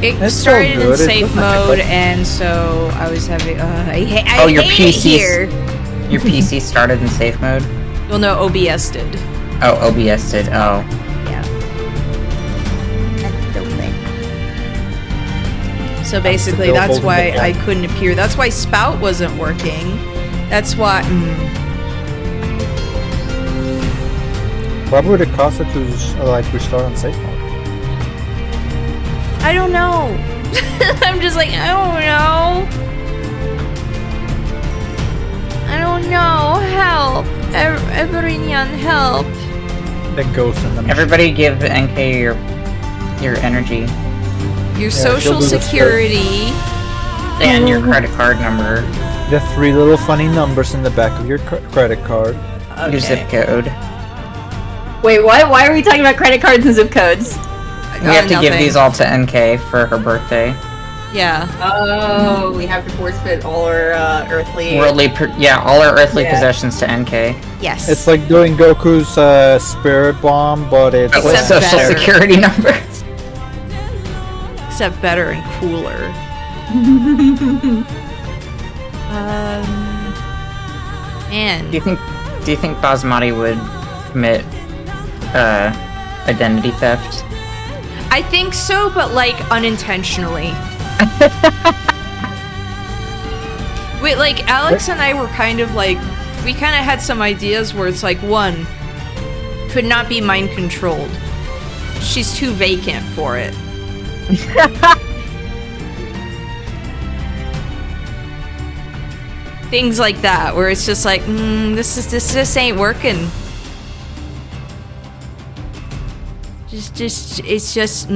It It's so started in good. It's safe just mode, like- and so I was having. I your hate it PC's here. Your PC started in safe mode? Well, no, OBS did. Oh, OBS did. Oh. Yeah. So basically, that's why I couldn't appear. That's why Spout wasn't working. That's why. What would it cost it to like restart on safe mode? I don't know. I'm just like, I don't know. I don't know. Help. Everyone, help. The ghost in the Everybody give Enkei your energy. Your social she'll do the security. And your credit card number. The 3 little funny numbers in the back of your credit card. Your zip code. Wait, what? Why are we talking about credit cards and zip codes? We have to give these all to Enkei for her birthday. Yeah. Oh, we have to force fit all our earthly... all our earthly possessions to Enkei. Yes. It's like doing Goku's spirit bomb, but it's With Except social better. security number. Except better and cooler. Man. Do you think Basmati would commit identity theft? I think so, but like unintentionally. Wait, like Alex and I were kind of like, we kind of had some ideas where it's like, one, could not be mind controlled. She's too vacant for it. Things like that, where it's just like, this just ain't working. It's just.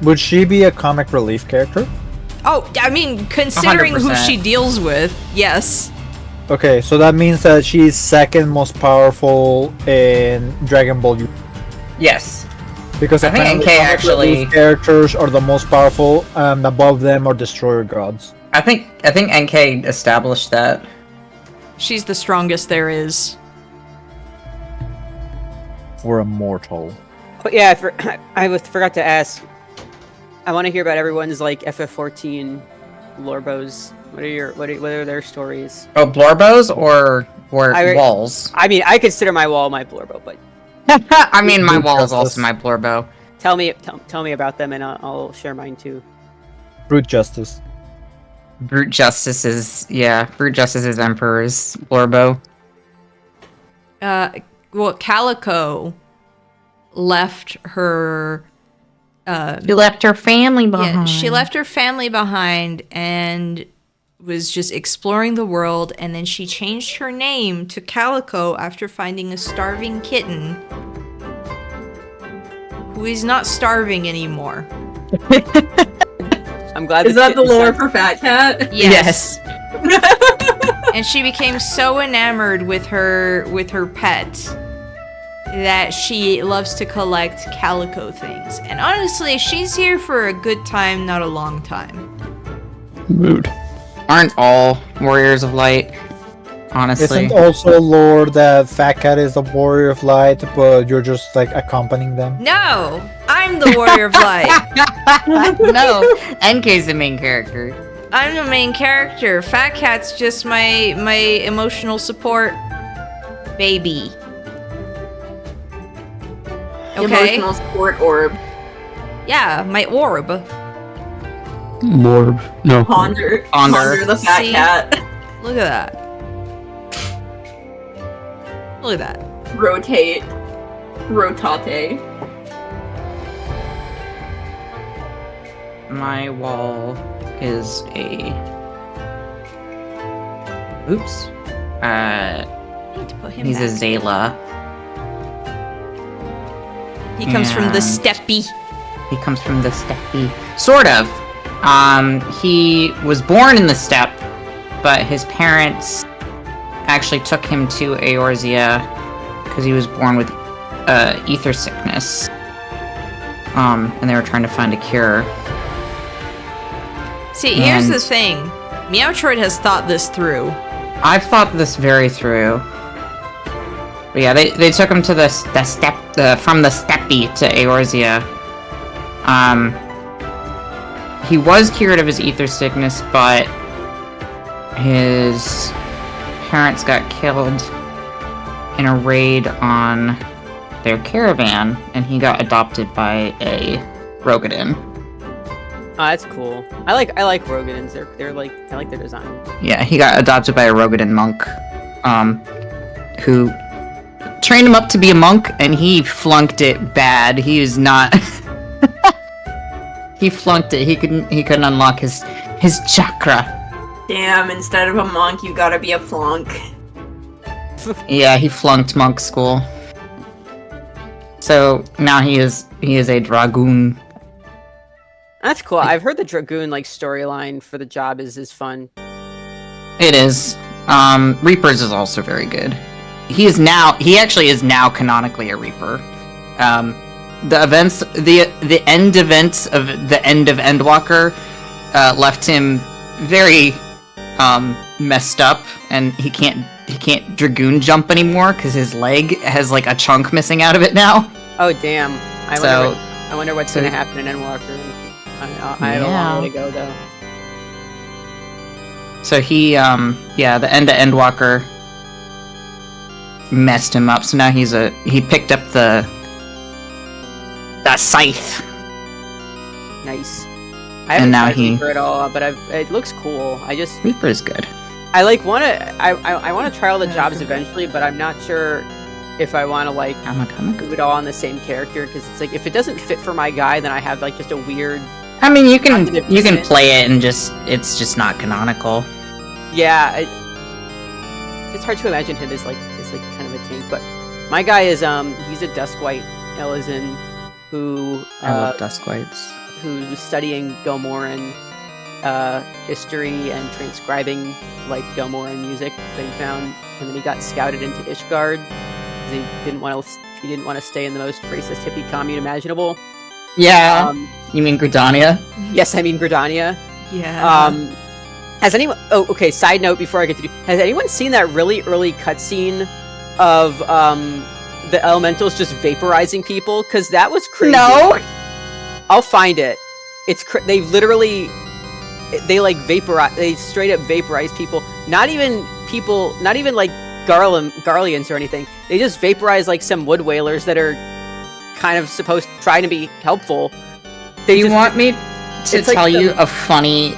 Would she be a comic relief character? Oh, I mean, considering who 100%. she deals with, yes. Okay, so that means that she's second most powerful in Dragon Ball U. Yes. Because I think apparently Enkei comic actually- relief characters are the most powerful, and above them are destroyer gods. I think Enkei established that. She's the strongest there is. For a mortal. But yeah, I forgot to ask. I want to hear about everyone's like FF14 lorebos. What are their stories? Oh, Blorbos or walls? I mean, I consider my wall my blorbo, but I mean, my wall is also my Blorbo. tell me about them, and I'll share mine too. Brute justice. Brute Justice is Emperor's Blorbo. Well, Calico left her. She left her family behind. Yeah, she left her family behind and was just exploring the world, and then she changed her name to Calico after finding a starving kitten who is not starving anymore. I'm glad. Is that the lore for Fat Cat? Yes. And she became so enamored with her pet that she loves to collect calico things. And honestly, she's here for a good time, not a long time. Mood. Aren't all Warriors of Light? Honestly. Isn't also lore that Fat Cat is the warrior of light, but you're just like accompanying them? No! I'm the Warrior of Light. No, Enkei's the main character. I'm the main character. Fat Cat's just my emotional support baby. Okay? Emotional support orb. Yeah, my orb. Lorb. No. Ponder the Fat See? Cat. Look at that. Look at that. Rotate. Rotate. My wall is a... Oops. I need to put him He's a back. Zayla. He comes from the And- steppy. He comes from the steppe. Sort of. He was born in the steppe, but his parents actually took him to Eorzea because he was born with ether sickness. And they were trying to find a cure. See, here's And- the thing. Meowtroid has thought this through. I've thought this very through. But yeah, they took him to from the steppe to Eorzea. he was cured of his ether sickness, but his parents got killed in a raid on their caravan, and he got adopted by a Rogadin. Oh, that's cool. I like Rogadins. They're like, I like their design. Yeah, he got adopted by a Rogadin monk, who trained him up to be a monk, and he flunked it bad. He is not. He flunked it. He couldn't unlock his chakra. Damn, instead of a monk, you gotta be a flunk. Yeah, he flunked monk school. So now he is a dragoon. That's cool. I've heard the Dragoon like storyline for the job is fun. It is. Reapers is also very good. He actually is now canonically a Reaper. The end events of the end of Endwalker left him very messed up, and he can't Dragoon jump anymore because his leg has like a chunk missing out of it now. Oh damn! I wonder what's gonna happen in Endwalker. I have a long way to go though. So he the end of Endwalker messed him up. So now he picked up the scythe. Nice. I haven't tried Reaper at all, but it looks cool. Reaper is good. I want to try all the jobs eventually, but I'm not sure if I want to like do it all on the same character, because it's like if it doesn't fit for my guy, then I have like just a weird. I mean, you can play it and it's just not canonical. Yeah, it's hard to imagine him as like kind of a tank, but my guy is he's a Duskwhite Elizin who I love Duskwhites. Who's studying Gomoran history and transcribing like Gomoran music that he found, and then he got scouted into Ishgard because he didn't want to stay in the most racist hippie commune imaginable. Yeah. You mean Gridania? Yes, I mean Gridania. Yeah. Has anyone? Oh, okay. Side note before I get to has anyone seen that really early cutscene of the elementals just vaporizing people? Because that was crazy. No. I'll find it. They literally, they like vaporize. They straight up vaporize people. Not even like Garleans or anything. They just vaporize like some wood whalers that are kind of supposed to try to be helpful. Do you want me to tell you a funny?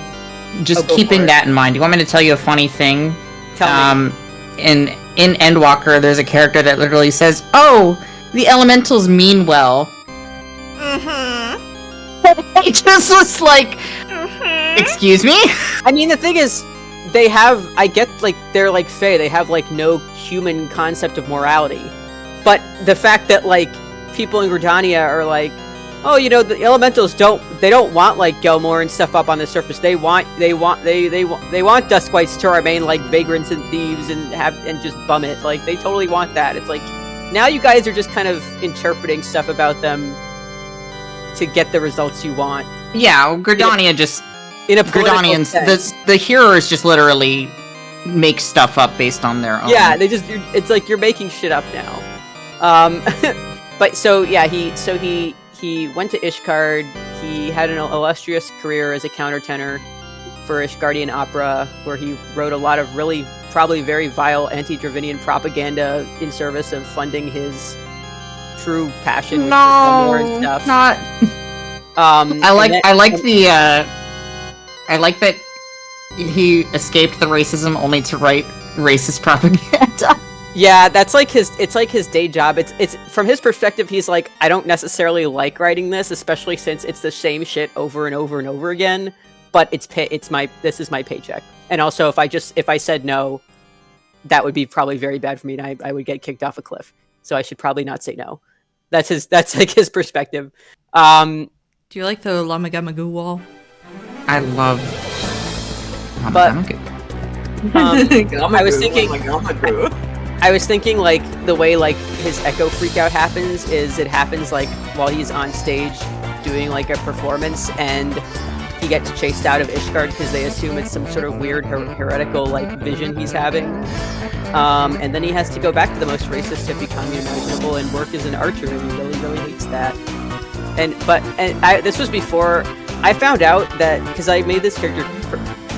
Just keeping that in mind. Do you want me to tell you a funny thing? Tell me. In Endwalker, there's a character that literally says, "Oh, the elementals mean well." It just was like, excuse me? I mean, the thing is, I get, like, they're, like, Fae, they have, like, no human concept of morality. But the fact that, like, people in Gridania are like, oh, you know, the elementals don't want, like, Gilmore and stuff up on the surface. They want Duskwhites to remain, like, vagrants and thieves and just bum it. Like, they totally want that. It's like, now you guys are just kind of interpreting stuff about them to get the results you want. Yeah, well, Gridania just... In a Gridanians, the hearers just literally make stuff up based on their own. Yeah, it's like you're making shit up now. But so, yeah, he went to Ishgard. He had an illustrious career as a countertenor for Ishgardian opera, where he wrote a lot of really, probably very vile anti-Dravinian propaganda in service of funding his true passion, which was more and stuff. Not. I like that he escaped the racism only to write racist propaganda. Yeah, that's like it's like his day job. It's from his perspective, he's like, I don't necessarily like writing this, especially since it's the same shit over and over and over again. But this is my paycheck. And also, if I said no, that would be probably very bad for me, and I would get kicked off a cliff. So I should probably not say no. That's like his perspective. Do you like the Lamagamagu wall? I love. I was thinking like the way like his echo freakout happens is it happens like while he's on stage doing like a performance, and he gets chased out of Ishgard because they assume it's some sort of weird heretical like vision he's having. And then he has to go back to the most racist hippie commune imaginable and work as an archer, and he really, really hates that. This was before I found out that because I made this character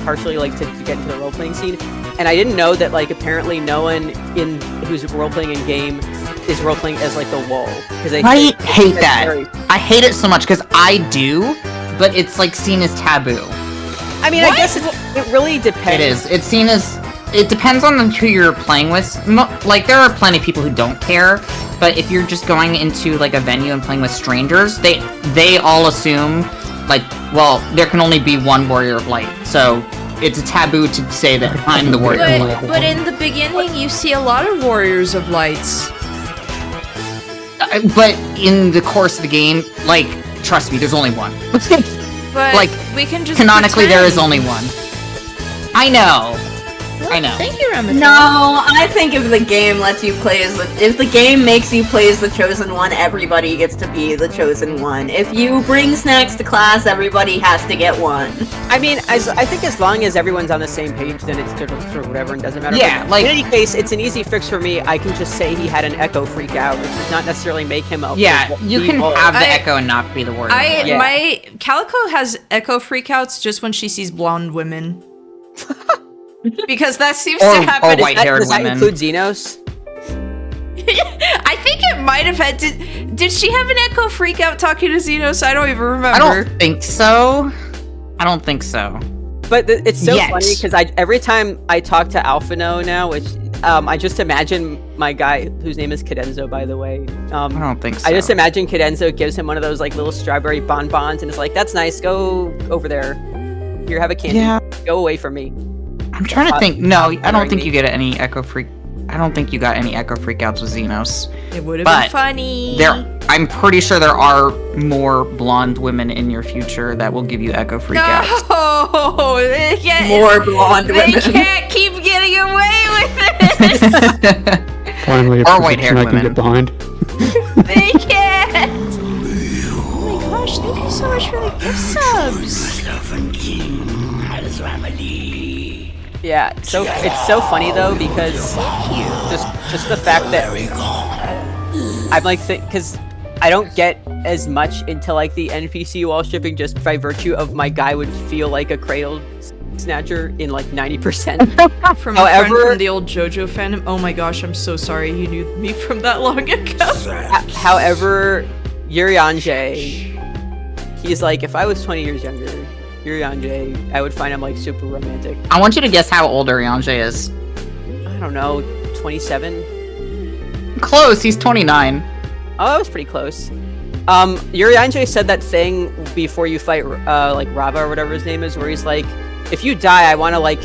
partially like to get into the role playing scene, and I didn't know that like apparently no one in who's role playing in game is role playing as like the wall because I hate that. I hate it so much because I do, but it's like seen as taboo. I mean, I guess it really depends. It is. It's seen as. It depends on who you're playing with. Like, there are plenty of people who don't care, but if you're just going into, like, a venue and playing with strangers, they all assume, like, well, there can only be one Warrior of Light, so it's a taboo to say that I'm the Warrior of Light. But in the beginning, you see a lot of Warriors of Lights. But in the course of the game, like, trust me, there's only one. But like, we can just canonically, there is pretend. only one. I know. I know. Thank you, Ramadan. No, I think if the game lets you play as if the game makes you play as the chosen one, everybody gets to be the chosen one. If you bring snacks to class, everybody has to get one. I mean, I think as long as everyone's on the same page, then it's sort of whatever and doesn't matter. Yeah, But like- in any case, it's an easy fix for me. I can just say he had an echo freak out, which does not necessarily make him a Yeah, you can evil. have the Echo and not be the Warrior. Yeah. My Calico has echo freakouts just when she sees blonde women. Because that seems Or- to happen. or white-haired Does that women. include Xenos? I think it might have had. Did she have an echo freakout talking to Xenos? I don't even remember. I don't think so. I don't think so. But it's so Yet. funny because every time I talk to Alphino now, which I just imagine my guy, whose name is Cadenzo, by the way. I don't think so. I just imagine Cadenzo gives him one of those like little strawberry bonbons and it's like, that's nice, go over there. Here, have a candy. Yeah. Go away from me. I'm trying to think. No, I don't think me. you get any Echo Freak. I don't think you got any Echo Freakouts with Xenos. It would have But been funny. I'm pretty sure there are more blonde women in your future that will give you Echo Freakouts. No, they can't, More blonde they women. can't keep getting away with it. Finally, a Or prediction white-haired I can women. get behind. They can't. Oh my gosh! Thank you so much for the gift subs. Yeah, so it's so funny though because just the fact that I'm like because I don't get as much into like the NPC wall shipping just by virtue of my guy would feel like a cradle snatcher in like 90%. From a friend However- from the old JoJo fandom. Oh my gosh! I'm so sorry you knew me from that long ago. However, Urianger, he's like if I was 20 years younger, Urianger, I would find him like super romantic. I want you to guess how old Ariange is. I don't know, 27. Close. He's 29. Oh, that was pretty close. Urianger said that thing before you fight, like Rava or whatever his name is, where he's like, if you die, I want to like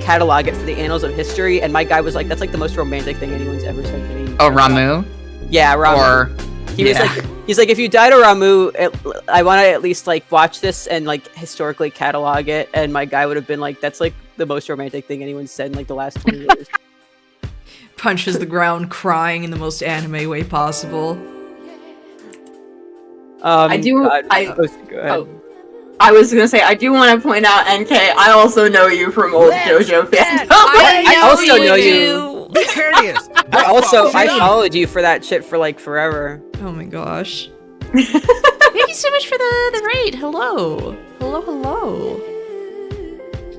catalog it for the annals of history. And my guy was like, that's like the most romantic thing anyone's ever said to me. Oh, Ramu. Yeah, Ramu. Or He was yeah. like, he's like, if you die to Ramu, I want to at least like watch this and like historically catalog it. And my guy would have been like, that's like the most romantic thing anyone's said in like the last 20 years. Punches the ground, crying in the most anime way possible. I do- God, I- go ahead. oh. I was gonna say, I do want to point out, NK, I also know you from old JoJo fandom. I also know you. Be courteous. I followed you for that shit for like forever. Oh my gosh. Thank you so much for the raid. Hello. Hello.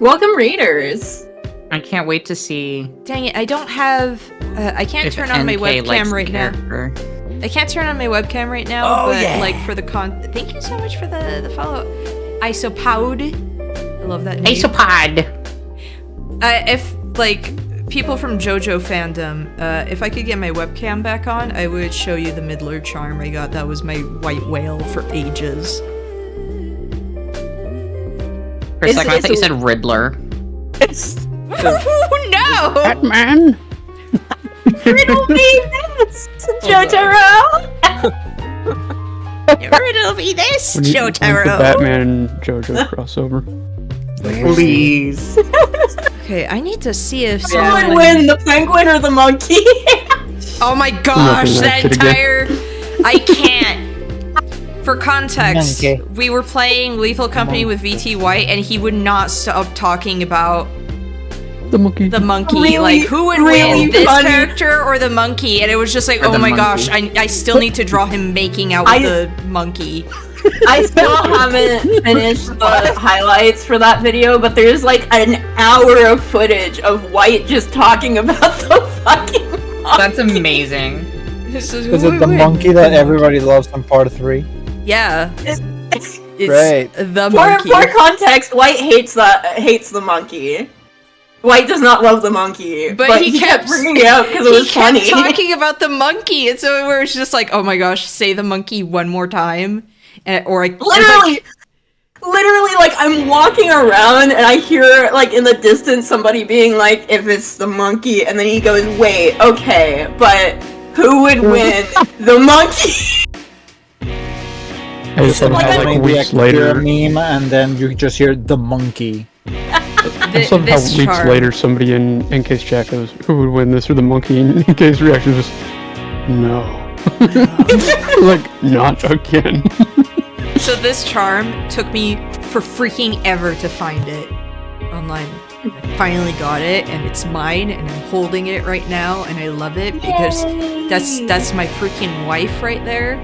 Welcome, readers. I can't wait to see Dang it, I don't have... I can't if turn on my NK likes webcam the right now. character. I can't turn on my webcam right now, Oh, but yeah. like for the thank you so much for the follow. Isopod. I love that name. Isopod. If like people from JoJo fandom, if I could get my webcam back on, I would show you the Midler charm I got. That was my white whale for ages. For a second, I thought you said Riddler. It's Oh no! Batman! Riddle me this, Jotaro! Riddle me this, When you the Jotaro. Batman and JoJo crossover. Please. Okay, I need to see if Who would someone... win, the penguin or the monkey? Oh my gosh, that that shit entire... I can't. For context, Okay. we were playing Lethal Company with VT White, and he would not stop talking about The monkey. the monkey. Really, Like, who would really win, this funny. character or the monkey? And it was just like, Or oh the my monkey. gosh, I still need to draw him making out with the monkey. I still haven't finished the highlights for that video, but there's like an hour of footage of White just talking about the fucking monkey. That's amazing. This Is it the monkey that everybody loves in part 3? Yeah. It's Great. the For monkey. context, White hates the monkey. White does not love the monkey, But he kept kept bringing it up because it was he kept funny. talking about the monkey, and so where it's just like, oh my gosh, say the monkey one more time, or I Literally, like, I'm walking around and I hear, like, in the distance somebody being like, if it's the monkey, and then he goes, wait, okay, but who would win? The monkey? And somehow, like, like, Maybe weeks a clear later, meme, and then you just hear the monkey. and somehow this weeks charm. later, somebody in Enkei's chat goes, "Who would win this or the monkey?" And Enkei's reaction was, "No." Like, not again. So this charm took me for freaking ever to find it online. I finally got it, and it's mine, and I'm holding it right now, and I love it because that's my freaking wife right there.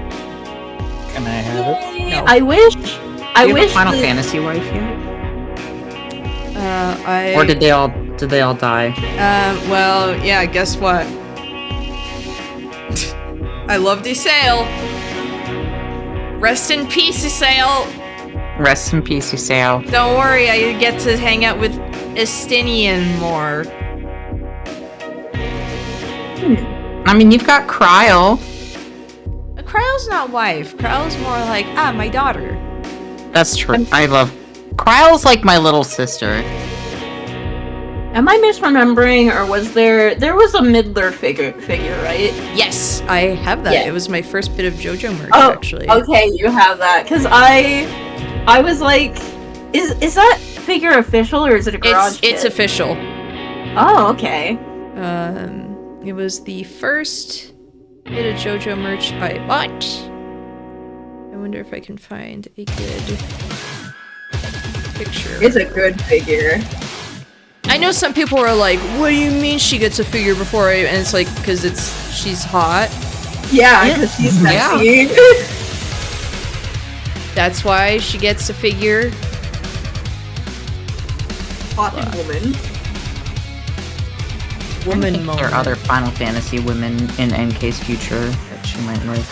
Can I have it? No. I wish Do you have a Final that- Fantasy wife yet? I Or did they all die? well, yeah, guess what? I love Isael. Rest in peace, Isael. Rest in peace, Isao. Don't worry, I get to hang out with Estinian more. I mean, you've got Kryle. Kryle's not wife. Kryle's more like, my daughter. That's true. I love Kryle's like my little sister. Am I misremembering, or was there was a Midler figure, right? Yes, I have that. Yeah. It was my first bit of JoJo merch, Oh, actually. okay, you have that. Because I was like, is that figure official, or is it a garage It's kit? official. Oh, okay. It was the first bit of JoJo merch I bought. I wonder if I can find a good picture. It's a good figure. I know some people are like, "What do you mean she gets a figure before?" And it's like, because she's hot. Yeah, because she's Yeah. sexy. That's why she gets a figure. Hot woman. Woman There moment. are other Final Fantasy women in Enkei's future that she might like.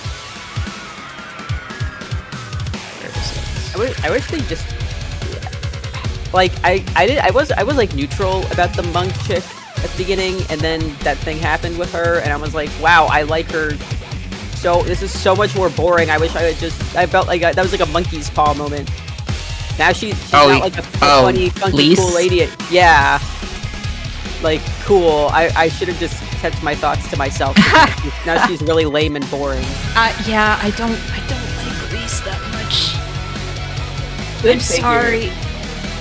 I wish they just like I was like neutral about the monk chick at the beginning, and then that thing happened with her, and I was like, wow, I like her. So this is so much more boring. I wish I felt like that was like a monkey's paw moment. Now she's not like a funny, funky, Lise? cool lady. Yeah. Like, cool. I should have just kept my thoughts to myself. Now she's really lame and boring. Yeah, I don't like Lise that much. Good I'm figure. sorry.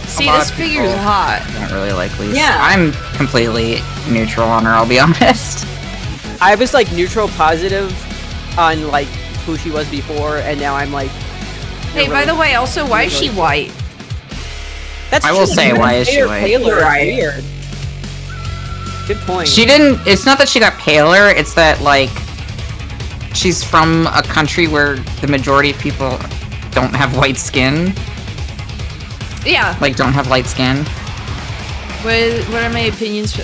See, lot this of figure's people- hot. I don't really like Lisa. Yeah. I'm completely neutral on her, I'll be honest. I was like neutral positive on like who she was before, and now I'm like, Hey, by the way, also, why is she white? that's I will true. say, why is she Paler- white? paler, it's Right. weird. Good point. She didn't. It's not that she got paler. It's that like she's from a country where the majority of people don't have white skin. Yeah. Like don't have light skin. What are my opinions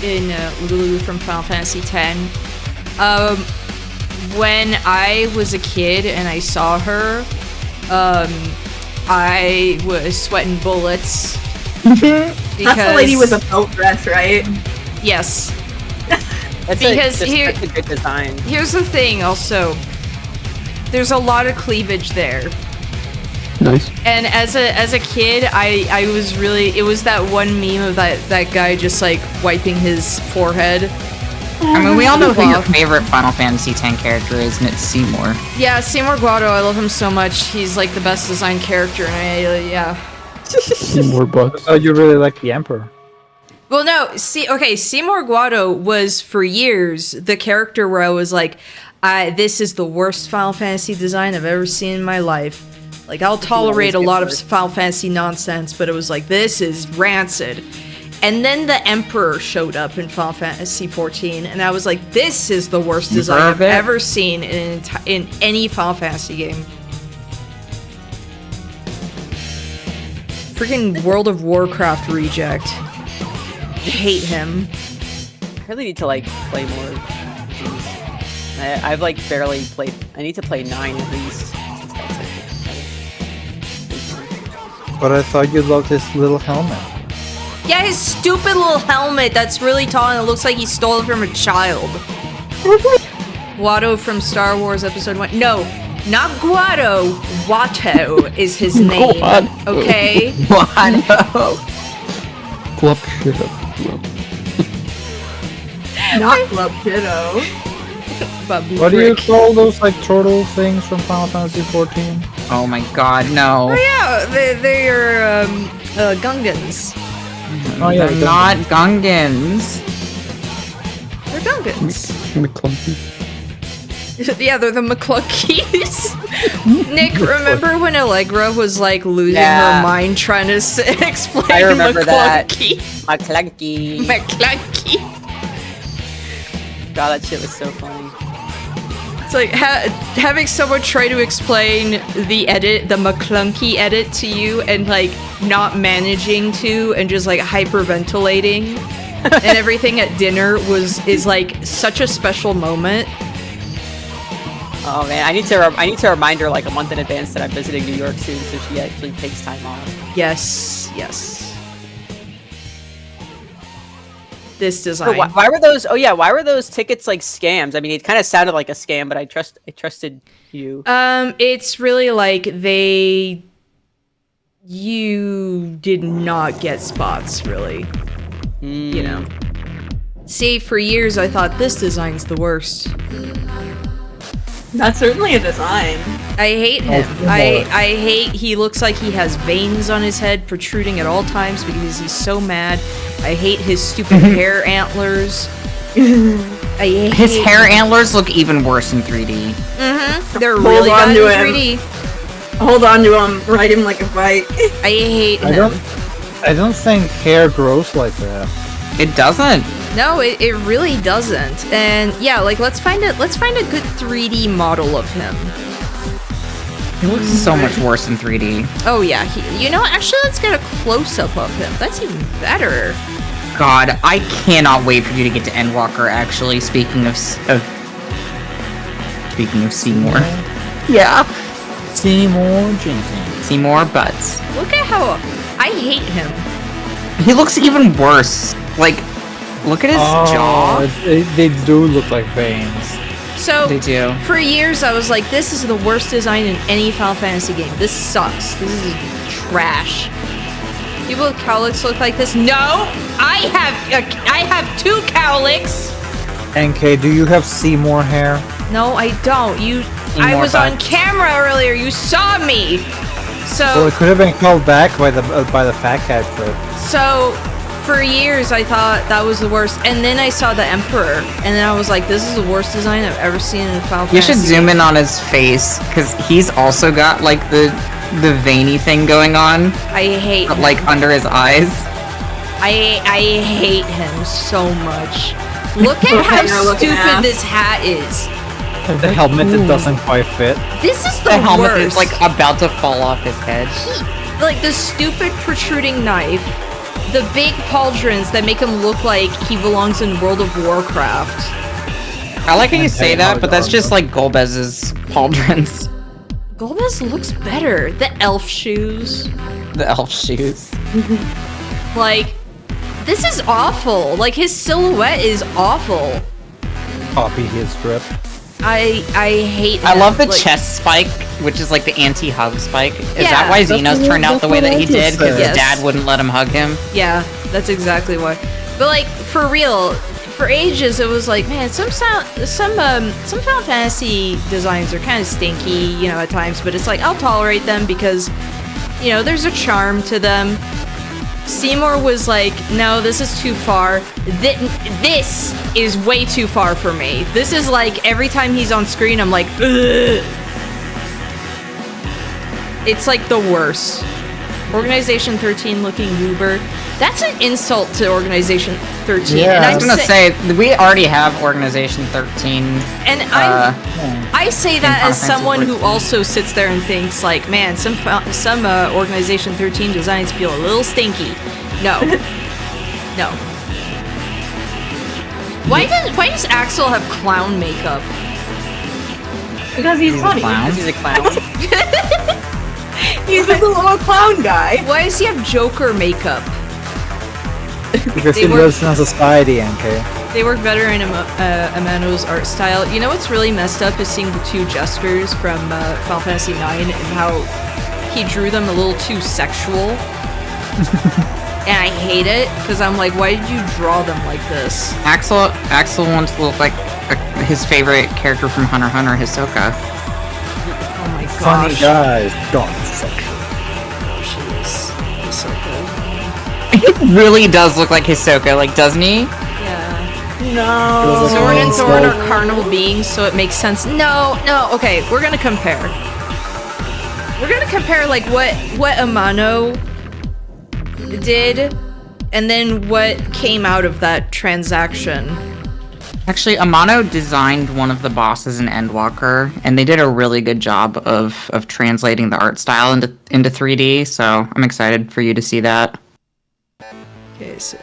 in Lulu from Final Fantasy X? When I was a kid and I saw her, I was sweating bullets. That's the lady with a belt dress, right? Yes. That's because that's here- a good design. Here's the thing, also. There's a lot of cleavage there. Nice. And as a kid, I was really, it was that one meme of that guy just like wiping his forehead. I mean, we all know who your Off. favorite Final Fantasy X character is, and it's Seymour. Yeah, Seymour Guado, I love him so much. He's like the best designed character, and yeah. More butts. Oh, you really like the Emperor. Well, no, Seymour Guado was for years the character where I was like, this is the worst Final Fantasy design I've ever seen in my life. Like, I'll tolerate a lot of Final Fantasy nonsense, but it was like, this is rancid. And then the Emperor showed up in Final Fantasy XIV, and I was like, this is the worst design I've Perfect. ever seen in any Final Fantasy game. Freaking World of Warcraft reject. Hate him. I really need to like play more of these. I've like barely played. I need to play 9 at least. Since that's like, But I thought you loved his little helmet. Yeah, his stupid little helmet that's really tall and it looks like he stole it from a child. Watto from Star Wars Episode 1. No, not Guado. Watto is his name. Guado. Okay? Watto. Club shit up. Not Club Kiddo. Babu What do you Frick. call those like turtle things from Final Fantasy 14? Oh my god, no. Oh yeah, they're Gungans. Oh yeah, They're not Gungans. They're Gungans. McClunky. Yeah, they're the McClunkies. Nick, remember when Allegra was like losing Yeah. her mind trying to explain I remember that. McClunky? my clunky. McClunky. God, that shit was so funny. It's like having someone try to explain the McClunky edit to you and like not managing to and just like hyperventilating and everything at dinner is like such a special moment. Oh man, I need to remind her like a month in advance that I'm visiting New York soon, so she actually takes time off. Yes, yes. This But design. why were those? Oh yeah, why were those tickets like scams? I mean, it kind of sounded like a scam, but I trusted you. It's really like you did not get spots, really. You know. See, for years I thought this design's the worst. That's certainly a design. I hate him. Oh, I hate he looks like he has veins on his head protruding at all times because he's so mad. I hate his stupid hair antlers. I hate His hair antlers look even worse in 3D. They're Hold really on bad to in him. 3D. Hold on to him, ride him like a bike. I hate I him. don't think hair grows like that. It doesn't. No, it really doesn't. And yeah, like let's find a good 3D model of him. He looks so much worse in 3D. Oh yeah, you know, actually let's get a close up of him. That's even better. God, I cannot wait for you to get to Endwalker. Actually, speaking of Seymour. Yeah. Seymour Jenkins. Seymour Butts. Look at how I hate him. He looks even worse. Like, look at his jaw. They do look like veins. So They do. for years I was like, this is the worst design in any Final Fantasy game. This sucks. This is trash. People with cowlicks look like this. No, I have 2 cowlicks. Enkei, do you have Seymour hair? No, I don't. I Seymour was on Butts. camera earlier. You saw me. So Well, it could have been called back by the Fat Cat clip. So, for years, I thought that was the worst, and then I saw the Emperor, and then I was like, "This is the worst design I've ever seen in a Final You Fantasy." should zoom in on his face, because he's also got, like, the veiny thing going on, I hate but, him. like, under his eyes. I hate him so much. Look at how Looking stupid ass. this hat is. The helmet that doesn't quite fit. This is the, The helmet worst. is, like, about to fall off his head. Like the stupid protruding knife, the big pauldrons that make him look like he belongs in World of Warcraft. I like how you say Hey, that, but that's Hollywood. just, like, Golbez's pauldrons. Golbez looks better. The elf shoes. The elf shoes. Like, this is awful. Like, his silhouette is awful. Copy his strip. I hate him. I love the Like, chest spike, which is like the anti-hug spike. Is Yeah, that why that's Xenos what- turned out the that's way what that I he just did? Because said. his Yes. dad wouldn't let him hug him? Yeah, that's exactly why. But like, for real, for ages it was like, man, some Final Fantasy designs are kind of stinky, you know, at times. But it's like I'll tolerate them because, you know, there's a charm to them. Seymour was like, no, this is too far. This is way too far for me. This is like every time he's on screen, I'm like, ugh. It's like the worst. Organization 13 looking goober. That's an insult to Organization 13. Yeah. And I was gonna say we already have Organization 13. And I say that as someone who also sits there and thinks like, man, some Organization 13 designs feel a little stinky. No, no. Why does Axel have clown makeup? Because he's funny. He's a clown. He's just a little clown guy. Why does he have Joker makeup? Because They he were- lives in a society, Enkei. They work better in Amano's art style. You know what's really messed up is seeing the two jesters from Final Fantasy IX and how he drew them a little too sexual. And I hate it because I'm like, why did you draw them like this? Axel wants to look like his favorite character from Hunter x Hunter, Hisoka. Oh my Funny gosh. guys, don't sexual. She is so good. It really does look like Hisoka, like, doesn't he? Yeah. No. Zorn and Oh, Zorn so- are carnal beings, so it makes sense. No, okay, we're gonna compare. We're gonna compare like what Amano did and then what came out of that transaction. Actually, Amano designed one of the bosses in Endwalker, and they did a really good job of translating the art style into 3D, so I'm excited for you to see that. Okay, so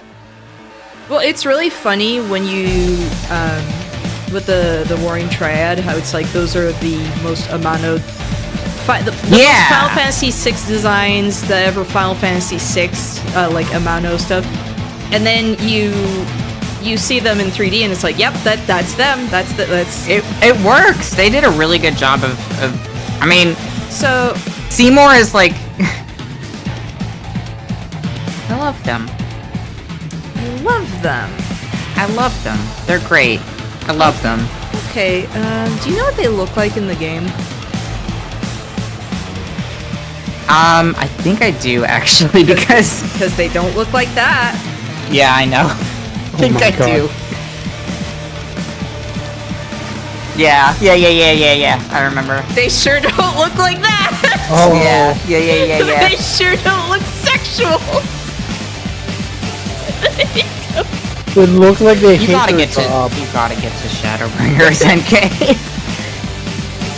well, it's really funny when you with the Warring Triad, how it's like those are the most Amano the most Yeah. Final Fantasy 6 designs that ever Final Fantasy 6 like Amano stuff. And then you see them in 3D and it's like, yep, that's them. That's It works. They did a really good job of I mean, so Seymour is like I love them. I love them. I love them. They're great. I love them. Okay, do you know what they look like in the game? I think I do actually because Because they don't look like that. yeah, I know. I think my I God. do. Yeah. I remember. They sure don't look like that. Oh, Yeah. They sure don't look sexual. it looks like they You hate gotta their get to job. Shadowbringers, NK.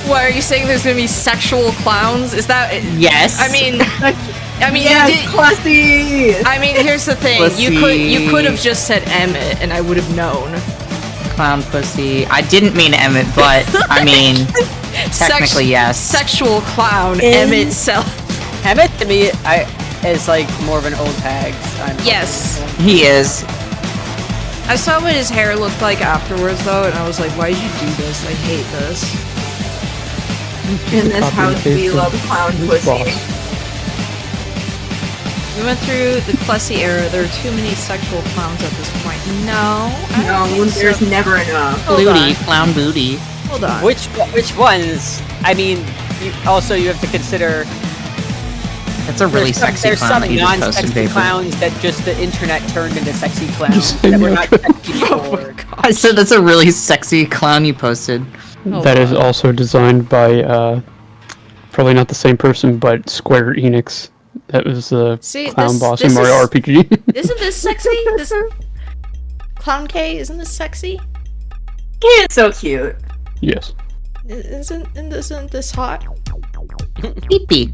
Why are you saying there's gonna be sexual clowns? Is that? Yes. I mean, Yes, you did. classy. I mean, here's the thing. You Pussy. could have just said Emmett, and I would have known. Clown pussy. I didn't mean Emmett, but I mean technically yes. Sexual clown In- Emmett Self. Emmett to me, is like more of an old hag. Yes. He is. I saw what his hair looked like afterwards, though, and I was like, why did you do this? I hate this. In this Copy house, and we paste love from clown this pussy. boss. We went through the Plessy era. There are too many sexual clowns at this point. No. I don't No, think so. there's never enough. Hold Booty. on. Clown booty. Hold on. Which ones? I mean, you have to consider. That's a really sexy There's clown some that you just posted, non-sexy baby. clowns that just the internet turned into sexy clowns Just that were saying not that. sexy Oh before. I said that's a really sexy clown you posted. Hold That is on. also designed by probably not the same person, but Square Enix. That was the See, clown this- boss this in Mario is- RPG. Isn't this sexy? This Clown K, isn't this sexy? It's so cute. Yes. Isn't this hot? Pee-pee.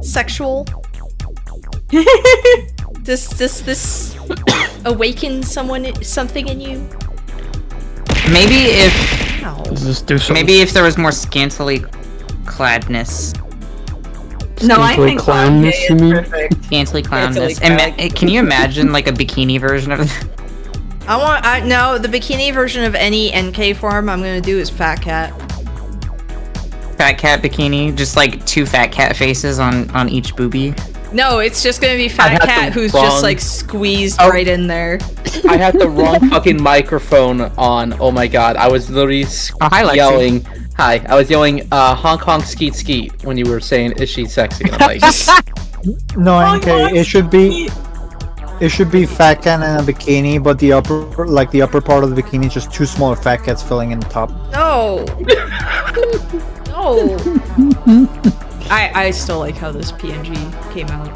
Sexual? This awaken something in you? Maybe if Ow. Does this do something? maybe if there was more scantily cladness. No, I Scantily think clown clownness, K you is mean? perfect. Scantily Scantily clownness. Can you imagine like a bikini version of No, the bikini version of any NK form I'm gonna do is Fat Cat. fat cat bikini? Just like two fat cat faces on each boobie. No, it's just gonna be I Fat had Cat the who's wrong- just like squeezed Oh. right in there. I had the wrong fucking microphone on. Oh my god, I was literally Oh, hi, Lexi. yelling. Hi, I was yelling Hong Kong skeet skeet when you were saying, is she sexy? And I'm like, No, Oh, NK, no, it should be Fat Cat in a bikini, but the upper part of the bikini is just two smaller fat cats filling in the top. No. No. I still like how this PNG came out.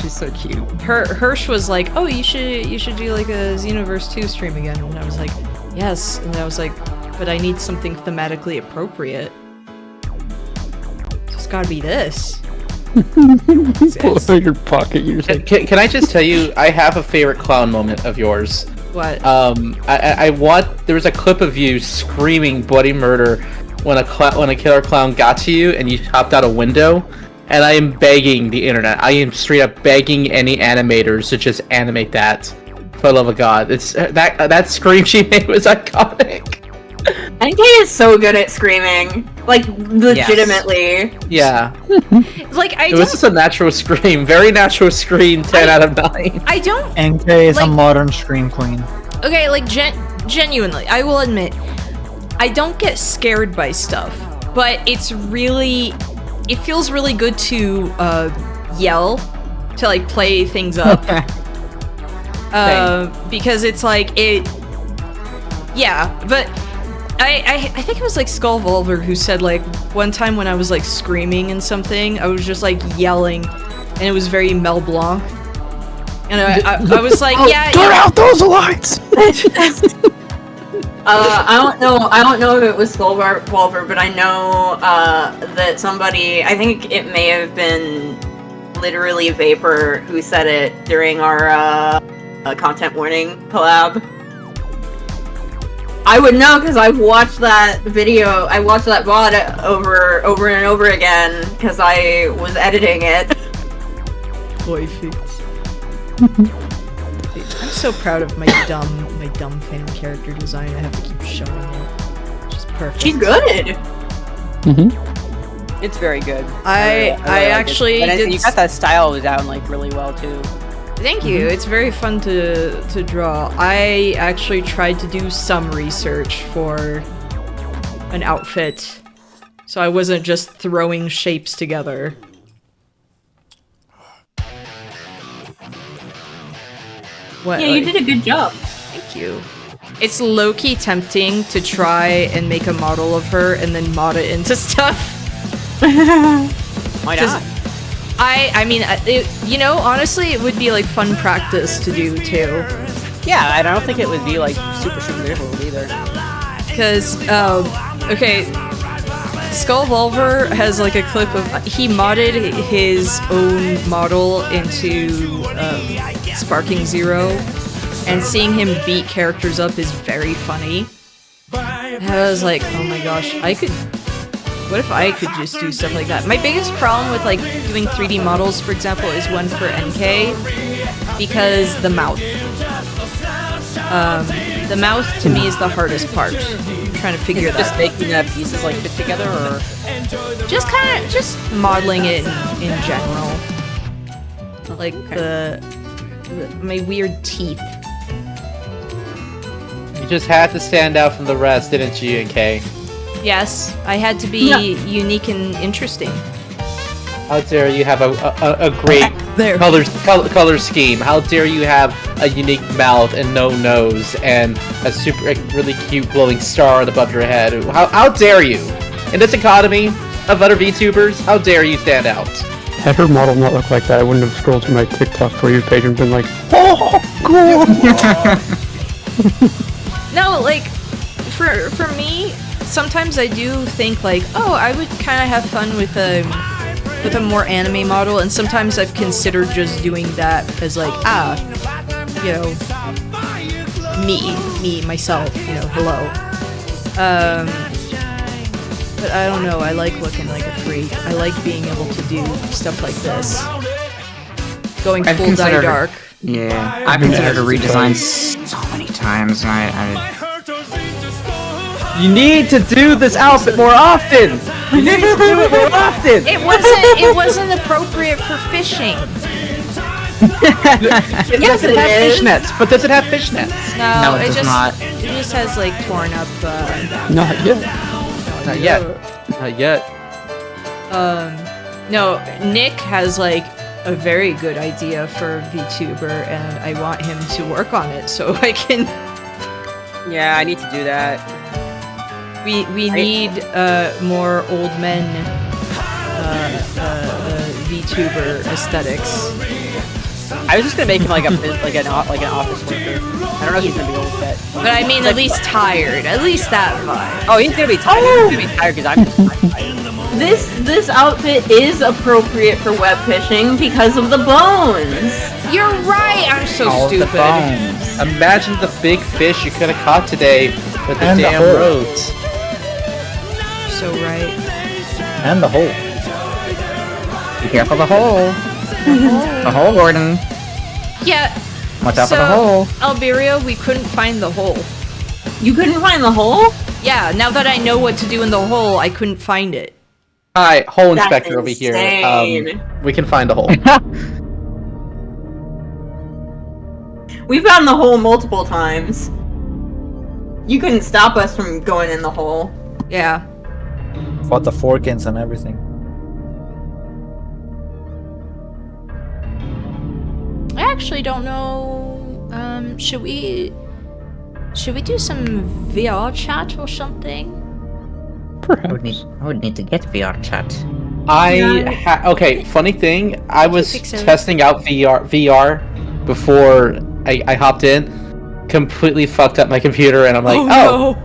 She's so cute. Hirsch was like, "Oh, you should do like a Xenoverse 2 stream again," and I was like, "Yes," and I was like, "But I need something thematically appropriate. It's gotta be this." Pull it out of your pocket. You're just like, Can I just tell you, I have a favorite clown moment of yours. What? I want. There was a clip of you screaming bloody murder when a killer clown got to you and you hopped out a window. And I am begging the internet. I am straight up begging any animators to just animate that. For the love of God, it's that scream she made was iconic. Enkei is so good at screaming, like legitimately. Yeah, Like I it was just don't. a natural scream, very natural scream. 10 out of 9. I don't. Enkei is Like- a modern scream queen. Okay, like genuinely, I will admit, I don't get scared by stuff, but it's really. It feels really good to yell, to like play things up. Because it's like it. Yeah, but I think it was like Skull Volver who said like one time when I was like screaming and something, I was just like yelling, and it was very Mel Blanc. And I was like, yeah. turn out those lights. I don't know if it was Skull Volver, but I know that somebody, I think it may have been literally Vapor who said it during our content warning collab. I would know because I've watched that video. I watched that VOD over and over again because I was editing it. I'm so proud of my dumb fan character design. I have to keep showing it. She's perfect. She's good. It's very good. I really like actually it. And did you got that style down like really well too. Thank you. It's very fun to draw. I actually tried to do some research for an outfit, so I wasn't just throwing shapes together. What? Yeah, you did a good job. Thank you. It's low-key tempting to try and make a model of her and then mod it into stuff. Why not? I mean, you know, honestly, it would be like fun practice to do too. Yeah, I don't think it would be like super difficult either. Because, okay, Skull Volver has like a clip of he modded his own model into Sparking Zero, and seeing him beat characters up is very funny. And I was like, oh my gosh, what if I could just do stuff like that? My biggest problem with like doing 3D models, for example, is one for Enkei, because the mouth. The mouth to me is the hardest part. I'm trying to figure that Just out. making the pieces like fit together, or Just modeling it in general. Like my weird teeth. You just had to stand out from the rest, didn't you, Enkei? Yes, I had to be unique and interesting. How dare you have a great There. color scheme? How dare you have a unique mouth and no nose and a really cute glowing star above your head? How dare you? In this economy of other VTubers, how dare you stand out? Had her model not look like that, I wouldn't have scrolled to my TikTok for you page and been like, oh, cool. No, like for me, sometimes I do think like, oh, I would kind of have fun with a more anime model, and sometimes I've considered just doing that as like, you know, me myself, you know, hello. But I don't know, I like looking like a freak. I like being able to do stuff like this. Going I've full dye considered- dark. Yeah, I've considered a redesign so many times, and I You need to do this outfit more often. You need to do it more often. It wasn't appropriate for fishing. It Yes, doesn't it have is. fishnets, but does it have fishnets? No, No, it does not. It just has like torn up. Not yet. Not yet. Not yet. No, Nick has like a very good idea for VTuber, and I want him to work on it so I can. yeah, I need to do that. We need more old men VTuber aesthetics. I was just gonna make him like an office worker. I don't know if he's gonna be old yet. But I mean, at least tired. At least that vibe. Oh, he's gonna be tired. He's gonna be tired because I'm just tired. This outfit is appropriate for web fishing because of the bones. You're right. I'm so All the stupid. bones. Imagine the big fish you could have caught today with the And the damn hole. roads. So right. And the hole. Be careful the hole. The hole, Gordon. Yeah. Watch out for the hole. Alberio, we couldn't find the hole. You couldn't find the hole? Yeah. Now that I know what to do in the hole, I couldn't find it. Hi, hole That's inspector over here. insane. We can find a hole. We found the hole multiple times. You couldn't stop us from going in the hole. Yeah. Fought the forkins and everything. I actually don't know. Should we do some VR chat or something? I would need to get VR chat. Okay, funny thing, I was think so. testing out VR before I hopped in, completely fucked up my computer, and I'm like, no.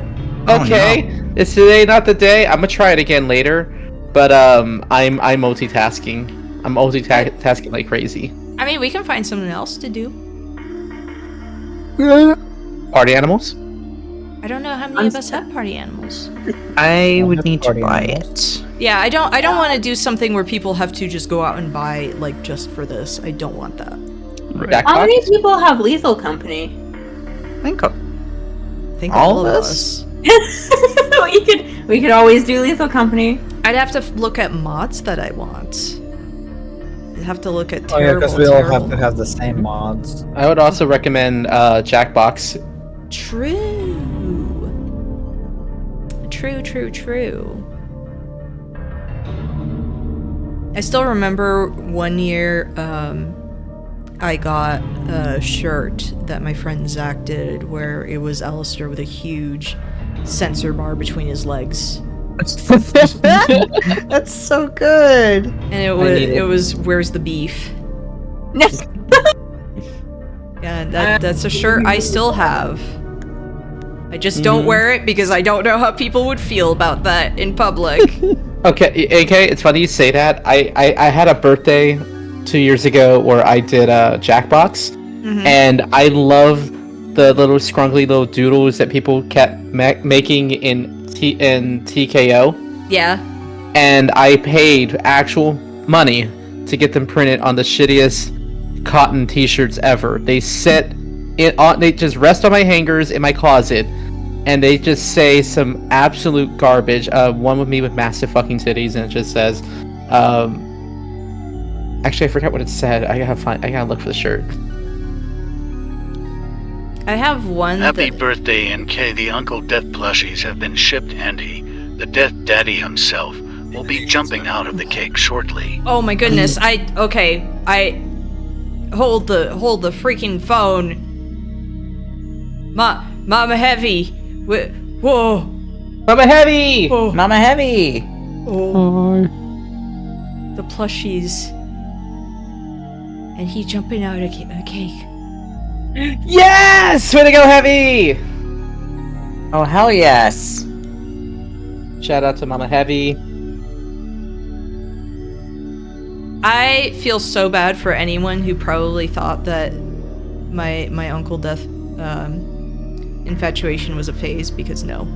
okay, it's today not the day. I'm gonna try it again later, but I'm multitasking. I'm multitasking like crazy. I mean, we can find something else to do. Party animals? I don't know how many of us have party animals. I would need to Party buy animals. it. Yeah, I don't want to do something where people have to just go out and buy like just for this. I don't want that. How many Jackpot? people have Lethal Company? I think I think All all of of us? us. we could always do Lethal Company. I'd have to look at mods that I want. I'd have to look at Oh yeah, terrible, because we all terrible. have to have the same mods. I would also recommend Jackbox. True. True. I still remember one year, I got a shirt that my friend Zach did where it was Alistair with a huge sensor bar between his legs. That's so good. And need it. it was where's the beef? Yeah, that's a shirt I still have. I just don't wear it because I don't know how people would feel about that in public. Okay, Enkei, it's funny you say that. I had a birthday 2 years ago where I did a Jackbox, and I love the little scrunkly little doodles that people kept making in TKO, Yeah. and I paid actual money to get them printed on the shittiest cotton T-shirts ever. They they just rest on my hangers in my closet, and they just say some absolute garbage. One with me with massive fucking titties, and it just says, actually, I forgot what it said. I gotta look for the shirt. I have one Happy that... birthday, Enkei. The Uncle Death plushies have been shipped, and the Death Daddy himself, will be jumping out of the cake shortly. Oh my goodness, I hold the freaking phone. Mama Heavy. Whoa. Mama Heavy! Oh. Mama Heavy. Oh. Hi. The plushies. And he jumping out of a cake. Yes! Way to go, Heavy! Oh hell yes. Shout out to Mama Heavy. I feel so bad for anyone who probably thought that my Uncle Death infatuation was a phase, because no.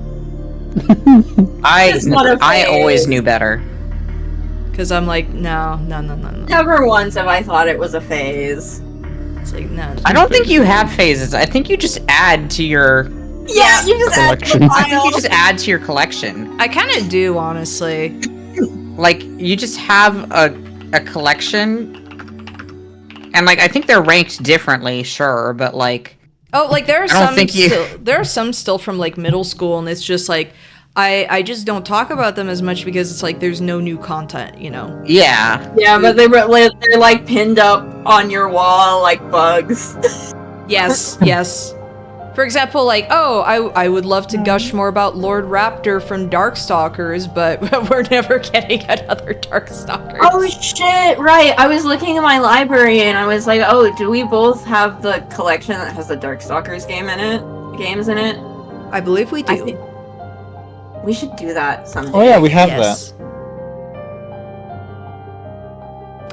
It's not a I phase. always knew better. Because I'm like, no. Never once have I thought it was a phase. It's like, no. I don't think you have phases. I think you just add to your. Yeah, you just add to the Collection. I think you pile. just add to your collection. I kind of do, honestly. Like you just have a collection, and like I think they're ranked differently, sure, but like. Oh, like there are don't some think you- there are some still from like middle school, and it's just like I just don't talk about them as much because it's like there's no new content, you know. Yeah. Yeah, but they're like pinned up on your wall like bugs. Yes, yes. For example, like, oh, I would love to gush more about Lord Raptor from Darkstalkers, but we're never getting another Darkstalkers. Oh shit! Right, I was looking at my library and I was like, oh, do we both have the collection that has the Darkstalkers games in it? I believe we do. I think we should do that someday. Oh yeah, we have Yes. that.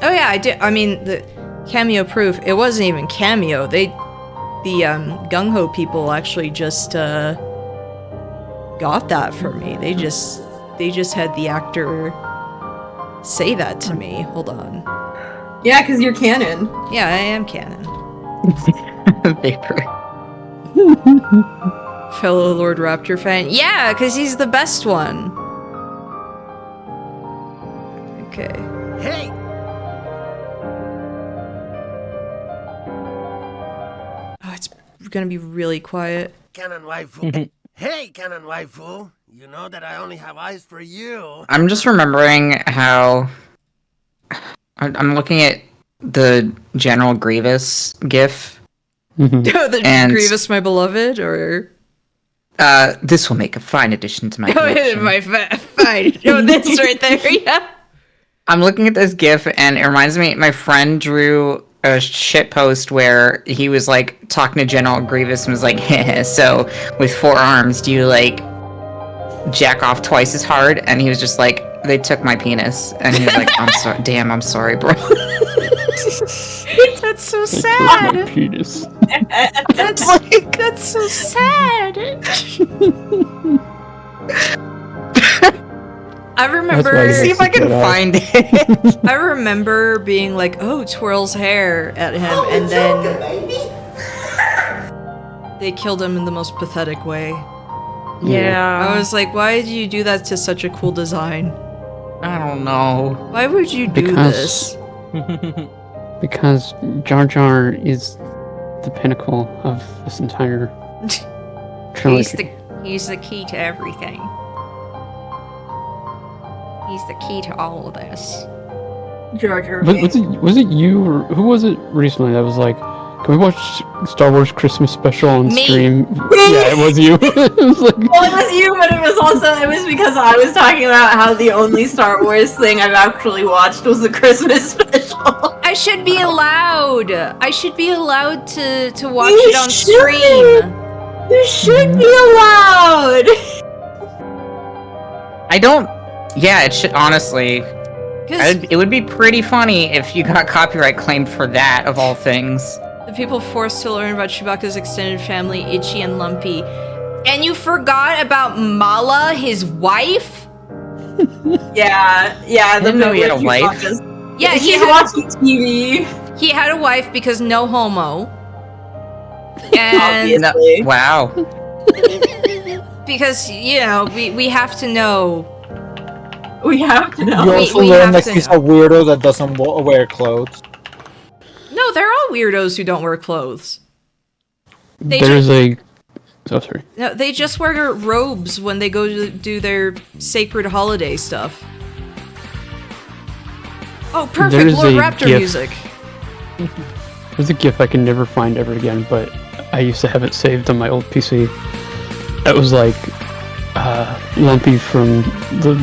Oh yeah, I did. I mean, the cameo proof. It wasn't even cameo. The Gung Ho people actually just got that for me. They just had the actor say that to me. Hold on. Yeah, because you're canon. Yeah, I am canon. Vapor. Fellow Lord Raptor fan. Yeah, because he's the best one. Okay. Hey! Oh, it's gonna be really quiet. Canon waifu. Hey, Canon waifu. You know that I only have eyes for you. I'm just remembering how I'm looking at the General Grievous gif. The And- Grievous, my beloved, or This will make a fine addition to my oh, collection. my fine. Oh, this right there. Yeah. I'm looking at this gif and it reminds me, my friend drew a shit post where he was like talking to General Grievous and was like, so with 4 arms, do you like jack off twice as hard? And he was just like, they took my penis. And he was like, I'm sorry, damn, I'm sorry, bro. That's so My sad. penis. That's so sad. I That's remember. why See if I can Get off. find it. I remember being like, "Oh, twirls hair" at him, and then they killed him in the most pathetic way. I was like, "Why did you do that to such a cool design? I don't know. Why would you do Because- this?" Because Jar Jar is the pinnacle of this entire trilogy. He's the key to everything. He's the key to all of this. Jar Jar Was it you or who was it recently that was like, can we watch Star Wars Christmas special on Me. stream? Yeah, it was you. It was like, Well, it was you, but it was because I was talking about how the only Star Wars thing I've actually watched was the Christmas special. I should be allowed. I should be allowed to watch You it on should. stream. You should be allowed. I don't. Yeah, it should honestly. 'Cause It would be pretty funny if you got copyright claimed for that, of all things. the people forced to learn about Chewbacca's extended family, Itchy and Lumpy. And you forgot about Mala, his wife? Yeah. I didn't know he had a wife. Yeah, He's watching TV. he had a wife because no homo. And Obviously. No, wow. because, you know, we have to know. We have to know. You we- also we learn have that to he's know. a weirdo that doesn't wear clothes. No, they're all weirdos who don't wear clothes. They there's a. Oh, sorry. No, they just wear robes when they go to do their sacred holiday stuff. Oh, perfect! There's Lord a Raptor gif. music. There's a GIF I can never find ever again, but I used to have it saved on my old PC. It was like Lumpy from the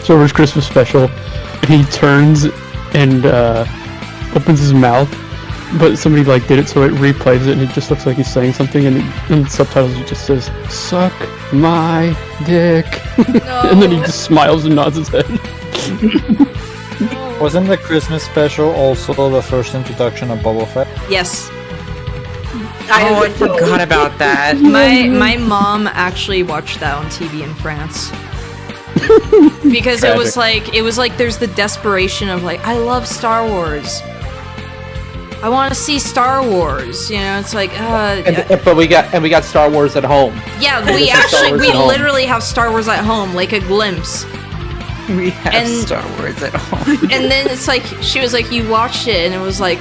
Star Wars Christmas special, and he turns and opens his mouth, but somebody like did it so it replays it, and it just looks like he's saying something, and in the subtitles it just says "suck my dick," and then he just smiles and nods his head. Wasn't the Christmas special also the first introduction of Boba Fett? Yes, Oh, I forgot about that. my mom actually watched that on TV in France. Because it was like there's the desperation of like, I love Star Wars. I want to see Star Wars. You know, it's like But we got Star Wars at home. yeah, we Star actually Wars we at home. literally have Star Wars at home, like a glimpse. We have And- Star Wars at home. And then it's like she was like, you watched it, and it was like,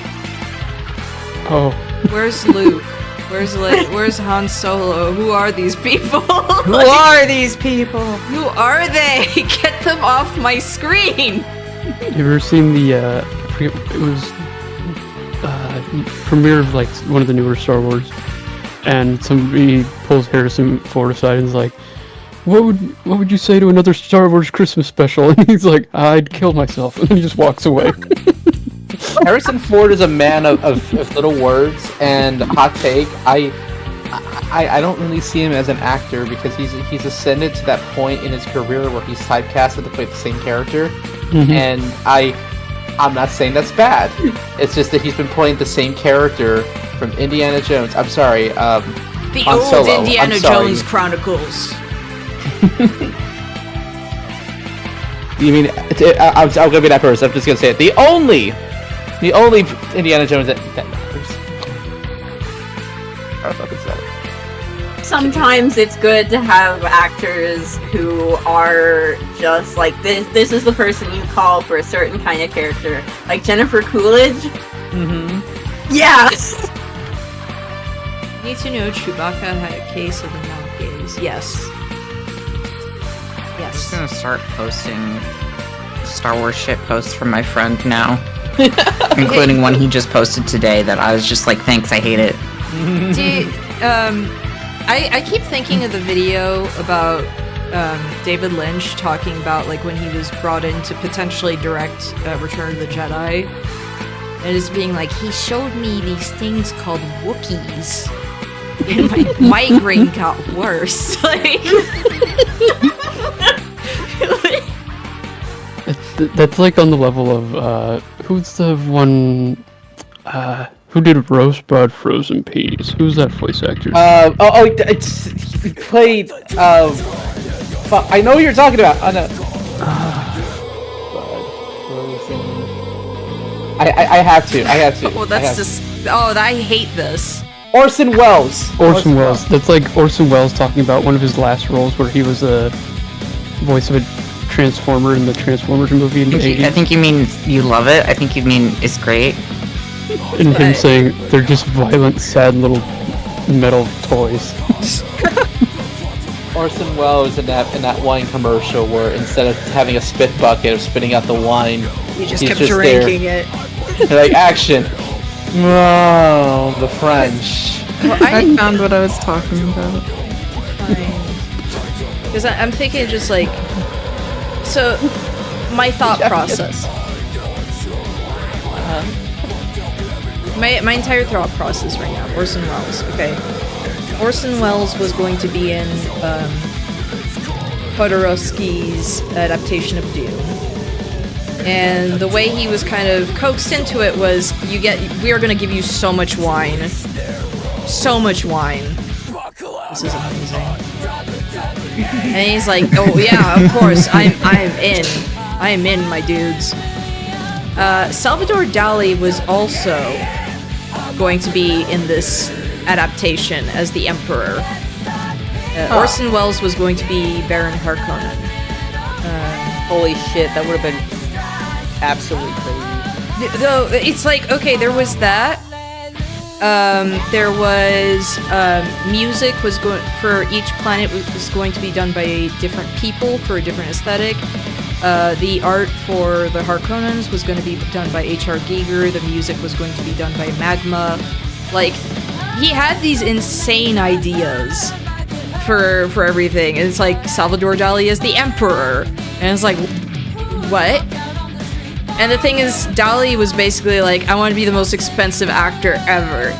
Oh, where's Luke? Where's Han Solo? Who are these people? Who are these people? Who are they? Get them off my screen! you ever seen the? I forget, it was premiere of like one of the newer Star Wars, and somebody pulls Harrison Ford aside and is like, what would you say to another Star Wars Christmas special? And he's like, I'd kill myself, and then he just walks away. Harrison Ford is a man of little words, and hot take, I don't really see him as an actor because he's ascended to that point in his career where he's typecasted to play the same character, and I'm not saying that's bad. It's just that he's been playing the same character from Indiana Jones. I'm sorry, The Han old Solo. Indiana I'm sorry. Jones Chronicles. You mean I'm gonna be that person? I'm just gonna say it. The only Indiana Jones that matters. I fucking said it. Sometimes it's good to have actors who are just like this. This is the person you call for a certain kind of character, like Jennifer Coolidge. Yes. Need to know Chewbacca had a case of the mouth gaze. Yes. I'm just Yes. gonna start posting Star Wars shit posts from my friend now. Including one he just posted today that I was just like, thanks, I hate it. I keep thinking of the video about David Lynch talking about like when he was brought in to potentially direct Return of the Jedi. And it's being like, he showed me these things called Wookiees. And my migraine got worse. Like, That's like on the level of who's the one who did Rosebud Frozen Peas? Who's that voice actor? It's he played. I know what you're talking about. I have to. oh, that's just. Oh, I hate this. Orson Welles. Orson Welles. That's like Orson Welles talking about one of his last roles where he was a voice of a Transformer in the Transformers movie in the 80s. I think you mean you love it. I think you mean it's great. And him saying they're just violent, sad little metal toys. Orson Welles in that wine commercial where instead of having a spit bucket of spitting out the wine, You just he's kept just drinking it. They're like, action. Oh, the French. Well, I found what I was talking about. Because I'm thinking just like, so my thought process. My entire thought process right now. Orson Welles. Okay. Orson Welles was going to be in Jodorowsky's adaptation of Dune. And the way he was kind of coaxed into it was, we are going to give you so much wine. So much wine. This is amazing. And he's like, oh yeah, of course, I'm in. I am in, my dudes. Salvador Dali was also going to be in this adaptation as the Emperor. Orson Welles was going to be Baron Harkonnen. Holy shit, that would have been absolutely crazy. Though it's like, okay, there was that. There was music was going for each planet was going to be done by different people for a different aesthetic. The art for the Harkonnens was going to be done by H.R. Giger. The music was going to be done by Magma. Like, he had these insane ideas for everything. And it's like Salvador Dali is the Emperor, and it's like, what? And the thing is, Dali was basically like, I want to be the most expensive actor ever.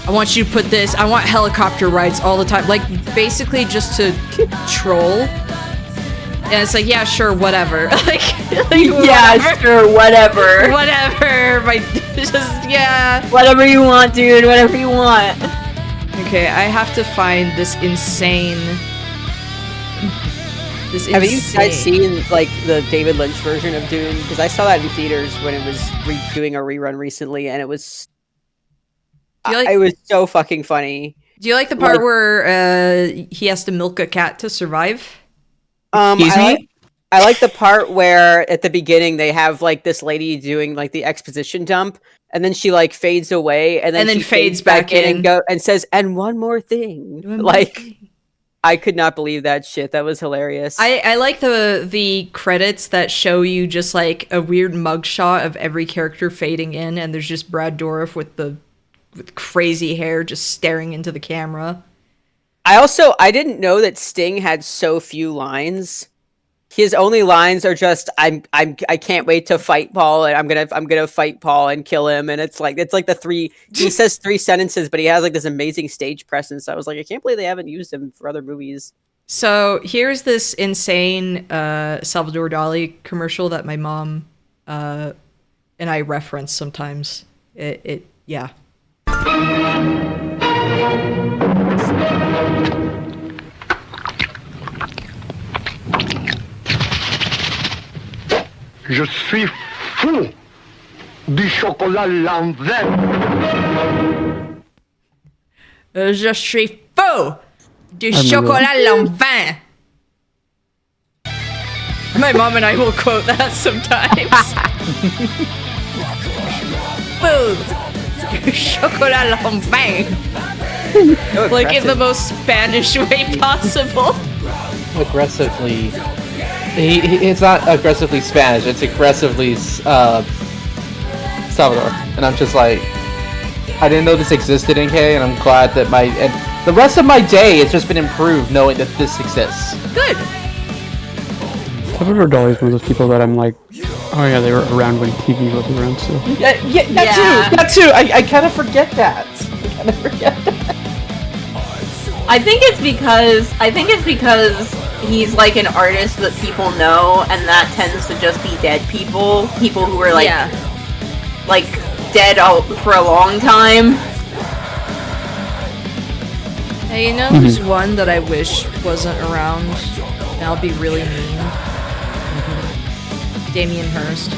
I want you to put this, I want helicopter rides all the time. Like, basically just to troll. And it's like, yeah, sure, whatever. like Yeah, whatever. sure, whatever. Whatever. Just, yeah. Whatever you want, dude. Whatever you want. Okay, I have to find this insane... Have you guys seen like the David Lynch version of Dune? Because I saw that in theaters when it was doing a rerun recently, and it was it was so fucking funny. Do you like the part where he has to milk a cat to survive? I like the part where at the beginning they have like this lady doing like the exposition dump, and then she like fades away, and then she fades back in and says, "And one more thing." I could not believe that shit. That was hilarious. I like the credits that show you just like a weird mugshot of every character fading in, and there's just Brad Dourif with the with crazy hair just staring into the camera. I didn't know that Sting had so few lines. His only lines are just I can't wait to fight Paul, and I'm gonna fight Paul and kill him, and it's like the three, he says 3 sentences, but he has like this amazing stage presence. I was like, I can't believe they haven't used him for other movies. So here's this insane Salvador Dali commercial that my mom and I reference sometimes. Yeah. Je suis fou du chocolat Lanvin. Je suis fou du chocolat Lanvin. My mom and I will quote that sometimes. Fou du chocolat Lanvin. Like in the most Spanish way possible. Aggressively. It's not aggressively Spanish. It's aggressively Salvador, and I'm just like, I didn't know this existed in Enkei, and I'm glad that the rest of my day has just been improved knowing that this exists. Good. Salvador Dali is one of those people that I'm like, oh yeah, they were around when TV was around still. That too. I kind of forget that. I think it's because he's like an artist that people know, and that tends to just be dead people who are like dead out for a long time. Hey, you know who's one that I wish wasn't around? And I'll be really mean. Damien Hirst.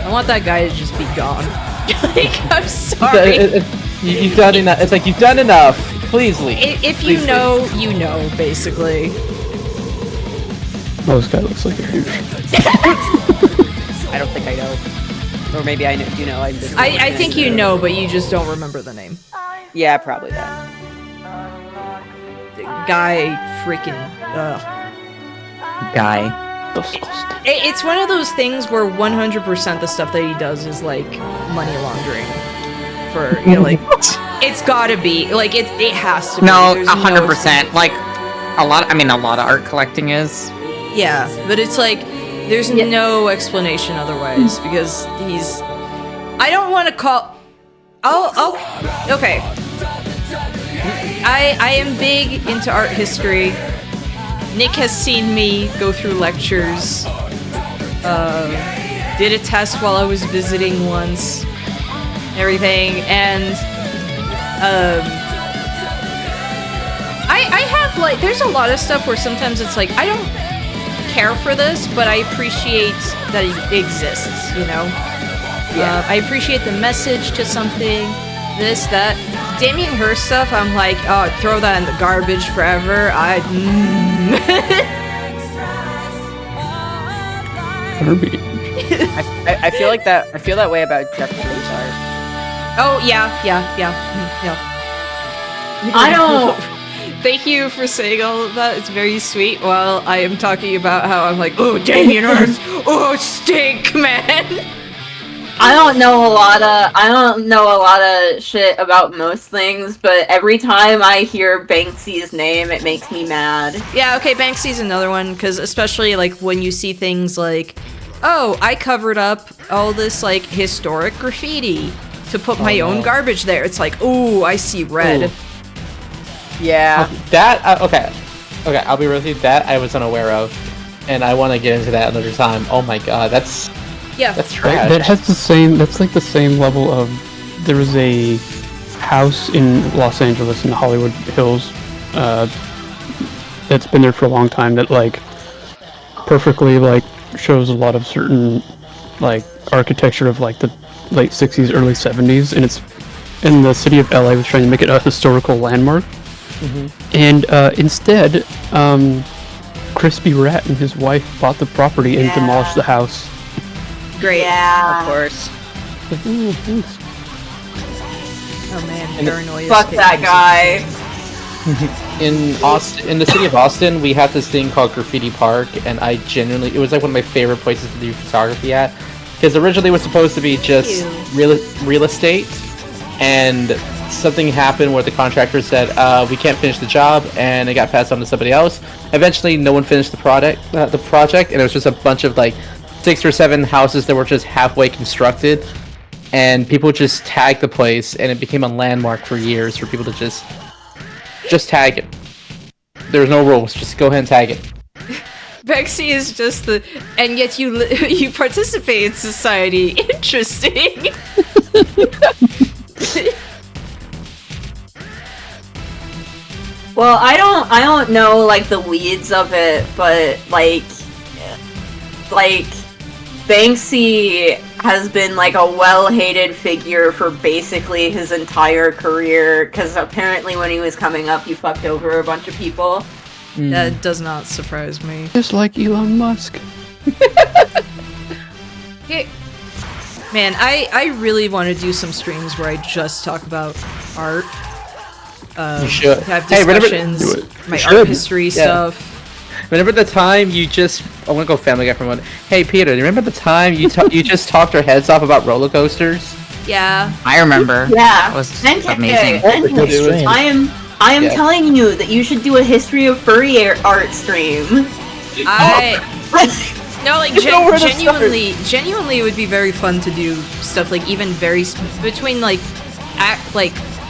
I want that guy to just be gone. Like, I'm sorry. You've done enough. It's like, you've done enough. Please leave. If you know, you know, basically. Oh, this guy looks like a douche. I don't think I know. Or maybe I do know. I think you know, but you just don't remember the name. Yeah, probably that. The guy freaking... Guy. It's one of those things where 100% the stuff that he does is like money laundering. For, you know, like... It's gotta be. Like, it has to be. No, There's 100%. Like, a lot of art collecting is. Yeah, but it's like, there's no explanation otherwise, because he's... I don't want to call... Okay. I am big into art history. Nick has seen me go through lectures. Did a test while I was visiting once. Everything, and... I have, like, there's a lot of stuff where sometimes it's like, I don't care for this, but I appreciate that it exists, you know? Yeah. I appreciate the message to something, this, that. Damien Hirst stuff, I'm like, oh, throw that in the garbage forever. Garbage. I feel like that. I feel that way about Jeff Koons art. Oh, yeah. I don't... Thank you for saying all of that. It's very sweet. While I am talking about how I'm like, oh, Damien Hirst, oh, stink, man. I don't know a lot of shit about most things, but every time I hear Banksy's name, it makes me mad. Yeah, okay, Banksy's another one, because especially, like, when you see things like, oh, I covered up all this, like, historic graffiti to put my own garbage there. It's like, ooh, I see red. Ooh. Yeah. Okay, I'll be real with you. That I was unaware of, and I want to get into that another time. Oh my god, that's trash. That has the same. That's like the same level of. There was a house in Los Angeles in the Hollywood Hills that's been there for a long time. That like perfectly like shows a lot of certain like architecture of like the late 60s, early 70s, and it's in the city of LA was trying to make it a historical landmark. And instead, Crispy Rat and his wife bought the property and demolished the house. Great. Yeah. Of course. Thanks. Oh man, paranoia. Fuck that guy. In Austin, in the city of Austin, we have this thing called Graffiti Park, and it was like one of my favorite places to do photography at. Because originally it was supposed to be just real estate, and something happened where the contractor said, we can't finish the job, and it got passed on to somebody else. Eventually, no one finished the project, and it was just a bunch of like 6 or 7 houses that were just halfway constructed, and people just tagged the place, and it became a landmark for years for people to just tag it. There's no rules, just go ahead and tag it. Bexy is just the, and yet you participate in society. Interesting. Well, I don't know like the weeds of it, but like Banksy has been like a well-hated figure for basically his entire career, because apparently when he was coming up, he fucked over a bunch of people. That does not surprise me. Just like Elon Musk. Hey, man, I really want to do some streams where I just talk about art. You should. Have Hey, discussions, my art history stuff. Remember the time you just... I want to go Family Guy for a moment. Hey, Peter, do you remember the time you just talked our heads off about roller coasters? Yeah. I remember. Yeah. That was Enkei, amazing. Enkei, I am telling you that you should do a history of furry art stream. No, like genuinely, it would be very fun to do stuff like even between like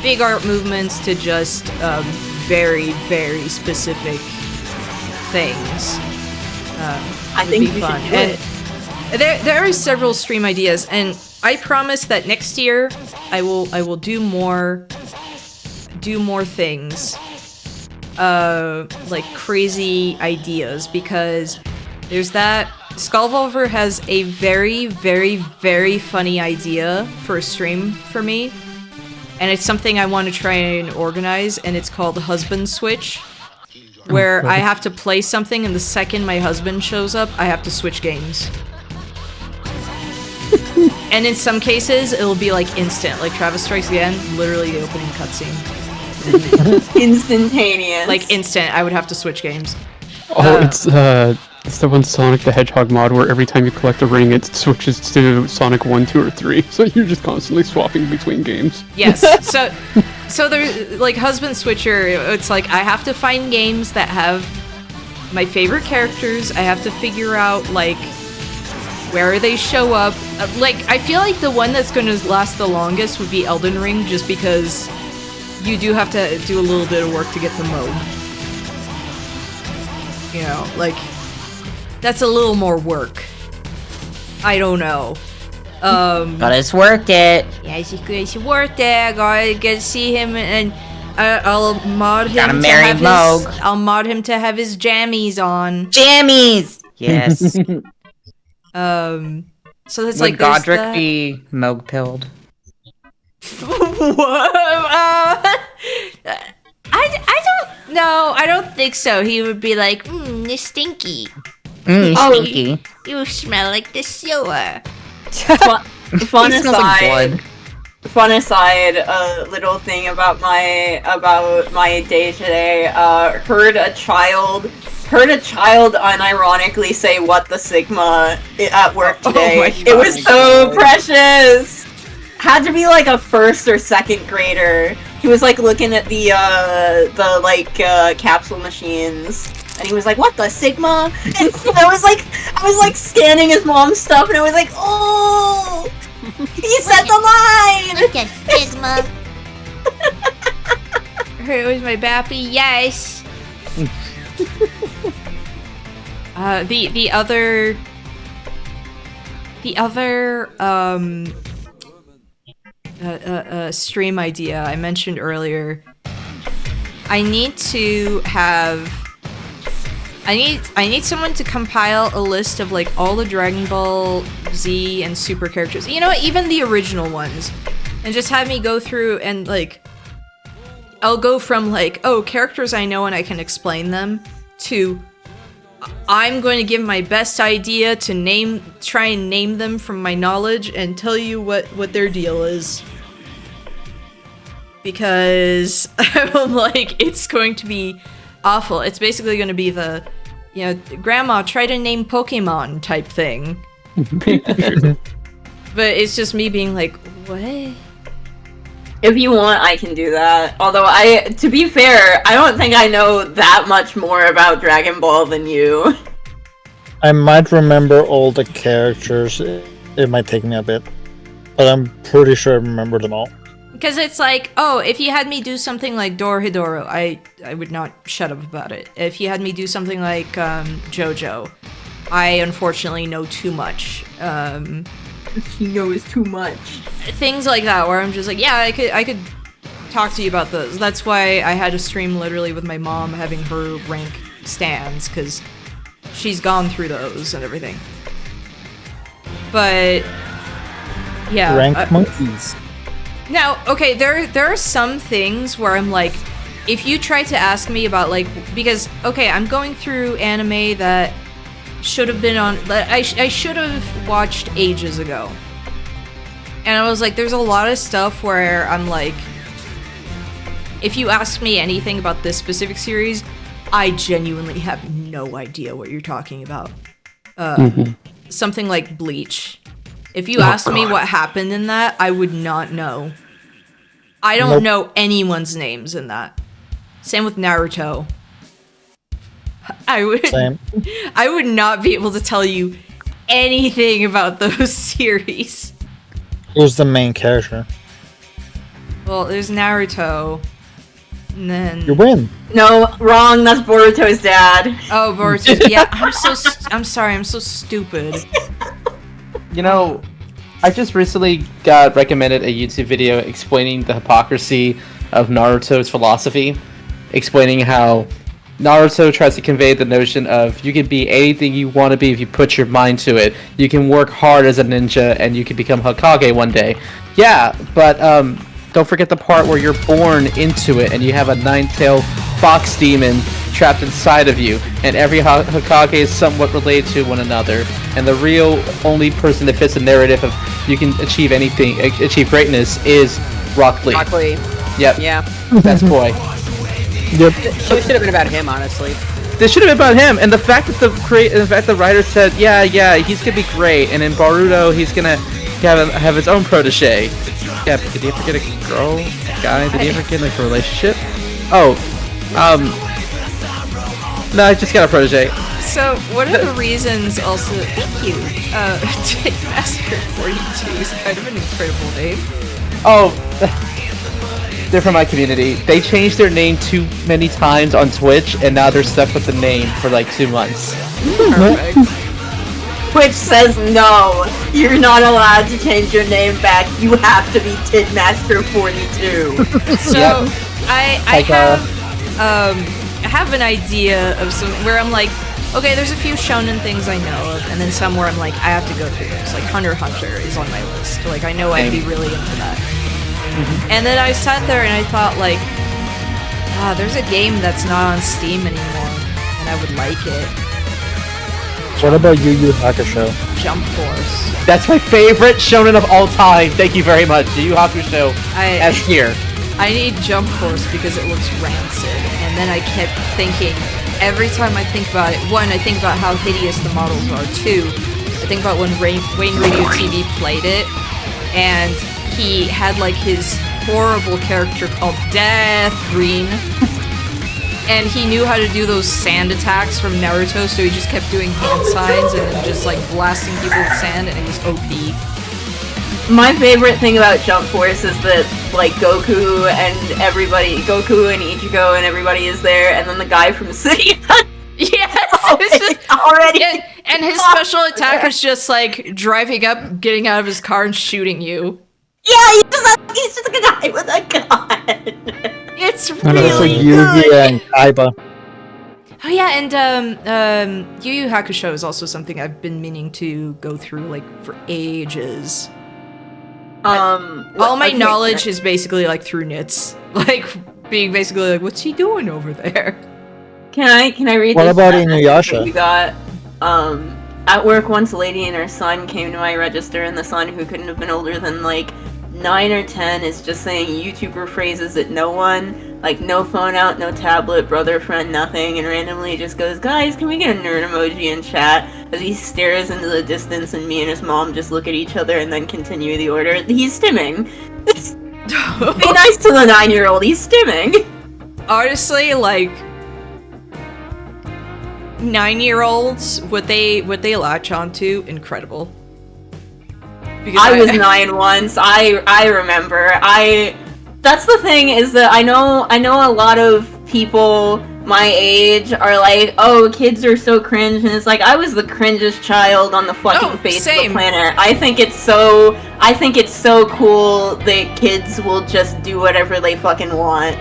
big art movements to just very very specific things. I think we should do it. There are several stream ideas, and I promise that next year I will do more things, like crazy ideas, because there's that. Skullvolver has a very, very, very funny idea for a stream for me, and it's something I want to try and organize, and it's called Husband Switch, where I have to play something, and the second my husband shows up, I have to switch games. And in some cases, it'll be like instant, like Travis Strikes Again, literally the opening cutscene. Instantaneous. Like instant, I would have to switch games. Oh, it's the one Sonic the Hedgehog mod where every time you collect a ring, it switches to Sonic 1, 2, or 3. So you're just constantly swapping between games. Yes. So there's like Husband Switcher. It's like I have to find games that have my favorite characters. I have to figure out like where they show up. Like I feel like the one that's going to last the longest would be Elden Ring, just because you do have to do a little bit of work to get the mode. You know, like, that's a little more work. I don't know. But it's worth it. Yeah, it's worth it. I gotta get to see him, and I'll mod him Gotta to marry have Moog. I'll mod him to have his jammies on. Jammies! Yes. So that's Would like there's Godric that. be Moog pilled? What? I don't know. I don't think so. He would be like, it's stinky. Stinky. You smell like the sewer. Fun He smells like blood. A little thing about my day today. Heard a child unironically say "What the Sigma" at work today. my God. It was so precious. Had to be like a first or second grader. He was like looking at the capsule machines, and he was like, "What the Sigma?" And I was like scanning his mom's stuff, and I was like, "Oh, he said the line." Look at Sigma. It was my bappy. Yes. The other stream idea I mentioned earlier. I need someone to compile a list of like all the Dragon Ball Z and Super characters. You know what, even the original ones. And just have me go through and like I'll go from like, oh, characters I know and I can explain them, to I'm going to give my best idea to try and name them from my knowledge and tell you what their deal is. Because I'm like, it's going to be awful. It's basically going to be the, you know, Grandma, try to name Pokemon type thing. But it's just me being like, what? If you want, I can do that. Although to be fair, I don't think I know that much more about Dragon Ball than you. I might remember all the characters. It might take me a bit, but I'm pretty sure I remember them all. Because it's like, oh, if you had me do something like Dorohedoro, I would not shut up about it. If you had me do something like JoJo, I unfortunately know too much. She knows too much. Things like that, where I'm just like, yeah, I could talk to you about those. That's why I had a stream literally with my mom having her rank stands, because she's gone through those and everything. But yeah, Rank monkeys. Now, okay, there are some things where I'm like, if you try to ask me about like, because okay, I'm going through anime that should have been on, that I should have watched ages ago, and I was like, there's a lot of stuff where I'm like, if you ask me anything about this specific series, I genuinely have no idea what you're talking about. Something like Bleach. If you asked me what happened in that, I would not know. I don't know anyone's names in that. Same with Naruto. I would not be able to tell you anything about those series. Who's the main character? Well, there's Naruto. And then You win. No, wrong. That's Boruto's dad. oh, Boruto. Yeah, I'm sorry. I'm so stupid. You know, I just recently got recommended a YouTube video explaining the hypocrisy of Naruto's philosophy, explaining how Naruto tries to convey the notion of you can be anything you want to be if you put your mind to it. You can work hard as a ninja and you can become Hokage one day. Yeah, but don't forget the part where you're born into it and you have a nine-tailed fox demon trapped inside of you, and every Hokage is somewhat related to one another, and the real only person that fits the narrative of you can achieve anything, achieve greatness, is Rock Lee. Rock Lee. Yep. Yeah. Best boy. Yep. So it should have been about him, honestly. This should have been about him, and the fact that the writer said, yeah, he's gonna be great, and in Boruto he's gonna have his own protege. Yeah, but did he ever get a girl, guy? Did he ever get like a relationship? Oh, no, I just got a protege. So, one of the reasons also, thank you, Master 42 is kind of an incredible name. Oh, they're from my community. They changed their name too many times on Twitch, and now they're stuck with the name for like 2 months. Perfect. Which says no, you're not allowed to change your name back. You have to be Tidmaster 42. So, Yep. I have an idea of some where I'm like, okay, there's a few shonen things I know of, and then some where I'm like, I have to go through those. Like Hunter x Hunter is on my list. Like I know I'd be really into that. And then I sat there and I thought like, there's a game that's not on Steam anymore, and I would like it. What about Yu Yu Hakusho? Jump Force. That's my favorite shonen of all time. Thank you very much. Yu Yu Hakusho as here. I need Jump Force because it looks rancid, and then I kept thinking, every time I think about it, one, I think about how hideous the models are, two, I think about when Wayne Radio TV played it, and he had like his horrible character called Death Green, and he knew how to do those sand attacks from Naruto, so he just kept doing hand signs and then just like blasting people with sand, and it was OP. My favorite thing about Jump Force is that, like, Goku and Ichigo and everybody is there, and then the guy from City Hunter Yes! already. And his special attack is just like driving up, getting out of his car, and shooting you. Yeah, he's just a guy with a gun. It's And also really Yugi good. and Kaiba. Oh yeah, and Yu Yu Hakusho is also something I've been meaning to go through like for ages. All my knowledge is basically like through nits, like being basically like, what's he doing over there? Can I read What this about message Inuyasha? that we got? At work once a lady and her son came to my register, and the son, who couldn't have been older than like 9 or 10, is just saying YouTuber phrases at no one, like no phone out, no tablet, brother, friend, nothing, and randomly just goes, guys, can we get a nerd emoji in chat? as he stares into the distance, and me and his mom just look at each other and then continue the order. He's stimming. Be nice to the 9-year-old. He's stimming. Honestly, like 9-year-olds, what they latch onto, incredible. Because I was 9 once. I remember. That's the thing, is that I know a lot of people my age are like, oh, kids are so cringe, and it's like, I was the cringest child on the fucking face of the planet. I think it's so cool that kids will just do whatever they fucking want.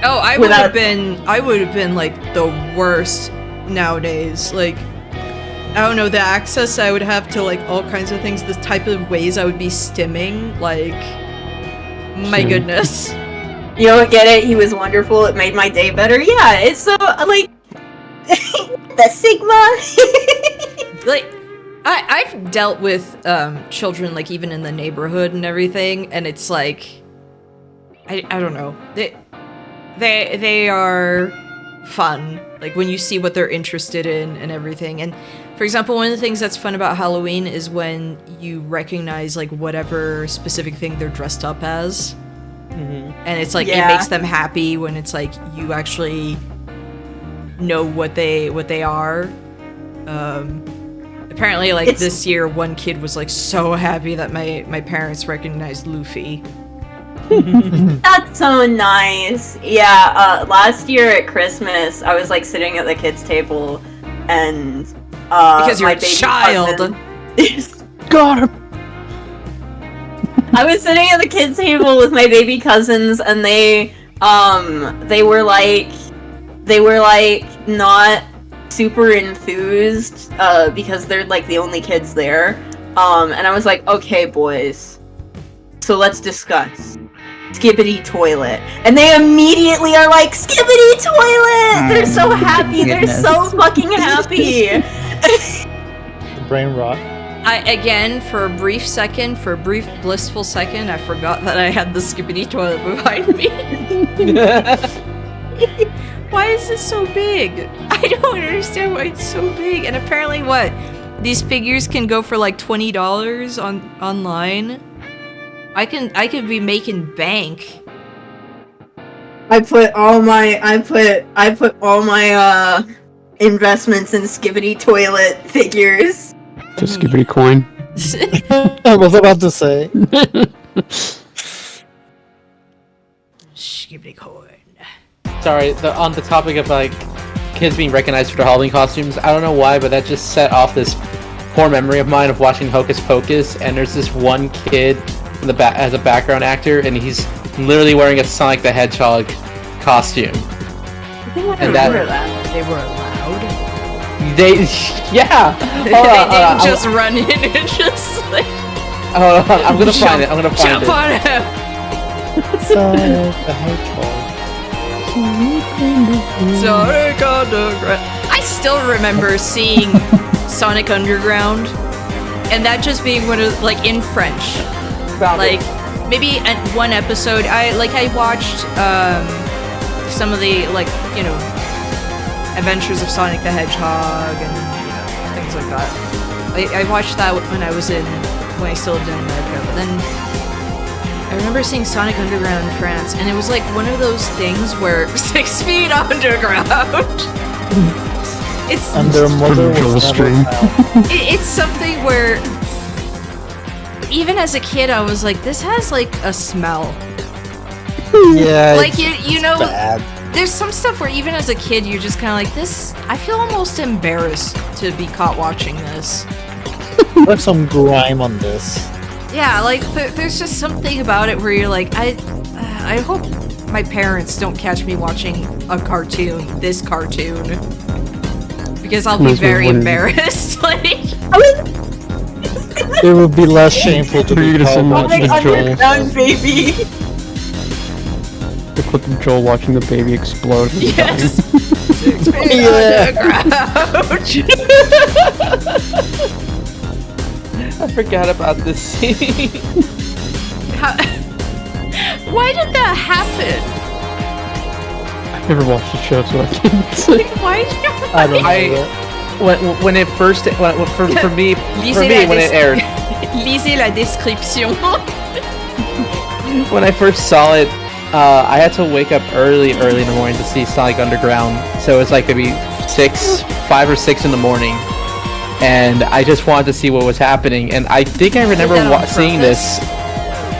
Oh, I would have been like the worst nowadays. Like, I don't know, the access I would have to like all kinds of things, the type of ways I would be stimming, like, my goodness. You don't get it? He was wonderful. It made my day better. Yeah, it's so, like, the Sigma. Like, I've dealt with children, like, even in the neighborhood and everything, and it's like, I don't know. They are fun. Like, when you see what they're interested in and everything. And, for example, one of the things that's fun about Halloween is when you recognize, like, whatever specific thing they're dressed up as. And it's like, it makes them happy when it's like, you actually know what they are. Apparently, like, this year, one kid was, like, so happy that my parents recognized Luffy. That's so nice. Yeah, last year at Christmas, I was, like, sitting at the kids' table, and, because you're a child! Got him! I was sitting at the kids' table with my baby cousins, and they were like not super enthused, because they're like the only kids there. And I was like, okay, boys, so let's discuss Skibbity Toilet. And they immediately are like, Skibbity Toilet! They're so happy, they're so fucking happy. Brain rot. Again, for a brief blissful second, I forgot that I had the Skibbity Toilet behind me. Why is this so big? I don't understand why it's so big. And apparently, what? These figures can go for like $20 online. I could be making bank. I put all my investments in Skibbity Toilet figures. The Skibbity coin. I was about to say. Skibbity coin. Sorry, on the topic of like kids being recognized for their Halloween costumes, I don't know why, but that just set off this poor memory of mine of watching Hocus Pocus, and there's this one kid in the as a background actor, and he's literally wearing a Sonic the Hedgehog costume. I think I remember that. They were allowed. Yeah. They didn't just run in and just like. Oh, I'm gonna find it. Jump on him. Sonic the Hedgehog. Sonic Underground. I still remember seeing Sonic Underground, and that just being one of, like, in French. Like, maybe at one episode, I watched some of the, like, you know, Adventures of Sonic the Hedgehog and, you know, things like that. I watched that when I still lived in America, but then I remember seeing Sonic Underground in France, and it was like one of those things where 6 feet underground. It's under mother stream. It's something where even as a kid, I was like, this has like a smell. Yeah, like you know. Bad. There's some stuff where even as a kid, you're just kind of like, this, I feel almost embarrassed to be caught watching this. There's some grime on this. Yeah, like, there's just something about it where you're like, I hope my parents don't catch me watching this cartoon. Because I'll be very embarrassed. Like, it would be less shameful to be called watching Underground, baby. The clip of Joel watching the baby explode. Yes. I forgot about this scene. Why did that happen? I never watched the show, so I can't say. Why? I don't know. when it first for me when it aired. Lisez la description. When I first saw it, I had to wake up early in the morning to see Sonic Underground. So it was like maybe 5 or 6 in the morning, and I just wanted to see what was happening. And I think I remember seeing this.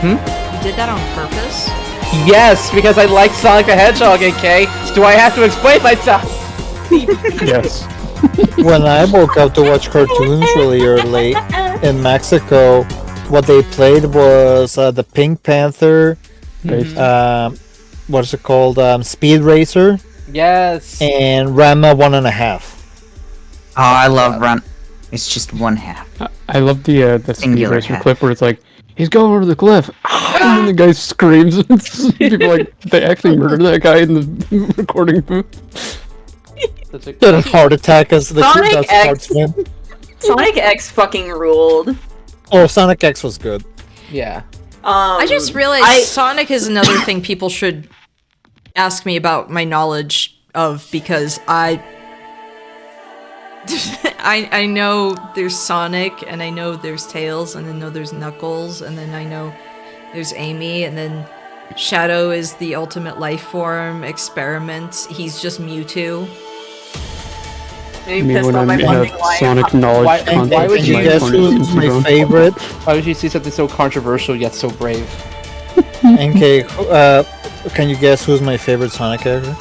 You did that on purpose? Yes, because I like Sonic the Hedgehog. Okay, do I have to explain myself? Yes. When I woke up to watch cartoons really early in Mexico, what they played was the Pink Panther, what's it called? Speed Racer. Yes. And Ranma 1.5. Oh, I love Run. It's just 1/2. I love the Speed Singular Racer half. clip where it's like, he's going over the cliff, and then the guy screams, and people like, they actually murdered that guy in the recording booth. Get a heart attack as the Sonic kid does X. cartoon. Sonic X fucking ruled. Oh, Sonic X was good. Yeah. I just realized Sonic is another thing people should ask me about my knowledge of, because I know there's Sonic, and I know there's Tails, and I know there's Knuckles, and then I know there's Amy, and then Shadow is the ultimate life form experiment. He's just Mewtwo. I mean, when I'm in a Sonic knowledge contest, why would you my guess phone who's is my zero. favorite? Why would you see something so controversial yet so brave? Enkei, can you guess who's my favorite Sonic character?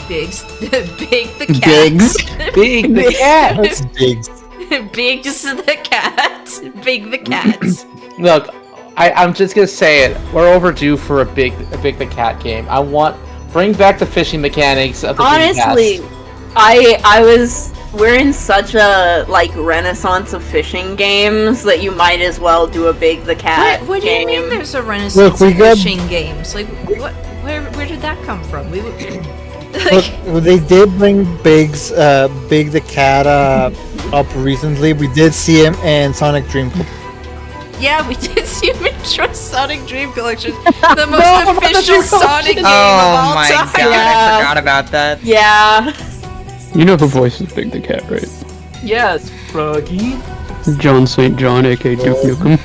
Biggs. Big the cat. Biggs. Big the cat. That's Biggs. Biggs the cat. Big the cat. Look, I'm just gonna say it. We're overdue for a big the cat game. Bring back the fishing mechanics of the Honestly, we're in such a renaissance of fishing games that you might as well do a Big the Cat What do you game. mean there's a renaissance Look, we of got- fishing games? Like, what? Where did that come from? Look, they did bring Big the Cat up recently. We did see him in Sonic Dream. Yeah, we did see him in Sonic Dream Collection, the most official Sonic game of Oh all my time. god, I forgot about that. Yeah. You know who voices Big the Cat, right? Yes, Froggy. John St. John, aka Duke Nukem.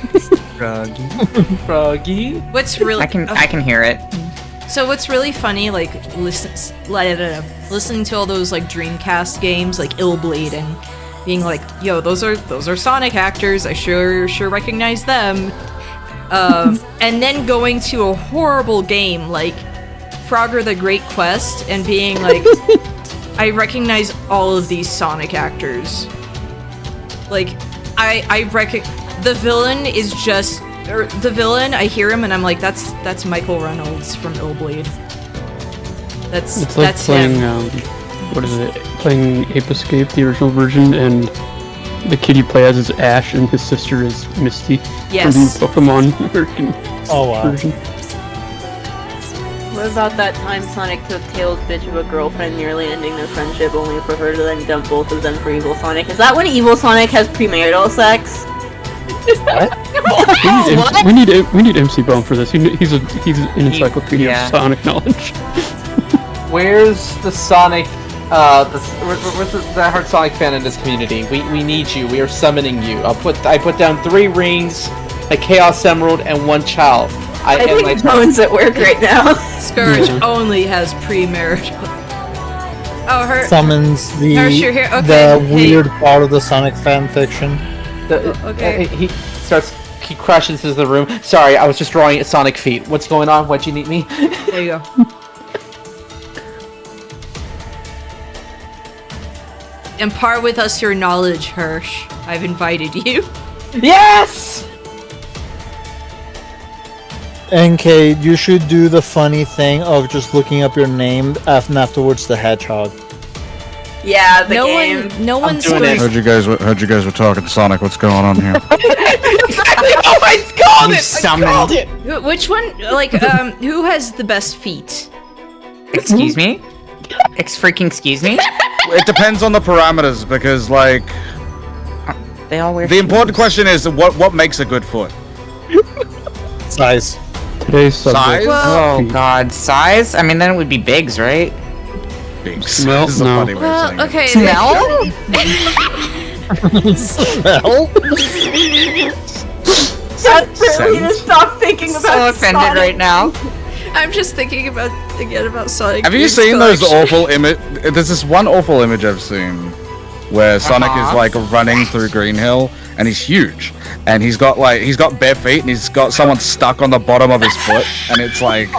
Froggy. What's really I can hear it. So what's really funny, like listening to all those like Dreamcast games, like Illblade, and being like, "Yo, those are Sonic actors. I sure recognize them." And then going to a horrible game like Frogger the Great Quest and being like, "I recognize all of these Sonic actors." Like, the villain is just. The villain, I hear him and I'm like, that's Michael Reynolds from Illblade. It's like that's playing, him. what is it? Playing Ape Escape, the original version, and the kid you play as is Ash and his sister is Misty. Yes. From the Pokemon version. What about that time Sonic took Tails' bitch of a girlfriend, nearly ending their friendship, only for her to then dump both of them for Evil Sonic? Is that when Evil Sonic has premarital sex? We need MC Bone for this. He's an encyclopedia of Sonic knowledge. Where's the Sonic? Where's the hard Sonic fan in this community? We need you. We are summoning you. I put down 3 rings, a Chaos Emerald, and 1 child. I think Bone's at work right now. Scourge only has premarital. Oh, her Summons the Hershey here. Okay, the hey. weird part of the Sonic fan fiction. Okay. He crashes into the room. Sorry, I was just drawing Sonic feet. What's going on? Why'd you need me? There you go. Impart with us your knowledge, Hirsch. I've invited you. Yes! Enkei, you should do the funny thing of just looking up your name and afterwards the hedgehog. Yeah, the game. No one's doing it. Heard you guys were talking Sonic. What's going on here? Exactly! Oh, I called it! I called it! Which one? Like, who has the best feet? Excuse me? Excuse me? It depends on the parameters because, like, They all wear the important question is what makes a good foot? Size. Today's subject. Size? Oh god, size? I mean, then it would be Biggs, right? Beaks. Smell? This is a No. funny way of saying Well, it. okay. Smell? That's really to stop thinking about So offended Sonic. right now. I'm just thinking about Sonic. Have you Youth's seen those collection. awful image? There's this one awful image I've seen where Sonic is like running through Green Hill, and he's huge, and he's got bare feet, and he's got someone stuck on the bottom of his foot, and it's like,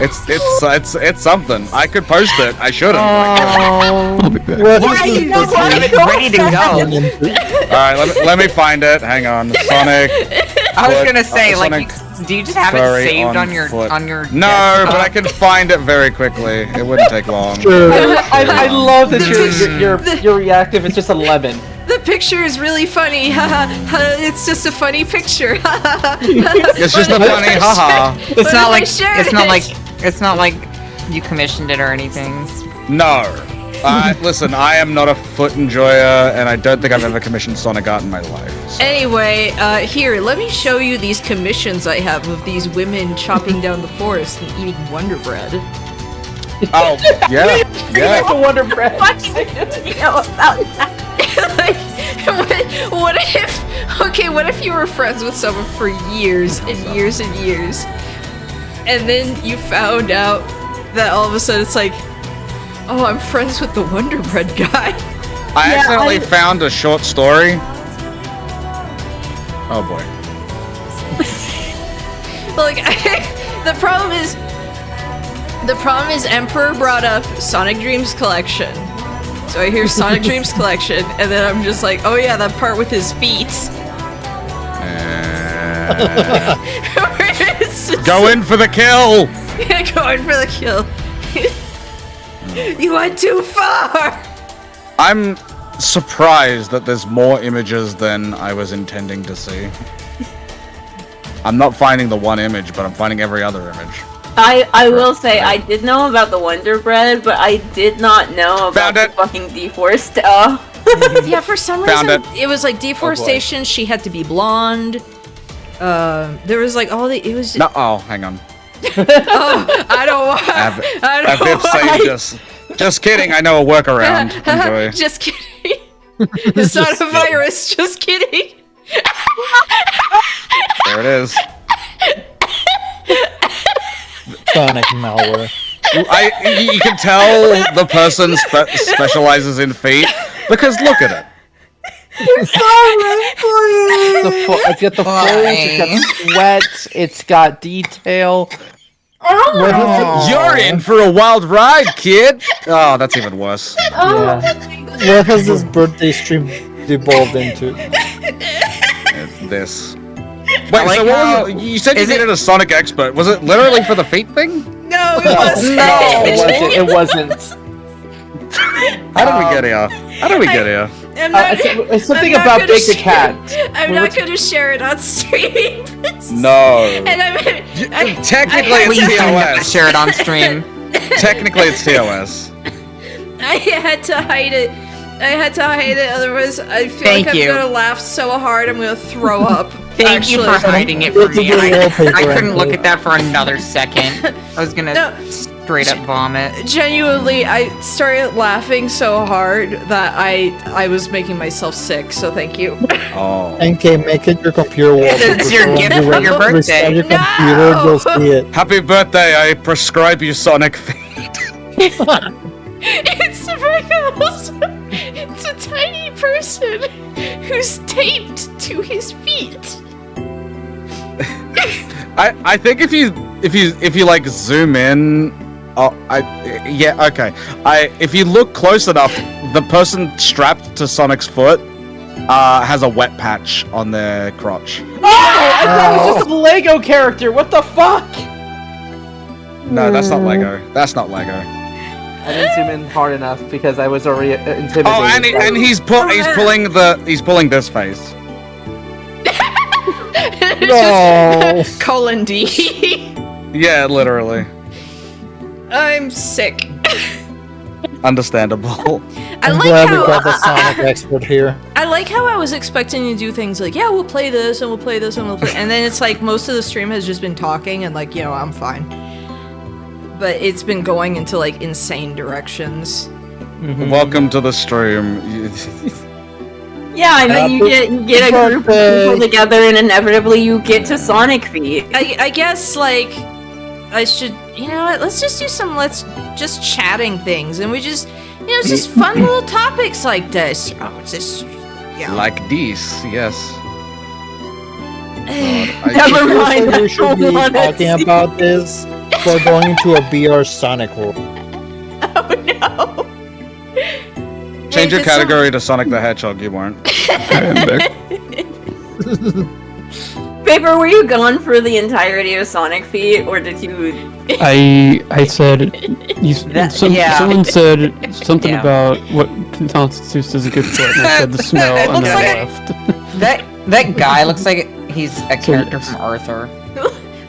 it's something. I could post it. I shouldn't. I'll be back. What Why is you this? not Ready to go. All right, let me find it. Hang on, Sonic. I was foot, gonna say, like, Sonic do you just have it furry saved on your foot. No, desktop? but I can find it very quickly. It wouldn't take long. I love that you're reactive. It's just a lemon. The picture is really funny. It's just a funny picture. It's just a funny haha. It's not like you commissioned it or anything. No. Listen, I am not a foot enjoyer, and I don't think I've ever commissioned Sonic art in my life. So. Anyway, here, let me show you these commissions I have of these women chopping down the forest and eating Wonder Bread. Oh, yeah, yeah. The Wonder Bread. What do you know about that? Like, what if you were friends with someone for years and years and years, and then you found out that all of a sudden it's like, oh, I'm friends with the Wonder Bread guy. I accidentally found a short story. Oh boy. Like, the problem is Emperor brought up Sonic Dreams Collection. So I hear Sonic Dreams Collection, and then I'm just like, oh yeah, that part with his feet. Go in for the kill! Going for the kill. You went too far! I'm surprised that there's more images than I was intending to see. I'm not finding the one image, but I'm finding every other image. I will say I did know about the Wonder Bread, but I did not know about the fucking deforest. Yeah, for some Found reason it was like deforestation. She had to be blonde. There was like all the. It was. No, oh, hang on. Oh, I don't want. I don't want. Just kidding. I know a workaround. Enjoy. Just kidding. It's not a virus. Just kidding. There it is. Sonic malware. You can tell the person specializes in feet because look at it. It's got the folds, it's got sweat, it's got detail. You're in for a wild ride, kid. Oh, that's even worse. Yeah. What has this birthday stream devolved into? This. Wait, so what was it? You said you needed a Sonic expert. Was it literally for the feet thing? No, it wasn't. No, it wasn't. How did we get here? How did we get here? It's something about Bake the Cat. I'm not going to share it on stream. No. And Technically, it's TOS. Share it on stream. Technically, it's TOS. I had to hide it. Otherwise I feel like I'm gonna laugh so hard I'm gonna throw up. Thank you for hiding it from me. I couldn't look at that for another second. I was gonna straight up vomit. Genuinely, I started laughing so hard that I was making myself sick. So thank you. Oh. Enkei, make it your computer wallpaper. It's your gift for your birthday. Restart your computer, you'll see it. Happy birthday! I prescribe you Sonic feet. It's a tiny person who's taped to his feet. I think if you like zoom in, if you look close enough, the person strapped to Sonic's foot has a wet patch on their crotch. Oh, I thought it was just a Lego character. What the fuck? No, that's not Lego. That's not Lego. I didn't zoom in hard enough because I was already intimidated. Oh, and he's pulling this face. No. Colon D. Yeah, literally. I'm sick. Understandable. I'm glad we got the Sonic expert here. I like how I was expecting to do things like, yeah, we'll play this and we'll play this and we'll play, and then it's like most of the stream has just been talking and like, I'm fine. but it's been going into like insane directions. Welcome to the stream. Yeah, I mean, you get a group of people together, and inevitably you get to Sonic feet. I guess like I should, you know what? Let's just do some just chatting things, and we just just fun little topics like this. Oh, it's just Like this, yes. Never mind. We should be talking about this. We're going into a VR Sonic world. Oh no! Change your category to Sonic the Hedgehog. You won't. Paper, were you gone for the entirety of Sonic Feet, or did you? I said someone said something about what constitutes as a good foot, and I said the smell, and then I left. That guy looks like he's a character from Arthur.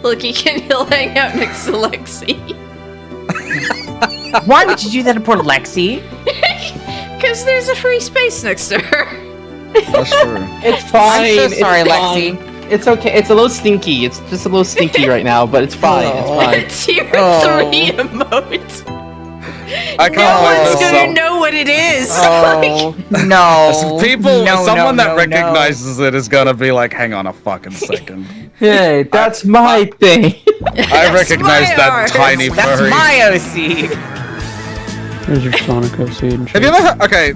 Look, he'll hang out next to Lexi. Why would you do that to poor Lexi? Because there's a free space next to her. That's true. It's fine. I'm so sorry, it's Lexi. fine. It's okay. It's a little stinky. It's just a little stinky right now, but it's fine. It's fine. It's tier 3 emote. I can't No believe one's this gonna know what it is. Oh no! Someone that no, recognizes it is gonna be like, hang on a fucking second. Hey, that's my thing. I recognize my that art. tiny That's furry. my OC. There's your Sonic OC and Have shit. you ever okay,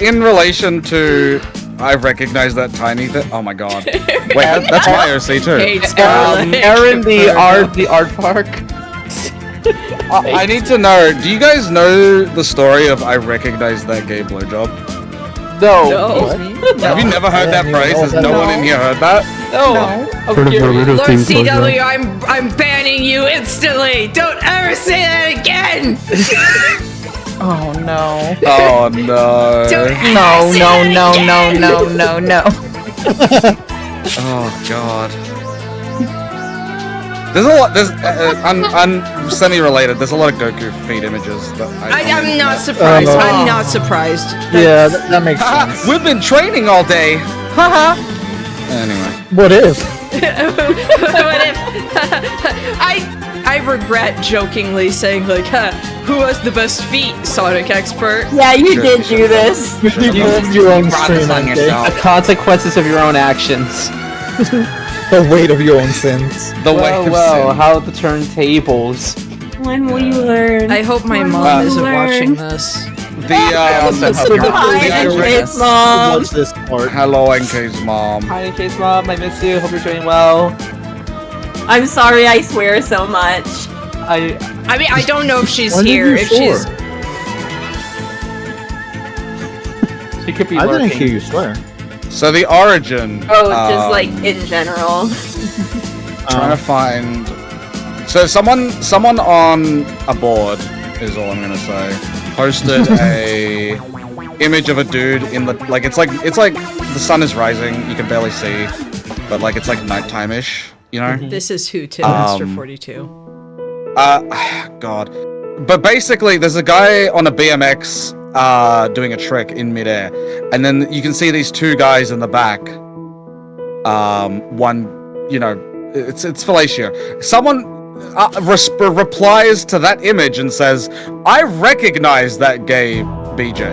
in relation to I recognize that tiny thing? Oh my god. Wait, that's my OC too. Aaron, the art park. I need to know, do you guys know the story of I recognize that gay blowjob? No. Have you never heard that phrase? Has no one in here heard that? No. Heard of Naruto Lord theme CW, blowjob. I'm banning you instantly. Don't ever say that again. Oh no! Oh no. Don't ever No! say No! that No! again. No! Oh god. There's a lot. There's semi-related. There's a lot of Goku feed images that I'm not surprised. I'm not surprised. Yeah, that makes sense. We've been training all day. Haha. Anyway. What if? What if I regret jokingly saying like, who has the best feet, Sonic expert? Yeah, you did do this. You have your own Brought this stream, on Enkei. yourself. The consequences of your own actions. The weight of your own sins. The way of Well, sin. how the turntables. When will you learn? I hope my When mom will you isn't learn? watching this. The also hope your mom Hi, is watching Enkei's this. mom. Watch this part. Hello, Enkei's mom. Hi, Enkei's mom. I miss you. Hope you're doing well. I'm sorry I swear so much. I I mean, I don't know if she's When did here. you If swear? she's, she could be I working. didn't hear you swear. So the origin. Oh, just like in general. Trying to find. So someone on a board is all I'm gonna say. Posted a image of a dude in the it's like the sun is rising. You can barely see, but like it's like nighttime-ish. You know. this is who Tim Master 42. God. But basically, there's a guy on a BMX doing a trick in midair, and then you can see these two guys in the back. One, it's Felicia. Someone replies to that image and says, "I recognize that gay BJ,"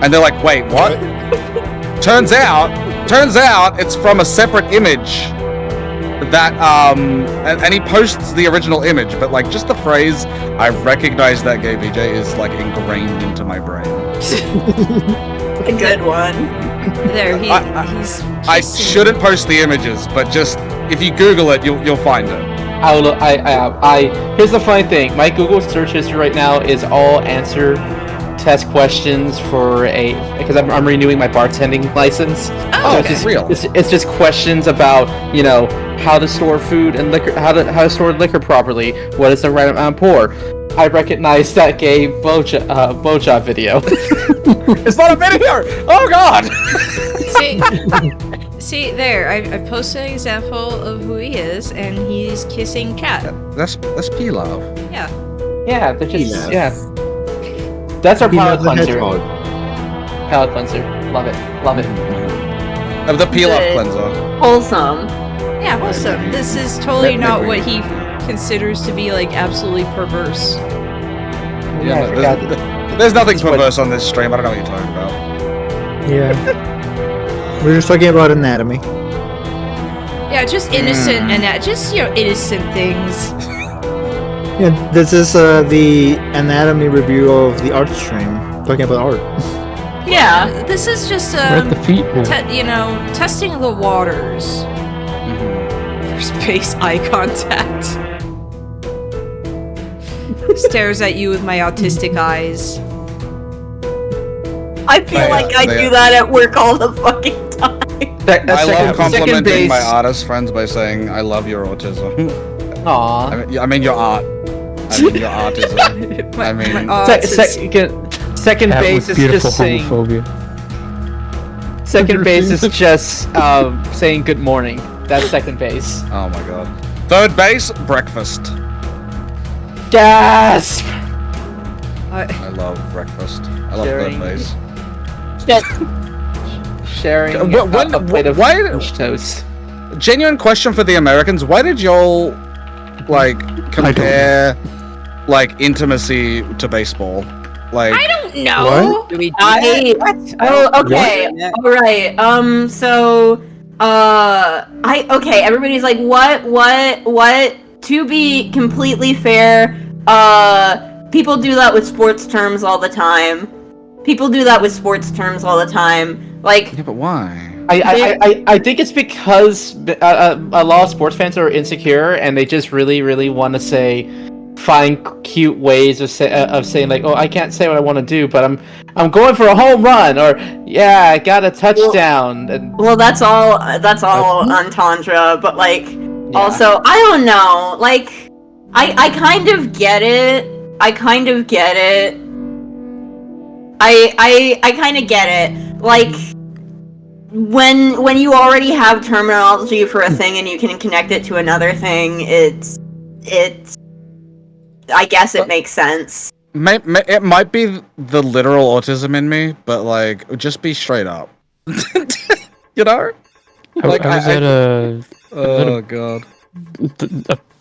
and they're like, "Wait, what?" Turns out, it's from a separate image. That and he posts the original image, but like just the phrase "I recognize that gay BJ" is like ingrained into my brain. A good one. There, he's. I shouldn't post the images, but just if you Google it, you'll find it. Here's the funny thing. My Google search history right now is all answer test questions because I'm renewing my bartending license. Oh, it's just, real. It's just questions about how to store food and liquor, how to store liquor properly. What is the right amount of pour? I recognize that gay blowjob video. It's not a video. Oh God. See there, I posted an example of who he is, and he's kissing cat. That's P-Love. Yeah. Yeah, they're just Peanut. yeah. That's our palate Peanut the cleanser. Hedgehog. Palate cleanser. Love it. Love it. Of the P-Love Good. cleanser. Wholesome. Yeah, wholesome. This is totally not what he considers to be like absolutely perverse. Yeah, I forgot there's nothing perverse on this stream. I don't know what you're talking about. Yeah. We're just talking about anatomy. Yeah, just innocent and just innocent things. Yeah, this is the anatomy review of the art stream. Talking about art. Yeah. This is just We're at the feet now. testing the waters. For space eye contact. Stares at you with my autistic eyes. I feel like I do that at work all the fucking time. I love complimenting my artist friends by saying, I love your autism. Aww. I mean your art. I mean your artism. I mean... Second base is just saying... Second base is just saying good morning. That's second base. Oh my god. Third base, breakfast. Gasp! I love breakfast. I love Sharing- third base. Sharing When- a plate of why- French toast. Genuine question for the Americans. Why did y'all, like, compare, like, intimacy to baseball? Like, I don't know. Do we do Okay. All right. Everybody's like, what? To be completely fair, people do that with sports terms all the time. Like, yeah, but why? I think it's because a lot of sports fans are insecure and they just really want to find cute ways of saying like, oh, I can't say what I want to do, but I'm going for a home run, or yeah, I got a touchdown. Well, that's all entendre, but like, also, I don't know, like, I kind of get it. I kind of get it. Like, when you already have terminology for a thing and you can connect it to another thing, it's I guess it makes sense. It might be the literal autism in me, but like, just be straight up. You know? Like, I was at a oh god.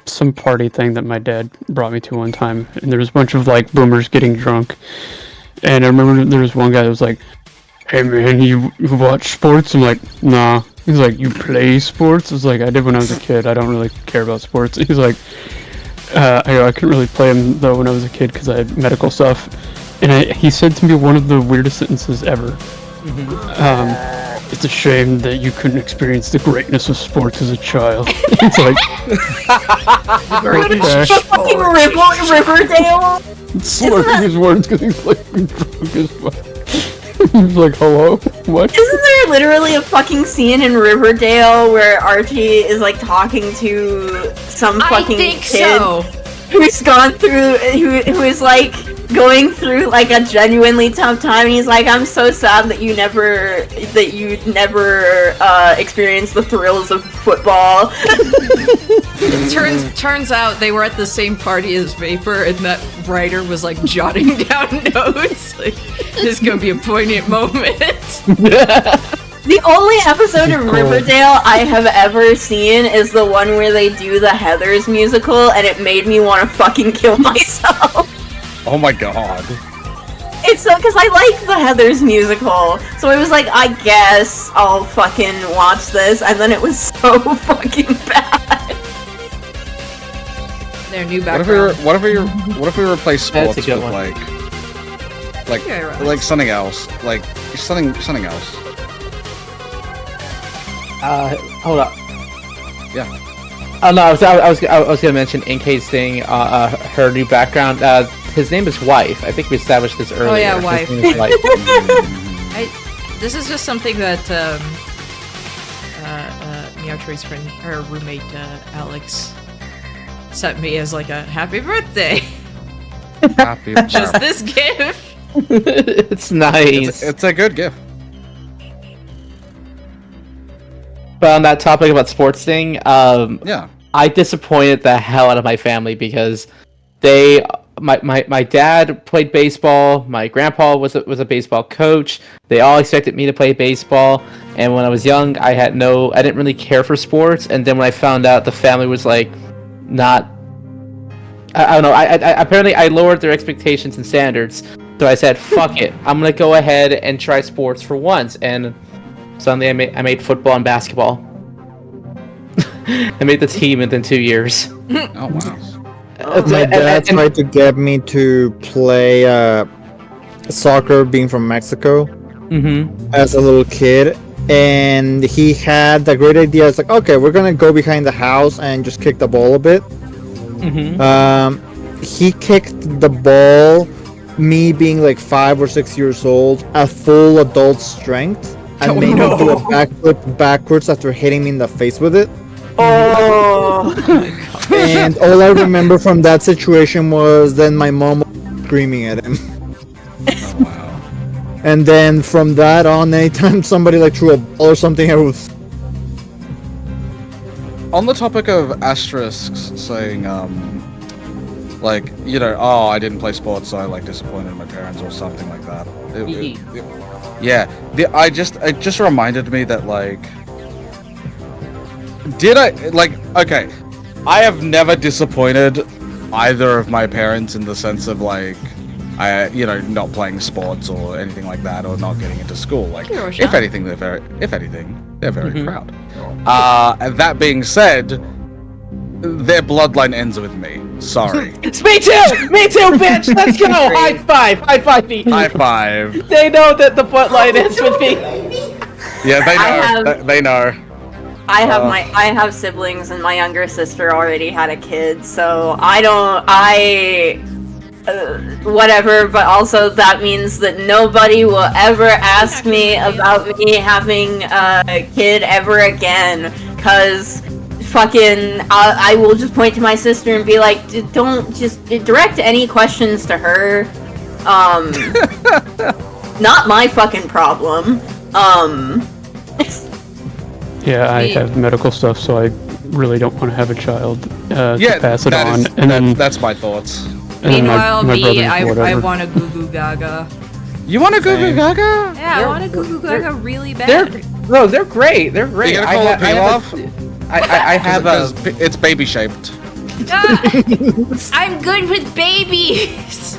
some party thing that my dad brought me to one time, and there was a bunch of like boomers getting drunk, and I remember there was one guy that was like, "Hey man, you watch sports?" I'm like, "Nah." He's like, "You play sports?" I was like, "I did when I was a kid. I don't really care about sports." He's like, I couldn't really play them though when I was a kid because I had medical stuff." And he said to me one of the weirdest sentences ever. It's a shame that you couldn't experience the greatness of sports as a child. It's like, Fucking Riverdale. slurping his words because he's like drunk as fuck. He's like, hello? What? Isn't there literally a fucking scene in Riverdale where Archie is like talking to some fucking kid who's gone through, who is like going through like a genuinely tough time, and he's like, "I'm so sad that you never experienced the thrills of football." Turns out they were at the same party as Vapor, and that writer was like jotting down notes. Like, this is gonna be a poignant moment. The only episode of Riverdale I have ever seen is the one where they do the Heathers musical, and it made me want to fucking kill myself. Oh my god. It's so, because I like the Heathers musical, so I was like, I guess I'll fucking watch this, and then it was so fucking bad. Their new background. What if we replace sports with one. like something else, like something else. Hold up. Yeah. Oh no, I was gonna mention Enkei's thing. Her new background. His name is Wife. I think we established this earlier. Oh yeah, Wife. His name is Wife. This is just something that Meowtree's friend, her roommate Alex, sent me as like a happy birthday. Happy Just this gift. It's nice. It's a good gift. But on that topic about sports thing, yeah, I disappointed the hell out of my family because my dad played baseball, my grandpa was a baseball coach. They all expected me to play baseball, and when I was young, I didn't really care for sports. And then when I found out the family was like not I don't know. I apparently I lowered their expectations and standards. So I said, "Fuck it, I'm gonna go ahead and try sports for once." And suddenly, I made football and basketball. I made the team within 2 years. Oh wow. My dad tried to get me to play soccer, being from Mexico, as a little kid, and he had the great idea. It's like, okay, we're gonna go behind the house and just kick the ball a bit. He kicked the ball, me being like 5 or 6 years old, at full adult strength, and made me do a backflip backwards after hitting me in the face with it. Oh. And all I remember from that situation was then my mom screaming at him. Oh, wow. And then from that on, anytime somebody like threw a ball or something, I was... On the topic of asterisks saying, like, you know, oh, I didn't play sports, so I like disappointed my parents or something like that. It just reminded me that, like, okay, I have never disappointed either of my parents in the sense of, like, not playing sports or anything like that, or not getting into school. Like, if anything, they're very proud. And that being said, their bloodline ends with me. Sorry. It's me too, bitch. Let's go. High five me. High five. They know that the bloodline ends with me. Yeah, they know. They know. I have siblings, and my younger sister already had a kid, so whatever, but also that means that nobody will ever ask me about me having a kid ever again, cause fucking I will just point to my sister and be like, don't just direct any questions to her. Not my fucking problem. Yeah, I have medical stuff, so I really don't want to have a child to pass it on. That's my thoughts. Meanwhile, I want a Goo Goo Gaga. You want a Goo Goo Gaga? Yeah, I want a Goo Goo Gaga really bad. They're great. They're great. Are you gonna call it off? I have it's baby shaped. I'm good with babies.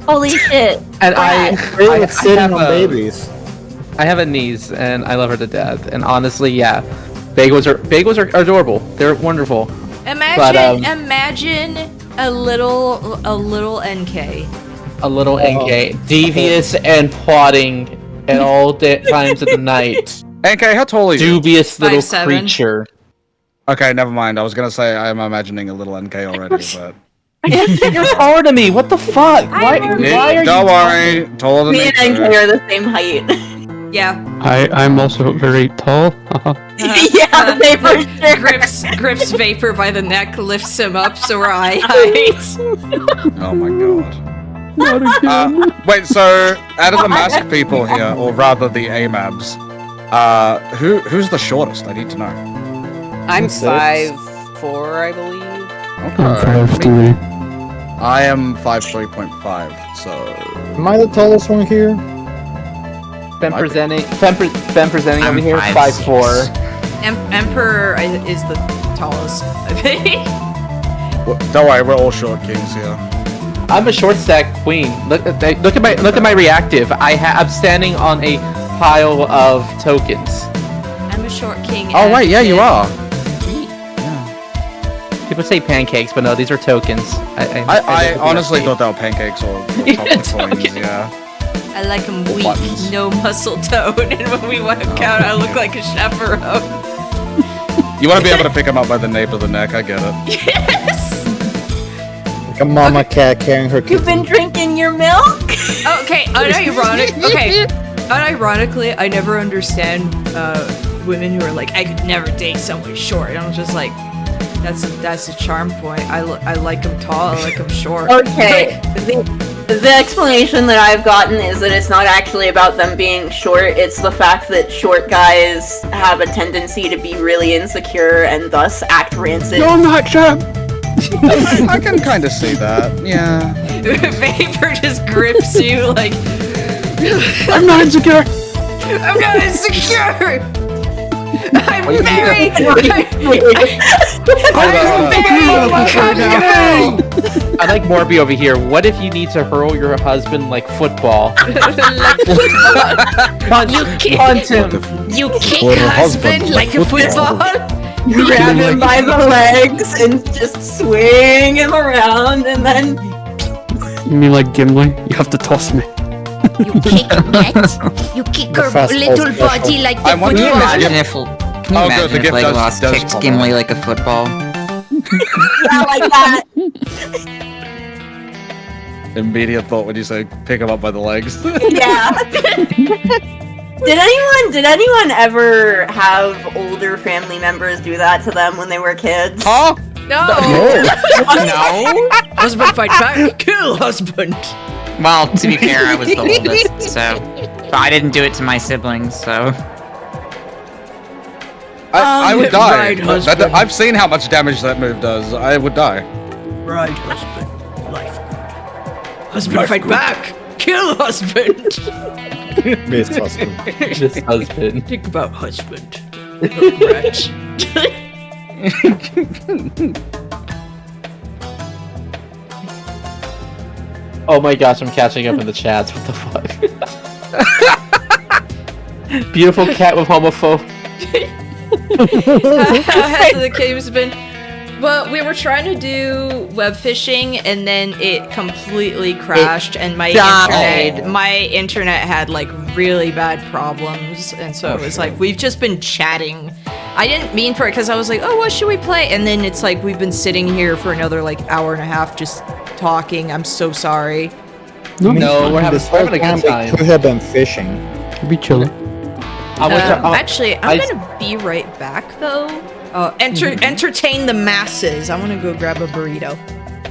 Holy shit! And I sitting on babies. I have a niece, and I love her to death. And honestly, yeah, bagels are adorable. They're wonderful. Imagine a little Enkei. A little Enkei, devious and plotting at all times of the night. Enkei, how tall are you? Dubious little creature. Okay, never mind. I was gonna say I'm imagining a little Enkei already, but you're taller than me. What the fuck? Why are you? Don't worry, taller than me. Me and Enkei are the same height. Yeah. I'm also very tall. Yeah, they for sure. Grips Vapor by the neck, lifts him up, so we're eye height. Oh my god. Not again. Wait, so out of the mask people here, or rather the AMABs, who's the shortest? I need to know. I'm 5'4", I believe. Okay. I'm 5'3". I am 5'3.5", so... Am I the tallest one here? Femme presenting over here, 5'4". Emperor is the tallest, I think. Don't worry, we're all short kings here. I'm a short stack queen. Look at my reactive. I'm standing on a pile of tokens. I'm a short king. Oh right, yeah, you are. People say pancakes, but no, these are tokens. I honestly thought they were pancakes or chocolate coins. Yeah. I like them weak, no muscle tone, and when we walk out, I look like a chaperone. You want to be able to pick them up by the nape of the neck. I get it. Yes. Like a mama cat carrying her kids. You've been drinking your milk? Okay, unironically, I never understand women who are like, I could never date someone short. And I'm just like, that's a charm point. I like them tall, I like them short. Okay, the explanation that I've gotten is that it's not actually about them being short, it's the fact that short guys have a tendency to be really insecure and thus act rancid. No, I'm not, shut up! I can kind of see that, yeah. Vapor just grips you like... I'm not insecure! I'm not insecure! I'm very... I like Morby over here. What if you need to hurl your husband like football? punch, punch him. You kick Or a husband husband like a football. You grab him by the legs and just swing him around, and then You mean like Gimli? You have to toss me. You kick that? You kick The her fastball little special. body like I the want Can you football. imagine if good, the gift Legolas does kicked pop Gimli out. like a football? yeah, like that. Immediate thought when you say pick him up by the legs. Yeah. Did anyone ever have older family members do that to them when they were kids? Huh? No. No. Husband fight back. Kill husband. Well, to be fair, I was the oldest, so but I didn't do it to my siblings. So I would die. right, That- husband. I've seen how much damage that move does. I would die. Right, husband. Life good. Husband fight back. Kill husband. Miss husband. This husband. Think about husband. Regret. Oh my gosh, I'm catching up in the chats. What the fuck? Beautiful cat with homophobe. Has the caves been? Well, we were trying to do web fishing, and then it completely crashed, and my internet had like really bad problems, and so it was like we've just been chatting. I didn't mean for it because I was like, oh, what should we play? And then it's like we've been sitting here for another like hour and a half just talking. I'm so sorry. No, we're having a good time. We could have been fishing. Be chilling. Actually, I'm gonna be right back though. Entertain the masses. I want to go grab a burrito.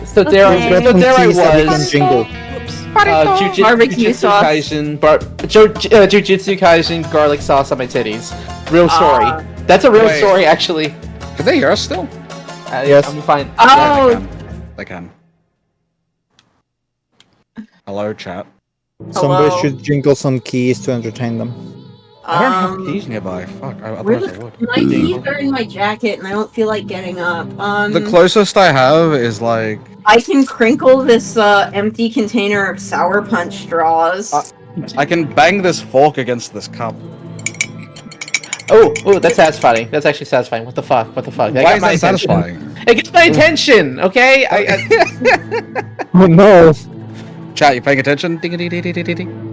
So there, so there I was. Jingle. Jujutsu Barbecue sauce. Kaisen, Jujutsu Kaisen, garlic sauce on my titties. Real story. That's a real Wait. story, actually. Can they hear us still? Yes. I'm fine. Oh, They can. Hello, chat. Somebody Hello. should jingle some keys to entertain them. I don't have keys nearby. Fuck. Where Otherwise I the would. my keys are in my jacket, and I don't feel like getting up. The closest I have is like. I can crinkle this empty container of sour punch straws. I can bang this fork against this cup. Oh, that's satisfying. That's actually satisfying. What the fuck? What the fuck? Why is that satisfying? It gets my attention, okay? Oh no! Chat, you paying attention? Ding ding ding ding ding ding.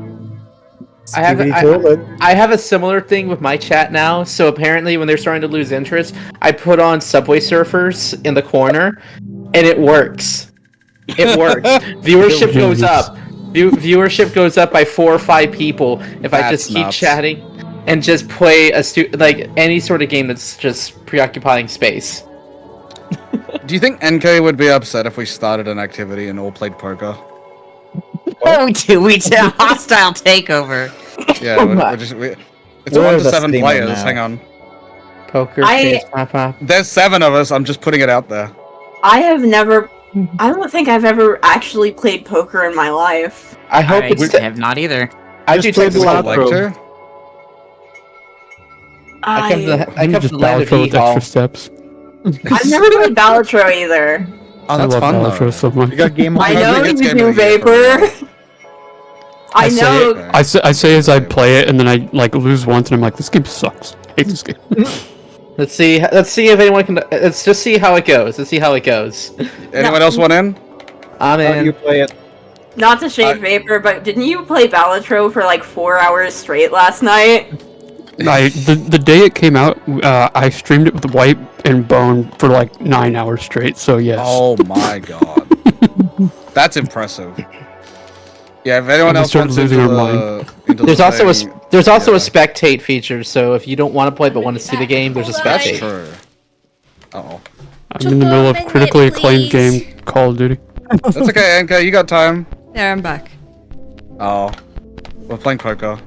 I have a similar thing with my chat now. So apparently, when they're starting to lose interest, I put on Subway Surfers in the corner, and it works. It works. Viewership goes up. Viewership goes up by 4 or 5 people if I just keep chatting and just play like any sort of game that's just preoccupying space. Do you think Enkei would be upset if we started an activity and all played poker? Oh, we did a hostile takeover. Yeah, it's We're 1 to the 7 steamer players. now. Hang on. Poker I- face pop. There's 7 of us. I'm just putting it out there. I don't think I've ever actually played poker in my life. I hope I it's. have not either. I Just do play take the the lab Like probe. to? I come to the. I You come to just the land of Balatro with Hee-Haw. extra steps. I've never played Balatro either. Oh, I that's love fun Balatro though. so much. You got game on. I don't know think you it's game do, of the year for Vapor. I say know. it- I say as I play it, and then I like lose once, and I'm like, this game sucks. I hate this game. Let's see if anyone can. Let's just see how it goes. Let's see how it goes. Anyone else want in? I'm How do in. you play it? Not to shade Vapor, but didn't you play Balatro for like 4 hours straight last night? The day it came out, I streamed it with White and Bone for like 9 hours straight. So yes. Oh my god. That's impressive. Yeah, if anyone We else started wants losing into our the There's also thing, a spectate feature. So if you don't want to play but want to see the game, there's a That's spectate. true. Uh-oh. I'm in the middle of critically acclaimed game Call of Duty. That's okay, Enkei, you got time. There, I'm back. Oh. We're playing poker.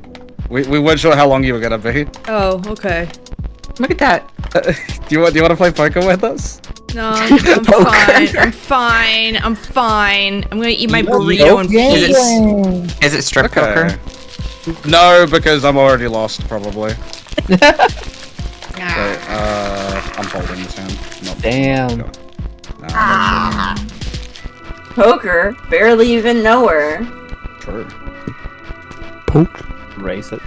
We weren't sure how long you were gonna be. Oh, okay. Look at that. Do you want to play poker with us? No, I'm fine. I'm fine. I'm gonna eat my burrito and Is peace. it, is it strip poker? No, because I'm already lost, probably. Wait, I'm holding this hand. Not Damn. No, I'm not sure. poker. Barely even know her. True. Poke. Raise it.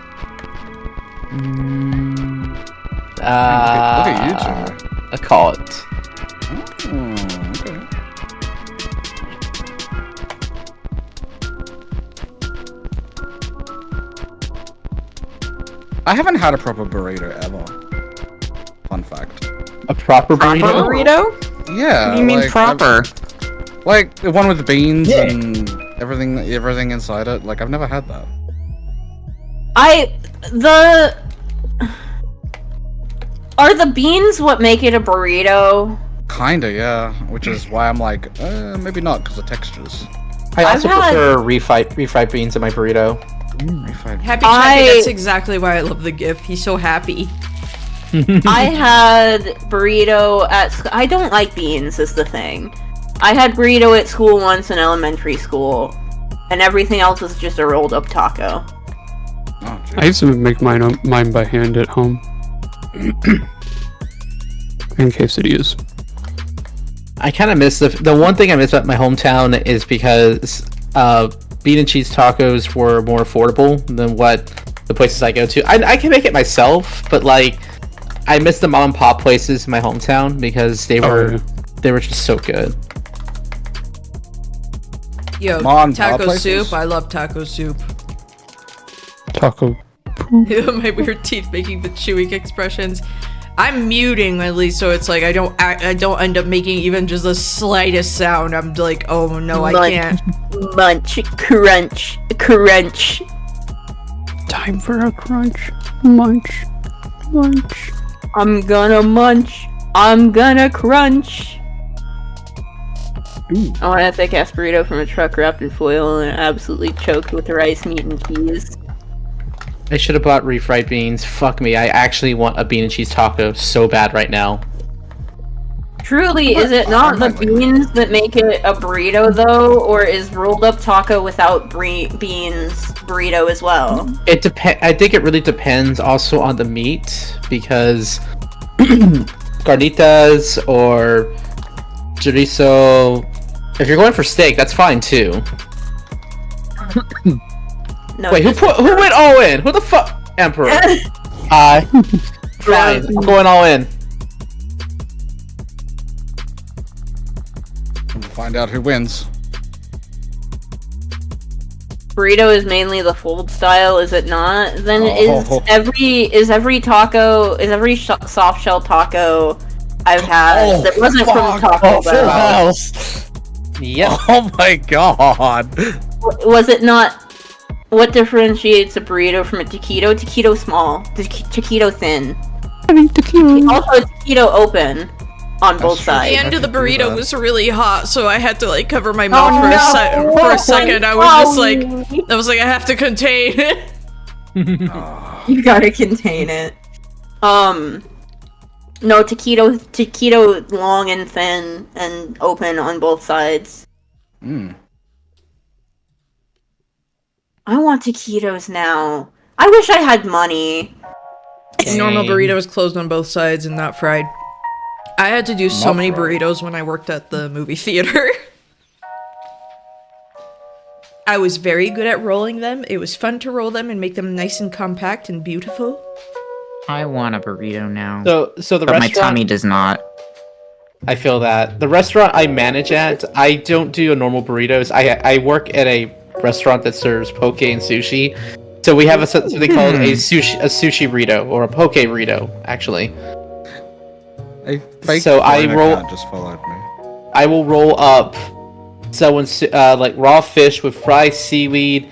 Look at you two. I call it. Okay. I haven't had a proper burrito ever. Fun fact. A proper burrito? burrito? Yeah. What do you mean proper? Like the one with the beans and everything inside it. Like I've never had that. Are the beans what make it a burrito? Kinda, yeah. Which is why I'm like, maybe not because of textures. I also prefer refried beans in my burrito. Refried. Happy Chappy, that's exactly why I love the GIF. He's so happy. I had burrito at I don't like beans is the thing. I had burrito at school once in elementary school, and everything else was just a rolled up taco. Oh, I used to make mine by hand at home. In quesadillas. I kind of miss the one thing I miss about my hometown is because bean and cheese tacos were more affordable than what the places I go to. I can make it myself, but like I miss the mom and pop places in my hometown because they were just so good. Yo, Mom, taco pop soup. places? I love taco soup. Taco. My weird teeth making the chewing expressions. I'm muting at least, so it's like I don't end up making even just the slightest sound. I'm like, oh no, I can't. Munch, crunch, crunch. Time for a crunch. Munch. Munch. I'm gonna munch. I'm gonna crunch. Ooh. I want a thick ass burrito from a truck wrapped in foil and absolutely choked with rice, meat, and cheese. I should have bought refried beans. Fuck me, I actually want a bean and cheese taco so bad right now. Truly, is it not the beans that make it a burrito though, or is rolled up taco without beans burrito as well? It I think it really depends also on the meat because carnitas or chorizo. If you're going for steak, that's fine too. No, wait, who went all in? Who the fuck? Emperor. Fine, I'm going all in. We'll find out who wins. Burrito is mainly the fold style, is it not? Then Oh. is every soft shell taco I've had that wasn't from Taco Bell. Yep. Oh my god. Was it not? What differentiates a burrito from a taquito? Taquito small, taquito thin. Also, a taquito open on both The sides. end of the burrito was really hot, so I had to like cover my mouth for a second. I was just like, I have to contain it. You gotta contain it. No, taquito long and thin and open on both sides. I want taquitos now. I wish I had money. Normal burritos closed on both sides and not fried. I had to do so many burritos when I worked at the movie theater. I was very good at rolling them. It was fun to roll them and make them nice and compact and beautiful. I want a burrito now. So the but restaurant, my tummy does not. I feel that the restaurant I manage at, I don't do a normal burritos. I work at a restaurant that serves poke and sushi. So we have something called a sushi burrito or a poke burrito, actually. So I just followed me. I will roll up someone's like raw fish with fried seaweed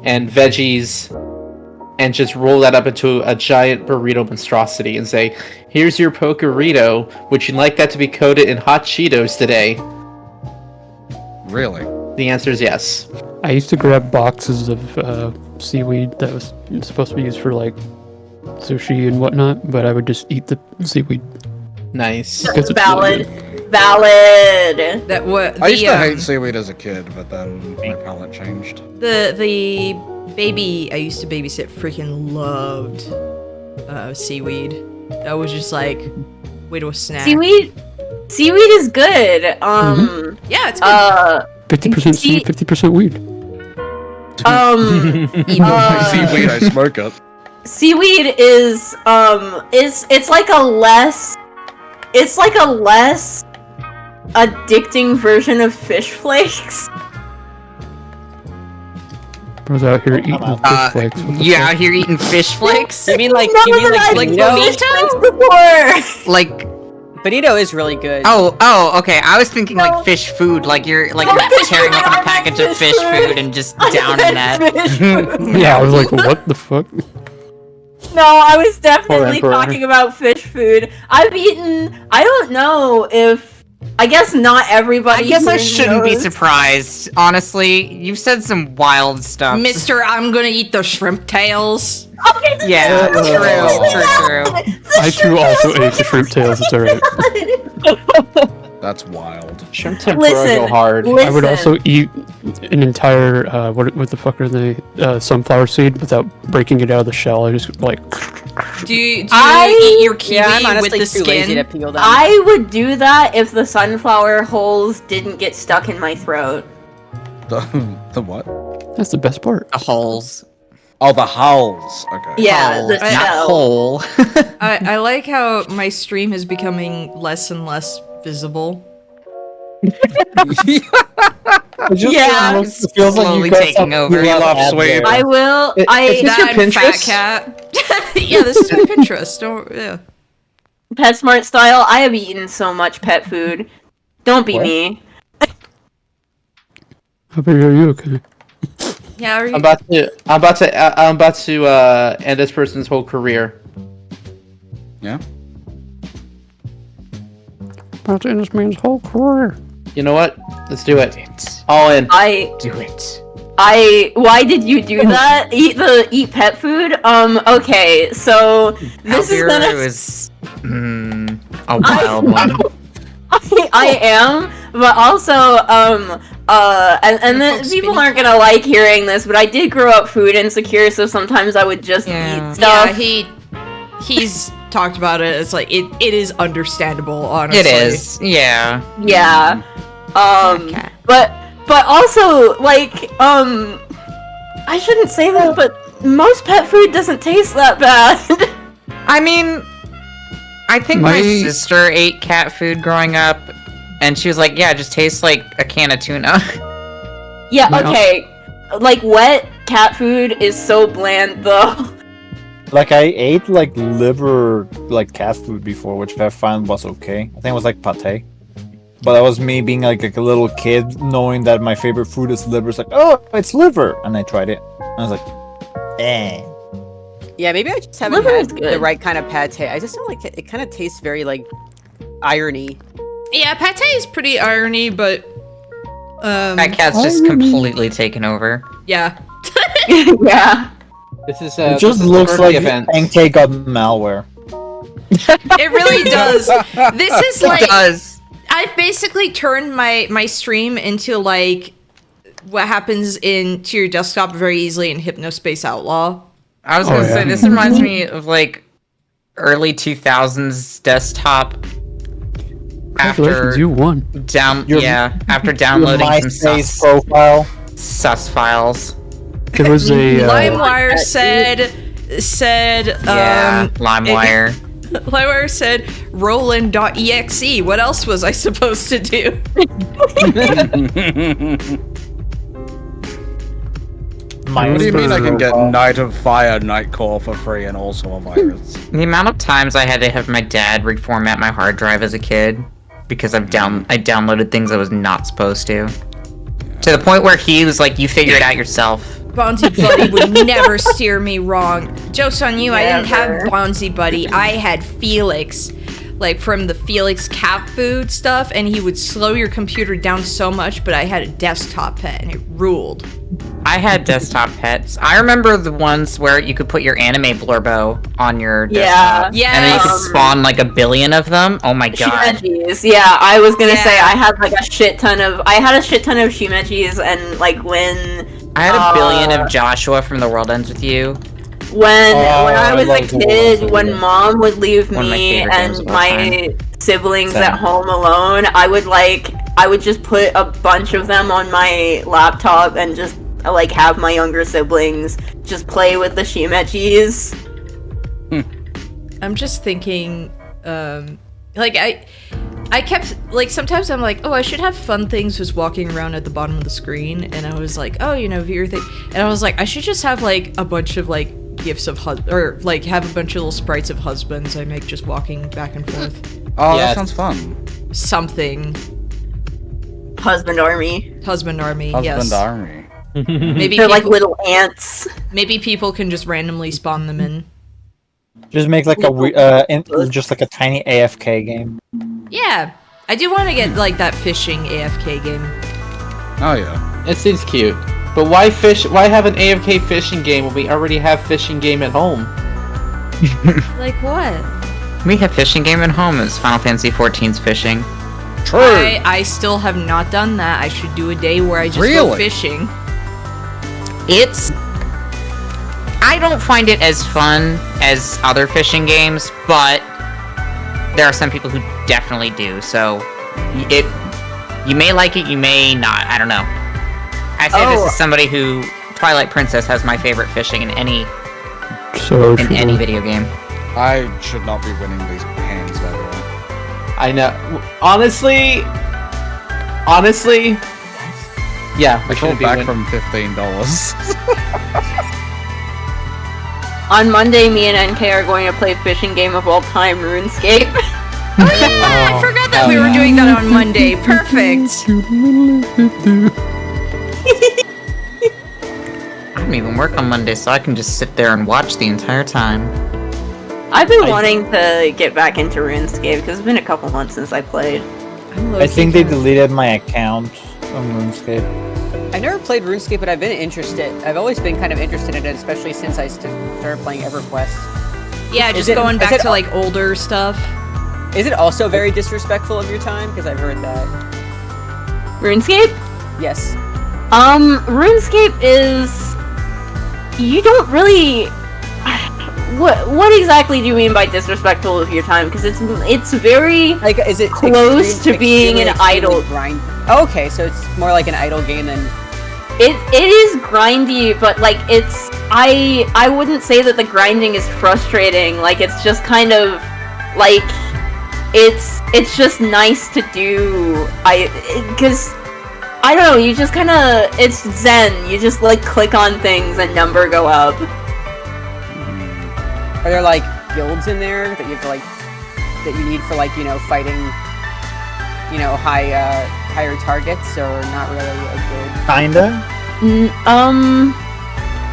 and veggies, and just roll that up into a giant burrito monstrosity and say, "Here's your poke burrito. Would you like that to be coated in hot Cheetos today?" Really? The answer is yes. I used to grab boxes of seaweed that was supposed to be used for like sushi and whatnot, but I would just eat the seaweed. Nice. Because it's Valid. really good. Valid. That what I used to hate seaweed as a kid, but then my palate changed. The baby I used to babysit freaking loved seaweed. That was just like way to a snack. Seaweed is good. Yeah, it's good. 50% seed, 50% weed. Seaweed, I smoke it. Seaweed is it's like a less addicting version of fish flakes. Bro's out here eating fish flakes. You out here eating fish flakes? You mean like bonito? Like bonito is really good. Oh, okay. I was thinking like fish food, like you're tearing open a package of fish food and just downing that. Yeah, I was like, what the fuck? No, I was definitely talking about fish food. I've eaten. I don't know if. I guess not everybody. I guess I here shouldn't be knows. surprised. Honestly, you've said some wild stuff. Mister, I'm gonna eat the shrimp tails. Okay, Yeah, true. I too also ate the shrimp tails. It's alright. That's wild. Shrimp tempura go hard. I would also eat an entire what the fuck are they? Sunflower seed without breaking it out of the shell. I just like. Do you eat your kiwi I'm honestly with the too lazy to skin? peel them. I would do that if the sunflower holes didn't get stuck in my throat. The what? That's the best part. The holes. Oh, the hulls. Okay. Yeah, Hole, the not shell. hole. I like how my stream is becoming less and less visible. Yeah, it feels like slowly you guys taking have over. a lot of Love ads Sweet. there. I will. Is this your That fat Pinterest? cat. Yeah, this is my Pinterest. Yeah. PetSmart style. I have eaten so much pet food. Don't be me. How about you? Okay. Yeah. Are you... I'm about to end this person's whole career. Yeah. About to end this man's whole career. You know what? Let's do it. All in. Do it. Why did you do that? Eat pet food? Okay, so this is gonna. is a wild one. I am, but also, and then people aren't gonna like hearing this, but I did grow up food insecure, so sometimes I would just eat stuff. Yeah, he's talked about it. It's like it is understandable, honestly. It is. Yeah. Yeah. Okay. But also, like, I shouldn't say this, but most pet food doesn't taste that bad. I mean, I think my sister ate cat food growing up, and she was like, "Yeah, it just tastes like a can of tuna." Yeah. Okay. Like wet cat food is so bland, though. Like I ate like liver, like cat food before, which I found was okay. I think it was like pate. But that was me being like a little kid, knowing that my favorite food is liver. It's like, oh, it's liver, and I tried it. I was like, eh. Yeah, maybe I just haven't Liver had is good. the right kind of pate. I just don't like it. It kind of tastes very like irony. Yeah, pate is pretty irony, but That cat's just completely taken over. yeah. Yeah. This is It just looks like Enkei got malware. It really does. This is like It does. I've basically turned my stream into like what happens to your desktop very easily in Hypnospace Outlaw. I was gonna say this reminds me of like early 2000s desktop. Congratulations, you won. After downloading Your some MySpace profile. sus files. There was a LimeWire said LimeWire. LimeWire said Roland.exe. What else was I supposed to do? What do you mean I can get Night of Fire Nightcore for free and also a virus? The amount of times I had to have my dad reformat my hard drive as a kid because I downloaded things I was not supposed to. To the point where he was like, "You figure it out yourself." Bonzi Buddy would never steer me wrong. Joke's on you, I didn't have Bonzi Buddy. I had Felix. Like from the Felix cat food stuff, and he would slow your computer down so much, but I had a desktop pet and it ruled. I had desktop pets. I remember the ones where you could put your anime blurbo on your desktop. Yeah. And then you could spawn like a billion of them. Oh my god. Shimejis. Yeah, I was gonna say I had like a shit ton of Shimejis, and like when I had a billion of Joshua from The World Ends With You. When I was a love kid, when mom would leave One of my me favorite games and of all my siblings at home alone, I I would just put a bunch of them on my laptop and just like have my younger siblings just play with the Shimechis. I'm just thinking, like I kept, like, sometimes I'm like, oh, I should have fun things just walking around at the bottom of the screen, and I was like, oh, you know, viewer thing, and I was like, I should just have, like, a bunch of, like, gifs of or, like, have a bunch of little sprites of husbands I make just walking back and forth. Oh, that sounds fun. Something. Husband army. Husband army, Husband yes. army. Maybe they're like little ants. Maybe people can just randomly spawn them in. Just make like just like a tiny AFK game. Yeah, I do want to get like that fishing AFK game. Oh yeah, it seems cute. But why fish? Why have an AFK fishing game when we already have fishing game at home? Like what? We have fishing game at home. It's Final Fantasy XIV's fishing. True. I still have not done that. I should do a day where I just go fishing. I don't find it as fun as other fishing games, but there are some people who definitely do. So you may like it, you may not. I don't know. I say this as somebody who Twilight Princess has my favorite fishing in any video game. I should not be winning these hands, by the way. I know. Honestly, yeah, I called back from $15. On Monday, me and Enkei are going to play fishing game of all time, RuneScape. Oh yeah, I forgot that we were doing that on Monday. Perfect. I don't even work on Monday, so I can just sit there and watch the entire time. I've been wanting to get back into RuneScape because it's been a couple months since I played. I think they deleted my account on RuneScape. I never played RuneScape, but I've been interested. I've always been kind of interested in it, especially since I started playing EverQuest. Yeah, just going back to like older stuff. Is it also very disrespectful of your time? Because I've heard that. RuneScape? Yes. RuneScape is... You don't really... What exactly do you mean by disrespectful of your time? Because it's very like, is it close to being an idle grind? Okay, so it's more like an idle game than. It is grindy, but like it's I wouldn't say that the grinding is frustrating. Like it's just kind of like it's just nice to do. Because I don't know, you just kind of it's zen. You just like click on things and number go up. Are there like guilds in there that you have to like that you need for like, you know, fighting, you know, higher targets, or not really a guild? Kinda.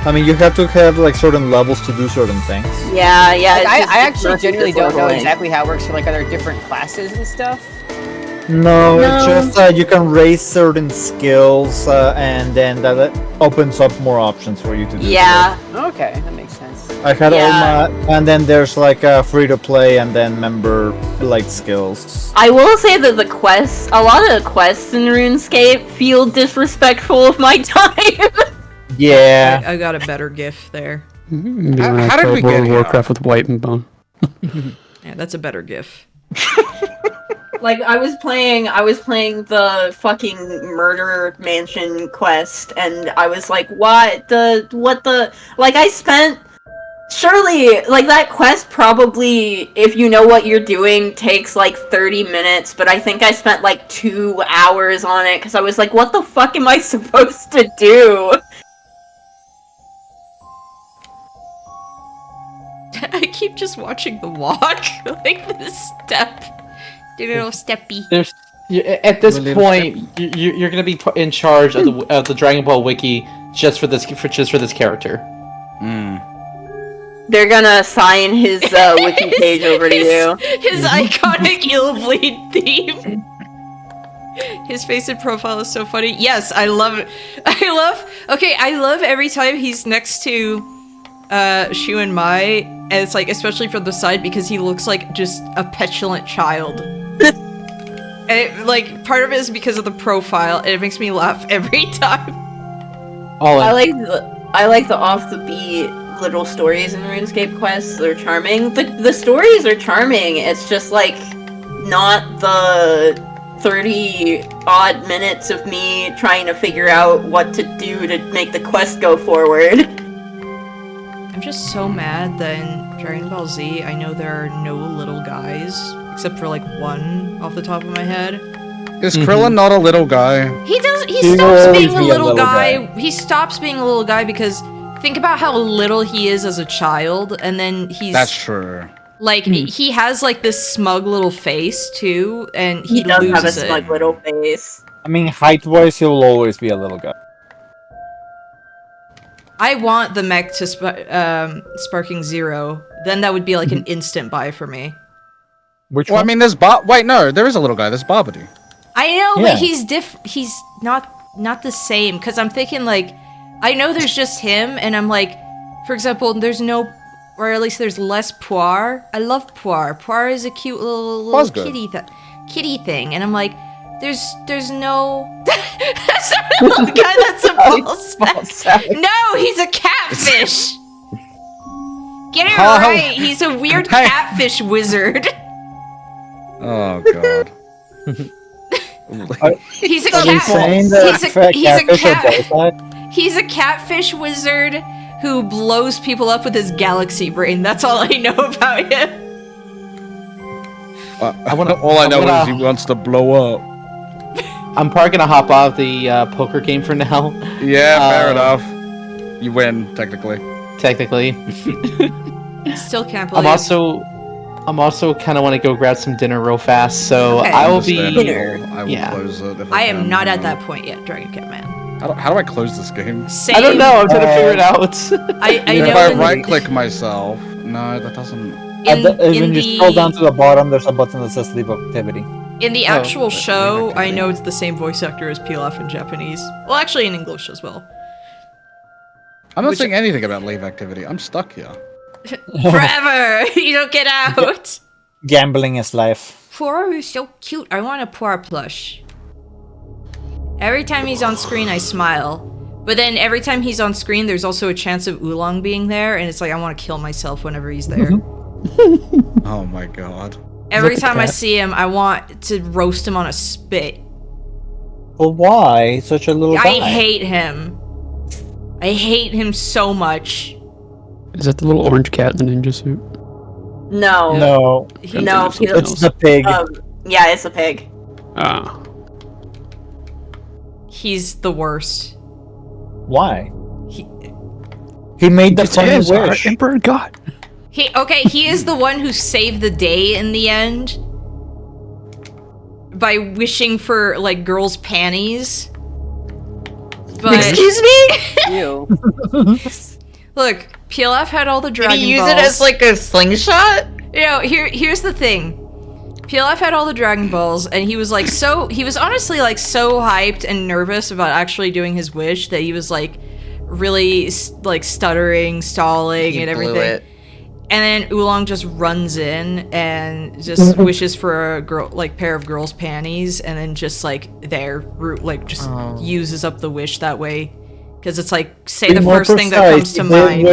I mean, you have to have like certain levels to do certain things. Yeah. Like, I actually genuinely don't know exactly how it works for like other different classes and stuff. No, it's just you can raise certain skills, and then that opens up more options for you to do. Yeah. Okay, that makes sense. I had all my, and then there's like free to play and then member like skills. I will say that a lot of the quests in RuneScape feel disrespectful of my time. Yeah. I got a better GIF there. How did we get here? Warcraft with White and Bone. Yeah, that's a better GIF. Like I was playing the fucking murder mansion quest, and I was like, what the like I spent surely like that quest probably, if you know what you're doing, takes like 30 minutes, but I think I spent like 2 hours on it because I was like, what the fuck am I supposed to do? I keep just watching the walk, like the step. The little steppy. At this point, you're gonna be in charge of the Dragon Ball wiki just for this character. They're gonna assign his wiki page over to you. His iconic Illblade theme. His face and profile is so funny. Yes, I love it. I love every time he's next to Shu and Mai, and it's like, especially from the side, because he looks like just a petulant child. And it, like, part of it is because of the profile, and it makes me laugh every time. I like the off the beat little stories in RuneScape quests. They're charming. The stories are charming. It's just like not the 30 odd minutes of me trying to figure out what to do to make the quest go forward. I'm just so mad that in Dragon Ball Z, I know there are no little guys, except for like one off the top of my head. Is Krillin not a little guy? He He stops will being always a be a little little guy. guy. He stops being a little guy because think about how little he is as a child, and then he's That's true. like he has like this smug little face too, and He does have a loses smug it. little face. I mean, height-wise, he'll always be a little guy. I want the mech to Sparking Zero. Then that would be like an instant buy for me. Which Well, I one? mean, wait, no, there is a little guy. There's Barbary. I know, Yeah. but he's not the same. Because I'm thinking like, I know there's just him, and I'm like, for example, there's no, or at least there's less Poir. I love Poir. Poir is a cute little Poir's good. kitty thing, and I'm like, there's no. That's not a little guy. That's a ball sack. No, he's a catfish. Get it Oh. right. He's a weird Hey. catfish wizard. Oh god. He's a Are we saying that he's a catfish wizard who blows people up with his galaxy brain. That's all I know about him. All I know is he wants to blow up. I'm probably gonna hop off the poker game for now. Yeah, fair enough. You win, technically. Technically. Still can't believe. I'm also kind of want to go grab some dinner real fast, so Okay. I will be. Understandable. I will Yeah. close it if I can. am not at that point yet, Dragon Cat Man. How do I close this game? Same. I don't know. I'm trying to figure it out. I If know. I in- right click myself, no, that doesn't. in, when you scroll down to the bottom, there's a button that says leave activity. in the Oh, actual show, leave I activity. know it's the same voice actor as Pilaf in Japanese. Well, actually in English as well. I'm not saying anything about leave activity. I'm stuck here. Forever. You don't get out. Gambling is life. Poir is so cute. I want a Poir plush. Every time he's on screen, I smile. But then every time he's on screen, there's also a chance of Oolong being there, and it's like I want to kill myself whenever he's there. Oh my god. Every Look at time I that. see him, I want to roast him on a spit. Well, why? Such a little guy. I hate him. I hate him so much. Is that the little orange cat in the ninja suit? No. No. No, It's the pig. Yeah, it's a pig. Ah. He's the worst. Why? He made the funny wish. Emperor God. He is the one who saved the day in the end by wishing for like girls' panties. But Excuse me? You. look, PLF had all the Did Dragon he use Balls. it as like a slingshot? You know, here's the thing. PLF had all the Dragon Balls, and he was like he was honestly like so hyped and nervous about actually doing his wish that he was like really like stuttering, stalling, He and blew everything. it. And then Oolong just runs in and just wishes for a girl, like pair of girls' panties, and then just like just uses up the wish that way, because it's like say the first thing that comes to mind.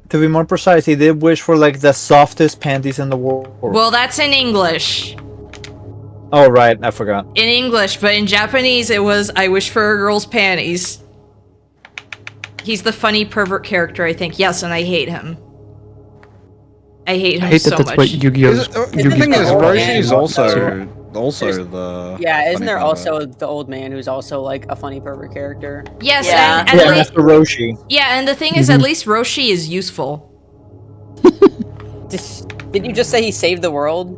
To be more precise, he did wish for like the softest panties in the world. Well, that's in English. Oh right, I forgot. In English, but in Japanese it was I wish for a girl's panties. He's the funny pervert character, I think. Yes, and I hate him. I hate him I hate so that that's much. what Yu-Gi-Oh's. The thing is, Roshi's also There's- the. Yeah, isn't funny there pervert. also the old man who's also like a funny pervert character? Yes, Yeah. and Yeah, at least, Mr. Roshi. yeah, and the thing is, at least Roshi is useful. Did you just say he saved the world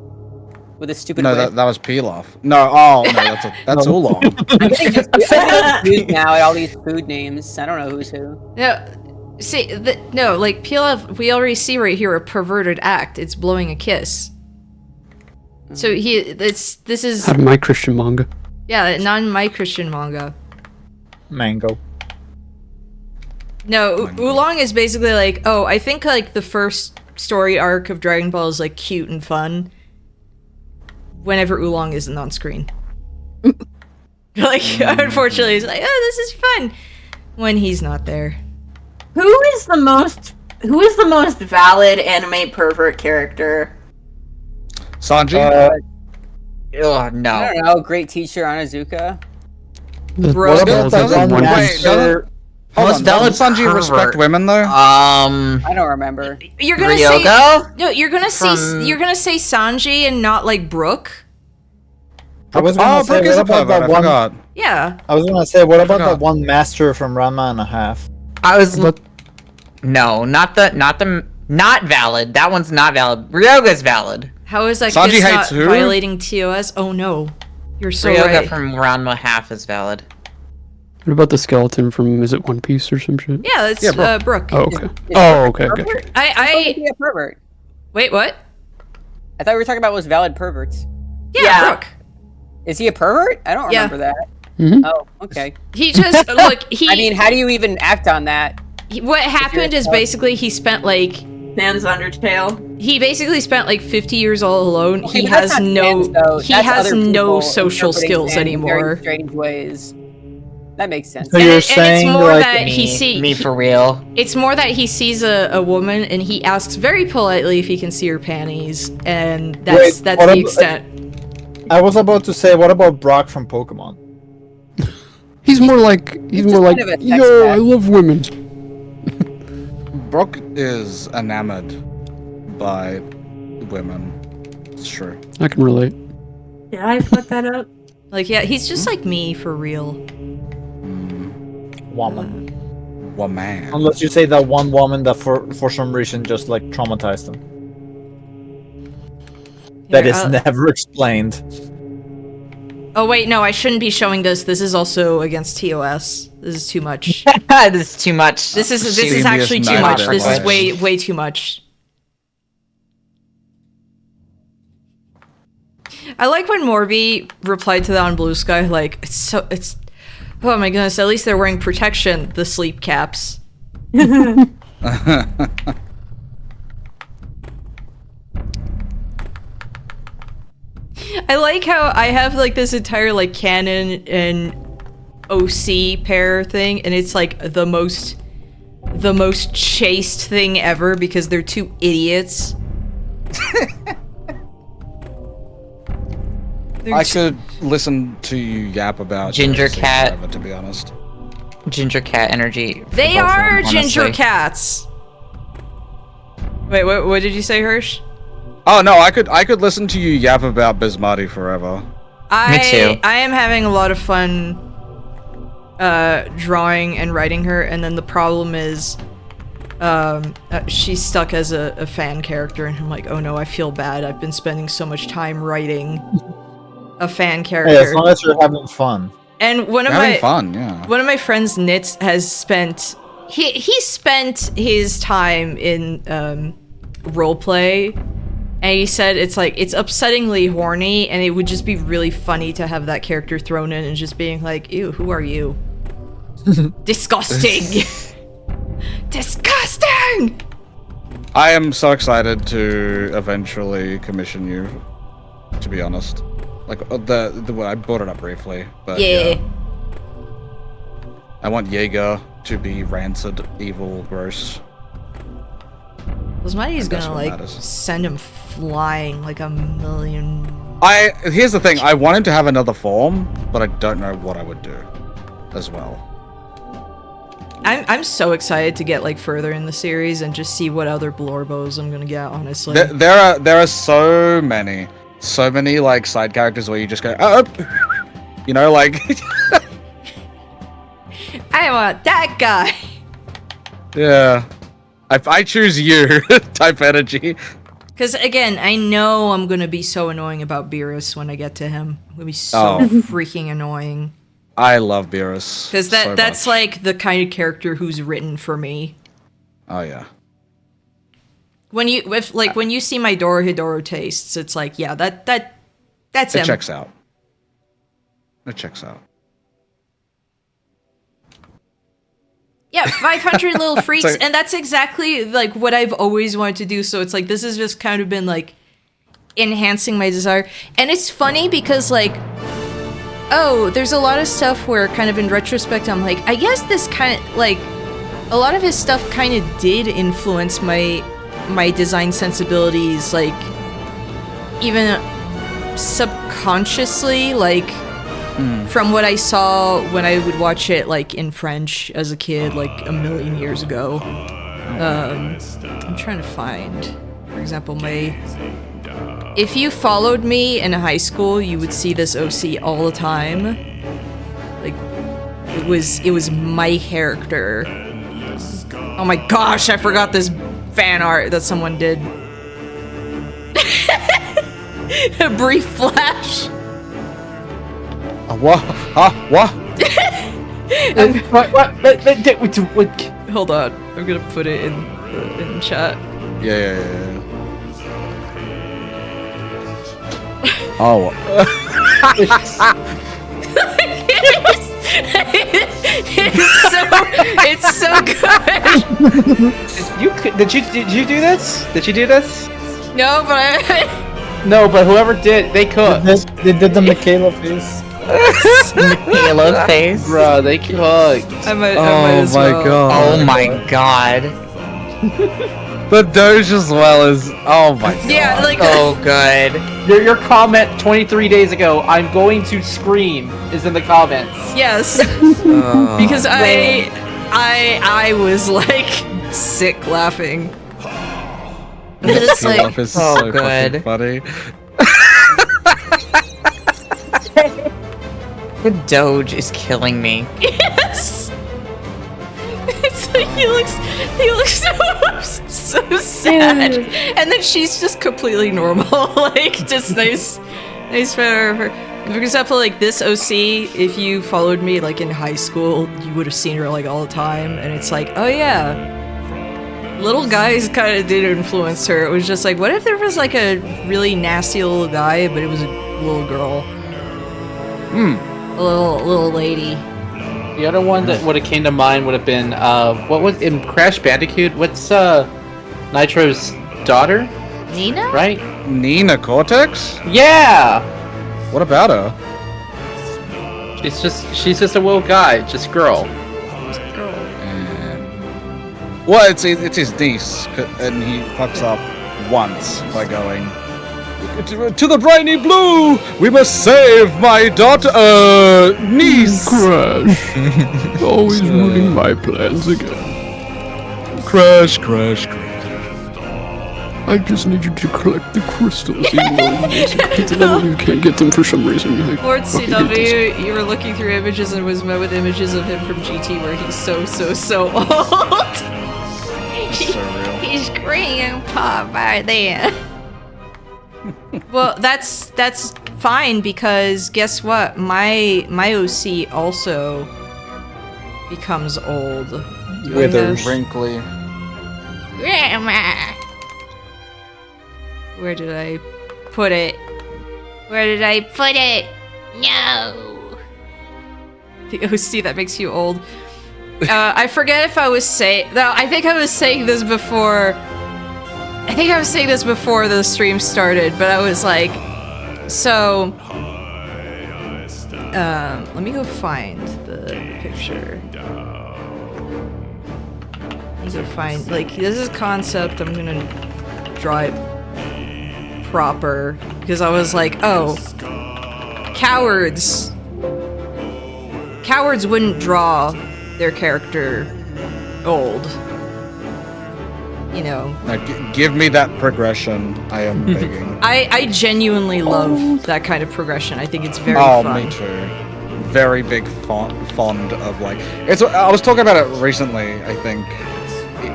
with his stupid? No, whip? that was Pilaf. No, oh no, that's Oolong. I'm getting confused now at all these food names. I don't know who's who. No, see, no, like PLF, we already see right here a perverted act. It's blowing a kiss. So this is Out of my Christian manga. yeah, not my Christian manga. Mango. No, Oolong is basically like, oh, I think like the first story arc of Dragon Ball is like cute and fun. Whenever Oolong isn't on screen. Like, unfortunately, it's like, oh, this is fun when he's not there. Who is the most valid anime pervert character? Sanji. Oh no. I don't know. Great teacher Onizuka. What about that one Wait, master? Hold on, doesn't Sanji respect women though? I don't remember. You're gonna Ryogo? say no. You're gonna say Sanji and not like Brooke. I was gonna say, Brooke is what a about pervert, that I one? forgot. Yeah. I was gonna say, what about forgot. that one master from Ranma and a Half? I was no, not valid. That one's not valid. Ryoga's valid. How is that Sanji kid's hates not who? violating TOS? Oh no, you're so Ryoga right. from Ranma half is valid. What about the skeleton from, is it One Piece or some shit? Yeah, that's Brooke. Oh, okay. Is Okay, Brooke a gotcha. pervert? I Be a pervert. wait. What? I thought we were talking about was valid perverts. Yeah, Brooke. Is he a pervert? I don't Yeah. remember that. Mhm. Oh, okay. He just look. He. I mean, how do you even act on that? What happened is basically he spent like Sans Undertale. he basically spent like 50 years all alone. Okay, He but that's has not no fans, though. he That's has other no people social interpreting skills fans in very anymore. strange ways. That makes sense. So And you're it's saying more like that he Me for real. It's more that he sees a woman and he asks very politely if he can see her panties, and that's Wait, the what extent. I was about to say, what about Brock from Pokemon? He's more like, kind of a sex yo, bag. I love women. Brooke is enamored by women. It's true. I can relate. Did I fuck that up? Like, yeah, he's just like me for real. Woman. Woman. Unless you say that one woman that for some reason just like traumatized him. That Here, is never explained. Oh wait, no, I shouldn't be showing this. This is also against TOS. This is too much. This is too much. This is Serious actually too night much. of This is life. way too much. I like when Morby replied to that on Blue Sky, like, it's oh my goodness, at least they're wearing protection, the sleep caps. I like how I have like this entire like canon and OC pair thing, and it's like the most chaste thing ever because they're two idiots. I could listen to you yap about Ginger JC cat. forever, to be honest. Ginger cat energy. for They both of are them, ginger honestly. cats. Wait, what did you say, Hirsch? Oh no, I could listen to you yap about Bismarcky forever. Me too. I am having a lot of fun drawing and writing her, and then the problem is she's stuck as a fan character, and I'm like, oh no, I feel bad. I've been spending so much time writing a fan character. Hey, as long as you're having fun. And one of Having my fun, yeah. one of my friends, Nitz, has spent he spent his time in roleplay, and he said it's like it's upsettingly horny, and it would just be really funny to have that character thrown in and just being like, ew, who are you? Disgusting. Disgusting. I am so excited to eventually commission you. To be honest, like I brought it up briefly, but Yeah. I want Jaeger to be rancid, evil, gross. Lasmati's That's gonna what like matters. send him flying like a million. Here's the thing. I want him to have another form, but I don't know what I would do, as well. I'm so excited to get like further in the series and just see what other Blorbos I'm gonna get. Honestly, There are so many like side characters where you just go, oh, you know, like. I want that guy. Yeah. I choose you type energy. Because again, I know I'm gonna be so annoying about Beerus when I get to him. I'm gonna be so Oh. freaking annoying. I love Beerus. Because so that's much. like the kind of character who's written for me. Oh yeah. When you see my Dorohedoro tastes, it's like, yeah, that's It him. checks out. It checks out. Yeah, 500 little freaks, Sorry. and that's exactly like what I've always wanted to do. So it's like this has just kind of been like enhancing my desire. And it's funny because like, oh, there's a lot of stuff where kind of in retrospect I'm like, I guess this kind of like a lot of his stuff kind of did influence my design sensibilities, like even subconsciously, like, from what I saw when I would watch it, like, in French as a kid, like, a million years ago. I'm trying to find, for example, if you followed me in high school, you would see this OC all the time. Like, it was my character. Oh my gosh, I forgot this fan art that someone did. A brief flash. What? What? What? Hold on, I'm gonna put it in chat. Yeah. Oh. It's so good. Did you do this? Did you do this? No, but No, but whoever did, they cooked. They did the Michaela face. Michaela face. Bro, they cooked. I might as well. God. Oh my god. The Doge as well as. Oh my god. Yeah, like Oh good. Your comment 23 days ago, I'm going to scream, is in the comments. yes, because I was like sick laughing. But it's like Is Oh, so good. fucking funny. The Doge is killing me. yes. It's like he looks so sad, and then she's just completely normal, like just nice photo of her. For example, like this OC, if you followed me like in high school, you would have seen her like all the time, and it's like, oh yeah, little guys kind of did influence her. It was just like, what if there was like a really nasty little guy, but it was a little girl, a little lady. The other one that would have came to mind would have been, what was in Crash Bandicoot? What's Nitro's daughter? Nina? Right? Nina Cortex? Yeah. What about her? She's just a little guy, just girl. Well, it's his niece, and he fucks up once by going to the briny blue. We must save my daughter, niece. Crash. Always ruining my plans again. Crash. I just need you to collect the crystals, even though you can't get them for some reason. You're like, Lord "Fucking get this." CW, you were looking through images and was met with images of him from GT where he's so old. He's grandpa by there. Well, that's fine because guess what? My OC also becomes old. Withered, wrinkly. Grandma. Where did I put it? No. The OC that makes you old. I forget if I was saying. No, I think I was saying this before. I think I was saying this before the stream started, but I was like, so. Let me go find the picture. Let me go find. Like, this is concept. I'm gonna draw it proper because I was like, oh, cowards wouldn't draw their character old, you know. Now, give me that progression. I am begging. I genuinely love that kind of progression. I think it's very fun. Me too. Very big fond of like. It's. I was talking about it recently. I think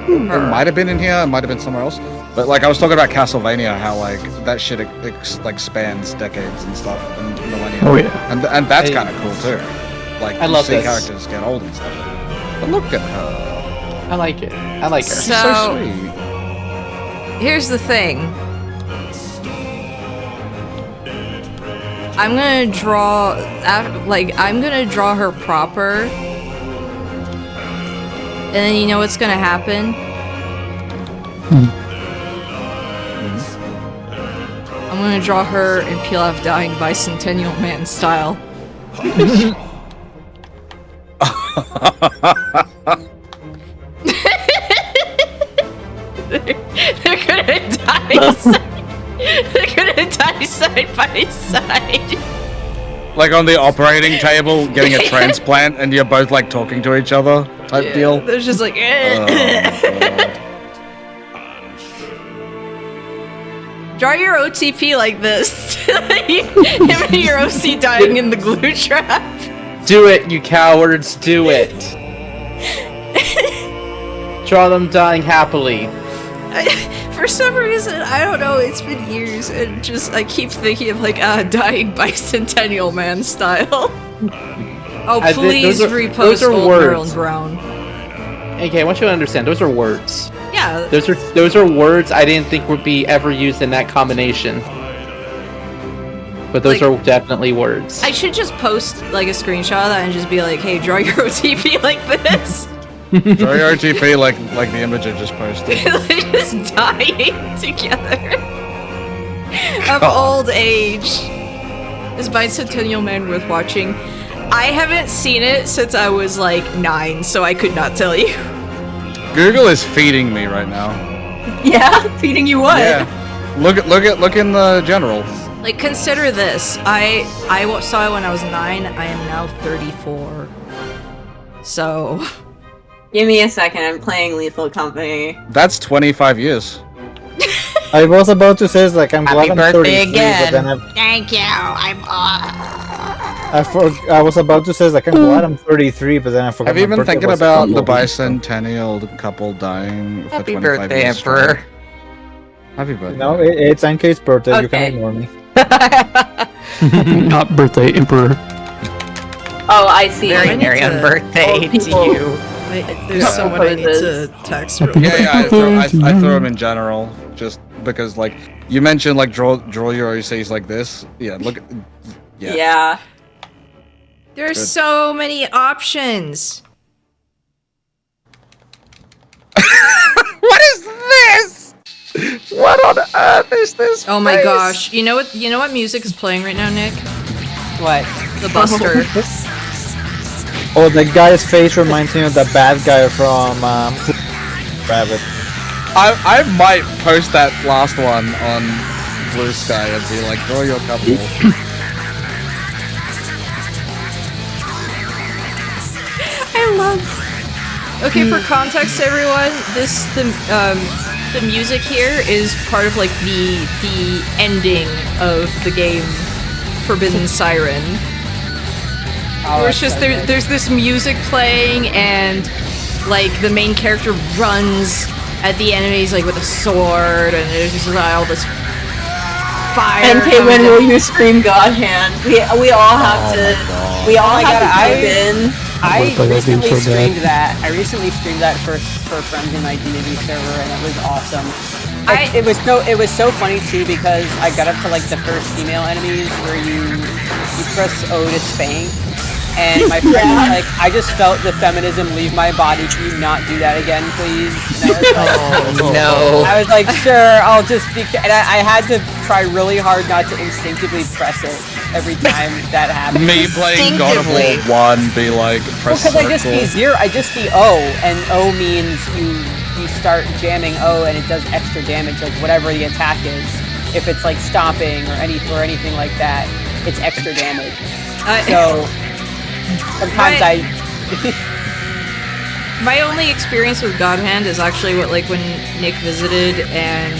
it might have been in here. It might have been somewhere else. But like I was talking about Castlevania, how like that shit like spans decades and stuff and millennia. Oh yeah. And that's kind of cool too. Like I love you see this. characters get old and stuff. But look at her. I like it. I like her. She's so sweet. Here's the thing. I'm gonna draw her proper, and then you know what's gonna happen? I'm gonna draw her in Pilaf dying Bicentennial Man style. They're gonna die. They're gonna gonna die side by side. Like on the operating table, getting a transplant, and you're both like talking to each other type deal. There's just like. Draw your OTP like this. Him and your OC dying in the glue trap. Do it, you cowards, do it. Draw them dying happily. For some reason, I don't know, it's been years, and just, I keep thinking of, like, dying bicentennial man style. Oh, please repost Old Merlin Brown. Okay, I want you to understand, those are words. Yeah. Those are words I didn't think would be ever used in that combination. But those are definitely words. I should just post, like, a screenshot of that and just be like, hey, draw your OTP like this. Draw your OTP like the image I just posted. They're just dying together. Of old age. Is Bicentennial Man worth watching? I haven't seen it since I was like 9, so I could not tell you. Google is feeding me right now. Yeah, feeding you what? Yeah. Look in the general. Like, consider this. I saw it when I was 9. I am now 34. So. Give me a second. I'm playing Lethal Company. That's 25 years. I was about to say, like, I'm glad I'm 33, again. but then Thank you. I'm I was about to say, like, I'm glad I'm 33, but then I forgot. Have you my been birthday thinking was about the October. bicentennial couple dying for Happy 25 birthday, years? Emperor. Happy birthday. No, it's Enkei's birthday. You Okay. can ignore me. Not birthday, Emperor. Oh, I see. Very I need merry on to- birthday old to people. you. There's someone I need to text real Yeah, quick. yeah. I threw them in general, just because, like, you mentioned, like, draw your OCs like this. Yeah, look. Yeah. There's so many options. What is this? What on earth is this? Oh my face? gosh. You know what music is playing right now, Nick? What? The Buster. Oh, the guy's face reminds me of the bad guy from Rabbit. I might post that last one on Blue Sky and be like, draw your couple. I love. Okay, for context, everyone, the music here is part of like the ending of the game Forbidden Siren. Where it's just there's this music playing and like the main character runs at the enemies like with a sword and there's just like, all this fire. Enkei, when will you scream God Hand? We all have to. We all have to type in. I Play that game recently so bad. streamed that. I recently streamed that for friends in my D&D server, and it was awesome. It was so funny too because I got up to like the first female enemies where you press O to spank, and my friend was like, I just felt the feminism leave my body. Can you not do that again, please? And I was like, No. I was like, sure, I'll just be. And I had to try really hard not to instinctively press it every time that happened. Me playing God of War 1 be like, press Because I circle. just see O, and O means you start jamming O, and it does extra damage, like whatever the attack is. If it's like stomping or anything like that, it's extra damage. So sometimes My only experience with God Hand is actually when Nick visited and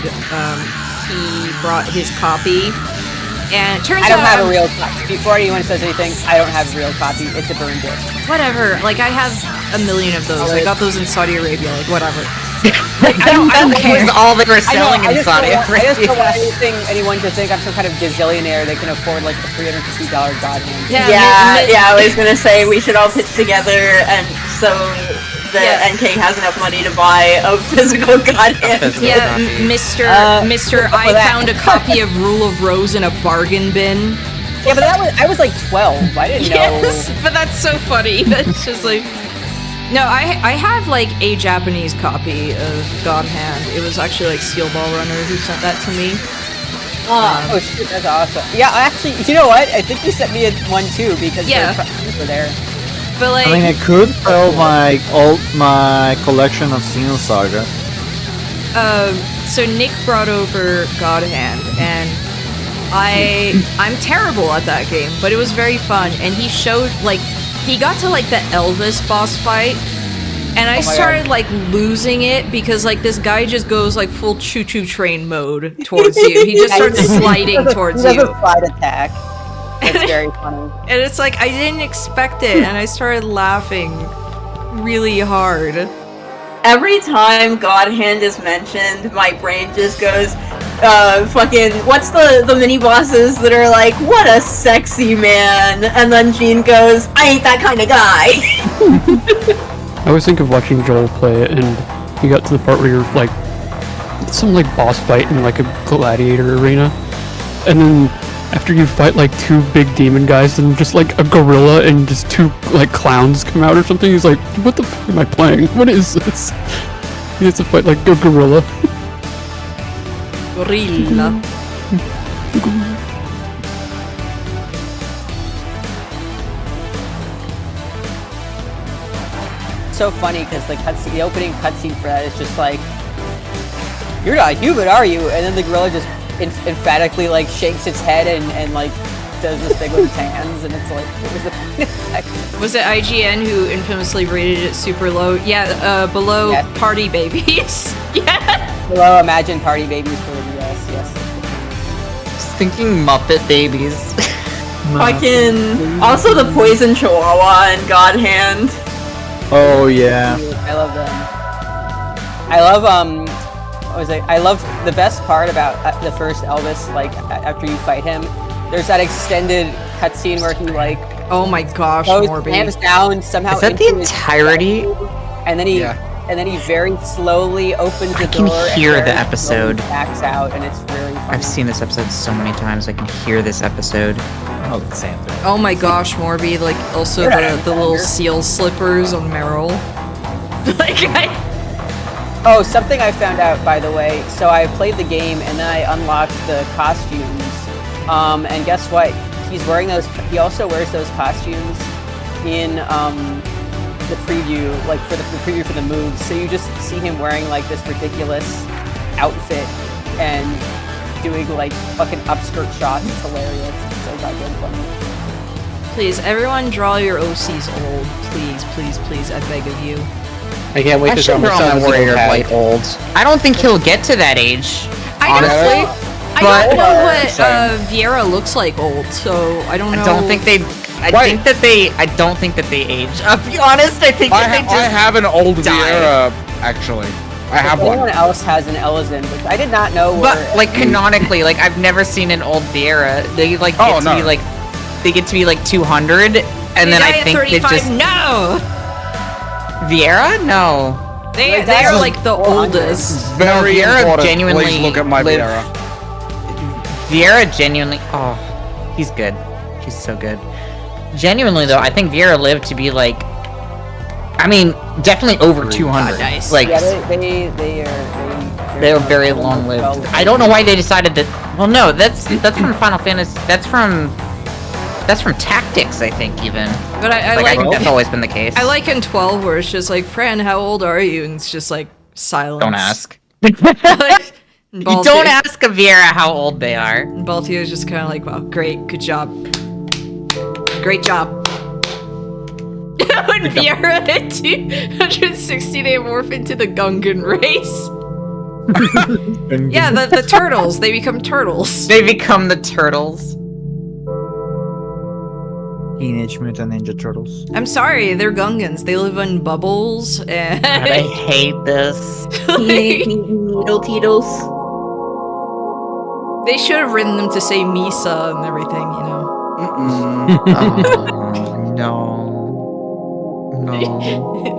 he brought his copy. And it turns out I don't have a real copy. Before anyone says anything, I don't have a real copy. It's a burned disc. whatever. Like I have a million of those. I got those in Saudi Arabia. Like whatever. I don't care. That was all they were I know, selling in Saudi I just don't want Arabia. anyone to think I'm some kind of gazillionaire that can afford like the $350 God Hand. Yeah, I was gonna say we should all pitch together and so that Enkei has enough money to buy a physical God Hand. Yeah, Mr. I found a copy of Rule of Rose in a bargain bin. Yeah, but I was like 12. I didn't know. Yes, but that's so funny. That's just like. No, I have like a Japanese copy of God Hand. It was actually like Steel Ball Runner who sent that to me. Oh shit, that's awesome. Yeah, actually, you know what? I think you sent me one too because Yeah. were there. But like, I mean, I could sell my collection of Xenosaga. so Nick brought over God Hand, and I'm terrible at that game, but it was very fun. And he showed like he got to like the Elvis boss fight, and I started like losing it because like this guy just goes like full choo-choo train mode towards you. He just starts sliding towards you. He does a slide attack. It's very funny. And it's like I didn't expect it, and I started laughing really hard. Every time God Hand is mentioned, my brain just goes, fucking, what's the mini bosses that are like, what a sexy man, and then Gene goes, I ain't that kind of guy. I always think of watching Joel play it, and you got to the part where you're like some like boss fight in like a gladiator arena, and then after you fight like two big demon guys and just like a gorilla and just two like clowns come out or something, he's like, what the f am I playing? What is this? He has to fight like a gorilla. Gorilla. So funny because the opening cutscene for that is just like, you're not human, are you? And then the gorilla just emphatically like shakes its head and like does this thing with its hands, and it's like, what was the point of that? Was it IGN who infamously rated it super low? Yeah, below Party Babies. Yeah. Below Imagine Party Babies for the DS. Yes. Just thinking Muppet Babies. Fucking, also the Poison Chihuahua and God Hand. Oh yeah. I love them. I love what was it? I love the best part about the first Elvis. Like after you fight him, there's that extended cutscene where he like, oh my gosh, slams down somehow. Is that the entirety? And then he very slowly opens the door. I can hear the episode. Backs out, and it's really funny. I've seen this episode so many times. I can hear this episode. Oh, the same thing. Oh my gosh, Morby, like also the little seal slippers on Meryl. Oh, something I found out, by the way. So I played the game and then I unlocked the costumes. And guess what? He's wearing those. He also wears those costumes in the preview, like for the preview for the moves. So you just see him wearing like this ridiculous outfit and doing like fucking upskirt shots. It's hilarious. It's so goddamn funny. Please, everyone draw your OCs old. Please, please, please, I beg of you. I can't wait to draw my son like old. I don't think he'll get to that age. Honestly, I don't know what Vieira looks like old, so I don't know. I don't think they age. I'll be honest, I think that they just I have an old Vieira, actually. I have one. Everyone else has an Ellison, which I did not know. But like canonically, like I've never seen an old Vieira. They like get to be like, they get to be like 200, and then I think they just no. Vieira, no. They are like the oldest. Very Vieira genuinely Please look at my Vieira. Vieira genuinely. Oh, he's good. He's so good. Genuinely though, I think Vieira lived to be like, I mean, definitely over 200. Nice. Like, yeah, they're very long lived. I don't know why they decided that. Well, no, that's from Final Fantasy. That's from Tactics, I think, even. But I I think that's always been the case. I like in 12 where it's just like, Fran, how old are you? And it's just like silence. Don't ask. You don't ask a Vieira how old they are. And Baltio's just kind of like, wow, great, good job. Great job. When Vieira at 260, they morph into the Gungan race. Yeah, the turtles. They become turtles. They become the turtles. Teenage Mutant Ninja Turtles. I'm sorry, they're Gungans. They live in bubbles and... God, I hate this. Needle Teetles. They should have written them to say Misa and everything, you know. Oh, no.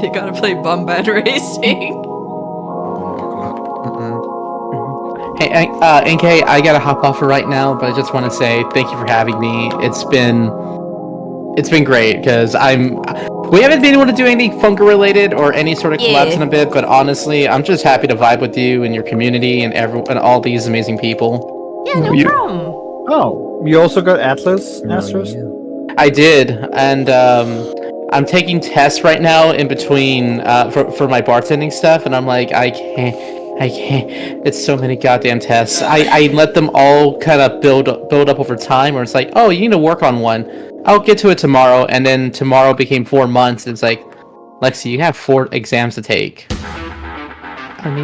They gotta play Bombad Racing. Hey, Enkei, I gotta hop off for right now, but I just want to say thank you for having me. It's been great because we haven't been able to do anything Funker related or any sort of collabs in a bit, but honestly, I'm just happy to vibe with you and your community and all these amazing people. Yeah, no problem. Oh, you also got Atlas, Astros? I did, and I'm taking tests right now in between for my bartending stuff, and I'm like, I I can't. It's so many goddamn tests. I let them all kind of build up over time. Where it's like, oh, you need to work on one. I'll get to it tomorrow, and then tomorrow became 4 months. And it's like, Lexi, you have 4 exams to take.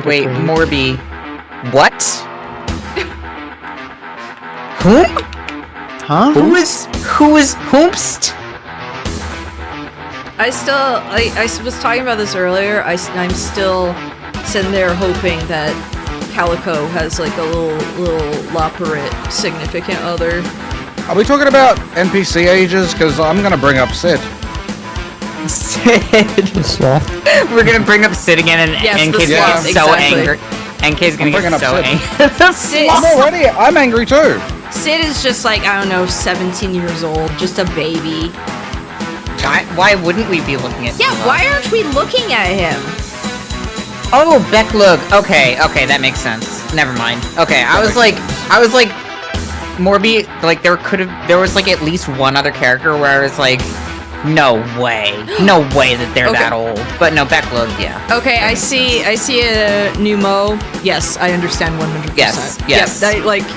Wait, Morby, what? Whom? Huh? Who is Hoomst? I was talking about this earlier. I'm still sitting there hoping that Calico has like a little Loporrit significant other. Are we talking about NPC ages? Because I'm gonna bring up Sid. Sid. We're gonna bring up Sid again, and Yes, NK's the gonna sloth, get so exactly. angry. NK's gonna bringing get up so Sid. angry. I'm angry too. Sid is just like, I don't know, 17 years old, just a baby. Why wouldn't we be looking at? Yeah, Tila? why aren't we looking at him? Oh, Becklug. Okay, that makes sense. Never mind. Okay, I was like, Morby, like there was like at least one other character where I was like, no way that they're that old. But no, Becklug, yeah. Okay, I see a new Mo. Yes, I understand 100%. Yes. Yep,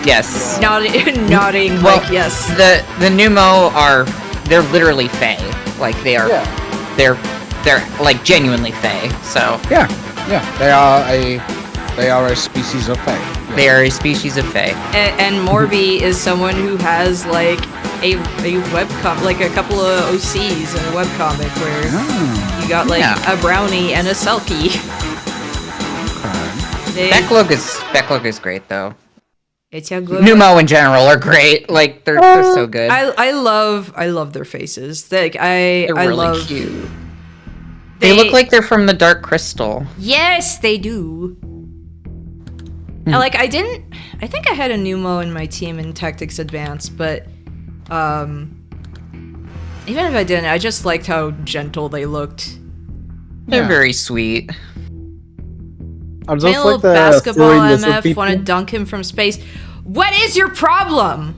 Yes. nodding, Well, like yes. The new Mo they're literally Fae. Like they are, they're like genuinely Fae. So yeah, they are a species of Fae. Yeah. They are a species of Fae. And Morby is someone who has like a webcomic, like a couple of OCs in a webcomic where you got like a brownie and a Selkie. Becklug is great though. It's a good Numo in general are great. Like they're so good. I love their faces. Like They're really love cute. They look like they're from the Dark Crystal. Yes, they do. And like I think I had a Numo in my team in Tactics Advanced, but even if I didn't, I just liked how gentle they looked. They're very sweet. I'm My just little like the basketball furry lizard MF people. want to dunk him from space. What is your problem?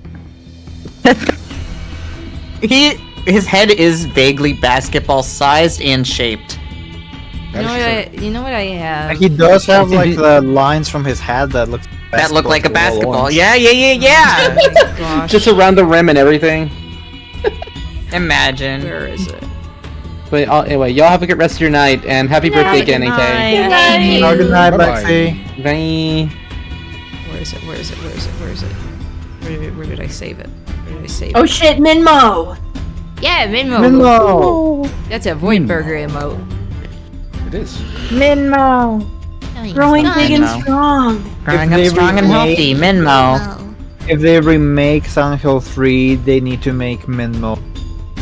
His head is vaguely basketball sized and shaped. You know what I have? He does have like the lines from his hat that look like a basketball. Yeah. Oh my gosh. Just around the rim and everything. Imagine. Where is it? But anyway, y'all have a good rest of your night, and happy birthday again, Enkei. Good night, Bye-bye. Lexi. Bye. Where is it? Where did I save it? Oh shit, Minmo! Yeah, Minmo. Minmo. That's a Void Burger emote. It is. Minmo! Growing big and strong. Growing up strong and healthy. Minmo. If they remake Silent Hill 3, they need to make Minmo.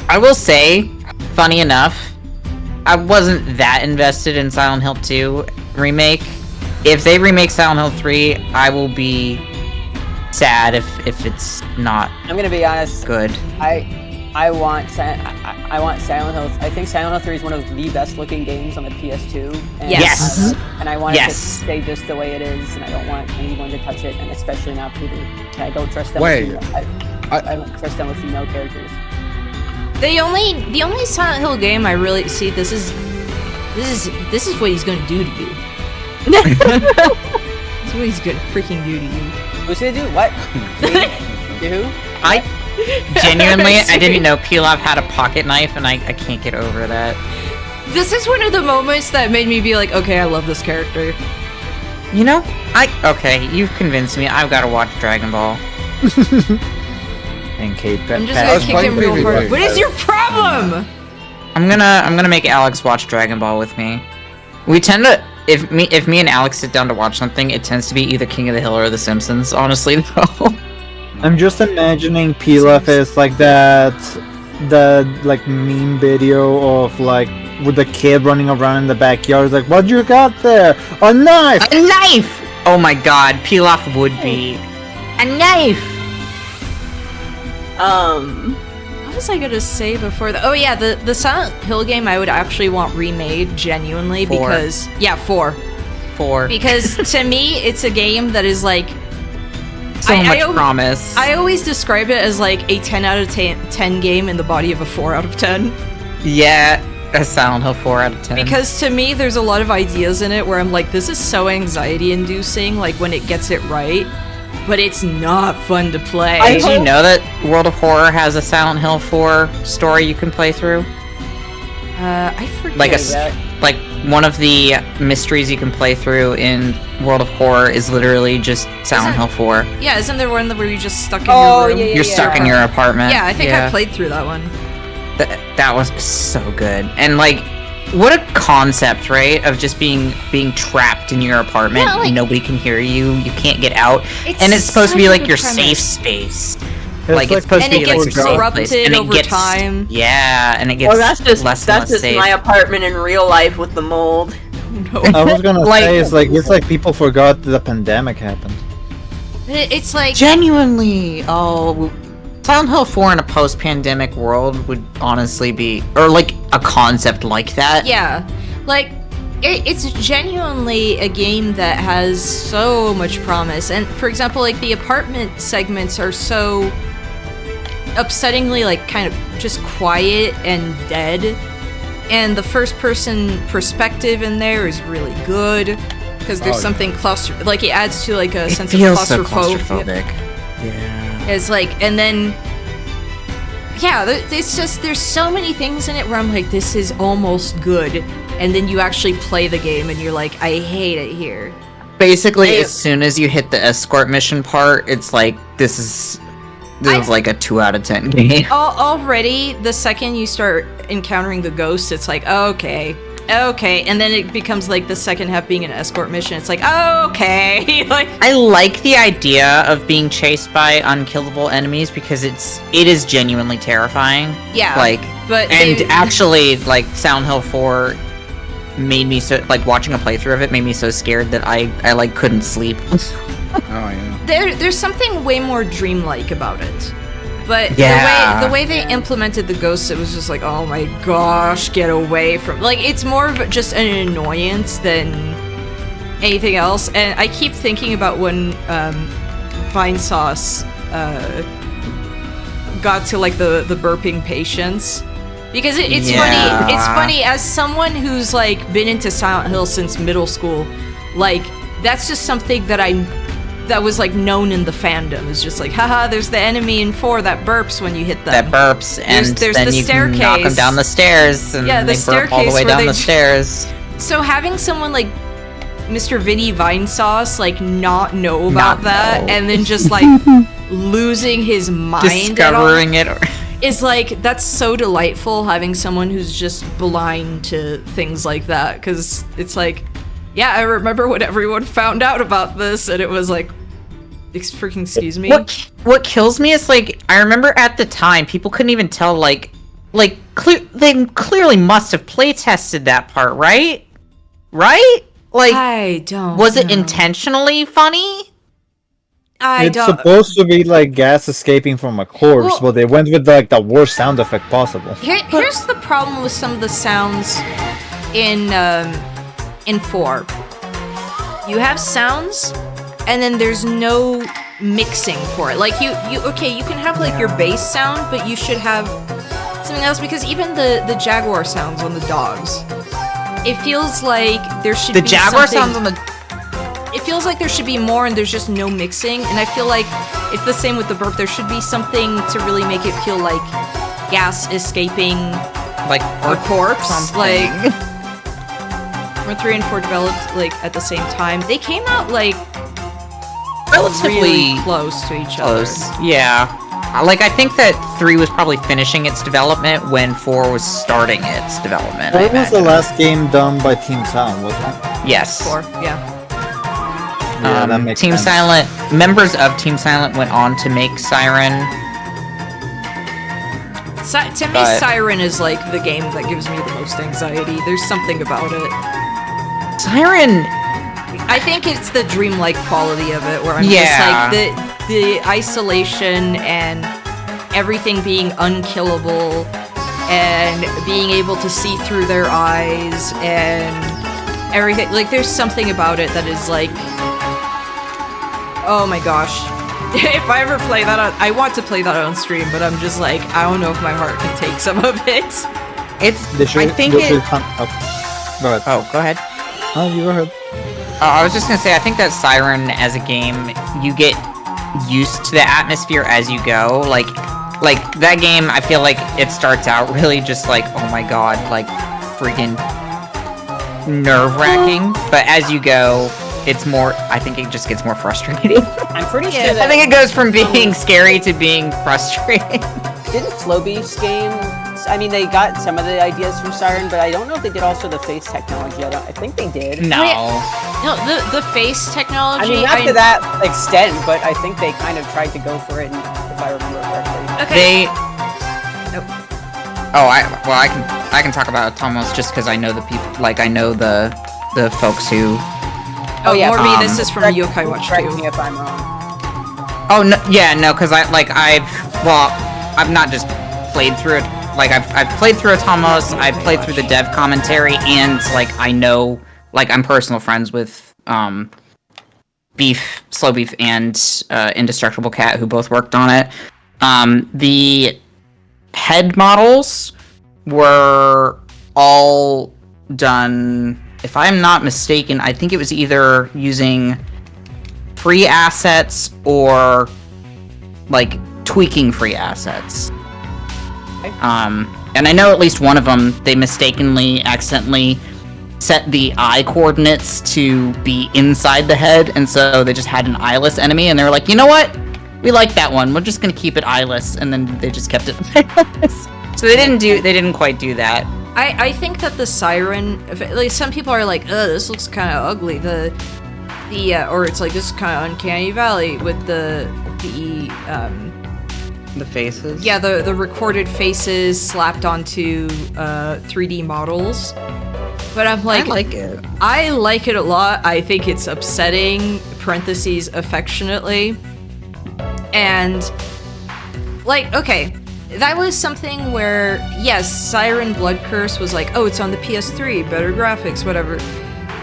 I will say, funny enough, I wasn't that invested in Silent Hill 2 remake. If they remake Silent Hill 3, I will be sad if it's not I'm gonna be honest. good. I want Silent Hill. I think Silent Hill 3 is one of the best looking games on the PS2. And, Yes. And I want it to Yes. stay just the way it is, and I don't want anyone to touch it, and especially not Peter. And I don't trust them. Wait. I don't trust them with female characters. The only Silent Hill game I really see this is what he's gonna do to you. This is what he's gonna freaking do to you. Who's gonna do what? Me? Who? I genuinely, I didn't know Pilaf had a pocket knife, and I can't get over that. This is one of the moments that made me be like, okay, I love this character. You know, okay, you've convinced me. I've got to watch Dragon Ball. And Kate I'm just gonna kick him real hard. What is your problem? I'm gonna make Alex watch Dragon Ball with me. We tend to, if me and Alex sit down to watch something, it tends to be either King of the Hill or The Simpsons. Honestly, though. I'm just imagining Pilaf as like the like meme video of like with the kid running around in the backyard. It's like, what you got there? A knife! A knife! Oh my god, Pilaf would be a knife. What was I gonna say before the? Oh yeah, the Silent Hill game I would actually want remade genuinely 4. because 4 because to me it's a game that is like so much promise. I always describe it as like a 10 out of 10 game in the body of a 4 out of 10. Yeah, a Silent Hill 4 out of 10. Because to me, there's a lot of ideas in it where I'm like, this is so anxiety-inducing, like when it gets it right, but it's not fun to play. Did you know that World of Horror has a Silent Hill 4 story you can play through? I forget. Like one of the mysteries you can play through in World of Horror is literally just Silent Hill 4. Yeah, isn't there one where you're just stuck in your room? You're stuck in your apartment. Yeah, I think I played through that one. That was so good. And like, what a concept, right? Of just being trapped in your apartment. Yeah, like, nobody can hear you. You can't get out. And it's supposed to be like your safe space. Like it's supposed to be like your safe place. And it gets time. Yeah, and it gets that's just safe. my apartment in real life with the mold. No. I was gonna say it's like people forgot the pandemic happened. It's like genuinely. Oh, Silent Hill 4 in a post-pandemic world would honestly be, or like a concept like that. Yeah, like it's genuinely a game that has so much promise. And for example, like the apartment segments are so upsettingly like kind of just quiet and dead, and the first person perspective in there is really good because there's something like it adds to like a sense of claustrophobic. Yeah, it's like, and then it's just there's so many things in it where I'm like, this is almost good, and then you actually play the game and you're like, I hate it here. Basically, as soon as you hit the escort mission part, it's like this is like a 2 out of 10 game. Already, the second you start encountering the ghosts, it's like, okay, and then it becomes like the second half being an escort mission. It's like, okay, like I like the idea of being chased by unkillable enemies because it is genuinely terrifying. Yeah, but actually, like Silent Hill 4 made me so like watching a playthrough of it made me so scared that I like couldn't sleep. Oh yeah. There's something way more dreamlike about it. But the way they implemented the ghosts, it was just like, oh my gosh, get away from... Like, it's more of just an annoyance than anything else. And I keep thinking about when Vine Sauce got to, like, the burping patients. Because it's funny. It's funny, as someone who's, like, been into Silent Hill since middle school, like, that's just something that was like known in the fandom. It's just like, haha, there's the enemy in 4 that burps when you hit them. That burps, and there's then the you staircase. can knock them down the stairs, and they burp all the way down the stairs. So having someone like Mr. Vinny Vinesauce like not know about that, and then just like losing his mind, discovering it, is like, that's so delightful. Having someone who's just blind to things like that, because it's like, yeah, I remember when everyone found out about this, and it was like, excuse me? What kills me is, like, I remember at the time, people couldn't even tell, they clearly must have play-tested that part, right? Right? Like, I don't Was it intentionally funny? It's supposed to be like gas escaping from a corpse, but they went with like the worst sound effect possible. Here's the problem with some of the sounds in 4. You have sounds, and then there's no mixing for it. Like you can have like your bass sound, but you should have something else, because even the jaguar sounds on the dogs, it feels like there should be the jaguar something, sounds on the. It feels like there should be more, and there's just no mixing. And I feel like it's the same with the burp. There should be something to really make it feel like gas escaping, like a corpse, like. When 3 and 4 developed like at the same time, they came out like relatively really close to each other. Yeah. Like, I think that 3 was probably finishing its development when 4 was starting its development. What was the last game done by Team Silent, wasn't it? Yes. 4, yeah. Yeah, that makes Team sense. Silent, members of Team Silent went on to make Siren. To me, Siren is like the game that gives me the most anxiety. There's something about it. Siren, I think it's the dreamlike quality of it, where I'm just like the isolation and everything being unkillable, and being able to see through their eyes and everything. Like, there's something about it that is like, oh my gosh. If I ever play that I want to play that on stream, but I'm just like, I don't know if my heart can take some of it. I think it. Go ahead. Oh, go ahead. Oh, you go ahead. I was just gonna say, I think that Siren as a game, you get used to the atmosphere as you go. Like that game, I feel like it starts out really just like, oh my god, like freaking nerve-wracking. But as you go, it's more. I think it just gets more frustrating. I'm pretty sure that I think it goes from being scary to being frustrating. didn't Slowbeef's game. I mean, they got some of the ideas from Siren, but I don't know if they did also the face technology. I think they did. No. No, the face technology. I mean, not to that extent, but I think they kind of tried to go for it, if I remember correctly. Okay. I can talk about Tomos just because I know the people. Like, I know the folks who. Oh yeah, Morby, this is from Yokai Watch 2. Correct me if I'm wrong. Oh no, yeah, no, because I've not just played through it. Like I've played through Atomos, I've played through the dev commentary, and like I know, like I'm personal friends with Slow Beef, and Indestructible Cat, who both worked on it. The head models were all done, if I'm not mistaken, I think it was either using free assets or like tweaking free assets. And I know at least one of them, they accidentally set the eye coordinates to be inside the head, and so they just had an eyeless enemy, and they were like, you know what? We like that one. We're just gonna keep it eyeless, and then they just kept it eyeless. So they didn't quite do that. I think that the Siren, like some people are like, ugh, this looks kind of ugly. Or it's like, this is kind of Uncanny Valley with the faces? Yeah, the recorded faces slapped onto 3D models. But I'm like, I like it. I like it a lot. I think it's upsetting, parentheses, affectionately. And, like, okay, that was something where, yes, Siren Blood Curse was like, oh, it's on the PS3, better graphics, whatever.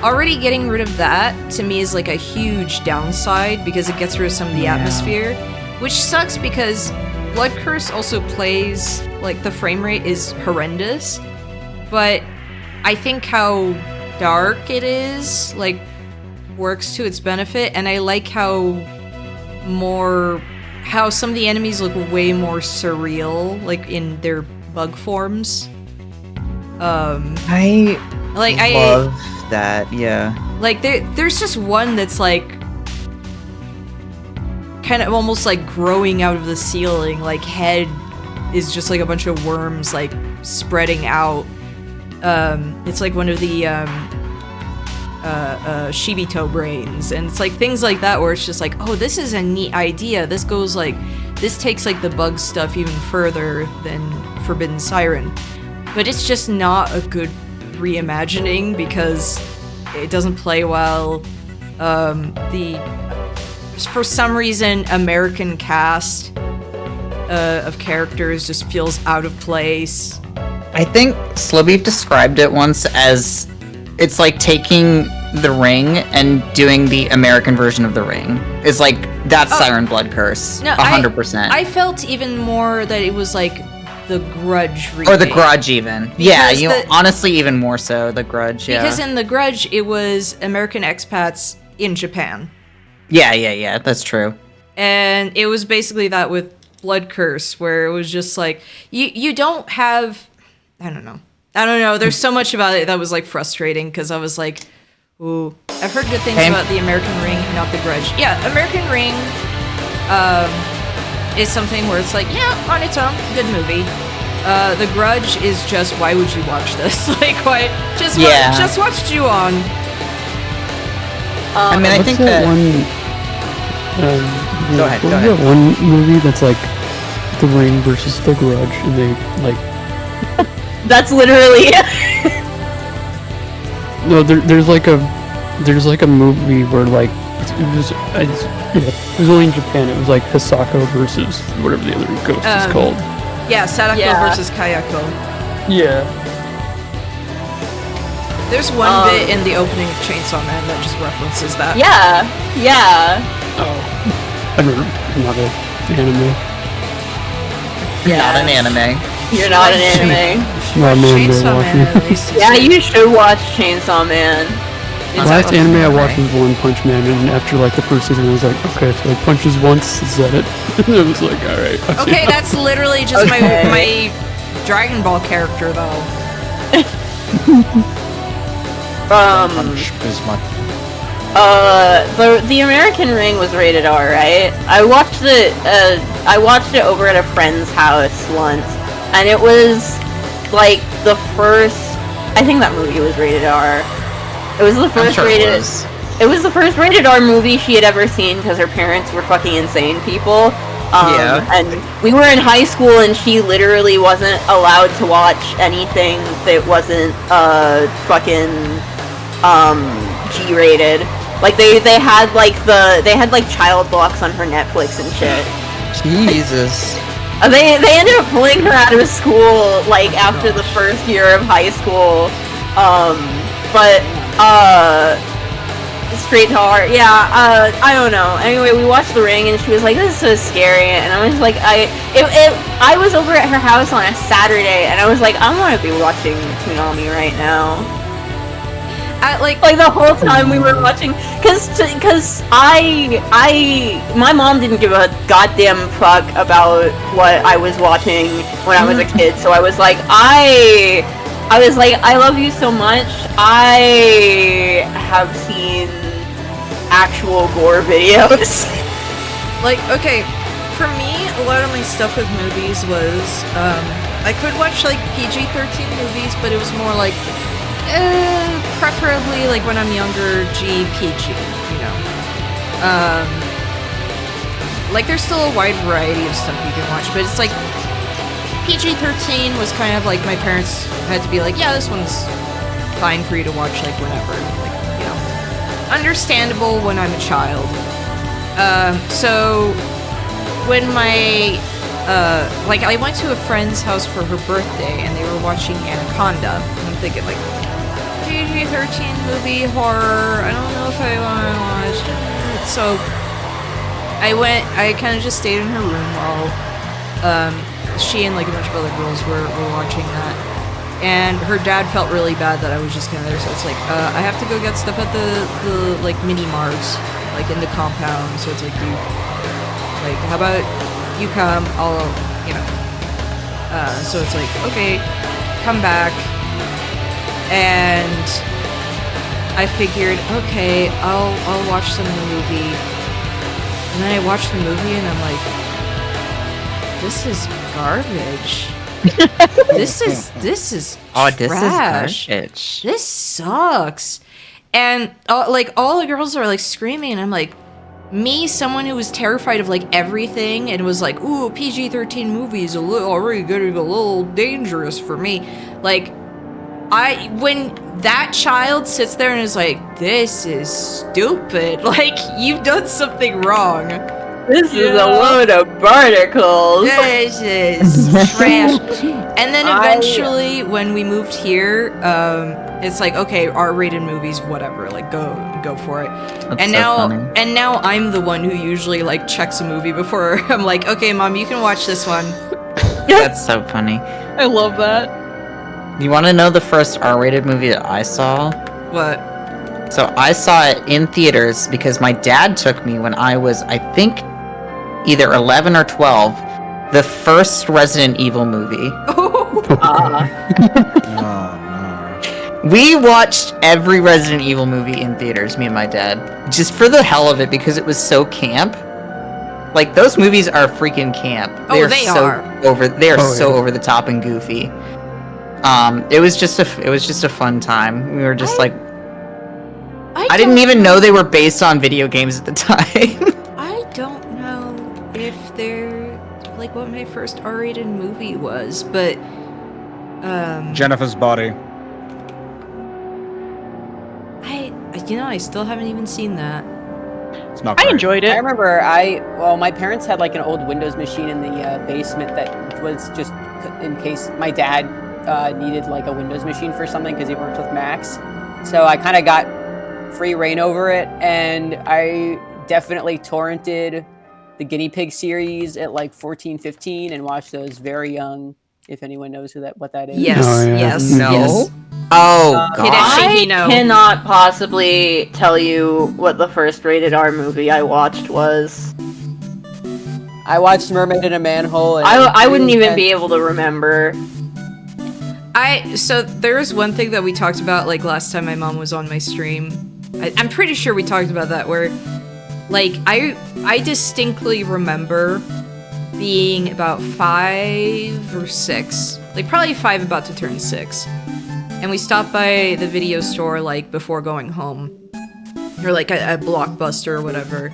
Already getting rid of that, to me, is like a huge downside, because it gets rid of some of the atmosphere. Which sucks, because Blood Curse also plays, like, the frame rate is horrendous, but I think how dark it is, like, works to its benefit, and I like how some of the enemies look way more surreal, like, in their bug forms. I love that, yeah. Like, there's just one that's, like, kind of almost like growing out of the ceiling, like head is just like a bunch of worms like spreading out. It's like one of the Shibito brains, and it's like things like that where it's just like, oh, this is a neat idea. This takes like the bug stuff even further than Forbidden Siren, but it's just not a good reimagining because it doesn't play well. For some reason, American cast of characters just feels out of place. I think Slowbeef described it once as it's like taking The Ring and doing the American version of The Ring. It's like that's Siren Blood Curse. No, 100%. I felt even more that it was like the Grudge remake. Or the Grudge even. Honestly even more so the Grudge, yeah. Because in the Grudge it was American expats in Japan. Yeah, that's true. And it was basically that with Blood Curse, where it was just like, you don't have, I don't know. There's so much about it that was like frustrating, because I was like, ooh, I've heard good things about the American Ring, not the Grudge. Yeah, American Ring is something where it's like, yeah, on its own, good movie. The Grudge is just, why would you watch this? Like, why? Just watch Ju-on. I mean, I think that go ahead. That one movie that's like The Ring versus The Grudge, and they like. That's literally. No, there's like a movie where like it was only in Japan. It was like Hisako versus whatever the other ghost is called. Yeah, Sadako versus Kayako. Yeah. There's one bit in the opening of Chainsaw Man that just references that. Yeah. Oh. I'm not an anime. Not an anime. You're not an anime. No, man, Chainsaw Man at least. Yeah, you should watch Chainsaw Man. The last anime I watched was One Punch Man, and after like the first season, I was like, okay, so like punches once, is that it? And I was like, all right. Okay, that's literally just my Dragon Ball character, though. Punch is my. The American Ring was rated R, right? I watched it over at a friend's house once, and it was like the first. I think that movie was rated R. It was the first rated. It was the first rated R movie she had ever seen because her parents were fucking insane people. And we were in high school, and she literally wasn't allowed to watch anything that wasn't fucking G-rated. Like they had like child blocks on her Netflix and shit. Jesus. They ended up pulling her out of school like after the first year of high school. Straight to heart. Yeah, I don't know. Anyway, we watched The Ring, and she was like, "This is so scary," and I was like, I was over at her house on a Saturday, and I was like, I want to be watching Toonami right now. Like the whole time we were watching, cause my mom didn't give a goddamn fuck about what I was watching when I was a kid, so I was like, I love you so much. I have seen actual gore videos. Like, okay, for me, a lot of my stuff with movies was, I could watch, like, PG-13 movies, but it was more like, preferably, like, when I'm younger, PG, you know. Like, there's still a wide variety of stuff you can watch, but it's like, PG-13 was kind of like, my parents had to be like, yeah, this one's fine for you to watch, like, whenever, like, you know. Understandable when I'm a child. So, when my, like, I went to a friend's house for her birthday, and they were watching Anaconda, and I'm thinking, like, PG-13 movie, horror, I don't know if I want to watch it. So, I kind of just stayed in her room while, she and, like, a bunch of other girls were watching that. And her dad felt really bad that I was just kind of there, so it's like, I have to go get stuff at the like, mini-marts, like, in the compound, so it's like, dude, like, how about you come, I'll, you know, so it's like, okay, come back, and I figured, okay, I'll watch some of the movie, and then I watched the movie, and I'm like, this is garbage. This is trash. Garbage. This sucks. And like all the girls are like screaming, and I'm like, me, someone who was terrified of like everything and was like, ooh, PG-13 movies already getting a little dangerous for me. Like, when that child sits there and is like, this is stupid, like, you've done something wrong. This is a load of barnacles. This is trash. And then eventually, when we moved here, it's like, okay, R-rated movies, whatever, like go for it. That's funny. And now I'm the one who usually like checks a movie before I'm like, okay, mom, you can watch this one. That's so funny. I love that. You want to know the first R-rated movie that I saw? What? So I saw it in theaters because my dad took me when I was, I think, either 11 or 12. The first Resident Evil movie. We watched every Resident Evil movie in theaters, me and my dad, just for the hell of it, because it was so camp. Like, those movies are freaking camp. They are so over the top and goofy. It was just a fun time. We were just I didn't even know they were based on video games at the time. I don't know if they're like what my first R-rated movie was, but Jennifer's Body. I still haven't even seen that. It's not I great. enjoyed I it. remember my parents had like an old Windows machine in the basement that was just in case my dad needed like a Windows machine for something because he worked with Macs. So I kind of got free reign over it, and I definitely torrented the Guinea Pig series at like 14, 15 and watched those very young If anyone knows what that is. Yes, Oh, yeah. yes, No. yes. Oh, Hideshi God. I cannot possibly tell you what the first rated R movie I watched was. I watched Mermaid in a Manhole. And I wouldn't even be able to remember. So there's one thing that we talked about like last time my mom was on my stream. I'm pretty sure we talked about that where like I distinctly remember being about 5 or 6, like probably 5 about to turn 6. And we stopped by the video store like before going home. Or like a Blockbuster or whatever.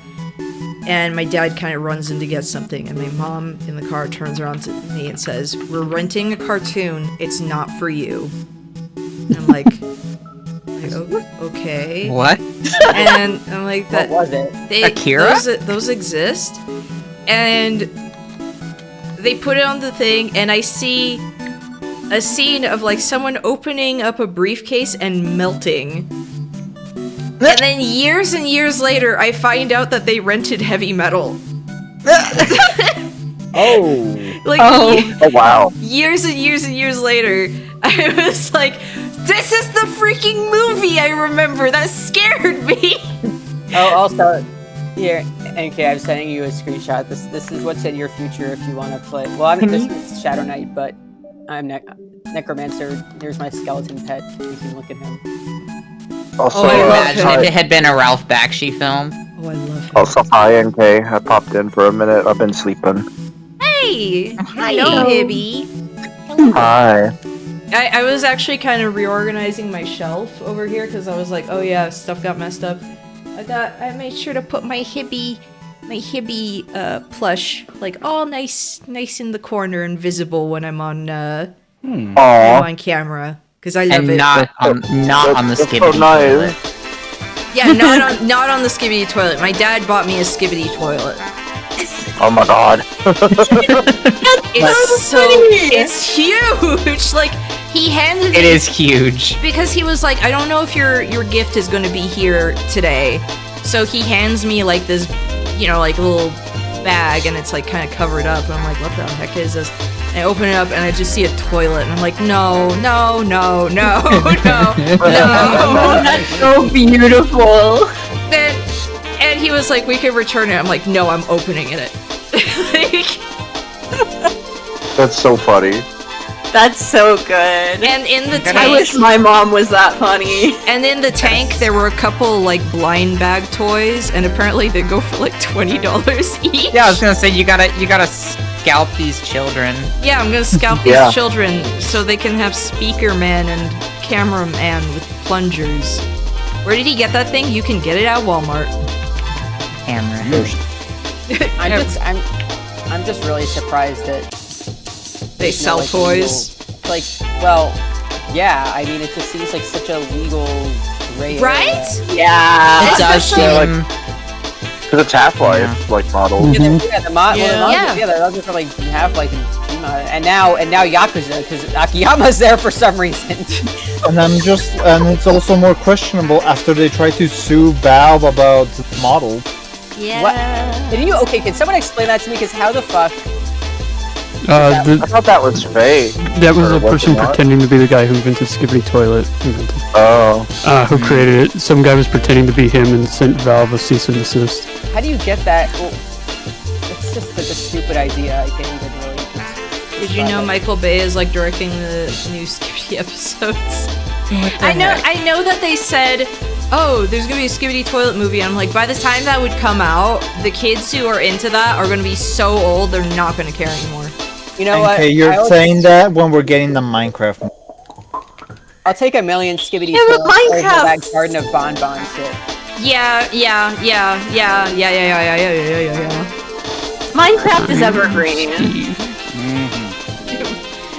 And my dad kind of runs in to get something, and my mom in the car turns around to me and says, "We're renting a cartoon. It's not for you." And I'm like, okay. What? And I'm like, that What was it? Akira? Those exist. And they put it on the thing, and I see a scene of like someone opening up a briefcase and melting. And then years and years later, I find out that they rented heavy metal. Oh. Like, Oh wow. years and years and years later, I was like, this is the freaking movie I remember. That scared me. Oh, also, here, Enkei, I'm sending you a screenshot. This is what's in your future if you want to play. Well, I'm this is Shadow Knight, but I'm Necromancer. Here's my skeleton pet. You can look at him. Also, Oh, I love Imagine hi, if it had been a Ralph Bakshi film. Oh, I love him. also, hi, NK. I popped in for a minute. I've been sleeping. Hey! Hello, Hello. Hibby. Hi. I was actually kind of reorganizing my shelf over here because I was like, oh yeah, stuff got messed up. I made sure to put my Hibby plush like all nice in the corner and visible when I'm on when I'm Aw. on camera because I love And it. not on the That's so skibbity nice. toilet. Yeah, not on the skibbity toilet. My dad bought me a skibbity toilet. Oh my god. It's huge. Like he handed It me is huge. because he was like, I don't know if your gift is going to be here today. So he hands me like this, like little bag, and it's like kind of covered up. And I'm like, what the heck is this? And I open it up, and I just see a toilet, and I'm like, no. That's so beautiful. And he was like, we could return it. I'm like, no, I'm opening it. Like, That's so funny. That's so good. and in the I wish tank, my mom was that funny. and in the tank, there were a couple like blind bag toys, and apparently they go for like $20 each. Yeah, I was gonna say you gotta scalp these children. Yeah, I'm gonna scalp these Yeah. children so they can have speaker man and cameraman with plungers. Where did he get that thing? You can get it at Walmart. Camera. I'm just really surprised that They there's sell no, like, toys. legal- like, well, yeah. I mean, it just seems like such a legal gray area. Right? Yeah. It does Especially- seem. Because it's Half-Life, like, model. Yeah, the mod. Yeah. Those are for like Half-Life and Kima, and now Yakuza, because Akiyama's there for some reason. And it's also more questionable after they try to sue Valve about the model. Yeah. What? Can someone explain that to me? Because how the fuck? I thought that was fake. That was Or a was person it not? pretending to be the guy who invented Skibbity Toilet. Oh. Who created it. Some guy was pretending to be him and sent Valve a cease and desist. How do you get that? Well, it's just such a stupid idea. I can't even really. Did you know Michael Bay is like directing the new Skibbity episodes? I know that they said, oh, there's gonna be a Skibbity Toilet movie. And I'm like, by the time that would come out, the kids who are into that are gonna be so old they're not gonna care anymore. You know what? Okay, you're saying that when we're getting the Minecraft. I'll take a million Skibbity Yeah, but Toilets over Minecraft- that Garden of Bonbon shit. Yeah. Minecraft is evergreen.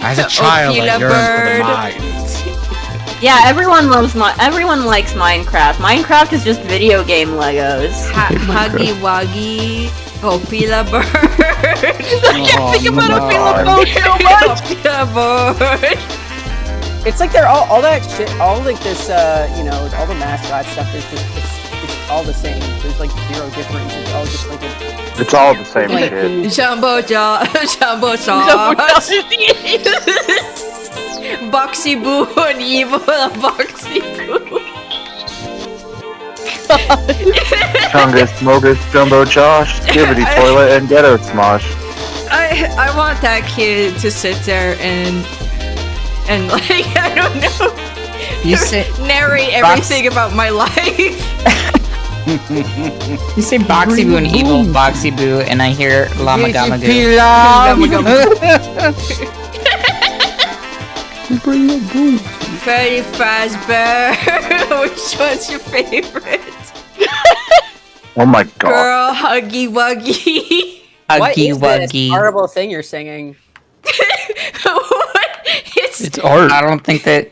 As a child, I Opila yearned for bird. the mines. Yeah, everyone likes Minecraft. Minecraft is just video game Legos. Huggy Wuggy. Opila bird. I can't think about Opila bird. It's like they're all that shit, all like this, all the mascot stuff is just, it's all the same. There's like zero difference. It's all just like It's all the same shit. Jumbo Jumbo sauce. Boxy Boo and evil Boxy Boo. Chungus, Mogus, Jumbo Josh, Skibbity Toilet, and Ghetto Smosh. I want that kid to sit there and like I don't know. You say narrate everything about my life. You say Boxy Boo and evil Boxy Boo, and I hear Llama Gama Goo. Very fast bear. Which one's your favorite? Oh my god. Girl, huggy wuggy. What Huggy is this Wuggy. horrible thing you're singing? What? It's art. I don't think that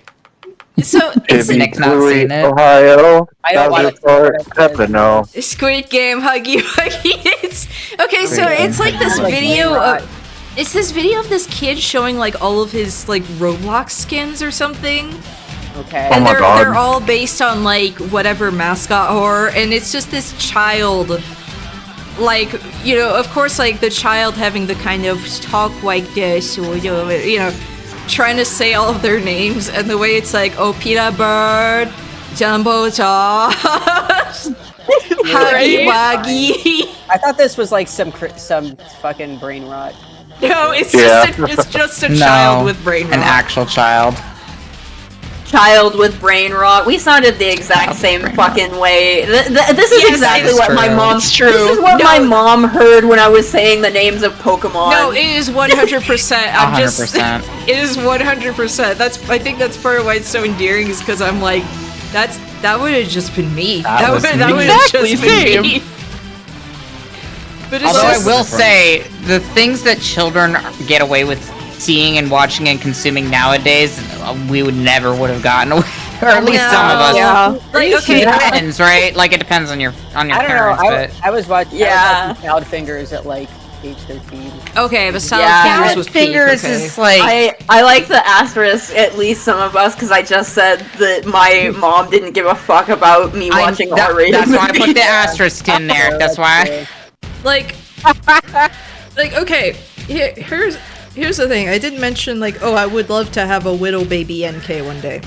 So it's Nick not saying it. Ohio. I don't want to. No. Squid Game huggy wuggy. It's okay. So it's like this video of. It's this video of this kid showing like all of his like Roblox skins or something. Okay. And Oh my God. they're all based on like whatever mascot horror, and it's just this child, like, you know, of course, like the child having the kind of talk like this, or you know, trying to say all of their names, and the way it's like, oh, Peter Bird, Jumbo Josh, Huggy Wuggy. I thought this was like some fucking brain rot. No, it's Yeah. just a child with brain rot. An actual child. Child with brain rot. We sounded the exact same fucking way. This is Yes, exactly it's what my true. mom. It's true. This is what my mom heard when I was saying the names of Pokemon. No, it is 100%. I'm just. 100%. It is 100%. I think that's part of why it's so endearing, is because I'm like, that would have just been me. That would have Exactly, just been me. But it's Although I just, will say, the things that children get away with seeing and watching and consuming nowadays, we would have gotten away, or at least some of us. Yeah. like, okay, It depends, right? Like it depends on your I don't parents, know. but I was watching. Yeah. I was watching Child Fingers at like age 13. okay, but Silent Yeah. Fingers was peak, fingers okay. is like I like the asterisk, at least some of us, because I just said that my mom didn't give a fuck about me watching R-rated that's why I put movies. the asterisk in there. That's why. like, okay, here's the thing. I did mention like, oh, I would love to have a widow baby Enkei one day.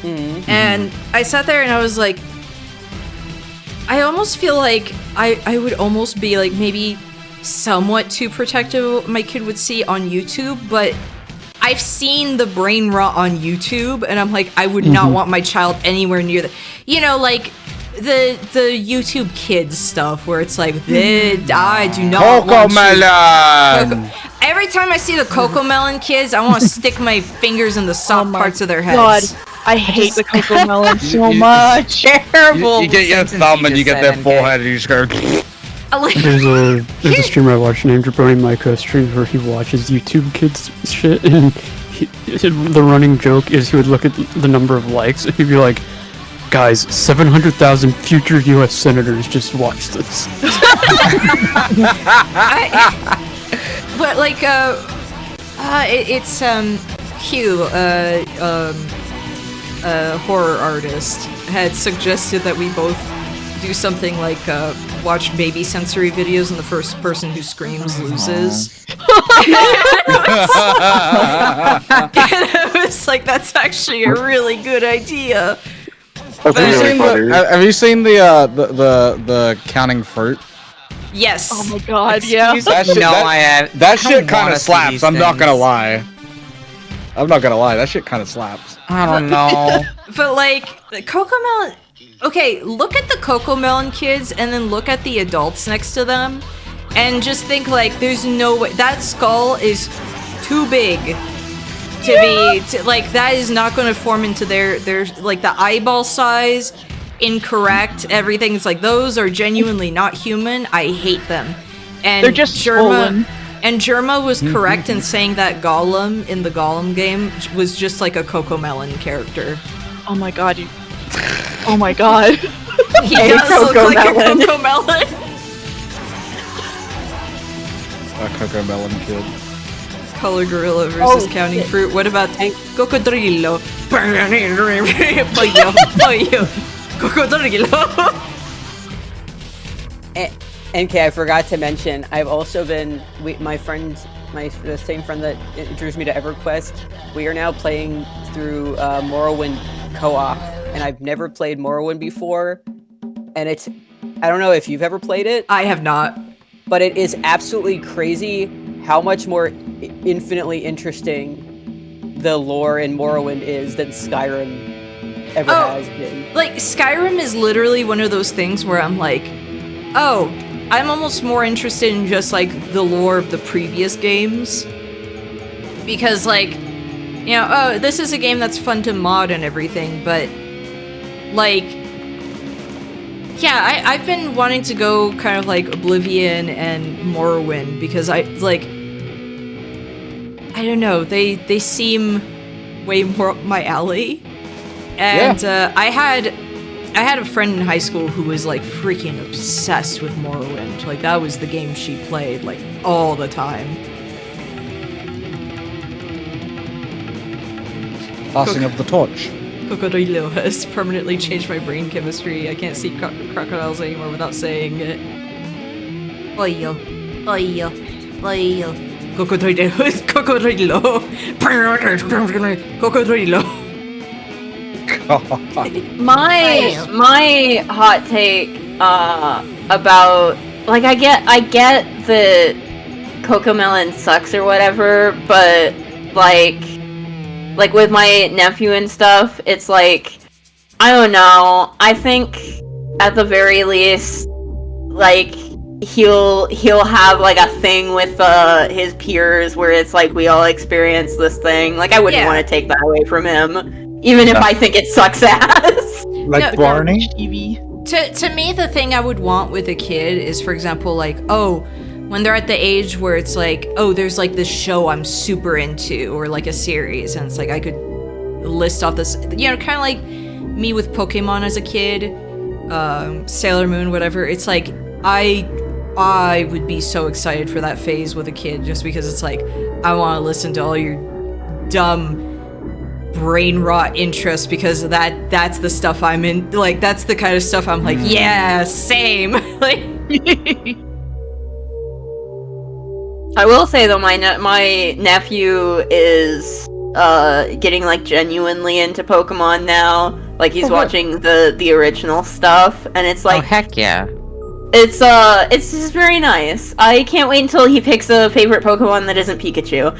And I sat there and I was like, I almost feel like I would almost be like maybe somewhat too protective of what my kid would see on YouTube, but I've seen the brain rot on YouTube, and I'm like, I would not want my child anywhere near the, you know, like the YouTube kids stuff where it's like, I do not want you. Cocomelon! Every time I see the Cocomelon kids, I want to stick my fingers in the soft parts of their God, heads. I hate the Cocomelon so you- much. Terrible. You get your sentence thumb and you just get said, their NK. forehead and you just go. I like, There's a streamer I watch named Jabroni Micah stream where he watches YouTube kids shit, and the running joke is he would look at the number of likes and he'd be like, guys, 700,000 future US senators just watched this. but like, it's Hugh, a horror artist, had suggested that we both do something like watch baby sensory videos, and the first person who screams loses. And I was like, that's actually a really good idea. That's really funny. Have you seen the counting fruit? Yes. Oh my god, yeah. That shit, No, I have. that I shit kind wanna of see slaps. these I'm not gonna things. lie. I'm not gonna lie. That shit kind of slaps. I don't know. But like, the Cocomelon. Okay, look at the Cocomelon kids and then look at the adults next to them, and just think like, there's no way that skull is too big to like, that is not going to form into their like the eyeball size incorrect. Everything's like, those are genuinely not human. I hate them. And They're just swollen. And Germa was correct in saying that Gollum in the Gollum game was just like a Cocomelon character. Oh my god, you. Oh my god. He does look like a Cocomelon. A Cocomelon kid. Color Gorilla versus Counting Fruit. What about Cocodrillo? Pollo, pollo. Cocodrillo. Enkei, I forgot to mention, I've also been, the same friend that introduced me to EverQuest, we are now playing through Morrowind co-op, and I've never played Morrowind before, and I don't know if you've ever played it. I have not. But it is absolutely crazy how much more infinitely interesting the lore in Morrowind is than Skyrim ever has been. Like, Skyrim is literally one of those things where I'm like, oh, I'm almost more interested in just, like, the lore of the previous games. Because, like, you know, oh, this is a game that's fun to mod and everything, but, like, yeah, I've been wanting to go kind of like Oblivion and Morrowind because I don't know, they seem way more up my alley. And I had a friend in high school who was like freaking obsessed with Morrowind. Like that was the game she played like all the time. Passing of the torch. Cocodrilo has permanently changed my brain chemistry. I can't see crocodiles anymore without saying it. Oyo, oyo, oyo. Cocodrilo, cocodrilo, cocodrilo. My hot take about like I get that Cocomelon sucks or whatever, but like with my nephew and stuff, it's like, I don't know, I think at the very least, like, he'll have like a thing with his peers where it's like we all experience this thing. Like I wouldn't want to take that away from him, even if I think it sucks ass. Like Barney? To me, the thing I would want with a kid is, for example, like, oh, when they're at the age where it's like, oh, there's like this show I'm super into, or like a series, and it's like I could list off this, you know, kind of like me with Pokemon as a kid, Sailor Moon, whatever. It's like I would be so excited for that phase with a kid, just because it's like I want to listen to all your dumb brain rot interests, because that's the stuff I'm in. Like that's the kind of stuff I'm like, yeah, same. Like. I will say though, my nephew is getting like genuinely into Pokemon now. Like he's watching the original stuff, and it's like, oh heck yeah, it's just very nice. I can't wait until he picks a favorite Pokemon that isn't Pikachu.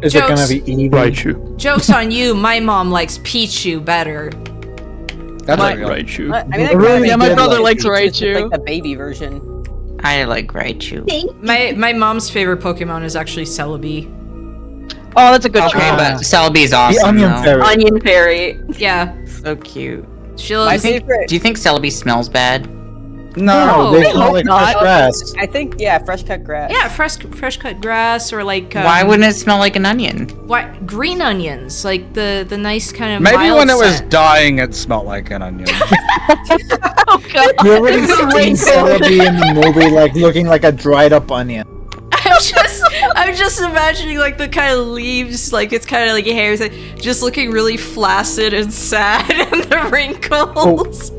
Is it gonna be Eevee? Raichu. Joke's on you. My mom likes Pichu better. That's Raichu. I mean, my brother likes Raichu. Like the baby version. I like Raichu. My mom's favorite Pokemon is actually Celebi. Oh, that's a good Okay, choice. but Celebi's awesome. The Onion though. Fairy. Onion Fairy. Yeah. So cute. She loves. Do you think Celebi smells bad? No, they smell like fresh grass. I think, fresh cut grass. Yeah, fresh cut grass, or like. Why wouldn't it smell like an onion? Why green onions? Like the nice kind of. Maybe mild when it was scent. dying, it smelled like an onion. Oh god. You already seen Celebi in the movie, like looking like a dried up onion. I'm just imagining like the kind of leaves, like it's kind of like hair, like, just looking really flaccid and sad, and the wrinkles.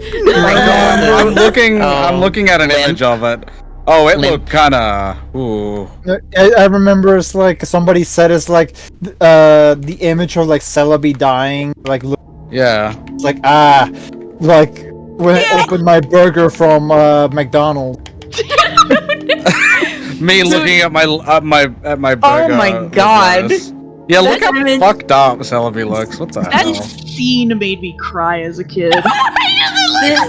I'm looking at an image of it. Oh, it looked kind of. Ooh. I remember it's like somebody said it's like the image of like Celebi dying, like yeah, like like when I opened my burger from McDonald's. Me looking at my burger. Oh my god. Yeah, look how fucked up Celebi looks. What the That hell? scene made me cry as a kid.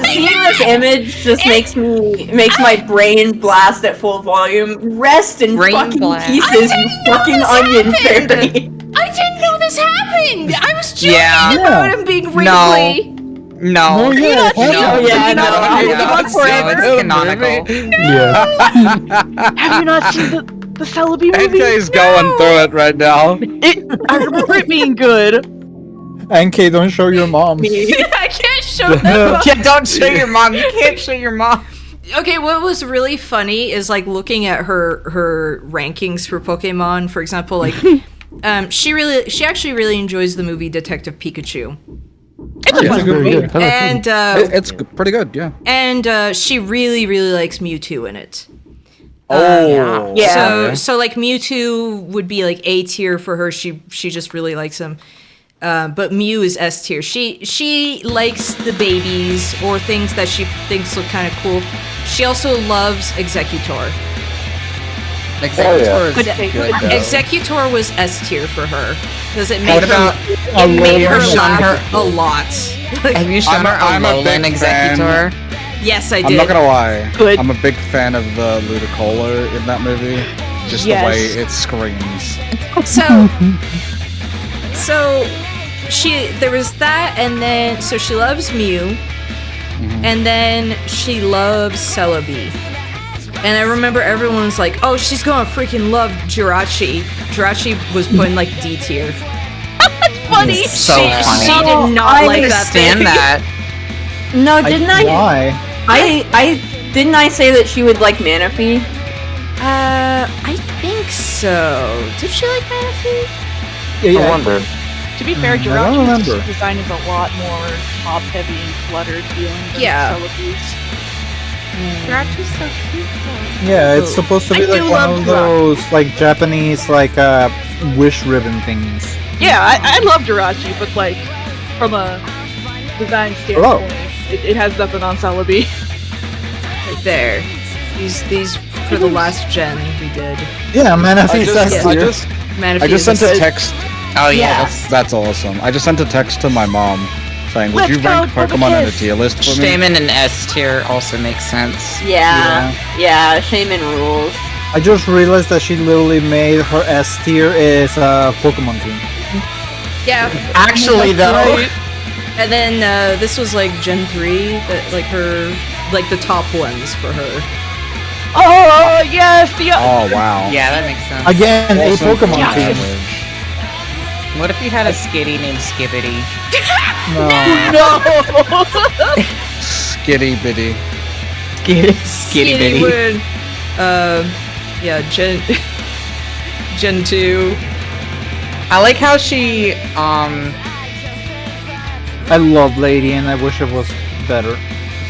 Seeing this image just makes my brain blast at full volume. Rest in Brain fucking blast. pieces, you fucking onion fairy. I didn't know this happened. I was joking Yeah. about him being wrinkly. No. No, yeah, It's canonical. Yeah. Have you not seen the Celebi movie? Enkei's going through it right now. I remember it being good. Enkei, don't show your mom. I can't show them. Yeah, don't show your mom. You can't show your mom. Okay, what was really funny is like looking at her rankings for Pokemon. For example, like she actually really enjoys the movie Detective Pikachu. It's Oh, a yeah. fun It's a good movie. movie. And It's pretty good, yeah. and she really, really likes Mewtwo in it. Oh, So like Mewtwo would be like A tier for her. She just really likes him. But Mew is S tier. She likes the babies or things that she thinks look kind of cool. She also loves Executor. Executor is Good good, take. though. Executor was S tier for her because it made What her about- it made her shown laugh a lot. Have you shown her I'm a Alolan big Executor? Yes, I did. I'm not gonna lie. Good. I'm a big fan of the Ludicolo in that movie. Just Yes. the way it screams. So there was that, and then so she loves Mew, and then she loves Celebi. And I remember everyone was like, "Oh, she's gonna freaking love Jirachi." Jirachi was put in like D tier. Funny. So She funny. did not I like that understand thing. that. No, didn't I? Why? I didn't I say that she would like Manaphy? I think so. Did she like Manaphy? I wonder. To be fair, I don't Jirachi's remember. design is a lot more top-heavy and fluttered feeling than Yeah. Celebi's. Jirachi's so cute though. Yeah, it's supposed to I be like do one love of those like Japanese like wish ribbon things. Yeah, I love Jirachi, but like from a design standpoint, it has nothing on Celebi. Right there. These for the last gen we did. Yeah, man, I I think that's just Manaphy I just is sent a text. Oh Yeah. That's awesome. I just sent a text to my mom saying, "Would Let's you rank go for the Pokemon in a kiss." tier list for me?" Shaman and S tier also makes sense. Yeah, Shaman rules. I just realized that she literally made her S tier is Pokemon team. Yeah. Actually, though, And then this was like Gen 3, that like her like the top ones for her. Oh yes, the Oh wow. yeah, that makes sense. Again, a Awesome Pokemon Yeah. team. Savage. What if you had a skitty named Skibbity? No. Skitty bitty. Skitty bitty. Would, yeah, Gen 2. I like how she I love Lady and I wish it was better.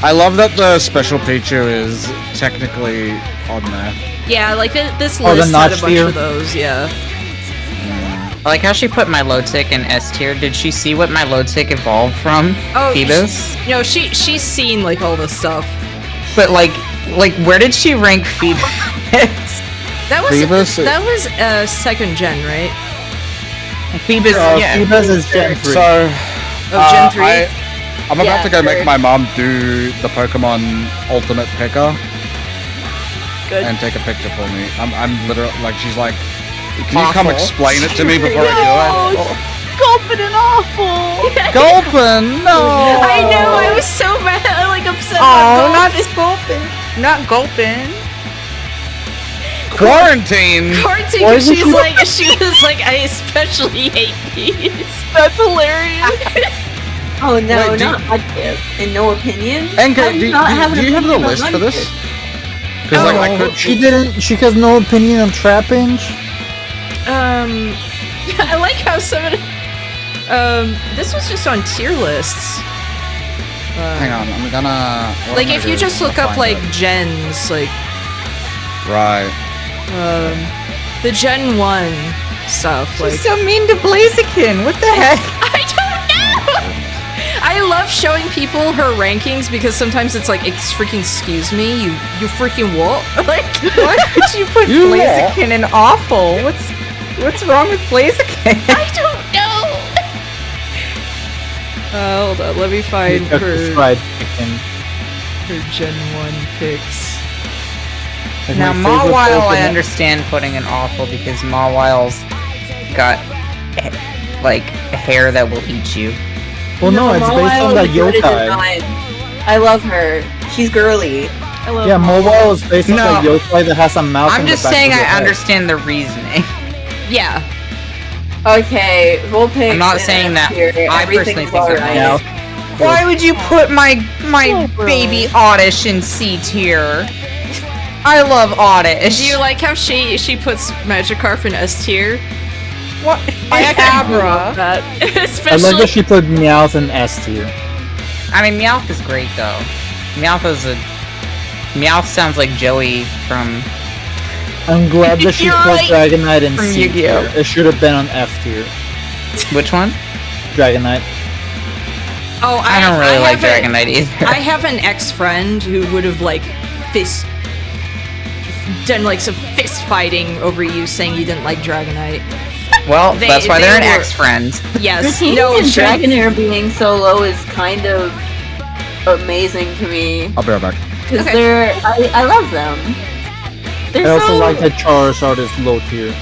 I love that the special Pichu is technically on there. Yeah, like this Oh, the list had a notch bunch tier? of those. Yeah. I like how she put my Milotic in S tier. Did she see what my Milotic evolved from? Oh, Phoebus? No, she's seen like all this stuff. But like where did she rank Phoebus? That was Phoebus is- that was second gen, right? Phoebus, yeah. Phoebus is Gen 3. So, Oh, Gen 3. I'm about Yeah, to go make sure. my mom do the Pokemon Ultimate Picker Good. and take a picture for me. I'm literally like, she's like, can you come Awful. explain it to me before I do it? Gulpin and awful. Gulpin, no. I know. I was so mad, like upset. Oh, about not Gulpin. Not Gulpin. Quarantine. Kartik, Why is it she was like, I especially hate these. That's hilarious. Oh no, Wait, do not Mudkip. In no opinion. Enkei, How do not have an you have the opinion list about for this? Mudkip? Because like I could. She didn't. She has no opinion on Trapinch. I like how someone. This was just on tier lists. Hang on, I'm gonna. what Like I'm if gonna you do is just I'm look gonna up find like it. gens, like Right. the Gen 1 stuff, like She's so mean to Blaziken. What the heck? I don't know. I love showing people her rankings because sometimes it's like, excuse me, you freaking what? Like, Why would you put You Blaziken in awful? What's wrong with Blaziken? I don't know. Hold on, let me find her Fried chicken. Gen 1 pics. Like Now, my favorite Mawile, I Pokemon. understand putting in awful because Mawile's got like hair that will eat you. Well, no, it's based Mawile on that is good yokai. design. I love her. She's girly. I love Yeah, Mobile is based on No. that yokai that has a mouth. I'm in the just back saying of the I head. understand the reasoning. Yeah. Okay, Vulpix. I'm not and saying that F tier, I personally everything's think they're alright. Yeah. Why would you put my Oh, bro. baby Oddish in C tier? I love Oddish. Do you like how she puts Magikarp in S tier? What? I actually love Abra. that. I like Especially that she put Meowth in S tier. I mean, Meowth is great though. Meowth sounds like Joey from. I'm glad that she You're put right. Dragonite in From C Yu-Gi-Oh. tier. It should have been on F tier. Which one? Dragonite. oh, I don't really like have Dragonite either. I have an ex-friend who would have like done like some fist fighting over you saying you didn't like Dragonite. Well, that's why they're an were- ex-friend. Yes. Routine No, and she- Dragonair being so low is kind of amazing to me. I'll be right back. Because Okay. I love them. They're I also so, like that Charizard is low tier.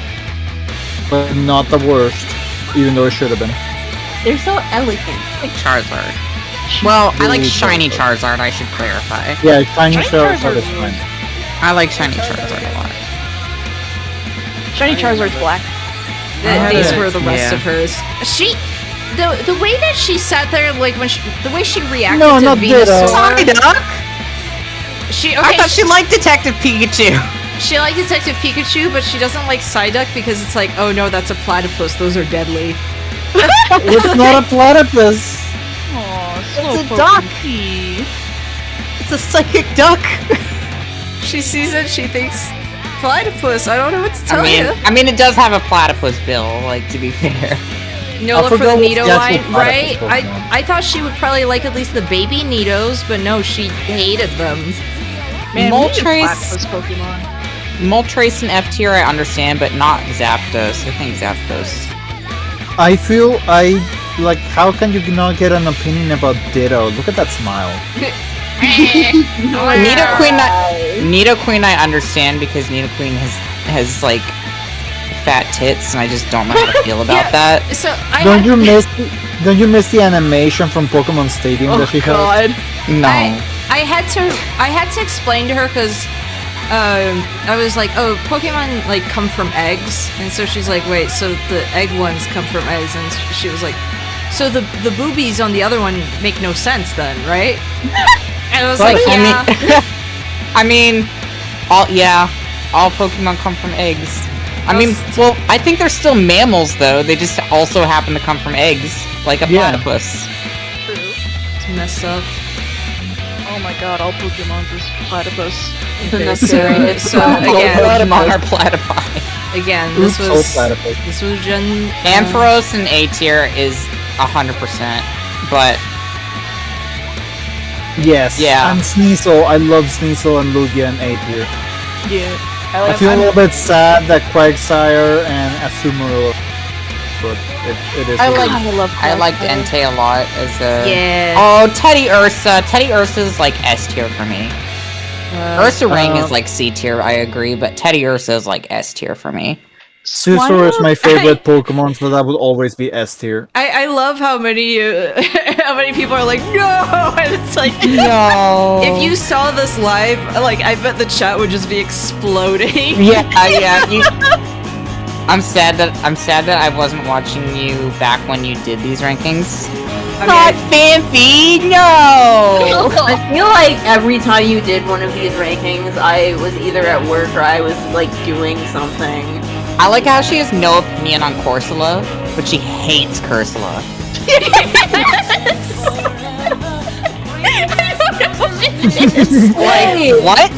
But not the worst, even though it should have been. they're so elegant. I like Charizard. Well, I like Really shiny Charizard. Charizard, I should clarify. Yeah, Shiny Shiny Charizard Charizard is is- fine. I like shiny Charizard a lot. Shiny Charizard's black. These were the rest Yeah. of hers. The way that she sat there, like the way she reacted No, to not Ditto. Venusaur. I thought she liked Detective Pikachu. She liked Detective Pikachu, but she doesn't like Psyduck because it's like, oh no, that's a platypus. Those are deadly. It's not a platypus! Aw, It's a duck. It's a psychic duck. She sees it, she thinks, platypus. I don't know what to tell you. I mean, it does have a platypus bill. Like, to be fair. Nola I for the forgot what's Nido the actual line, right? platypus Pokemon. I thought she would probably like at least the baby Nidos, but no, she hated them. Man, we need a Moltres. platypus Pokemon. Moltres and F tier I understand, but not Zapdos. I think Zapdos. I feel like, how can you not get an opinion about Ditto? Look at that smile. Nidoqueen I understand because Nidoqueen has like fat tits and I just don't know how to feel about that. So Don't you miss the animation from Pokemon Stadium that she had? God. No. I had to explain to her because I was like, oh, Pokemon like come from eggs, and so she's like, wait, so the egg ones come from eggs, and she was like, so the boobies on the other one make no sense then, right? And I was like, yeah. I mean, all Pokemon come from eggs. I mean, well, I think they're still mammals though. They just also happen to come from eggs, like a platypus. True. It's messed up. Oh my god, all Pokemon's is platypus. Okay, so again, Pokemon are platypi. Again, this Oops, was platypus. Gen. Ampharos in A tier is 100%, but Yes. Yeah. And Sneasel. I love Sneasel and Lugia in A tier. Yeah. I feel a little bit sad that Quagsire and Asumaro, but it is. I what like it is. I liked Entei a lot as a Yeah. Oh, Teddy Ursa. Teddy Ursa's like S tier for me. Ursa Ring is like C tier, I agree, but Teddy Ursa is like S tier for me. Scizor is my favorite Pokemon, so that would always be S tier. I love how many people are like no, and it's like No. If you saw this live, like I bet the chat would just be exploding. Yeah. I'm sad that I wasn't watching you back when you did these rankings. Not Fanfi, no! I feel like every time you did one of these rankings, I was either at work or I was like doing something. I like how she has no opinion on Corsola, but she hates Cursula. Like, what?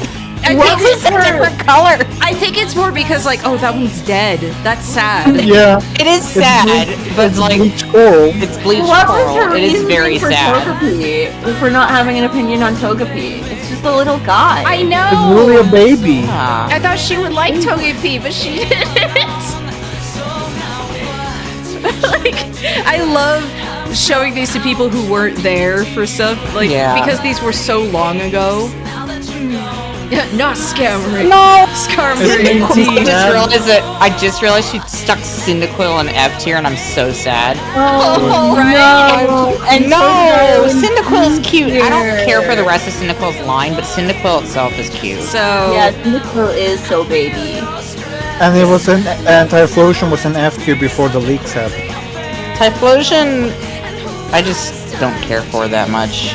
What is a different color? I think it's more because like, oh, that one's dead. That's sad. Yeah. It is sad, but like, Bleach Coral. it's bleach What was coral. her It is reasoning very for sad. Togepi? For not having an opinion on Togepi. It's just a little guy. I It's know. really a baby. Ah. I thought she would like Togepi, but she didn't. Like, I love showing these to people who weren't there for stuff, like because these were so long ago. Not Skarmory. No, Skarmory I indeed. just realized she stuck Cyndaquil in F tier, and I'm so sad. Oh, right? no. And No, Cyndaquil is cute. I don't care for the rest of Cyndaquil's line, but Cyndaquil itself is cute. So yeah, Cyndaquil is so baby. And it was an Typhlosion was an F tier before the leaks happened. Typhlosion, I just don't care for that much.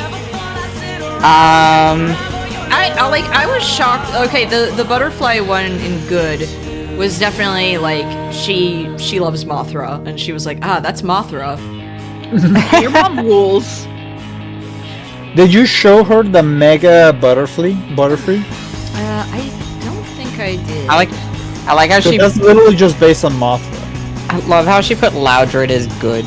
I was shocked. Okay, the butterfly one in good was definitely like she loves Mothra, and she was like, that's Mothra. Your mom rules. Did you show her the Mega Butterfree? I don't think I did. I like how she. That's literally just based on Mothra. I love how she put Loudred as good,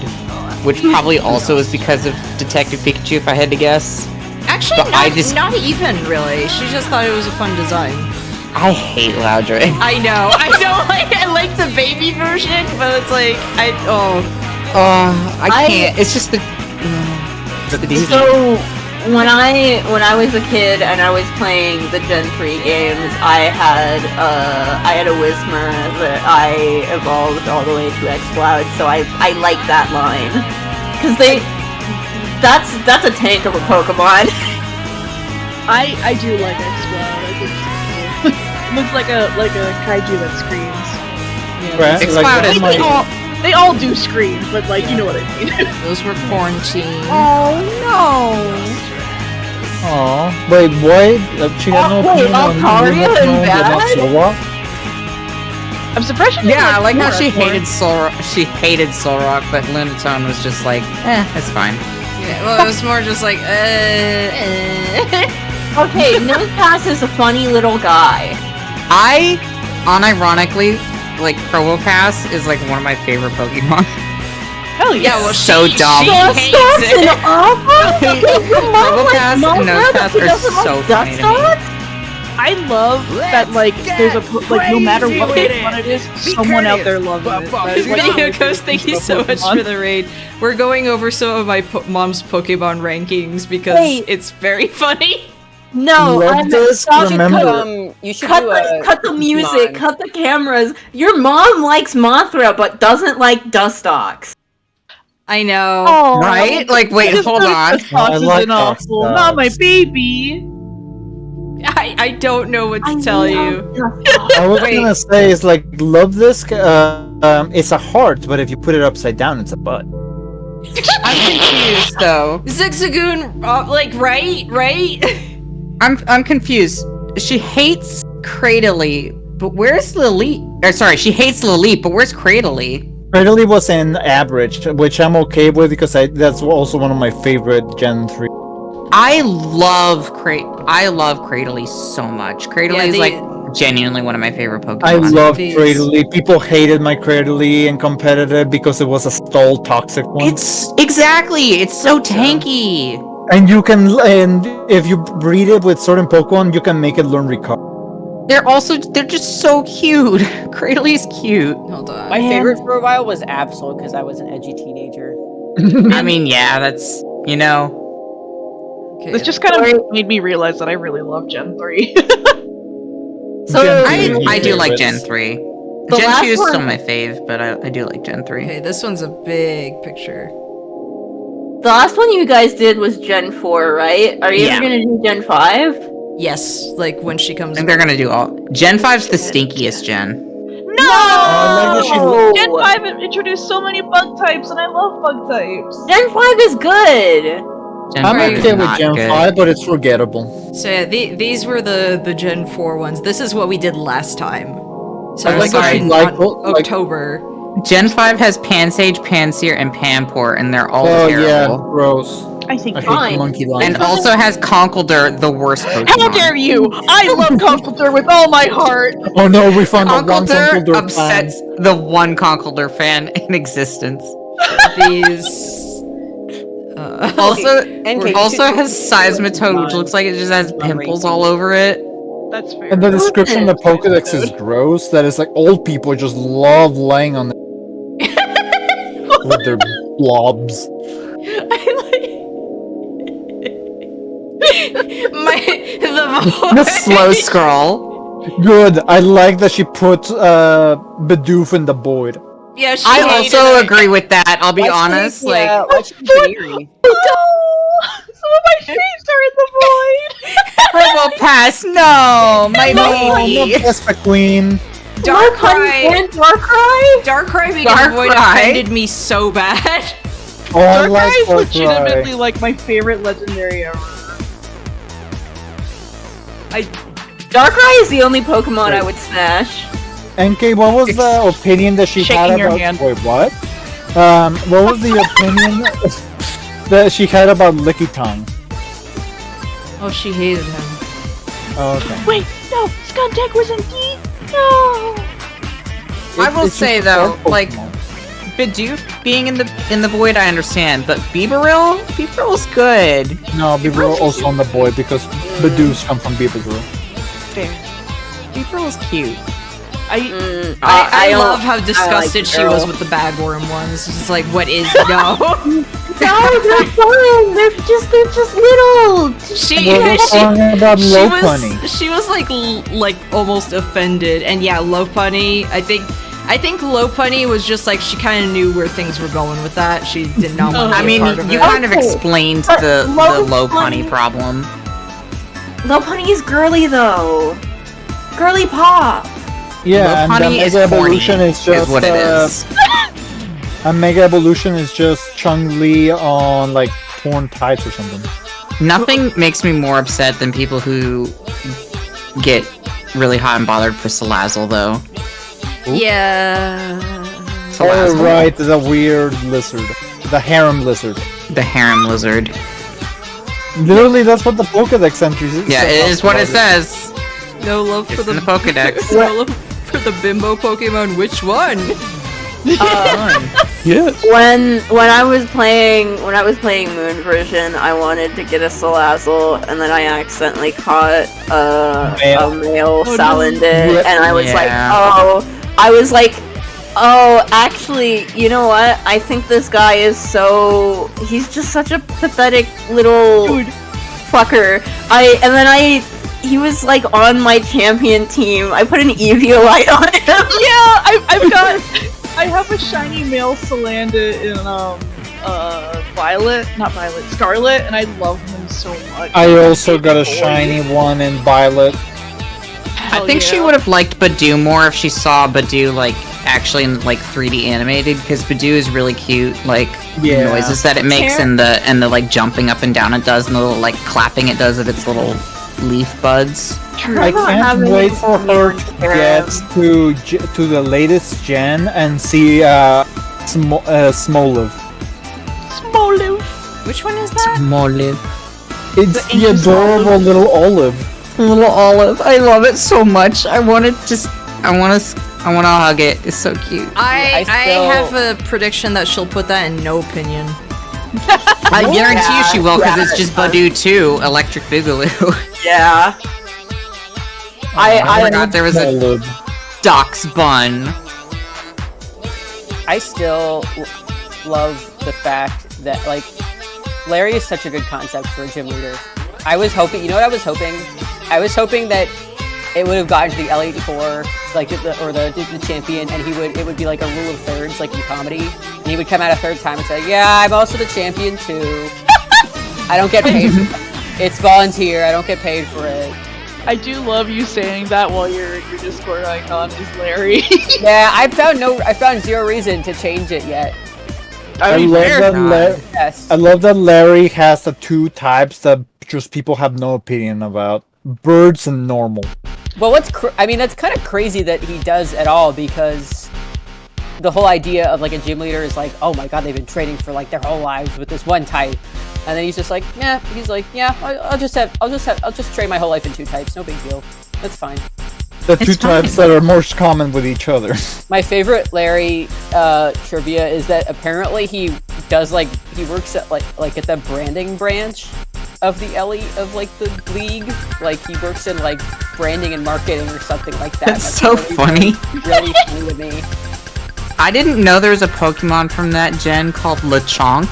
which probably also is because of Detective Pikachu, if I had to guess. Actually, not even really. She just thought it was a fun design. I hate Loudred. I know. I like the baby version, but it's like I can't. It's just the. So when I was a kid and I was playing the Gen 3 games, I had a Whismur that I evolved all the way to Exploud, so I like that line because that's a tank of a Pokemon. I do like Exploud. I think it's cool. It looks like a kaiju that screams. Right? Exploud is they all do scream, but like you know what I mean. Those were quarantine. Oh no! Aw, wait, what? She had no opinion on Altaria and bad? I'm surprised she didn't Yeah, I like how she Flora. hated Solrock, but Lunatone was just like, it's fine. Yeah, well, it was more just like, Okay, Nosepass is a funny little guy. I, unironically, like, Provocass is like one of my favorite Pokemon. Hell yeah! well, so dumb. She hates it. Provocass and Nosepass are so funny to me. I love that like there's a no matter what Pokemon it is, someone out there loves it. Video Ghost, thank you so much for the raid. We're going over some of my mom's Pokemon rankings because it's very funny. No, You should cut the music, cut the cameras. Your mom likes Mothra but doesn't like Dustox. I know. Oh, Right? Like, wait, hold on. Dustox is an awful, not my baby. I don't know what to tell you. I was gonna say, it's like, love this, it's a heart, but if you put it upside down, it's a butt. I'm confused, though. Zigzagoon, like, right? I'm confused. She hates Cradily, but where's Lily? Or sorry, she hates Lily, but where's Cradily? Cradily was in average, which I'm okay with because that's also one of my favorite Gen 3. I love Cradily so much. Cradily is like genuinely one of my favorite Pokemon. I love Cradily. People hated my Cradily in competitive because it was a stall toxic one. It's so tanky. And if you breed it with certain Pokemon, you can make it learn recover. They're just so cute. Cradely's cute. Hold on. My favorite for a while was Absol because I was an edgy teenager. I mean, yeah, that's Okay. This just kind of made me realize that I really love Gen 3. I do like Gen 3. Gen 2 is still my fave, but I do like Gen 3. Okay, this one's a big picture. The last one you guys did was Gen 4, right? Are you ever gonna do Gen 5? Yes, like when she comes. I think they're gonna do all. Gen 5's the stinkiest gen. No! Gen 5 introduced so many bug types, and I love bug types. Gen 5 is good! I'm okay with Gen 5, but it's forgettable. So yeah, these were the Gen 4 ones. This is what we did last time. So I like starting like on October. Gen 5 has Pansage, Pansear, and Pamport, and they're all terrible. Yeah, gross. I think I hate monkey line. And also has Conkeldurr, the worst Pokemon. How dare you! I love Conkeldurr with all my heart! Oh no, we found the one Conkeldurr Conkeldurr upsets the one Conkeldurr fan in existence. These. Also has Seismitoad, which looks like it just has pimples all over it. That's fair. And the description of the Pokedex is gross. That is like old people just love laying on with their blobs. The slow scroll. Good. I like that she put Bidoof in the void. Yeah, I also agree with that. I'll be honest. Some of my faves are in the void. Purple Pass, no, my baby. Vespa Queen. Darkrai being in the void Darkrai. offended me so bad. Oh, I like Darkrai is legitimately like my favorite legendary ever. Darkrai is the only Pokemon I would smash. Enkei, what was the opinion that she Shaking had your about? hand. Wait, what? What was the opinion that she had about Licky Tongue? Oh, she hated him. Oh, okay. Wait, no, Skuntank was in D. No. I will It's say just a though, sword like Pokemon. Bidoof being in the void, I understand, but Bibarel's good. No, Bibarel also on the boy because Bidoofs come from Bibarel. Fair. Bibarel's cute. I don't- love how I like disgusted she Girl. was with the bagworm ones. It's like, what is no? No, they're fine. They're just little. We're talking about Lopunny. She was like almost offended, and yeah, Lopunny. I think Lopunny was just like she kind of knew where things were going with that. She did not want to I be mean, a part of you it. kind of explained the low punny problem. Lopunny is girly though. Girly pop. Yeah, and the Lopunny is Mega horny, Evolution is just what it is. A Mega Evolution is just Chung-Li on like torn tights or something. Nothing makes me more upset than people who get really hot and bothered for Salazzle, though. Yeah. Oh right, the weird lizard, the harem lizard. The harem lizard. Literally, that's what the Pokedex entry is. Yeah, it is what it says. No love for It's in the Pokedex. No love for the bimbo Pokemon. Which one? Yes. When I was playing Moon version, I wanted to get a Salazzle, and then I accidentally caught a male Salandit, and I was like, actually, you know what? I think this guy is he's just such a pathetic little fucker. He was like on my champion team. I put an Eviolite on him. Yeah, I have a shiny male Salandit in Scarlet, and I love him so much. I also got a shiny one in Violet. I think she would have liked Badoo more if she saw Badoo like actually in like 3D animated, because Badoo is really cute, like Yeah. noises that it makes and the like jumping up and down it does and the little like clapping it does of its little leaf buds. I can't wait for her to get to the latest gen and see Smoliv. Smoliv. Which one is that? Smoliv. It's the adorable little olive. Little olive. I love it so much. I want to hug it. It's so cute. I have a prediction that she'll put that in no opinion. I guarantee you she will, because it's just Badoo 2, Electric Boogaloo. Yeah. I forgot there was a Doc's Bun. I still love the fact that, like, Larry is such a good concept for a gym leader. I was hoping, you know what I was hoping? I was hoping that it would have gotten to the L84, like, the champion, and it would be like a rule of thirds, like in comedy, and he would come out a third time and say, yeah, I'm also the champion too. I don't get paid for it. It's volunteer, I don't get paid for it. I do love you saying that while your Discord icon is Larry. Yeah, I found zero reason to change it yet. I love that Larry has the two types that just people have no opinion about: birds and normal. Well, that's kind of crazy that he does at all, because the whole idea of like a gym leader is like, oh my god, they've been training for like their whole lives with this one type, and then he's just like, I'll just train my whole life in two types, no big deal, that's fine. The two types that are most common with each other. My favorite Larry trivia is that apparently he works at like at the branding branch of the league. Like he works in like branding and marketing or something like that. That's so funny. Really funny to me. I didn't know there was a Pokemon from that gen called Lechonk.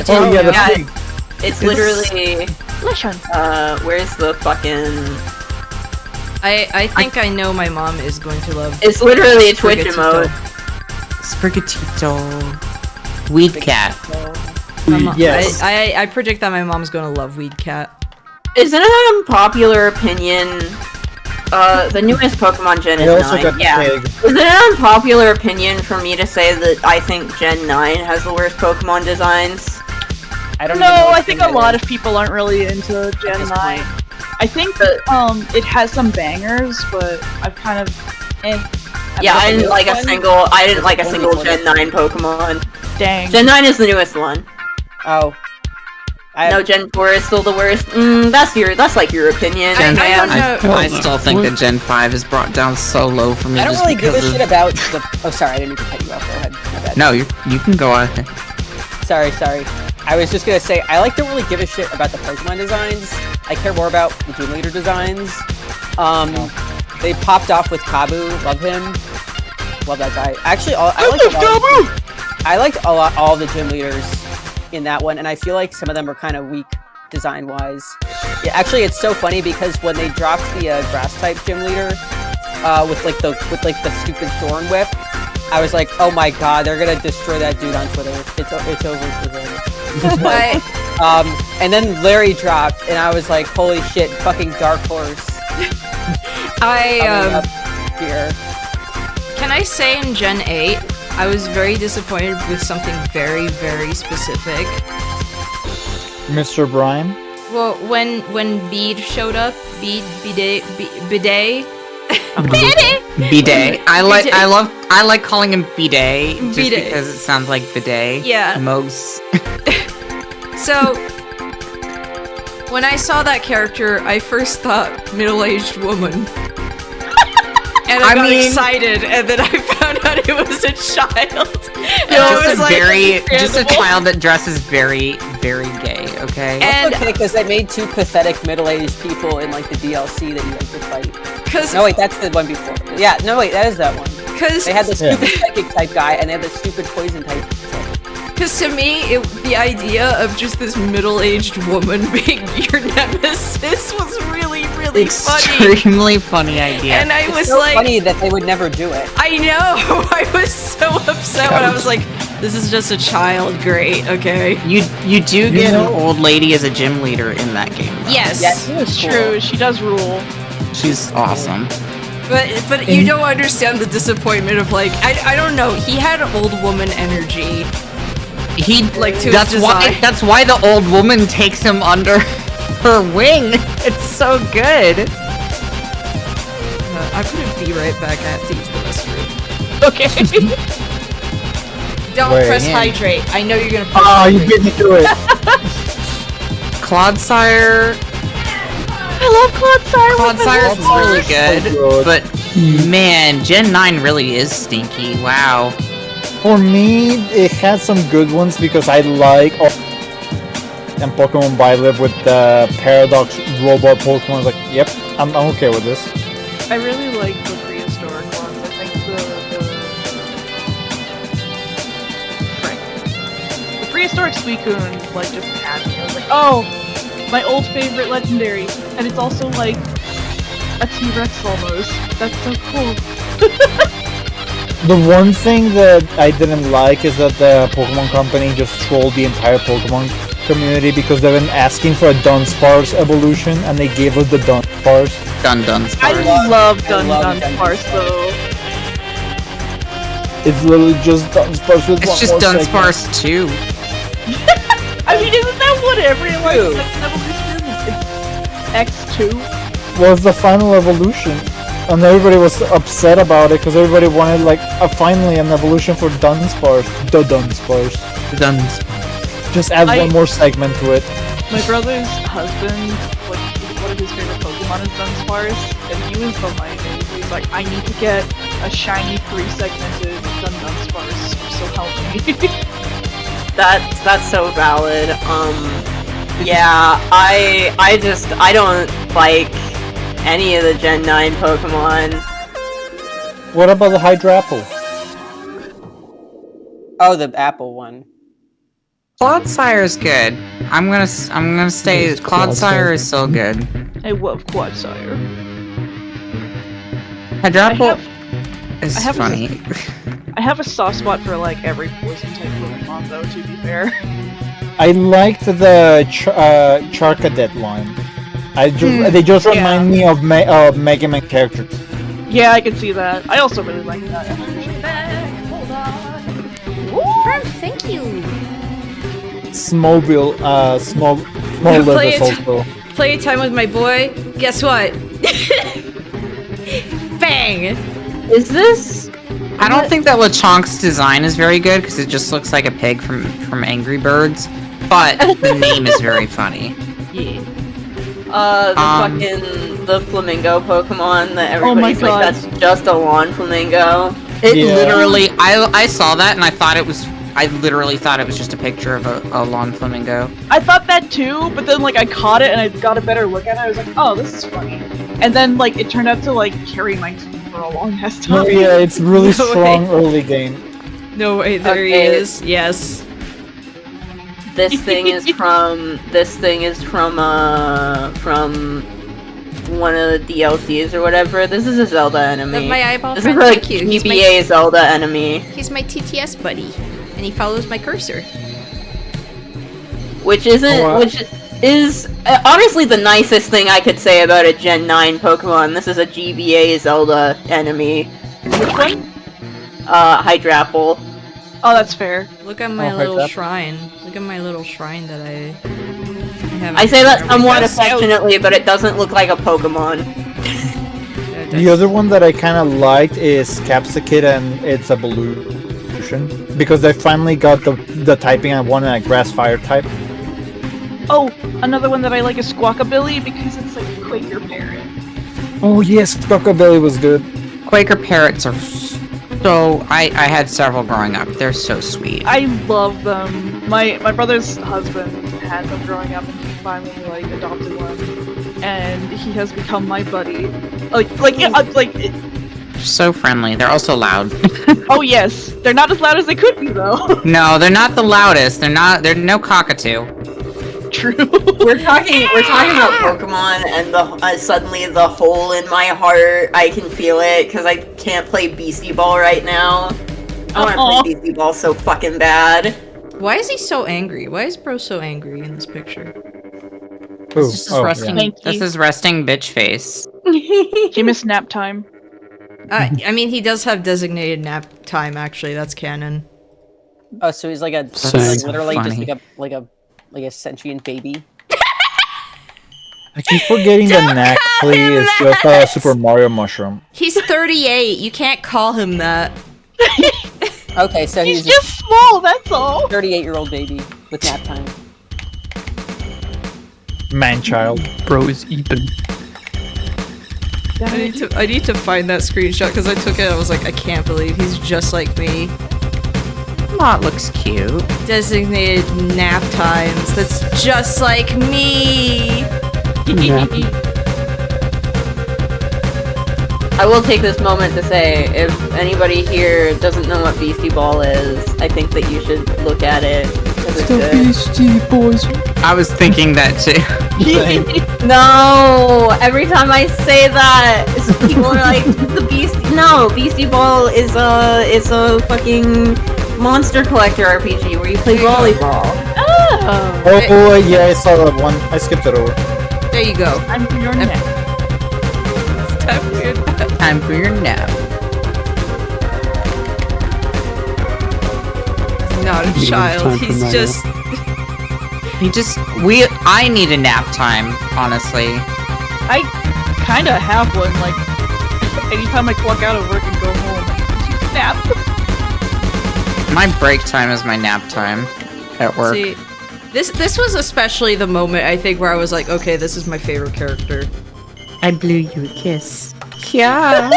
Oh yeah, the pig. It's literally. Where's the fucking? I think I know my mom is going to love. It's literally a Twitch emote. Sprigatito. Weed Cat. Yes. I predict that my mom's going to love Weed Cat. Isn't it an unpopular opinion? The newest Pokemon Gen is 9. Yeah. Is it an unpopular opinion for me to say that I think Gen 9 has the worst Pokemon designs? I think a lot of people aren't really into Gen 9. I think that it has some bangers, but I've kind of Yeah, I didn't like a single. I didn't like a single Gen 9 Pokemon. Dang. Gen 9 is the newest one. Oh. No, Gen 4 is still the worst. That's like your opinion. I still think that Gen 5 is brought down so low for me. I don't just really give a because shit about the. Oh, sorry, I didn't mean to cut you off. Go ahead. My bad. No, you can go ahead. Sorry. I was just gonna say, I don't really give a shit about the Pokemon designs. I care more about the Gym Leader designs. They popped off with Kabu. Love him. Love that guy. Actually, I liked all the Gym Leaders in that one, and I feel like some of them are kind of weak design-wise. Yeah, actually, it's so funny because when they dropped the Grass-type Gym Leader with the stupid Thorn Whip, I was like, oh my god, they're gonna destroy that dude on Twitter. It's over for him. And then Larry dropped, and I was like, holy shit, fucking Dark Horse. Here. Can I say in Gen 8, I was very disappointed with something very, very specific. Mr. Brime? Well, when Bede showed up, Bidet. Bidet. I like calling him Bidet just because it sounds like bidet. Yeah. Most. So, when I saw that character, I first thought middle-aged woman. And I got excited, and then I found out it was a child. Just a child that dresses very, very gay. Okay. And okay, because they made two pathetic middle-aged people in like the DLC that you had to fight. No wait, that's the one before. Yeah, no wait, that is that one. Because they had the stupid psychic type guy, and they had the stupid poison type. Because to me, the idea of just this middle-aged woman being your nemesis was really, really funny. Extremely funny idea. And I was so like, funny that they would never do it. I know. I was so upset when I was like, this is just a child. Great. Okay. You do get an old lady as a gym leader in that game, though. Yes. It's true. She does rule. She's awesome. But you don't understand the disappointment of like, I don't know. He had old woman energy. That's why the old woman takes him under her wing. It's so good. I'm gonna be right back. I have to use the restroom. Okay. Don't press hydrate. I know you're gonna press hydrate. hydrate. You beat me to it. Clodsire. I love Clodsire. Clodsire's really good, but man, Gen 9 really is stinky. Wow. For me, it had some good ones because I like and Pokemon Bylib with the Paradox robot Pokemon. I was like, yep, I'm okay with this. I really like the prehistoric ones. I think the prehistoric Suicune like just had me. I was like, oh, my old favorite legendary, and it's also like a T-Rex almost. That's so cool. The one thing that I didn't like is that the Pokemon Company just trolled the entire Pokemon community because they've been asking for a Dunsparce evolution, and they gave us the Dunsparce. Dunsparce. I love Dunsparce though. It's literally just Dunsparce with it's one just more Dunsparce segment. 2. I mean, isn't that what everyone like evolution? X2 was the final evolution. And everybody was upset about it because everybody wanted like finally an evolution for Dunsparce. The Dunsparce. Just add one more segment to it. My brother's husband, like one of his favorite Pokemon is Dunsparce, and he was behind me. He's like, I need to get a shiny 3-segmented Dunsparce, so help me. That's so valid. Yeah, I don't like any of the Gen 9 Pokemon. What about the Hydra Apple? Oh, the apple one. Clodsire is good. I'm gonna say Clodsire is so good. I love Clodsire. Hydrapple is funny. I have a soft spot for like every poison type Pokemon though, to be fair. I liked the Charcadet line. They just remind me of Mega Man characters. Yeah, I can see that. I also really like that. Hold on. Thank you. Smallville, small levels also. Play time with my boy. Guess what? Bang! Is this? I don't think that Lechonk's design is very good because it just looks like a pig from Angry Birds, but the name is very funny. Yeah. The flamingo Pokemon that everybody's like, that's just a lawn flamingo. It literally, I saw that and I literally thought it was just a picture of a lawn flamingo. I thought that too, but then like I caught it and I got a better look at it. I was like, oh, this is funny. And then like it turned out to like carry my team for a long ass time. No, yeah, it's really strong early game. No way, there he is. Yes. This thing is from one of the DLCs or whatever. This is a Zelda enemy. My eyeball This friend, is like thank you. GBA Zelda enemy. He's my TTS buddy, and he follows my cursor. Which is honestly the nicest thing I could say about a Gen 9 Pokemon. This is a GBA Zelda enemy. Which one? Hydrapple. Oh, that's fair. Look at my little shrine. Look at my little shrine that I have. I say that somewhat affectionately, but it doesn't look like a Pokemon. The other one that I kind of liked is Capsicid, and it's evolution because they finally got the typing I wanted, a grass fire type. Oh, another one that I like is Squawkabilly because it's like a Quaker parrot. Oh yes, Squawkabilly was good. Quaker parrots are so... I had several growing up. They're so sweet. I love them. My brother's husband had them growing up and he finally like adopted one. And he has become my buddy. So friendly. They're also loud. Oh yes. They're not as loud as they could be though. No, they're not the loudest. They're no cockatoo. True. We're talking about Pokemon, and suddenly the hole in my heart, I can feel it because I can't play Beastie Ball right now. I want to play Beastie Ball so fucking bad. Why is he so angry? Why is Bro so angry in this picture? This is resting bitch face. He missed nap time. I mean, he does have designated nap time. Actually, that's canon. Oh, so he's like literally funny. just like a sentient baby. I keep forgetting the knack plea is just a Super Mario mushroom. He's 38. You can't call him that. Okay, so he's just small. That's all. 38-year-old baby with nap time. Man-child. Bro is even. I need to find that screenshot because I took it and I was like, I can't believe he's just like me. That looks cute. Designated nap times. That's just like me. I will take this moment to say, if anybody here doesn't know what Beastie Ball is, I think that you should look at it. It's the Beastie Boys. I was thinking that too. No! Every time I say that, people are like, the Beastie... No, Beastie Ball is a fucking monster collector RPG where you play volleyball. Oh, yeah, I saw that one. I skipped it over. There you go. Time for your nap. It's time for your nap. Time for your nap. He's not a child. He's just... I need a nap time, honestly. I kinda have one, like, anytime I clock out of work and go home, I nap. My break time is my nap time at work. See, this was especially the moment, I think, where I was like, okay, this is my favorite character. I blew you a kiss. Yeah.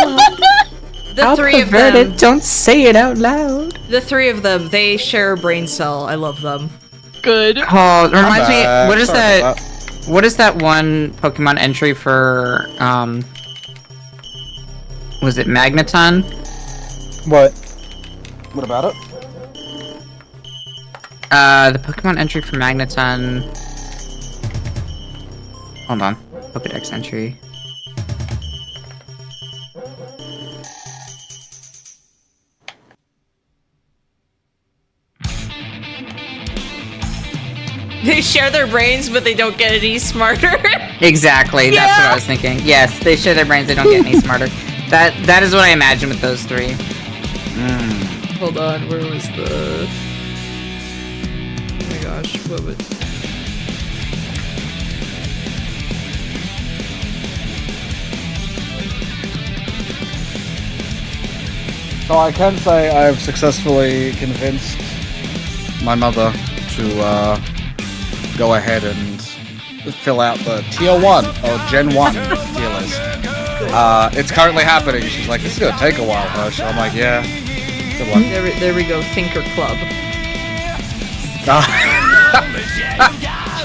The three of them. Don't say it out loud. The three of them, they share a brain cell. I love them. Good. Oh, it reminds me. What is that? What is that one Pokemon entry for? Was it Magneton? What? What about it? The Pokemon entry for Magneton. Hold on. Pokedex entry. They share their brains, but they don't get any smarter. Exactly. That's what I was thinking. Yes, they share their brains. They don't get any smarter. That is what I imagine with those three. Hold on. Where was the? Oh my gosh. What would? So I can say I have successfully convinced my mother to go ahead and fill out the Tier 1 or Gen 1 tier list. It's currently happening. She's like, this is gonna take a while, Hush. I'm like, yeah. Good luck. There we go, Thinker Club.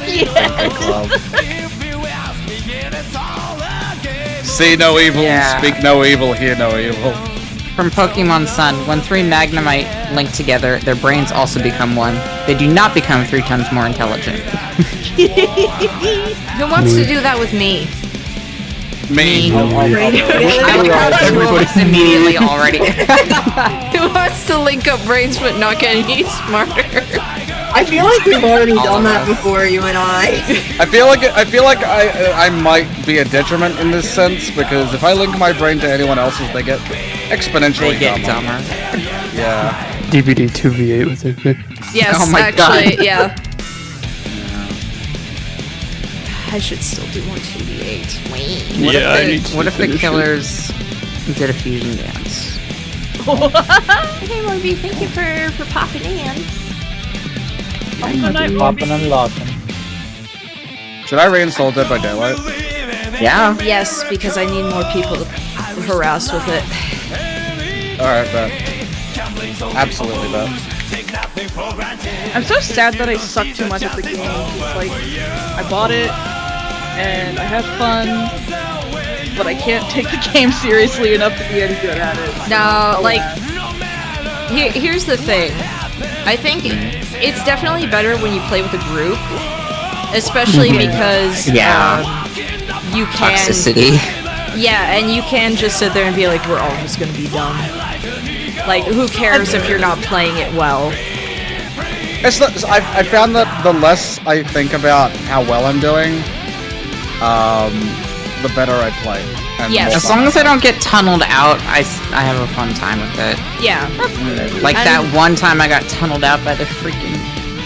Thinker Club. See no evil, speak no evil, hear no evil. From Pokemon Sun, when 3 Magnemite link together, their brains also become one. They do not become 3 times more intelligent. Who wants to do that with me? Me. I like how this works immediately already. Who wants to link up brains but not get any smarter? I feel like we've already done that before, you and I. I feel like I might be a detriment in this sense because if I link my brain to anyone else's, they get exponentially dumber. Yeah. DBD 2v8 with it. Yes, oh my actually, God. yeah. I should still do more 2v8. What if the killers did a fusion dance? Hey, Morby, thank you for popping in. Popping and locking. Should I reinstall Dead by Daylight? Yeah. Yes, because I need more people to harass with it. Alright, bet. Absolutely bet. I'm so sad that I suck too much at the game. It's like, I bought it, and I have fun, but I can't take the game seriously enough to be any good at it. No, like, here's the thing. I think it's definitely better when you play with a group, especially because you can Toxicity. Yeah, and you can just sit there and be like, we're all just gonna be dumb. Like, who cares if you're not playing it well? It's not, I found that the less I think about how well I'm doing, the better I play. And Yes. As long as I don't get tunneled out, I have a fun time with it. Yeah. Like that one time I got tunneled out by the freaking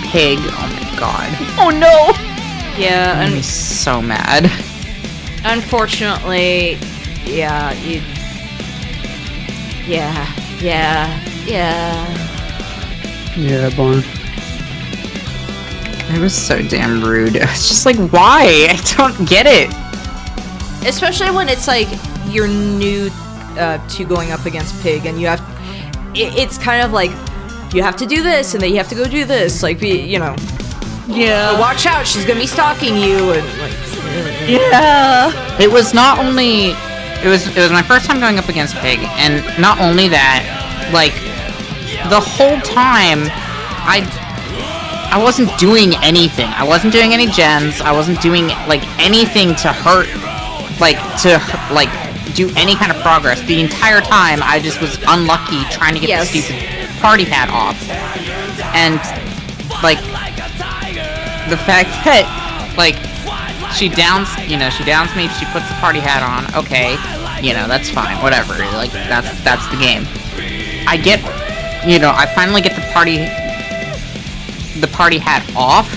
pig. Oh my god. Oh no! Yeah, I'm and so mad. unfortunately, yeah, Yeah, Barn. It was so damn rude. It's just like, why? I don't get it. especially when it's like you're new to going up against Pig, and you have it's kind of like you have to do this, and then you have to go do this, like Yeah. watch out, she's gonna be stalking you, and like Yeah. It was not only it was my first time going up against Pig, and not only that, like the whole time I wasn't doing anything. I wasn't doing any gens. I wasn't doing like anything to hurt, like do any kind of progress. The entire time I just was unlucky trying to get the stupid party hat off. And like the fact that like she downs me, she puts the party hat on, okay, that's fine, whatever, like that's the game. I finally get the party hat off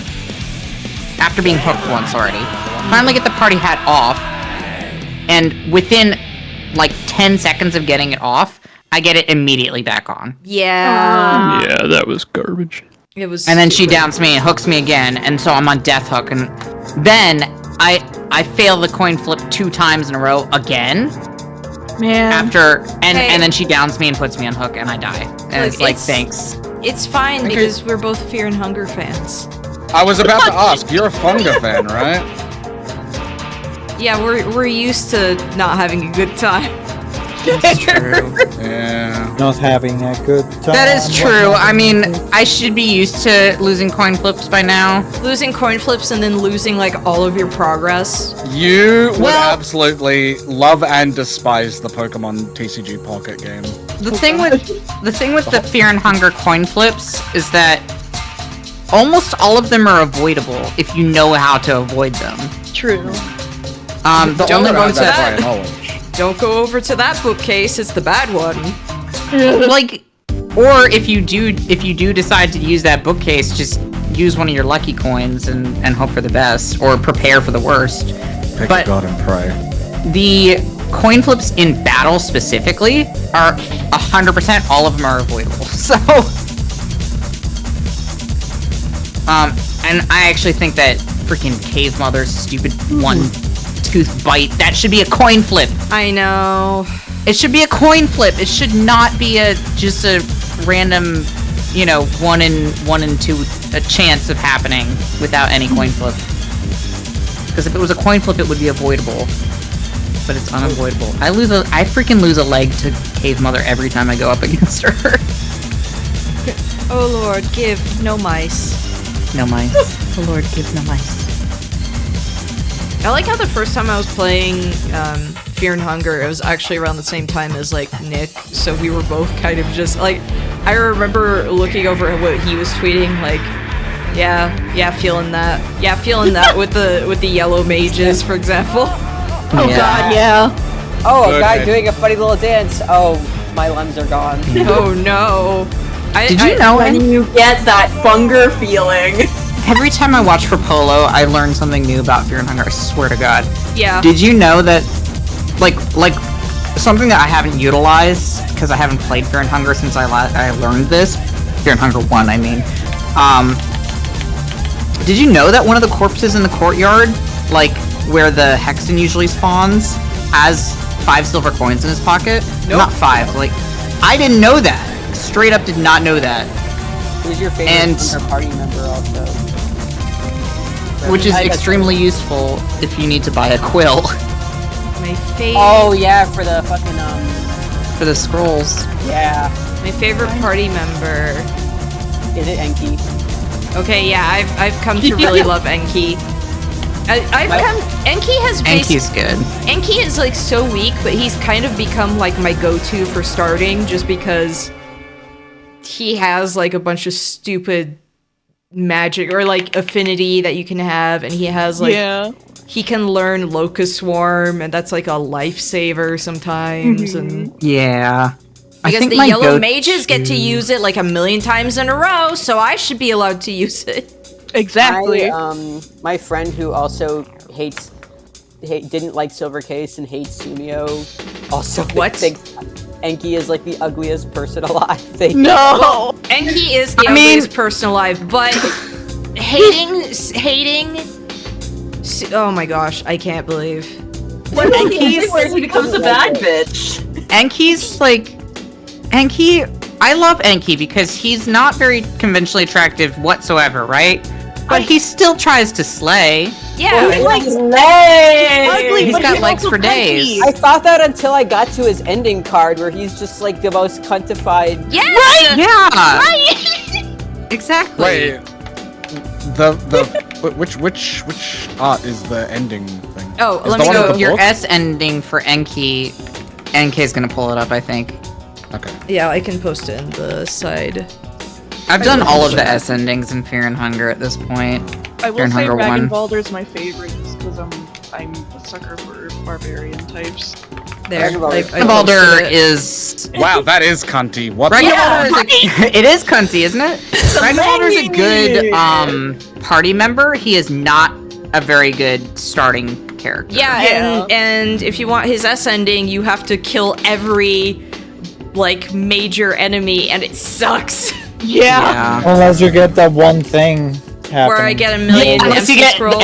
after being hooked once already. Finally get the party hat off, and within like 10 seconds of getting it off, I get it immediately back on. yeah. Yeah, that was garbage. It was. And then she downs me and hooks me again, and so I'm on death hook, and then I fail the coin flip 2 times in a row again. Man. And then she downs me and puts me on hook, and I die. And it's like, thanks. It's fine because we're both Fear and Hunger fans. I was about to ask, you're a Funga fan, right? Yeah, we're used to not having a good time. That's true. Yeah. Not having a good time. That is true. I mean, I should be used to losing coin flips by now. Losing coin flips and then losing like all of your progress. You would absolutely love and despise the Pokemon TCG Pocket game. The thing with the Fear and Hunger coin flips is that almost all of them are avoidable if you know how to avoid them. True. The only ones that Don't go over to that bookcase, it's the bad one. like, or if you do decide to use that bookcase, just use one of your lucky coins and hope for the best, or prepare for the worst. Pick a god and pray. The coin flips in battle specifically are 100% all of them are avoidable. So, and I actually think that freaking Cave Mother's stupid one tooth bite, that should be a coin flip. I know. It should be a coin flip. It should not be just a random, 1 in 2 a chance of happening without any coin flip. Because if it was a coin flip, it would be avoidable. But it's unavoidable. I freaking lose a leg to Cave Mother every time I go up against her. Oh Lord, give no mice. No mice. Oh Lord, give no mice. I like how the first time I was playing Fear and Hunger, it was actually around the same time as like Nick, so we were both kind of just like, I remember looking over at what he was tweeting, like, yeah, feeling that with the yellow mages, for example. Oh god, yeah. Oh, a guy doing a funny little dance. Oh, my limbs are gone. Oh no. Did you know when you get that funger feeling? Every time I watch for Polo, I learn something new about Fear and Hunger, I swear to God. Yeah. Did you know that, like something that I haven't utilized, because I haven't played Fear and Hunger since I learned this, Fear and Hunger 1, I mean. Did you know that one of the corpses in the courtyard, like, where the Hexen usually spawns, has 5 silver coins in his pocket? Nope. Not 5, like, I didn't know that. Straight up did not know that. Who's your favorite Hunger party member also? Which is extremely useful if you need to buy a quill. My favorite. Oh yeah, for the fucking For the scrolls. Yeah. My favorite party member. Is it Enkei? Okay, yeah, I've come to really love Enkei. Enkei has Enkei's good. Enkei is like so weak, but he's kind of become like my go-to for starting, just because he has like a bunch of stupid magic or like affinity that you can have, and he has like he can learn Locust Swarm, and that's like a lifesaver sometimes. And yeah, because the yellow mages get to use it like 1,000,000 times in a row, so I should be allowed to use it. Exactly. My friend who also didn't like Silver Case and hates Sumio also thinks Enkei is like the ugliest person alive. No! Well, Enkei is the ugliest person alive, but hating oh my gosh, I can't believe. What Enkei's where he becomes a bad bitch? Enkei's like I love Enkei because he's not very conventionally attractive whatsoever, right? But he still tries to slay. Yeah, he likes legs. Ugly, he's got legs for days. I thought that until I got to his ending card, where he's just like the most cuntified. Yes. Right. Yeah. Right. Exactly. Wait. Which art is the ending thing? Oh, is let me go. Your S ending for Enkei. Enkei's gonna pull it up, I think. Okay. Yeah, I can post it in the side. I've done all of the S endings in Fear and Hunger at this point. I Fear will and say Hunger 1. Ragnvaldr's my favorite just because I'm a sucker for barbarian types. There, Ragnvalder is... Wow, that is cunty. What Ragnvalder is it is cunty, isn't it? Ragnvalder is a good party member. He is not a very good starting character. Yeah, and if you want his S ending, you have to kill every like major enemy, and it sucks. Yeah. Unless you get that one thing happening. Where I get 1,000,000 Unless you empty get scrolls.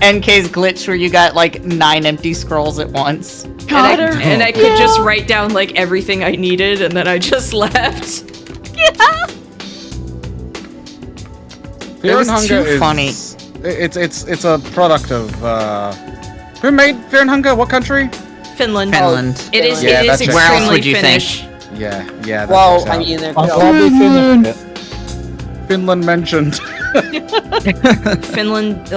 NK's glitch where you got like 9 empty scrolls at once. And I could just write down like everything I needed, and then I just left. Yeah. Fear and Hunger too is funny. It's a product of who made Fear and Hunger? What country? Finland. Finland. It is. Yeah, it is that's extremely Where else would you Finnish. think? Yeah. Well, I mean, Finland mentioned. Finland,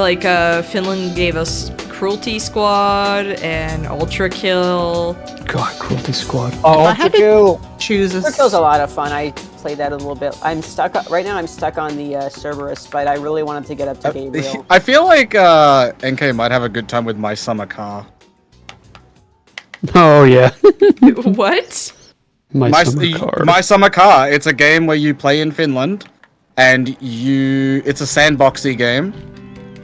Finland gave us Cruelty Squad and Ultra Kill. God, Cruelty Squad. Oh, Ultra Kill. Choose Ultra Kill's a lot of fun. I played that a little bit. I'm stuck on the Cerberus fight. I really wanted to get up to Gabriel. I feel like Enkei might have a good time with My Summer Car. Oh yeah. What? My Summer Car. My Summer Car. It's a game where you play in Finland, and it's a sandboxy game,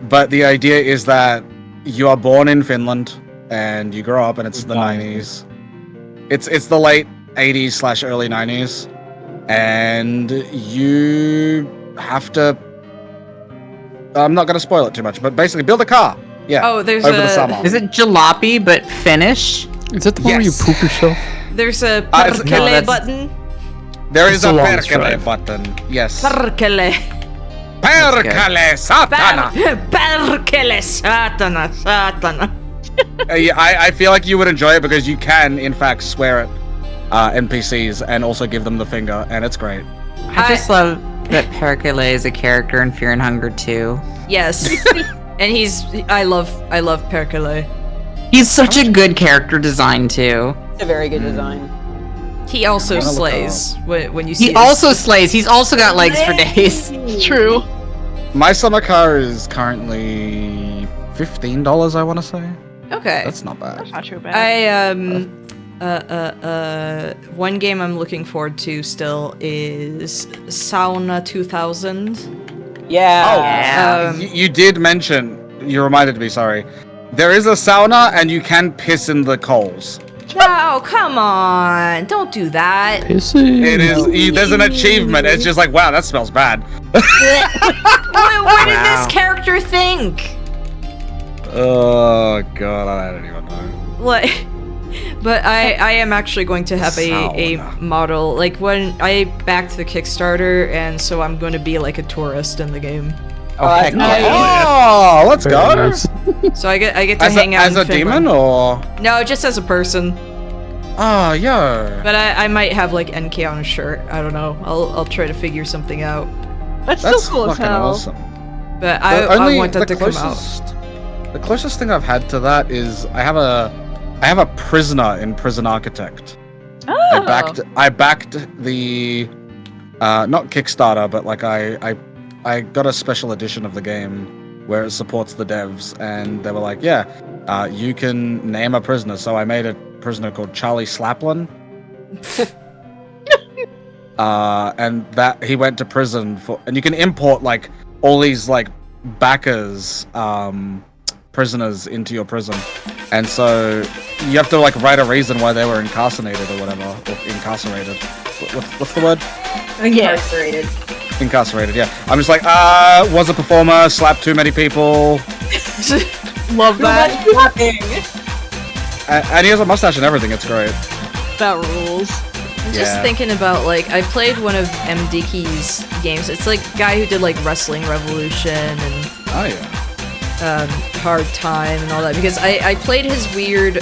but the idea is that you are born in Finland and you grow up, and it's the 90s. It's the late 80s / early 90s, and you have to. I'm not going to spoil it too much, but basically build a car. Yeah. Oh, there's over the summer. Is it jalopy but Finnish? Is that the one where you poop yourself? There's a perkele button. There is It's a a long perkele drive. button. Yes. Perkele. Perkele satana. Perkele satana satana. Yeah, I feel like you would enjoy it because you can, in fact, swear at NPCs and also give them the finger, and it's great. I just love that Perkele is a character in Fear and Hunger 2. Yes. And I love Perkele. He's such a good character design too. It's a very good design. He also slays when you see He also slays. He's also got legs for days. True. My summer car is currently $15, I want to say. Okay. That's not bad. That's not too bad. One game I'm looking forward to still is Sauna 2000. Yeah. You did mention, you reminded me, sorry. There is a sauna and you can piss in the coals. No, come on. Don't do that. Pissing. It is, there's an achievement. It's just like, wow, that smells bad. What did this character think? Oh, God, I don't even know. What? But I am actually going to have a model. Like, when I backed the Kickstarter, and so I'm going to be like a tourist in the game. Oh, heck Oh, let's go. So I get to hang out as in a demon, Finland. or? No, just as a person. Oh, yeah. But I might have like Enkei on a shirt. I don't know. I'll try to figure something out. That's still cool as fucking hell. awesome. But I want that to come out. The closest thing I've had to that is I have a prisoner in Prison Architect. Oh. I backed the not Kickstarter, but like I got a special edition of the game where it supports the devs, and they were like, yeah, you can name a prisoner. So I made a prisoner called Charlie Slaplin. And that he went to prison for, and you can import like all these like backers prisoners into your prison, and so you have to like write a reason why they were incarcerated or whatever, or incarcerated. What's the word? Incarcerated. Incarcerated, yeah. I'm just like, was a performer, slapped too many people. Love that. And he has a mustache and everything, it's great. That rules. I'm just thinking about, like, I played one of MDK's games. It's like a guy who did like Wrestling Revolution and Hard Time and all that, because I played his weird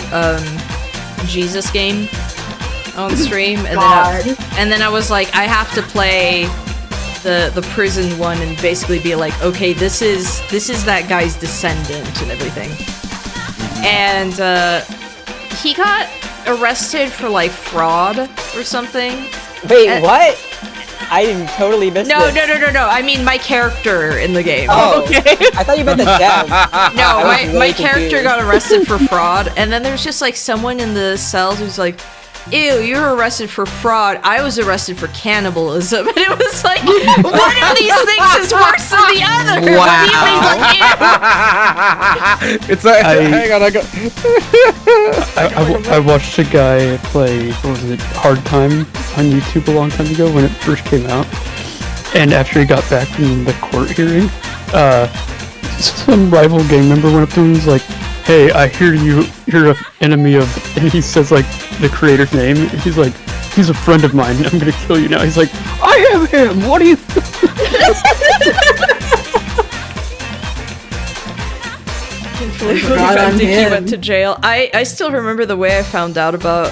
Jesus game on stream, and then I was like, I have to play the prison one and basically be like, okay, this is that guy's descendant and everything. And he got arrested for like fraud or something. Wait, what? I didn't totally miss No. I mean my character in the game. Oh, okay. I thought you meant the dev. No, my character got arrested for fraud, and then there's just like someone in the cells who's like, ew, you're arrested for fraud. I was arrested for cannibalism. And it was like, one of these things is worse than the other. Wow. What do you mean, like, It's a, hang on, I watched a guy play, what was it, Hard Time on YouTube a long time ago when it first came out. And after he got back from the court hearing, some rival gang member went up to him and was like, hey, I hear you're an enemy of, and he says like the creator's name. He's like, he's a friend of mine. I'm gonna kill you now. He's like, I am him. What do you? He went to jail. I still remember the way I found out about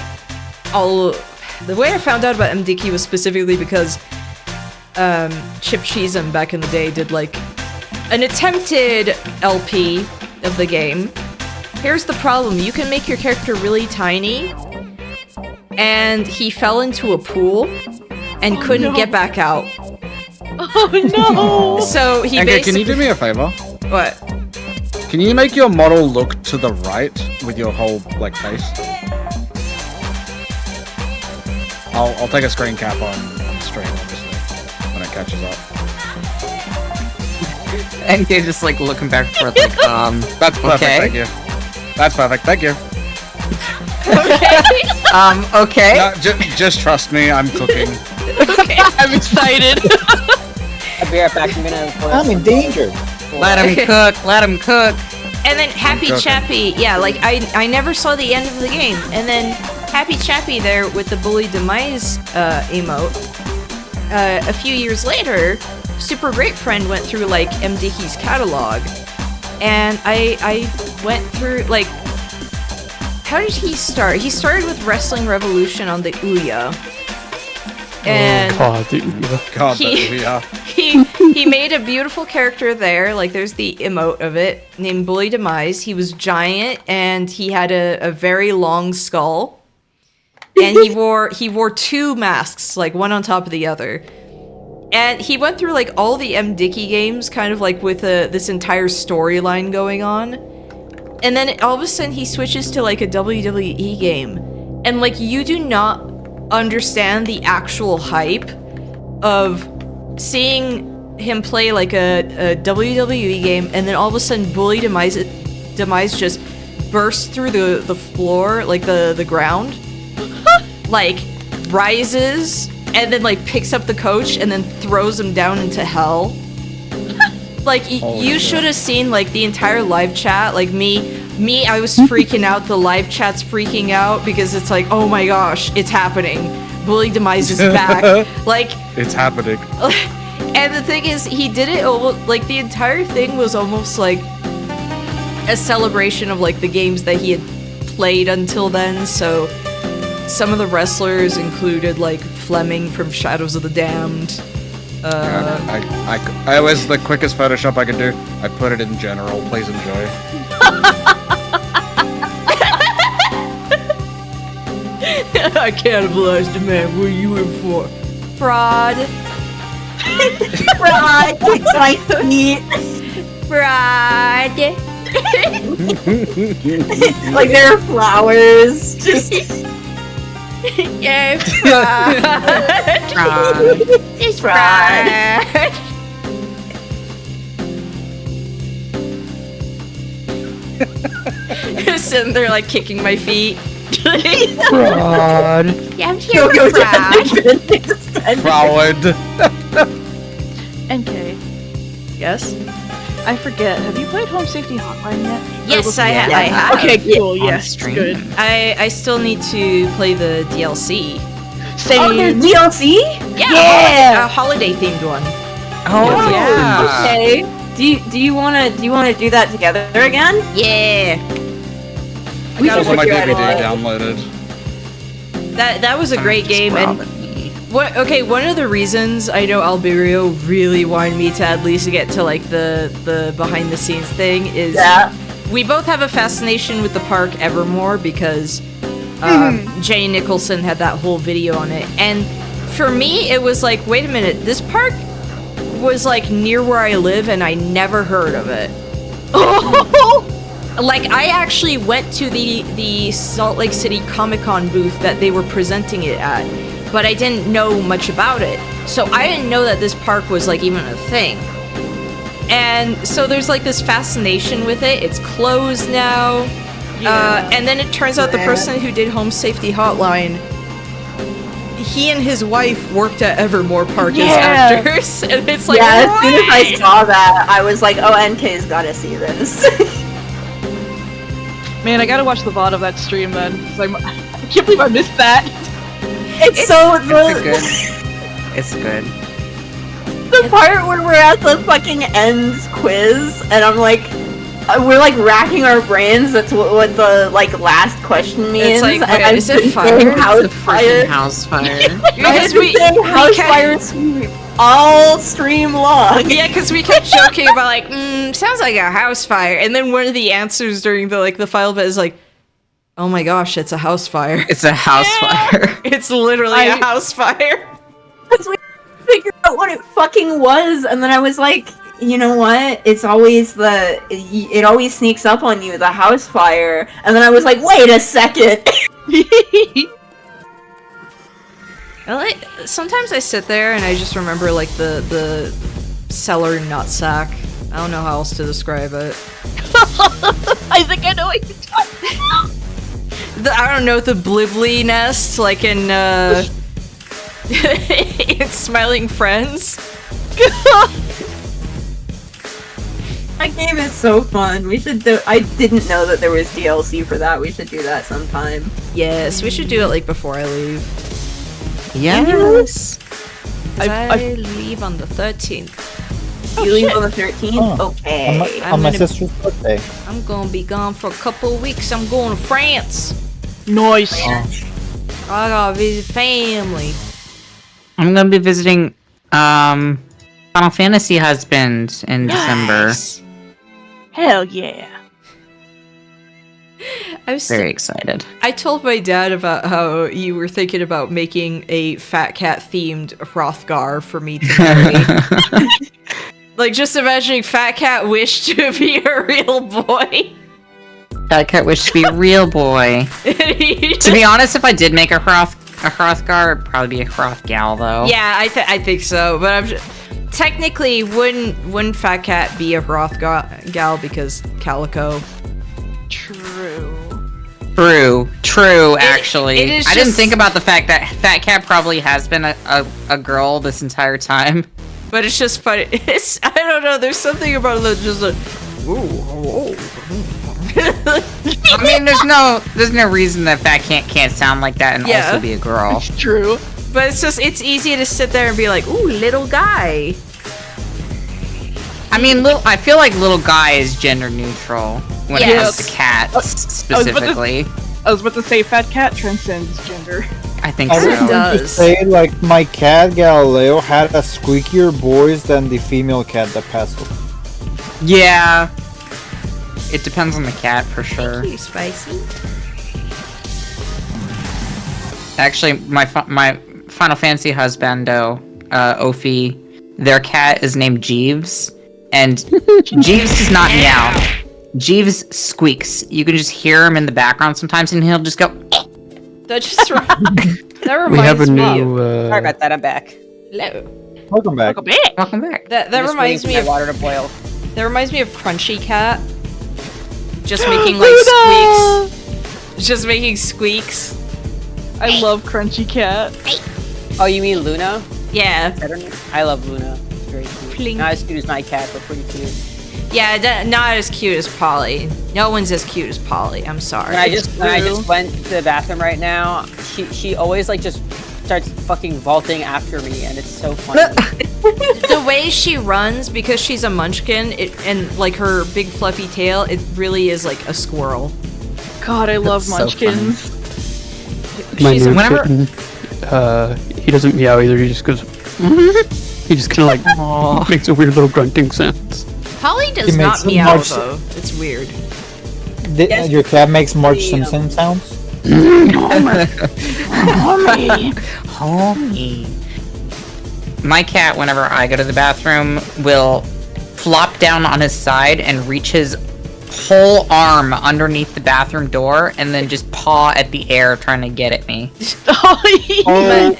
MDK was specifically because Chip Cheesem back in the day did like an attempted LP of the game. Here's the problem, you can make your character really tiny, and he fell into a pool and couldn't get back out. Oh no! So he Okay, basically... can you do me a favor? What? Can you make your model look to the right with your whole like face? I'll take a screen cap on stream, obviously, when it catches up. Enkei just like looking back and forth like, That's perfect, okay. thank you. That's perfect, thank you. Okay. No, just trust me, I'm cooking. I'm excited. I'll be right back. I'm in danger. Let him cook. Let him cook. And then Happy cooking. Chappy, yeah, like I never saw the end of the game. And then Happy Chappy there with the Bully Demise emote. A few years later, Super Great Friend went through like M. Dickey's catalog, and I went through like, how did he start? He started with Wrestling Revolution on the Ouya. And God, the Ouya. God, He- the Ouya. he made a beautiful character there. Like there's the emote of it named Bully Demise. He was giant and he had a very long skull. And he wore two masks, like one on top of the other. And he went through like all the M. Dickey games, kind of like with this entire storyline going on. And then all of a sudden he switches to like a WWE game. And like you do not understand the actual hype of seeing him play like a WWE game, and then all of a sudden Bully Demise just bursts through the floor, like the ground, like rises, and then like picks up the coach and then throws him down into hell. Like you should have seen like the entire live chat. Like me, I was freaking out. The live chat's freaking out because it's like, oh my gosh, it's happening. Bully Demise is back. Like It's happening. And the thing is, he did it like the entire thing was almost like a celebration of like the games that he had played until then. So some of the wrestlers included like Fleming from Shadows of the Damned. I was the quickest Photoshop I could do. I put it in general. Please enjoy. I cannibalized a man. What are you in for? Fraud. Fraud. It's my feet. Fraud. Like there are flowers. Just. Yeah, fraud. It's fraud. Sitting there like kicking my feet. Fraud. Yeah, I'm here for fraud. Fraud. Enkei, Yes? I forget. Have you played Home Safety Hotline yet? Yes, I have. Okay, cool. On Yes, stream. good. I still need to play the DLC. Same. Oh, there's DLC? Yeah! A holiday themed one. Oh, yeah. Okay. Do you wanna do that together again? Yeah. We Also, should my figure it DVD out. downloaded. That was a great game, and Probably. one of the reasons I know Alberio really wanted me to at least get to like the behind the scenes thing is we both have a fascination with the park Evermore because Jay Nicholson had that whole video on it, and for me it was like, wait a minute, this park was like near where I live and I never heard of it. Like I actually went to the Salt Lake City Comic-Con booth that they were presenting it at, but I didn't know much about it. So I didn't know that this park was like even a thing. And so there's like this fascination with it. It's closed now. And then it turns out the person who did Home Safety Hotline, he and his wife worked at Evermore Park as actors. And it's like, as soon as I saw that, I was like, oh, NK's gotta see this. Man, I gotta watch the VOD of that stream then. 'Cause I can't believe I missed that. It's so It's good. the part where we're at the fucking ends quiz, and I'm like, we're like racking our brains. That's what the like last question means. It's like, and is it fire? House It's a fire. freaking house fire. Because we house fire sweep all stream long. Yeah, because we kept joking about like, sounds like a house fire, and then one of the answers during the file bit is like, oh my gosh, it's a house fire. It's a house fire. It's literally a house fire. Because we figured out what it fucking was, and then I was like, you know what? It's always it always sneaks up on you, the house fire. And then I was like, wait a second. Sometimes I sit there and I just remember like the cellar nutsack. I don't know how else to describe it. I think I know what you're talking about. I don't know, the Blibly nest, like in in Smiling Friends. That game is so fun. We should do. I didn't know that there was DLC for that. We should do that sometime. Yes, we should do it like before I leave. Yes. I leave on the 13th. You leave on the 13th? Oh, Okay. on my sister's birthday. I'm gonna be gone for a couple of weeks. I'm going to France. Nice. I gotta visit family. I'm gonna be visiting Final Fantasy Husband in December. Hell yeah. I was Very excited. I told my dad about how you were thinking about making a Fat Cat themed Hrothgar for me to marry. Like, just imagining Fat Cat wished to be a real boy. Fat Cat wished to be a real boy. To be honest, if I did make a Hrothgar, it'd probably be a Hrothgal, though. Yeah, I think so. But technically, wouldn't Fat Cat be a Hrothgal because Calico? True, actually. it is I didn't just- think about the fact that Fat Cat probably has been a girl this entire time. But it's just funny. I don't know. There's something about it that's just like, I mean, there's no reason that Fat Cat can't sound like that and also be a girl. It's true. But it's easy to sit there and be like, ooh, little guy. I mean, I feel like little guy is gender neutral when it comes to cats specifically. I was about to say Fat Cat transcends gender. I think I so. was going to say, like, my cat Galileo had a squeakier voice than the female cat that passed away. Yeah. It depends on the cat for sure. Thank you, Spicy. Actually, my Final Fantasy husbando, Ophi, their cat is named Jeeves, and Jeeves does not meow. Jeeves squeaks. You can just hear him in the background sometimes, and he'll just go. That just that reminds We have a me. new. Sorry about that. I'm back. Hello. Welcome back. Welcome back. That Just reminds waiting me for my of water to boil. That reminds me of Crunchy Cat. Just making like squeaks. Just making squeaks. I love Crunchy Cat. Oh, you mean Luna? Yeah. I love Luna. It's very cute. Plink. Not as cute as my cat, but pretty cute. Yeah, not as cute as Polly. No one's as cute as Polly. I'm sorry. When I just went to the bathroom right now, she always like just starts fucking vaulting after me, and it's so funny. The way she runs, because she's a munchkin, and like her big fluffy tail, it really is like a squirrel. God, I love so munchkins. My new whenever- kitten, he doesn't meow either. He just goes. He just kind of like makes a weird little grunting sounds. Polly does He not makes meow much- though. It's weird. Your cat makes Marge Simpson sounds? Homie. My cat, whenever I go to the bathroom, will flop down on his side and reach his whole arm underneath the bathroom door and then just paw at the air trying to get at me. Oh,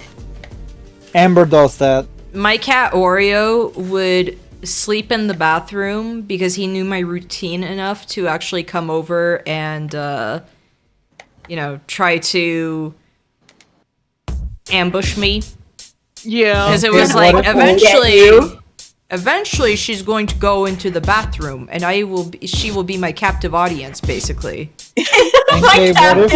Amber does that. My cat Oreo would sleep in the bathroom because he knew my routine enough to actually come over and, try to ambush me. Yeah. Because it was like, eventually she's going to go into the bathroom and she will be my captive audience, basically. Enkei, what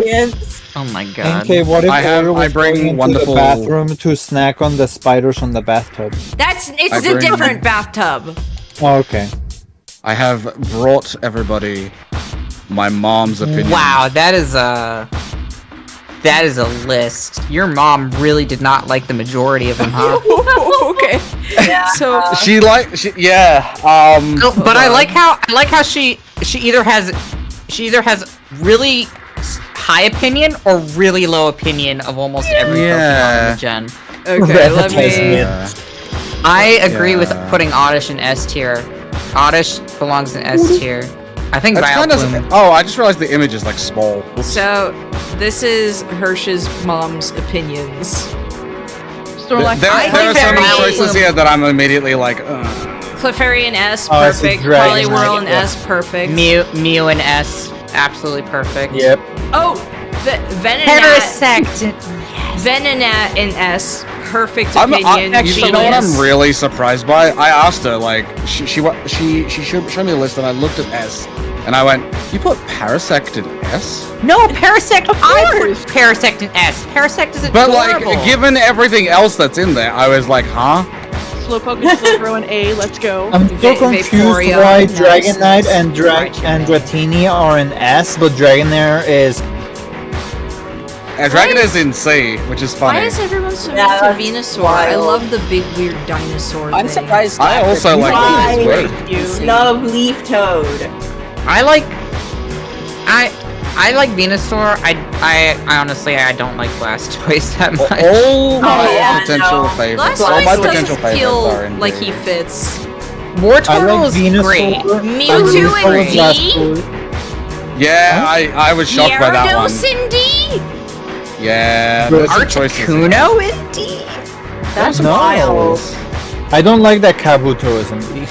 if Oh my god. Enkei, what if I Oreo was bring going into wonderful- the bathroom to snack on the spiders on the bathtub? It's I a bring- different bathtub. Oh, okay. I have brought everybody my mom's opinion. Wow, that is a list. Your mom really did not like the majority of them, huh? Okay. So But I like how she either has really high opinion or really low opinion of almost every Pokemon in the gen. Okay, let me. I agree with putting Oddish in S tier. Oddish belongs in S tier. I think That's kind Vileplume. of. Oh, I just realized the image is like small. So, this is Hirsch's mom's opinions. There are some choices here that I'm immediately like. Clefairy in S, Oh, it's a perfect. dragon. Poliwhirl in Yeah. S, perfect. Mew in S, absolutely perfect. Yep. Oh, Parasect. Venonat in S. Perfect You opinion. know what I'm really surprised by? I asked her, like, she showed me a list, and I looked at S, and I went, "You put Parasect in S?" No, Parasect. I put Parasect in S. Parasect is adorable. But like, given everything else that's in there, I was like, huh? Slowpoke and Slowbro and A, let's go. I'm so confused Vaporeon, why nice. Dragonite and Dratini are in S, but Dragonair is. Dragon is in C, which is funny. Why is everyone so Yeah, into that's Venusaur? I wild. love the big weird dinosaur I'm thing. surprised. I also like I Venusaur. love Leaf Toad. I like Venusaur. I honestly I don't like Blastoise that much. All my yeah, potential no. favorites. All my Blastoise potential doesn't favorites feel are in like D. he fits. Wartortle I is like great. Venusaur. Mewtwo Venusaur and is D? last Yeah, I was shocked by that one. Gyarados and D? Yeah, there's some choices. Articuno in D? That's No. wild. I don't like that Kabuto is in D.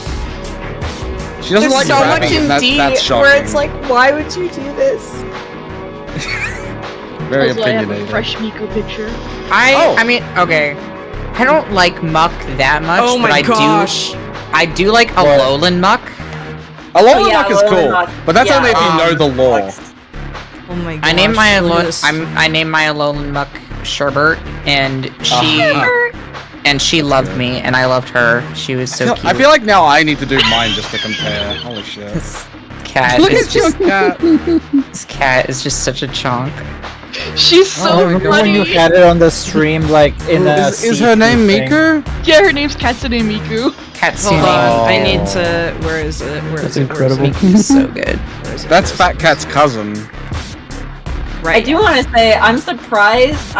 She doesn't There's like so rapping, much in and D that's shocking. where it's like, why would you do this? Very Also, I have a opinionated. fresh Miku picture. I mean, okay. I don't like Muck that much, Oh but my gosh. I do like Alolan Muck. Alolan yeah, Muck is Alolan cool, Muck. but that's Yeah, only if you know the lore. Oh my gosh. I named my look at this. I named my Alolan Muck Sherbert, and she loved me, and I loved her. She was so cute. I feel like now I need to do mine just to compare. Holy shit. This cat Look is at your just cat. this cat is just such a chonk. She's so Remember when you funny. had it on the stream, like in a. Is her name thing? Miku? Yeah, her name's Katsune Miku. Katsune. Hold on. I Oh. need to. Where is it? Where That's is it? incredible. Miku's so good. Where is it? That's Fat Cat's cousin. Right. I do want to say I'm surprised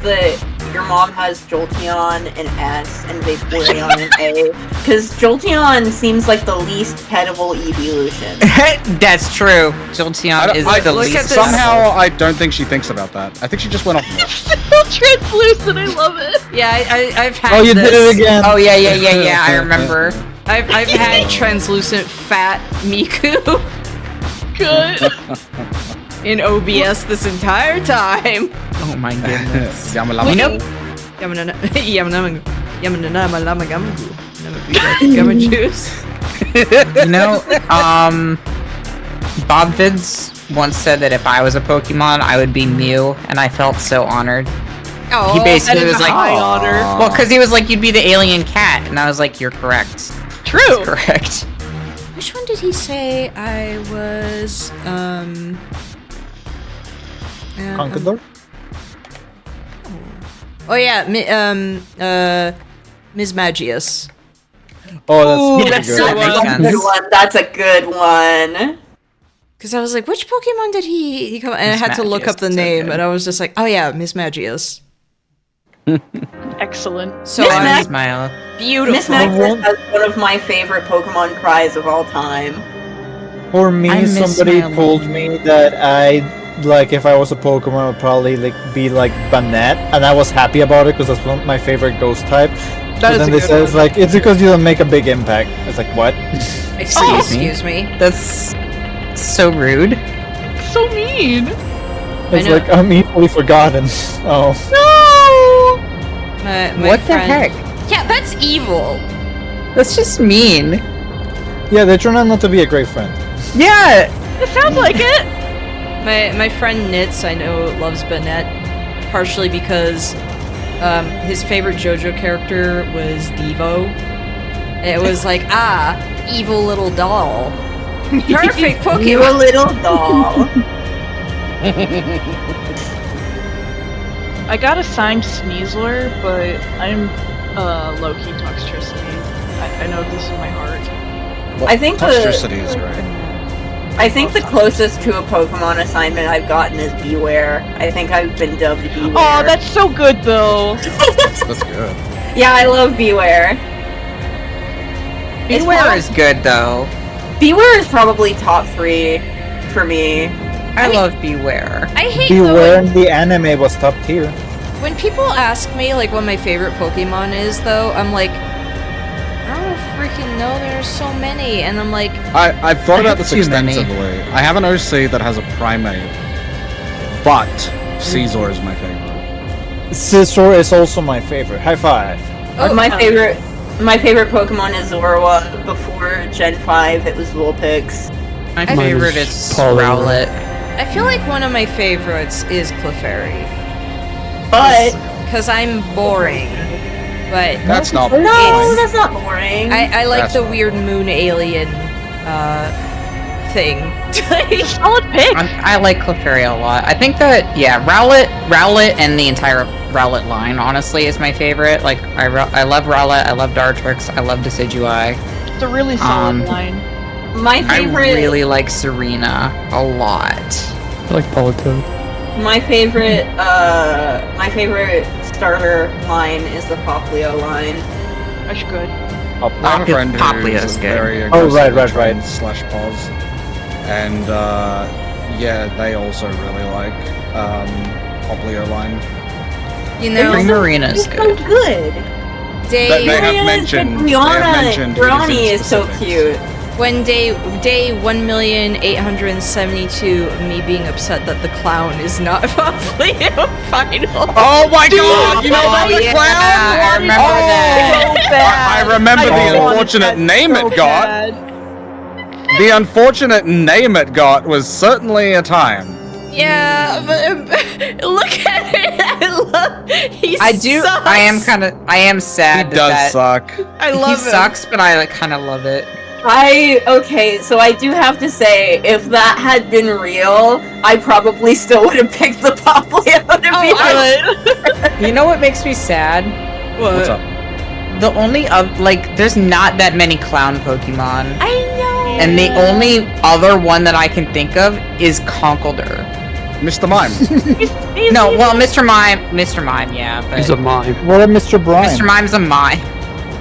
that your mom has Jolteon in S and Vaporeon in A, because Jolteon seems like the least petable evolution. That's true. Jolteon is the look least. at this. Somehow I don't think she thinks about that. I think she just went off looks. So translucent, I love it. Yeah, I've had. Oh, you this. did it again. Oh yeah. I remember. I've had translucent fat Miku Good. in OBS this entire time. Oh my goodness. Yama You know, Gamma juice. you know, Bob Vids once said that if I was a Pokemon, I would be Mew, and I felt so honored. Oh, He basically was like, high honor. well, because he was like, you'd be the alien cat, and I was like, you're correct. True. That's correct. which one did he say I was? Conqueror? Oh yeah, Ms. Magius. Oh, That's that's a pretty good. good one. That's a good one. Because I was like, which Pokemon did he come? And I Miss had to look Magius, up the so name, good. and I was just like, oh yeah, Miss Magius. Excellent. So Miss I'm Mag- Smile. beautiful. Miss Magius has one of my favorite Pokemon cries of all time. For me, I miss somebody my told me that like if I was a Pokemon, I would probably be like Banette, and I was happy about it because that's one of my favorite ghost type. But is then a they good says one. like it's because you don't make a big impact. It's like what? Excuse me. That's so rude. So mean. It's know. like I'm easily forgotten. Oh. No. My What the friend- heck? Yeah, that's evil. That's just mean. Yeah, they turn out not to be a great friend. Yeah. It sounds like it. My friend Nitz, I know, loves Banette, partially because his favorite JoJo character was Devo. It was like, evil little doll. Perfect Pokemon. You a little doll. I got assigned Sneasler, but I'm low-key Toxtricity. I know this in my heart. I think Toxtricity is great. I think the closest to a Pokemon assignment I've gotten is Beware. I think I've been dubbed Beware. Oh, that's so good though. That's good. Yeah, I love Beware. It's Beware prob- is good though. Beware is probably top 3 for me. I love Beware. I hate Beware though, in the anime was top tier. when people ask me like what my favorite Pokemon is, though, I'm like, I don't freaking know. There are so many, and I'm like, I've thought about this too many. extensively. I have an OC that has a primate, but Caesar is my favorite. Scizor is also my favorite. High five. My favorite Pokemon is Zorua. Before Gen 5, it was Vulpix. My favorite is Rowlet. I feel like one of my favorites is Clefairy. But because I'm boring. But that's not boring. No, that's not boring. I like That's the not. weird moon alien thing. Solid pick. I like Clefairy a lot. I think that Rowlet and the entire Rowlet line honestly is my favorite. Like I love Rowlet, I love Dartrix, I love Decidueye. It's a really solid line. My favorite. I really like Serena a lot. I like Politoed. My favorite starter line is the Poplio line. That's good. I have a friend Poplio's who's good. very Oh, aggressive right. trained slash pos, and yeah, they also really like Poplio line. You know, Primarina's It's so good. good. They have mentioned Brianna is so cute. When day 1,872 of me being upset that the clown is not Poplio final. Oh my god! You know Oh, the yeah, clown? I remember that. I remember the unfortunate name it got. The unfortunate name it got was certainly a time. Yeah, but look at it. He sucks. I am sad. He does suck. I love he him. sucks, but I kind of love it. Okay, so I do have to say, if that had been real, I probably still would have picked the Poplio to be honest. You know what makes me sad? What's up? The only there's not that many clown Pokemon. I know. And the only other one that I can think of is Conkeldurr. Mr. Mime. No, well, Mr. Mime, yeah, but He's a mime. What about Mr. Brian? Mr. Mime's a mime.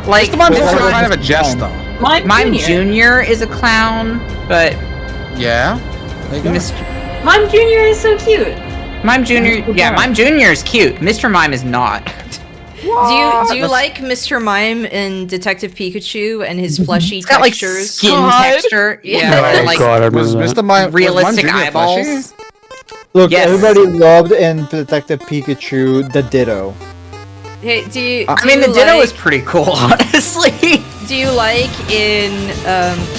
Like Mr. Mime's also Mr. kind of a jester. Mime Junior is a clown, but Yeah. There you go. Mime Jr. is so cute. Mime Junior, yeah, Mime Junior is cute. Mr. Mime is not. Do you like Mr. Mime in Detective Pikachu and his fleshy It's got like textures? skin texture. Yeah, and, like God, I remember Was that. Mr. Mime realistic was Mime Junior eyeballs. fleshy? Look, Yes. everybody loved in Detective Pikachu the Ditto. Hey, do you I mean, the Ditto like, is pretty cool, honestly. Do you like in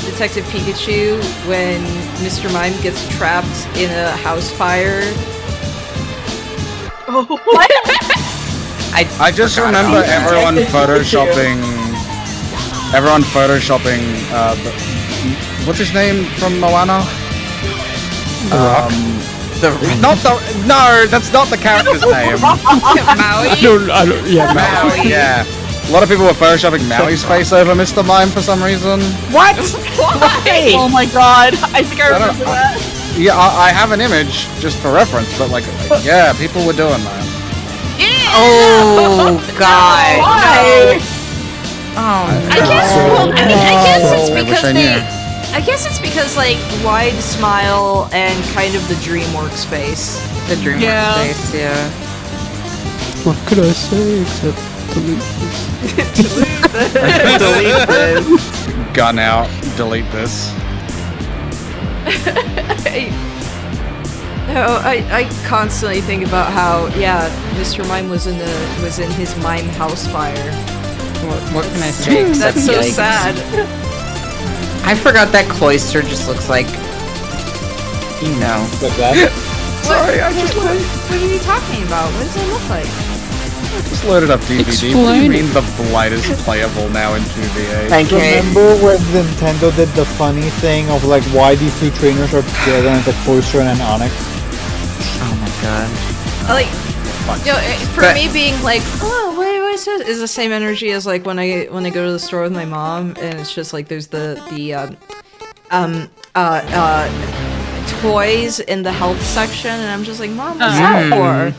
Detective Pikachu when Mr. Mime gets trapped in a house fire? What? I just remember everyone photoshopping. What's his name from Moana? No, that's not the character's name. Maui? I don't, yeah, Maui. Yeah. A lot of people were photoshopping Maui's face over Mr. Mime for some reason. What? Why? Oh my god, I think I I don't- remember that. Yeah, I have an image just for reference, but like, yeah, people were doing that. Oh god. Why? Oh no. I guess. Well, I mean, I guess it's I wish because I they. knew. I guess it's because like wide smile and kind of the DreamWorks face. The DreamWorks Yeah. face, yeah. What could I say except delete this? Delete this. Gun out, delete this. I constantly think about how Mr. Mime was in his mime house fire. What can I say? except That's so yikes? sad. I forgot that Cloyster just looks like, you know. Like that? Sorry, I just What are you talking about? What does it look like? just loaded up DVD. What do you Explain mean the blight is playable now in 2VA? Thank you. Remember when Nintendo did the funny thing of like why these two trainers are together and the Cloyster and an Onyx? Oh my god. Like, you know, for But- me being like, oh, what is this? Is the same energy as like when I go to the store with my mom, and it's just like there's the toys in the health section, and I'm just like, Mom, what's that for?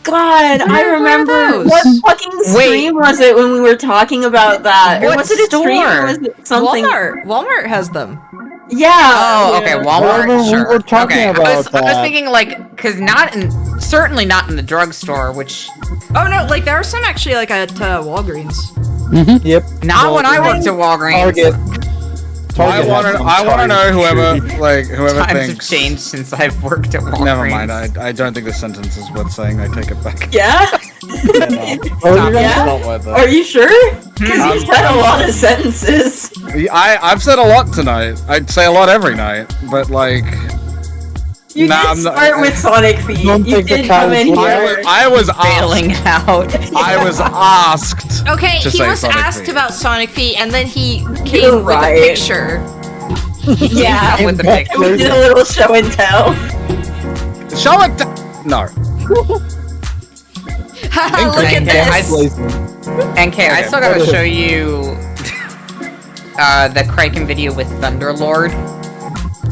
God, I remember those? what fucking stream was it when we were talking about that? Or What was it a stream store? or was it something? Walmart has them. Yeah. Oh, okay, yeah. Walmart. Well, we Sure. were talking Okay, about I was that. thinking like, cause certainly not in the drugstore, which Oh no, like there are some actually like at Walgreens. Yep. Not when I worked at Walgreens. I want to know whoever Times have thinks. changed since I've worked at Walgreens. Never mind. I don't think this sentence is worth saying. I take it back. Yeah? It's not worth it. Are you sure? Because you said a lot of sentences. I've said a lot tonight. I'd say a lot every night, but like. You did start with Sonic Feet. You did come in here. I was bailing out. I was asked. Okay, to he say was Sonic asked Feet. about Sonic Feet, and then he came You're with right. a picture. Yeah, with the picture. we did a little show and tell. Show it. No. Look at this. Enkei, I still gotta show you the Kraken video with Thunderlord.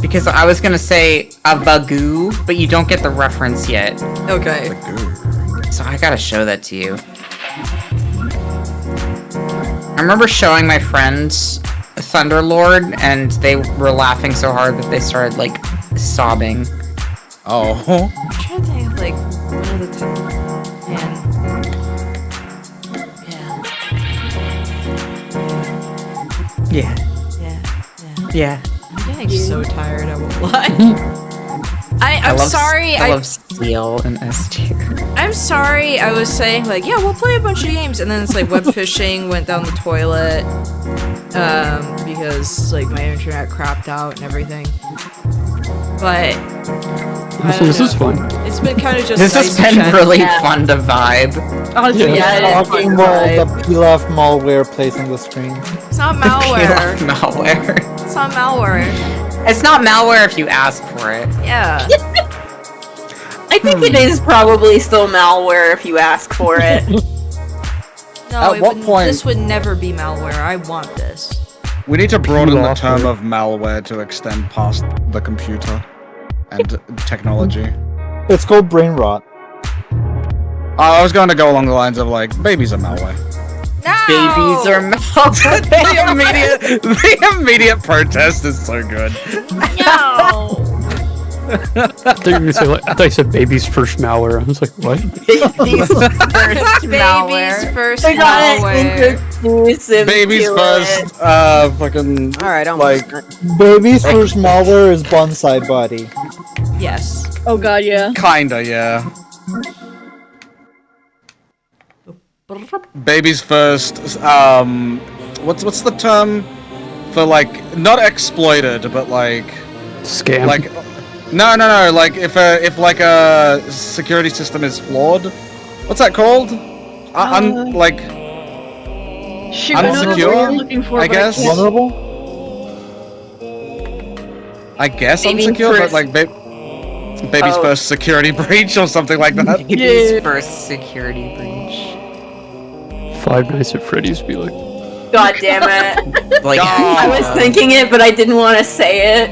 Because I was gonna say a Bagoo, but you don't get the reference yet. Okay. So I gotta show that to you. I remember showing my friends Thunderlord, and they were laughing so hard that they started, like, sobbing. Oh. I'm trying to think of, like, one of the top. Man. Yeah. Yeah. I'm getting so tired, I won't lie. I'm sorry. I love Steel and S tier. I'm sorry. I was saying like, yeah, we'll play a bunch of games, and then it's like web fishing went down the toilet because like my internet crapped out and everything. But This is fun. it's been kind of just. This has nice been chat. really fun to vibe. Oh, Yeah, talking while the peel-off malware plays on the screen. It's not malware. Malware. It's not malware. It's not malware if you ask for it. Yeah. I think it is probably still malware if you ask for it. No, At what point- this would never be malware. I want this. We need to broaden the Peel-off term of malware to extend past the computer and technology. It's called brain rot. I was going to go along the lines of like babies are malware. No! Babies are malware. the immediate protest is so good. No. I thought you said baby's first malware. I was like, what? Baby's first Baby's first I got malware. inclusive Baby's to first, it. fucking Alright, I'm like Baby's first malware is bonsai body. Yes. Oh god, yeah. kinda, yeah. Baby's first, what's the term for like not exploited, but like Scam. like no, like if like a security system is flawed, what's that called? Like Shoot, I know that's what you're unsecure, looking for, I but guess. can't- Vulnerable? I guess Baby's unsecure, but first- like baby's Oh. first security breach or something like that. Baby's Yeah. first security breach. Five Nights at Freddy's be like, God damn it. Like, I was thinking it, but I didn't want to say it.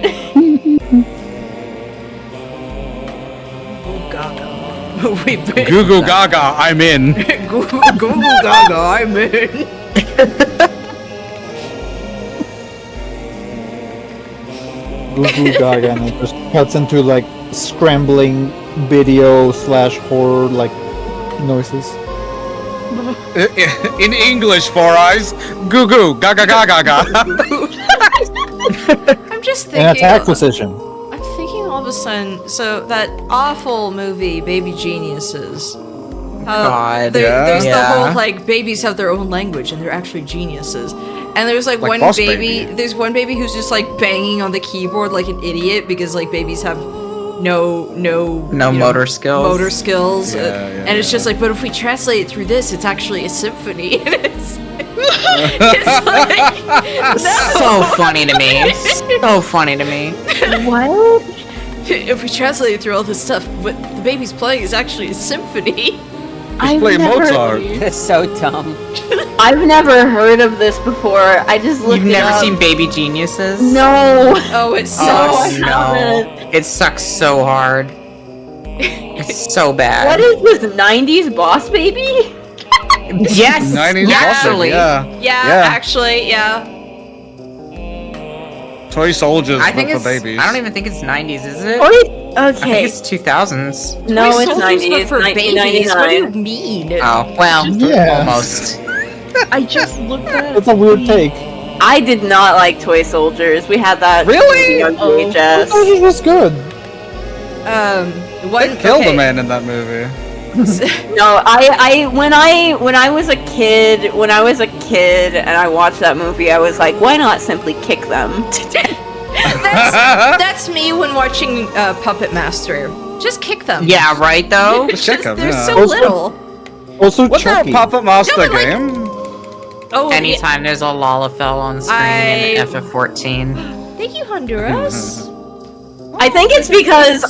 We've been Goo Goo Gaga, I'm in. Goo Goo Gaga. I'm in. Goo Goo Gaga, and it just cuts into like scrambling video / horror like noises. In English, Four Eyes. Goo Goo Gaga Gaga Gaga. I'm just And thinking. attack precision. I'm thinking all of a sudden. So that awful movie, Baby Geniuses. God, There's the yeah. whole like babies have their own language and they're actually geniuses. And there's like, Like one Boss baby. Baby. There's one baby who's just like banging on the keyboard like an idiot because like babies have no you know, motor skills. Motor skills. Yeah, And it's just like, but if we translate it through this, it's actually a symphony. And it's like So funny to me. So funny to me. What? if we translate it through all this stuff, what the baby's playing is actually a symphony. Just play Mozart. That's so dumb. I've never heard of this before. I just looked You've it never up. seen Baby Geniuses? No. Oh, it Oh, sucks. no. It sucks so hard. It's so bad. What is this 90s Boss Baby? Yes, 90s actually. yeah. Yeah, actually, yeah. Toy soldiers I think for it's. babies. I don't even think it's 90s, is it? Or I think okay. it's 2000s. No, Toy it's soldiers, 90s. but for babies. What do you 1999. mean? Oh well, Yeah. almost. I just looked at. It's a weird take. I did not like Toy Soldiers. We had that Really? on I VHS. thought it was good. They killed the man in that movie. No, when I was a kid and I watched that movie, I was like, why not simply kick them? That's me when watching Puppet Master. Just kick them. Yeah, right though? Just kick them, They're yeah. so little. Also, Was there a Chucky. Puppet Master No, but, like- game? Oh, Anytime there's a Lalafell on screen in FF14. Thank you, Honduras. I think it's because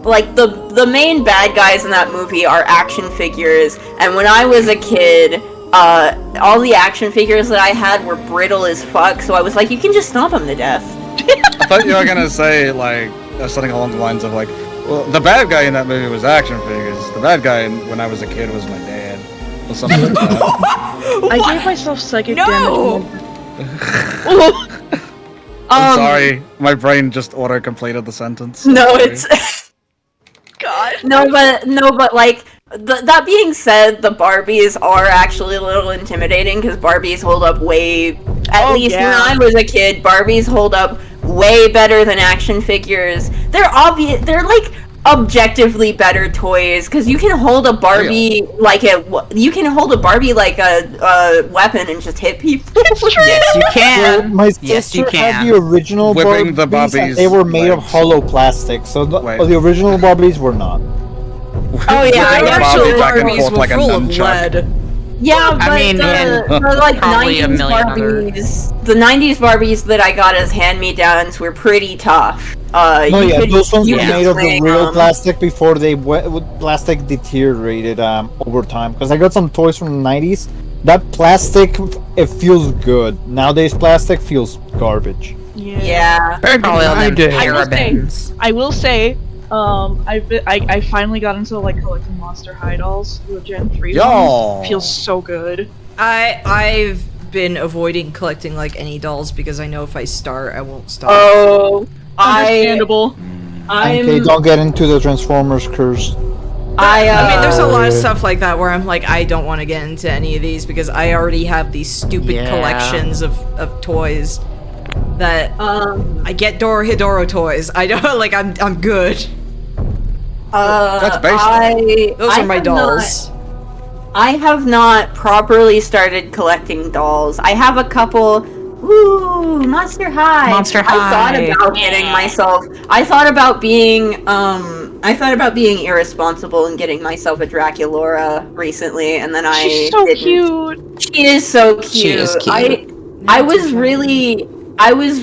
like the main bad guys in that movie are action figures, and when I was a kid, all the action figures that I had were brittle as fuck, so I was like, you can just stomp them to death. I thought you were gonna say like something along the lines of like, well, the bad guy in that movie was action figures. The bad guy when I was a kid was my dad, or something like that. I gave myself psychic No! damage. I'm sorry, my brain just auto-completed the sentence. No, Sorry. it's God. No, but like that being said, the Barbies are actually a little intimidating because Barbies hold up way. At least when I was a kid, Barbies hold up way better than action figures. They're obvious. They're like objectively better toys because you can hold a Barbie like a weapon and just hit people. Yes, you can. Well, my Yes, sister you had can. the original Whipping the Barbies, and Barbies' they were made of legs. hollow plastic, so the original Barbies were not. Oh yeah, Whipping the actually, Barbie back and Barbies forth were like a full of nunchuck. lead. Yeah, but I mean, the like probably a 90s million other- Barbies, the 90s Barbies that I got as hand-me-downs were pretty tough. No, yeah, those ones were could made of the swing real 'em. plastic before plastic deteriorated over time. Because I got some toys from the 90s. That plastic, it feels good. Nowadays, plastic feels garbage. Yeah. Probably all them I will say, parabens. I finally got into like collecting Monster High dolls. The Gen 3 Yo. ones feels so good. I've been avoiding collecting like any dolls because I know if I start, I won't stop. Oh, Understandable. Okay, don't get into the Transformers curse. I mean, there's a lot of stuff like that where I'm like, I don't want to get into any of these because I already have these stupid collections of toys that I get Dorohedoro toys. I don't like. I'm good. That's based Those are my dolls. I have not properly started collecting dolls. I have a couple. Ooh, Monster High. Monster I thought High. about getting myself. I thought about being irresponsible and getting myself a Draculaura recently, and then She's I so didn't. cute. She is so cute. She is cute. I was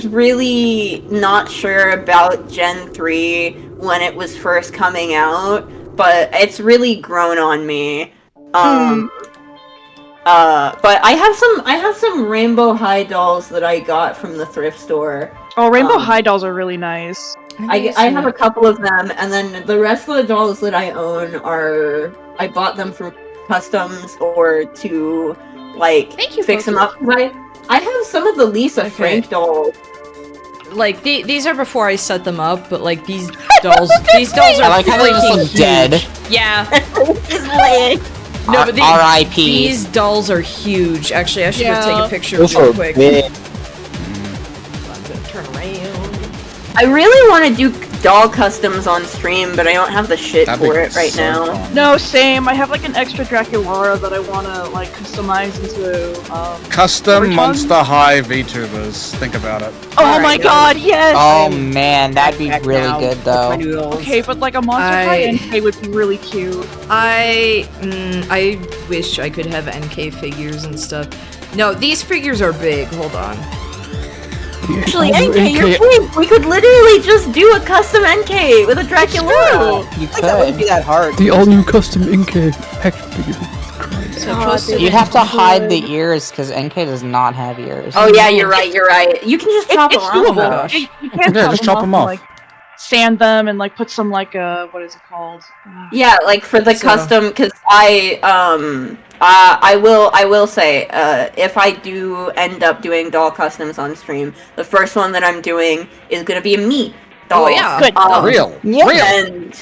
really not sure about Gen 3 when it was first coming out, but it's really grown on me. But I have some Rainbow High dolls that I got from the thrift store. Oh, Rainbow High dolls are really nice. I have a couple of them, and then the rest of the dolls that I own I bought them from customs or to like fix them up. I have some of the Lisa Frank dolls. Like these are before I set them up, but like these dolls are I like how they just freaking look dead. huge. Yeah. No, but R.I.P. These dolls are huge. Actually, I should go take a picture Those real are quick. big. Turn around. I really want to do doll customs on stream, but I don't have the shit That'd for be it right so now. fun. No, same. I have like an extra Draculaura that I want to like customize into. Custom Overton? Monster High VTubers. Think about it. Oh my god, yes! Oh man, that'd be Back really now. good My though. noodles. Okay, but like a Monster High NK would be really cute. I wish I could have NK figures and stuff. No, these figures are big. Hold on. Actually, NK, you're big. We could literally just do a custom NK with a Draculaura. You Like, that wouldn't be could. that hard. The all-new custom Enkei action figure. You'd have to hide the ears because NK does not have ears. Oh yeah, you're right. You can just chop them It's off. doable. You can Yeah, just chop them and, off. like, sand them and like put some like what is it called? Yeah, like for the custom, because I will say, if I do end up doing doll customs on stream, the first one that I'm doing is gonna be a meat doll. Oh, yeah. Good. Real. Yeah. And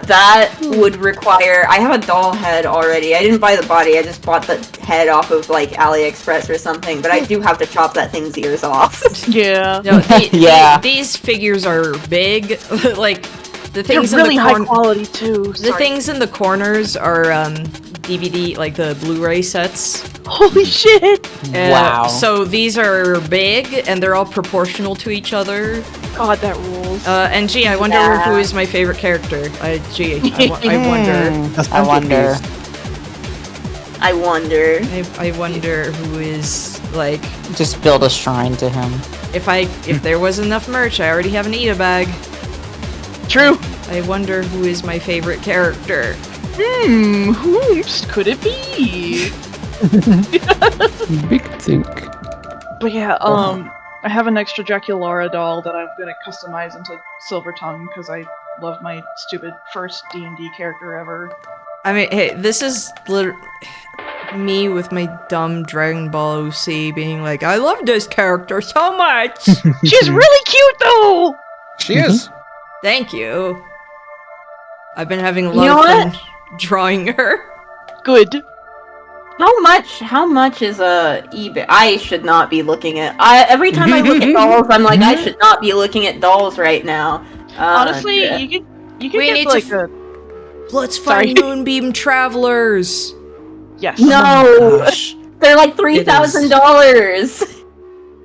that would require. I have a doll head already. I didn't buy the body. I just bought the head off of like AliExpress or something. But I do have to chop that thing's ears off. Yeah. No, these figures are big. Like the things They're really in the high quality too. The things in the corners are DVD, like the Blu-ray sets. Holy shit! Wow. So these are big and they're all proportional to each other. God, that rules. And gee, I wonder who is my favorite character. I wonder. I wonder. I wonder. I wonder who is like. Just build a shrine to him. If there was enough merch, I already have an Ida bag. True. I wonder who is my favorite character. Whoops, could it be? Big think. But yeah, I have an extra Draculaura doll that I'm gonna customize into Silver Tongue because I love my stupid first D&D character ever. I mean, hey, this is me with my dumb Dragon Ball OC being like, I love this character so much! She's really cute though! She is. Thank you. I've been having a lot of fun drawing her. Good. How much is eBay? I should not be looking at. Every time I look at dolls, I'm like, I should not be looking at dolls right now. Honestly, you could We get need like to Let's find Moonbeam Travelers. Yes. No, they're like $3,000.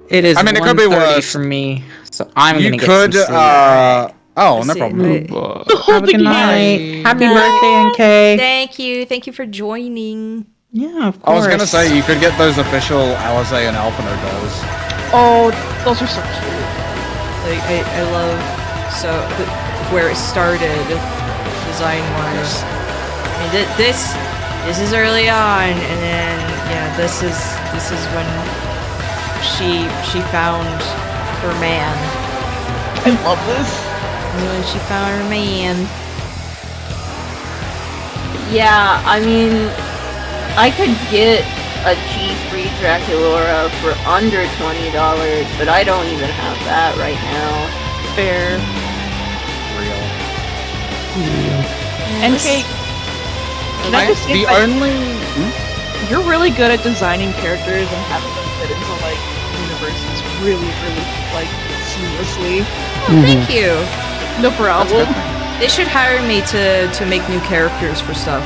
It is. I mean, it could be worse for me. So I'm you gonna get could, some sleep. Oh, no problem. Have a good night. Happy birthday, Enkei. Thank you for joining. Yeah, of I course. was gonna say you could get those official Alice and Alphino dolls. Oh, those are so cute. Like I love where it started design wise. I mean, this is early on, and then this is when she found her man. I love this. When she found her man. Yeah, I mean, I could get a G3 Draculaura for under $20, but I don't even have that right now. Fair. Real. Enkei, can I just say, you're really good at designing characters and having them fit into like universes really, like seamlessly. Oh, thank you. No problem. They should hire me to make new characters for stuff.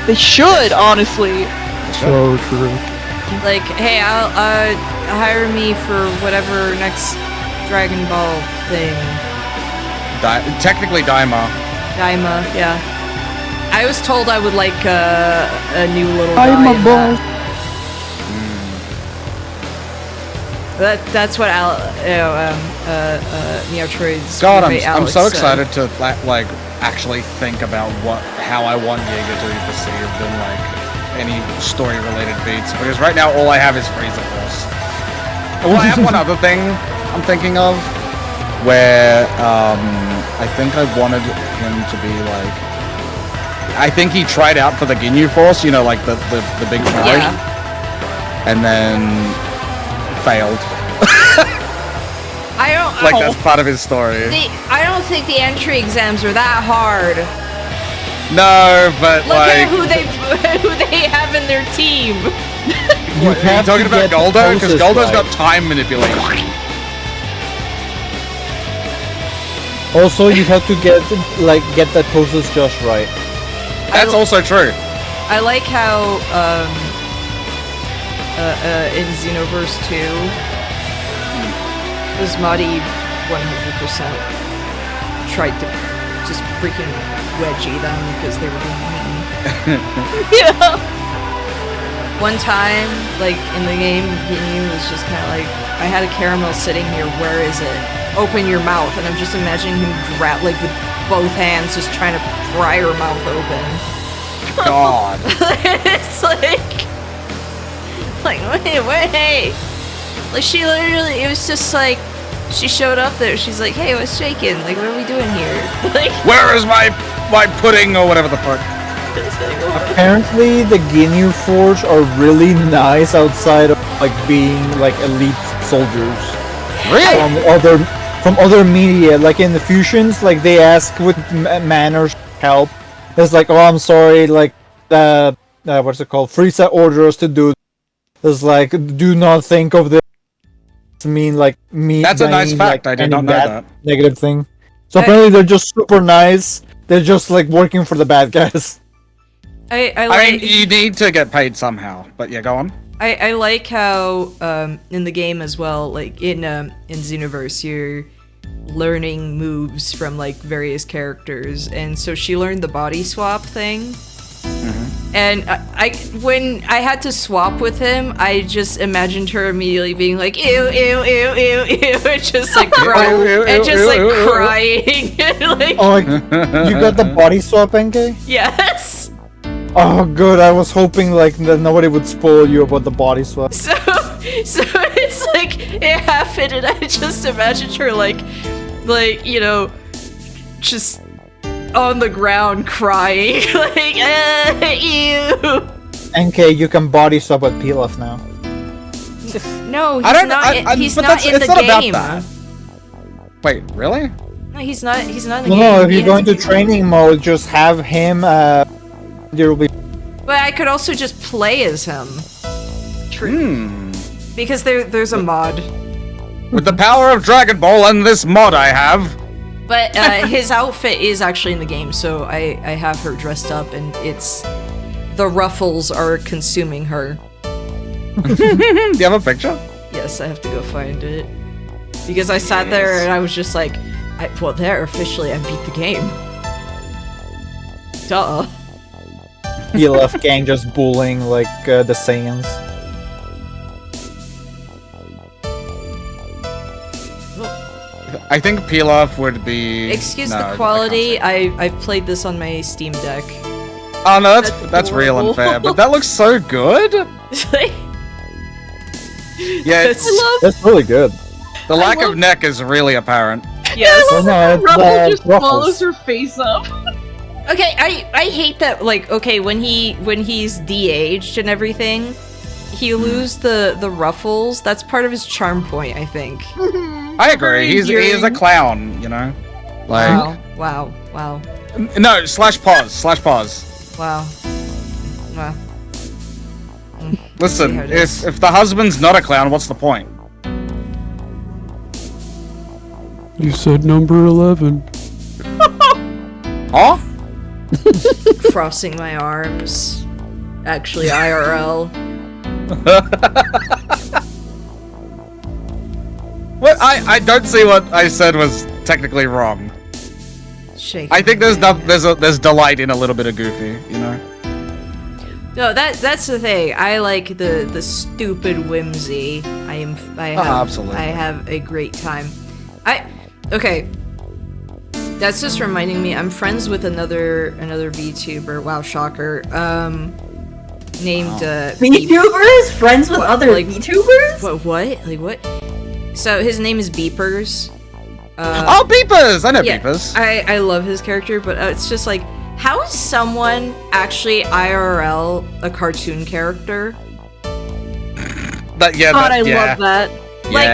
They should, honestly. So true. Like, hey, I'll hire me for whatever next Dragon Ball thing. Technically Daima. Daima, yeah. I was told I would like a new little guy. I'm a in boss. That's what Meowtroid's God, roommate I'm Alex so said. excited to like actually think about how I want Jaeger to be perceived in like any story-related beats. Because right now all I have is Frieza Force. Well, I have one other thing I'm thinking of, where I think I wanted him to be like. I think he tried out for the Ginyu Force, you know, like the big fight, and then failed. I don't like that's part of his story. I don't think the entry exams are that hard. No, but Look like at who they have in their team. Are you talking about Goldo? Because Goldo's got time manipulation. Also, you have to get that poses just right. That's also true. I like how in Xenoverse 2, Usmati 100% tried to just freaking wedgie them because they were being mean. Yeah. One time, like in the game, Ginyu was just kind of like, I had a caramel sitting here. Where is it? Open your mouth, and I'm just imagining him with both hands, just trying to pry her mouth open. God. It's like wait. Like she literally, it was just like, she showed up there. She's like, hey, what's shaking? Like, what are we doing here? Like, where is my pudding or whatever the fuck? Apparently, the Ginyu Forge are really nice outside of like being like elite soldiers. Really? From other media, like in the fusions, like they ask with manners help. It's like, oh, I'm sorry, like, what's it called? Frieza orders to do. It's like, do not think of this. Mean like me. That's a nice fact. Like, I did not know that. Negative thing. So apparently they're just super nice. They're just like working for the bad guys. I mean, you need to get paid somehow. But yeah, go on. I like how in the game as well, like in Xenoverse, you're learning moves from like various characters, and so she learned the body swap thing. And when I had to swap with him, I just imagined her immediately being like, ew, ew, ew, ew, ew, and just like crying, and just like crying. Like, oh, you got the body swap, Enkei? Yes. Oh, good. I was hoping like that nobody would spoil you about the body swap. So it's like it happened, and I just imagined her like you know, just on the ground crying, like, ew. Enkei, you can body swap with Pilaf now. No, he's not. He's not in the game. Wait, really? No, he's not. He's not in the No, game. no. If you go into training mode, just have him. There will be. But I could also just play as him. True. Because there's a mod. With the power of Dragon Ball and this mod I have. But his outfit is actually in the game, so I have her dressed up, and it's the ruffles are consuming her. Do you have a picture? Yes, I have to go find it. Because I sat there and I was just like, well, there, officially, I beat the game. Duh. Pilaf gang just bullying like the Saiyans. I think Pilaf would be. Excuse the quality. I've played this on my Steam Deck. Oh no, that's real unfair. But that looks so good. Yeah, that's really good. The lack of neck is really apparent. Yes. Oh, no, it's, Ruffle just Ruffles. swallows her face up. Okay, I hate that. Like, okay, when he's de-aged and everything, he lose the ruffles. That's part of his charm point, I think. I agree. He is a clown, you know. Like. Wow. No, /pause. Wow. Listen, if the husband's not a clown, what's the point? You said number 11. Huh? Crossing my arms. Actually, IRL. What? I don't see what I said was technically wrong. I think there's delight in a little bit of goofy, you know. No, that's the thing. I like the stupid whimsy. Absolutely. I have a great time. Okay. That's just reminding me. I'm friends with another VTuber. Wow, shocker. Named VTubers? Friends with other VTubers? What? Like what? So his name is Beepers. Oh, Beepers! I know yeah, Beepers. I love his character, but it's just like, how is someone actually IRL a cartoon character? God, I love that. Like,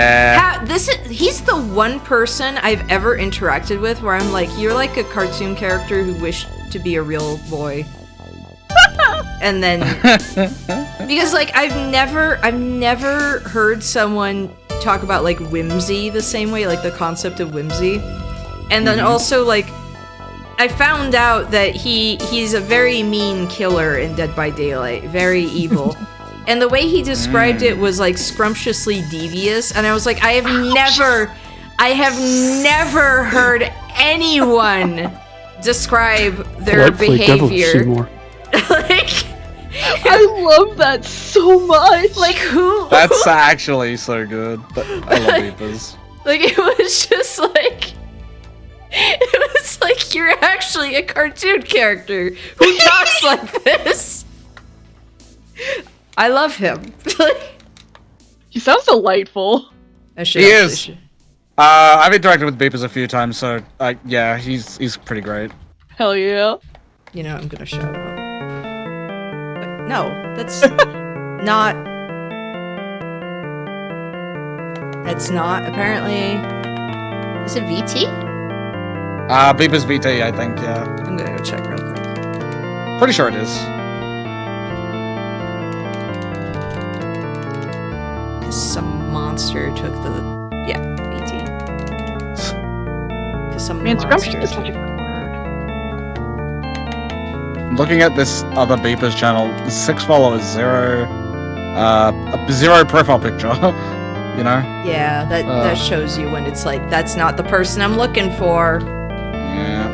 he's the one person I've ever interacted with where I'm like, you're like a cartoon character who wished to be a real boy. And then, because like, I've never heard someone talk about like whimsy the same way, like the concept of whimsy. And then also like, I found out that he's a very mean killer in Dead by Daylight, very evil. And the way he described it was like scrumptiously devious, and I was like, I have never heard anyone describe their behavior. Like, I love that so much. Like who? That's actually so good. I love Beepers. Like it was just like. It was like you're actually a cartoon character who talks like this. I love him. He sounds delightful. He is. I've interacted with Beepers a few times, so yeah, he's pretty great. Hell yeah. You know, I'm gonna shout out. But no, that's not. That's not apparently. Is it VT? Beeper's VT, I think, yeah. I'm gonna go check real quick. Pretty sure it is. Some monster took the... Yeah, 18. Because some Man, monster scrumptious is took... such a good word. Looking at this other Beeper's channel, 6 followers, 0 profile picture. You know? Yeah, that shows you when it's like, that's not the person I'm looking for. Yeah.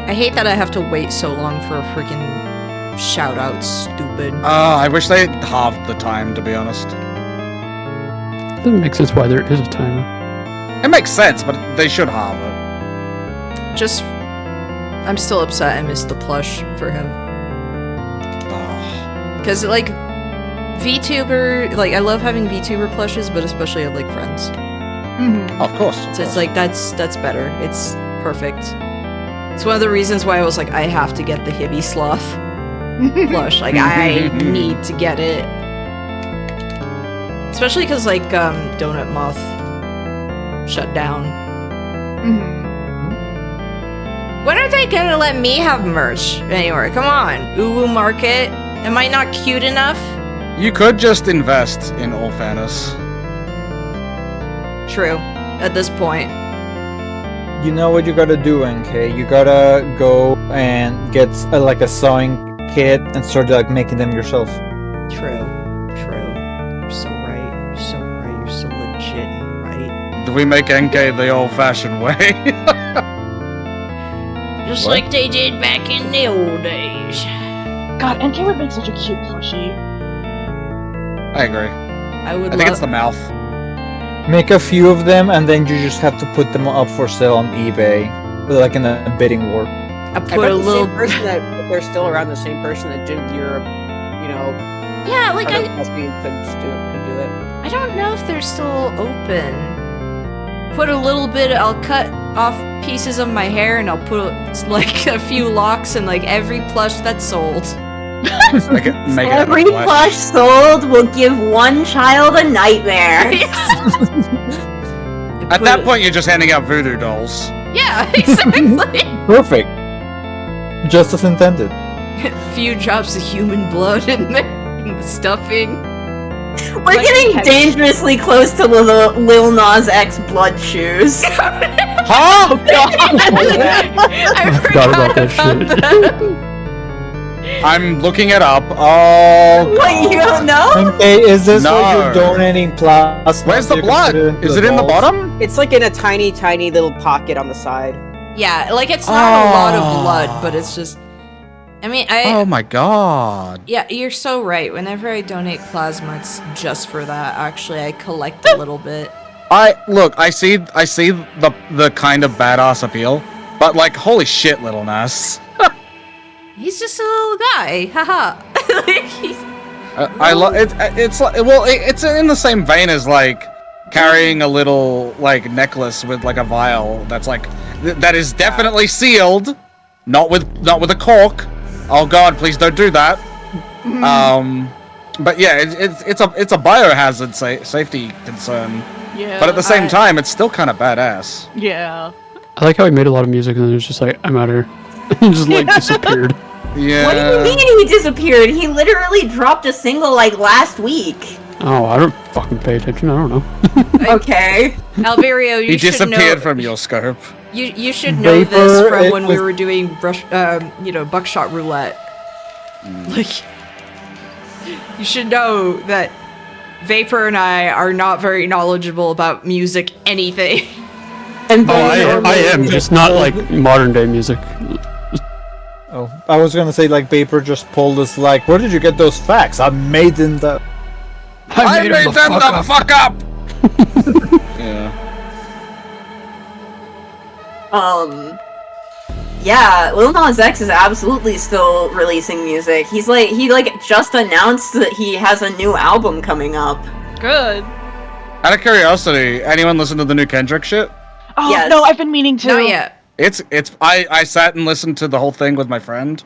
I hate that I have to wait so long for a freaking shout out, stupid. I wish they halved the time, to be honest. That makes sense why there is a timer. It makes sense, but they should halve it. Just, I'm still upset I missed the plush for him. Because, like, VTuber, like, I love having VTuber plushes, but especially I have, like, friends. Mm-hmm. Of course. So it's like, that's better. It's perfect. It's one of the reasons why I was like, I have to get the Hibby Sloth plush. Like, I need to get it. Especially because, like, Donut Moth shut down. Mm-hmm. When are they gonna let me have merch anywhere? Come on, Uwu Market. Am I not cute enough? You could just invest, in all fairness. True. At this point. You know what you gotta do, Enkei? You gotta go and get like a sewing kit and start like making them yourself. True. You're so right. You're so legit right. Do we make Enkei the old-fashioned way? Just What? like they did back in the old days. God, Enkei would make such a cute plushie. I agree. I would I think it's the mouth. Make a few of them, and then you just have to put them up for sale on eBay, like in a bidding war. I I put bet a the little. same person that if they're still around, the same person that did Europe, you know. Yeah, like other I lesbian could do it. I don't know if they're still open. Put a little bit. I'll cut off pieces of my hair, and I'll put like a few locks in like every plush that's sold. Make it Every flesh. plush sold will give one child a nightmare. At that point, you're just handing out voodoo dolls. Yeah, exactly. Perfect. Just as intended. Few drops of human blood in there, in the stuffing. We're getting dangerously close to Lil Nas X blood shoes. Huh? I forgot about that shit. I'm looking it up. Oh. What, you don't know? Enkei, is this No. what you're donating plasma? Where's the You can blood? put into Is it in the dolls? bottom? It's like in a tiny, tiny little pocket on the side. Yeah, like it's not a lot of blood, but it's just. I mean, Oh my god. Yeah, you're so right. Whenever I donate plasma, it's just for that. Actually, I collect a little bit. I see the kind of badass appeal, but like, holy shit, Little Nas. He's just a little guy, haha. Like, I love it. It's in the same vein as like carrying a little like necklace with like a vial that's like that is definitely sealed, not with a cork. Oh god, please don't do that. But yeah, it's a biohazard safety concern. Yeah. But at the same time, it's still kind of badass. Yeah. I like how he made a lot of music and then it was just like, I'm out of here. He just like disappeared. Yeah. What do you mean he disappeared? He literally dropped a single like last week. Oh, I don't fucking pay attention. I don't know. Okay. Alvario, you He should disappeared know. from your scope. You should know Vapor, this from it when we was- were doing buckshot roulette. Like, you should know that Vapor and I are not very knowledgeable about music anything. And I am, just not like modern day music. Oh, I was gonna say like Vapor just pulled us like, where did you get those facts? I made them the. I made them the fuck up. Yeah. Yeah, Lil Nas X is absolutely still releasing music. He just announced that he has a new album coming up. Good. Out of curiosity, anyone listen to the new Kendrick shit? Oh Yes. no, I've been meaning to. Not yet. I sat and listened to the whole thing with my friend.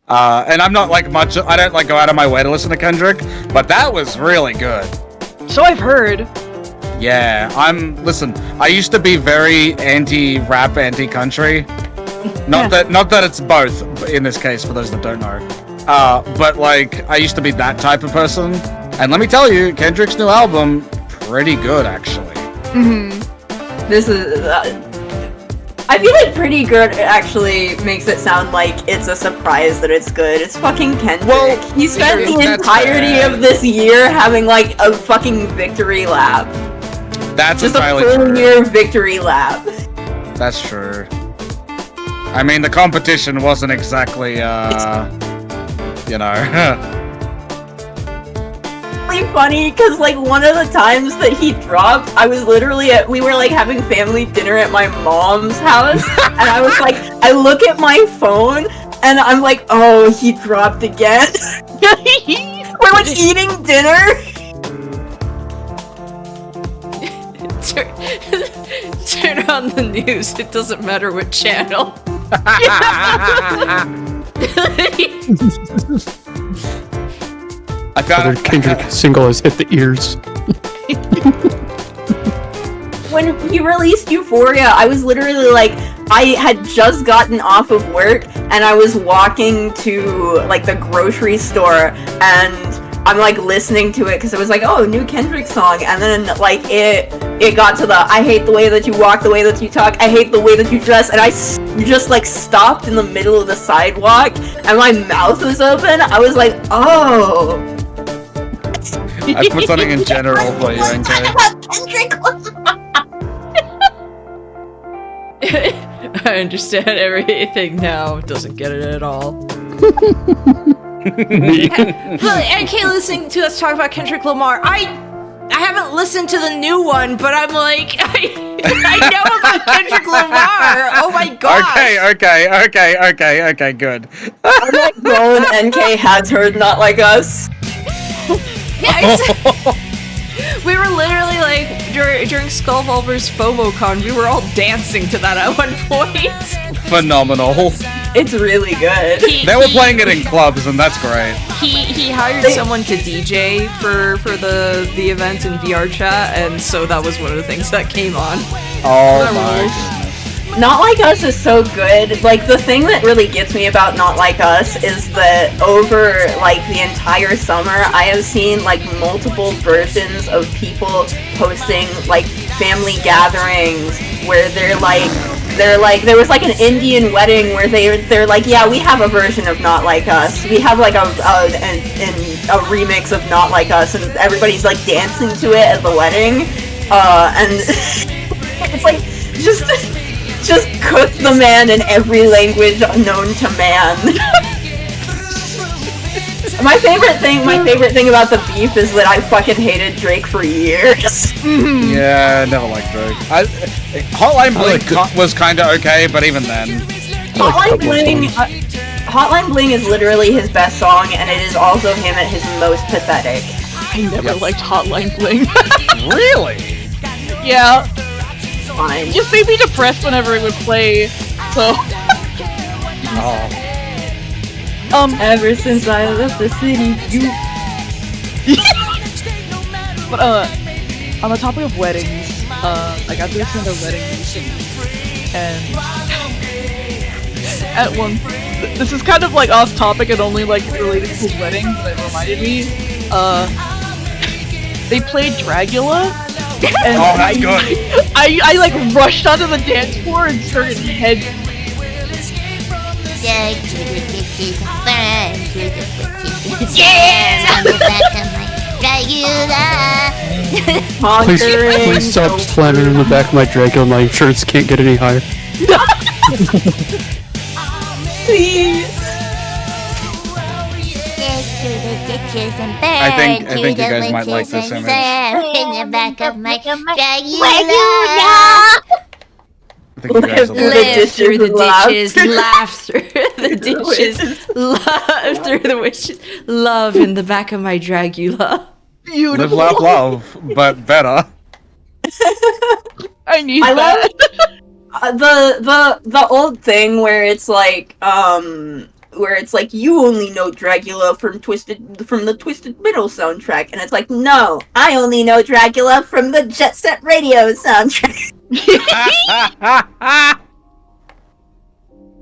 And I'm not like much, I don't like go out of my way to listen to Kendrick, but that was really good. So I've heard. Yeah, listen, I used to be very anti-rap, anti-country. Not that it's both in this case, for those that don't know. But like, I used to be that type of person. And let me tell you, Kendrick's new album, pretty good, actually. This is... I feel like pretty good actually makes it sound like it's a surprise that it's good. It's fucking Kendrick. Well, he spent the entirety of this year having like a fucking victory lap. That's just entirely a full true. year victory lap. That's true. I mean, the competition wasn't exactly, you know. Really funny because like one of the times that he dropped, I was literally we were like having family dinner at my mom's house, and I was like, I look at my phone and I'm like, oh, he dropped again. We're like eating dinner. Turn on the news. It doesn't matter what channel. I found Kendrick single has hit the ears. When he released Euphoria, I was literally like, I had just gotten off of work and I was walking to like the grocery store and I'm like listening to it because it was like, oh, new Kendrick song, and then like it got to the I hate the way that you walk, the way that you talk, I hate the way that you dress, and I just like stopped in the middle of the sidewalk and my mouth was open. I was like, oh. I put something in general for you, Enkei. I understand everything now. Doesn't get it at all. Enkei listening to us talk about Kendrick Lamar. I haven't listened to the new one, but I'm like, I know about Kendrick Lamar. Oh my gosh. Okay, good. I'm like, grown Enkei has heard Not Like Us. Yeah, we were literally like during Skullvolver's FOMOCon, we were all dancing to that at one point. Phenomenal. It's really good. They were playing it in clubs, and that's great. He hired someone to DJ for the event in VR chat, and so that was one of the things that came on. Oh my goodness. Not Like Us is so good. Like, the thing that really gets me about Not Like Us is that over, like, the entire summer, I have seen, like, multiple versions of people posting, like, family gatherings where there was, like, an Indian wedding where they're like, yeah, we have a version of Not Like Us. We have, like, a remix of Not Like Us, and everybody's, like, dancing to it at the wedding. And it's like, just cook the man in every language known to man. My favorite thing about the beef is that I fucking hated Drake for years. Yeah, never liked Drake. Hotline Bling was kinda okay, but even then. Hotline Bling is literally his best song, and it is also him at his most pathetic. I never liked Hotline Bling. Really? Yeah. Fine. It just made me depressed whenever it would play, so... Ever since I left the city, you... But, on the topic of weddings, I got to attend a wedding recently, and... at one... This is kind of, like, off topic and only, like, related to his wedding, but it reminded me, they played Dragula, and oh, that's good. I like rushed onto the dance floor and started head. Please stop slamming in the back of my Dracula. My insurance can't get any higher. Please. I think you guys might like this image. In the back of my Dragula. Live through the ditches, laugh through the ditches, love through the wishes, love in the back of my Dragula. Live, laugh, love, but better. I need that. Love the old thing where it's like where it's like you only know Dracula from the Twisted Middle soundtrack, and it's like, no, I only know Dracula from the Jet Set Radio soundtrack.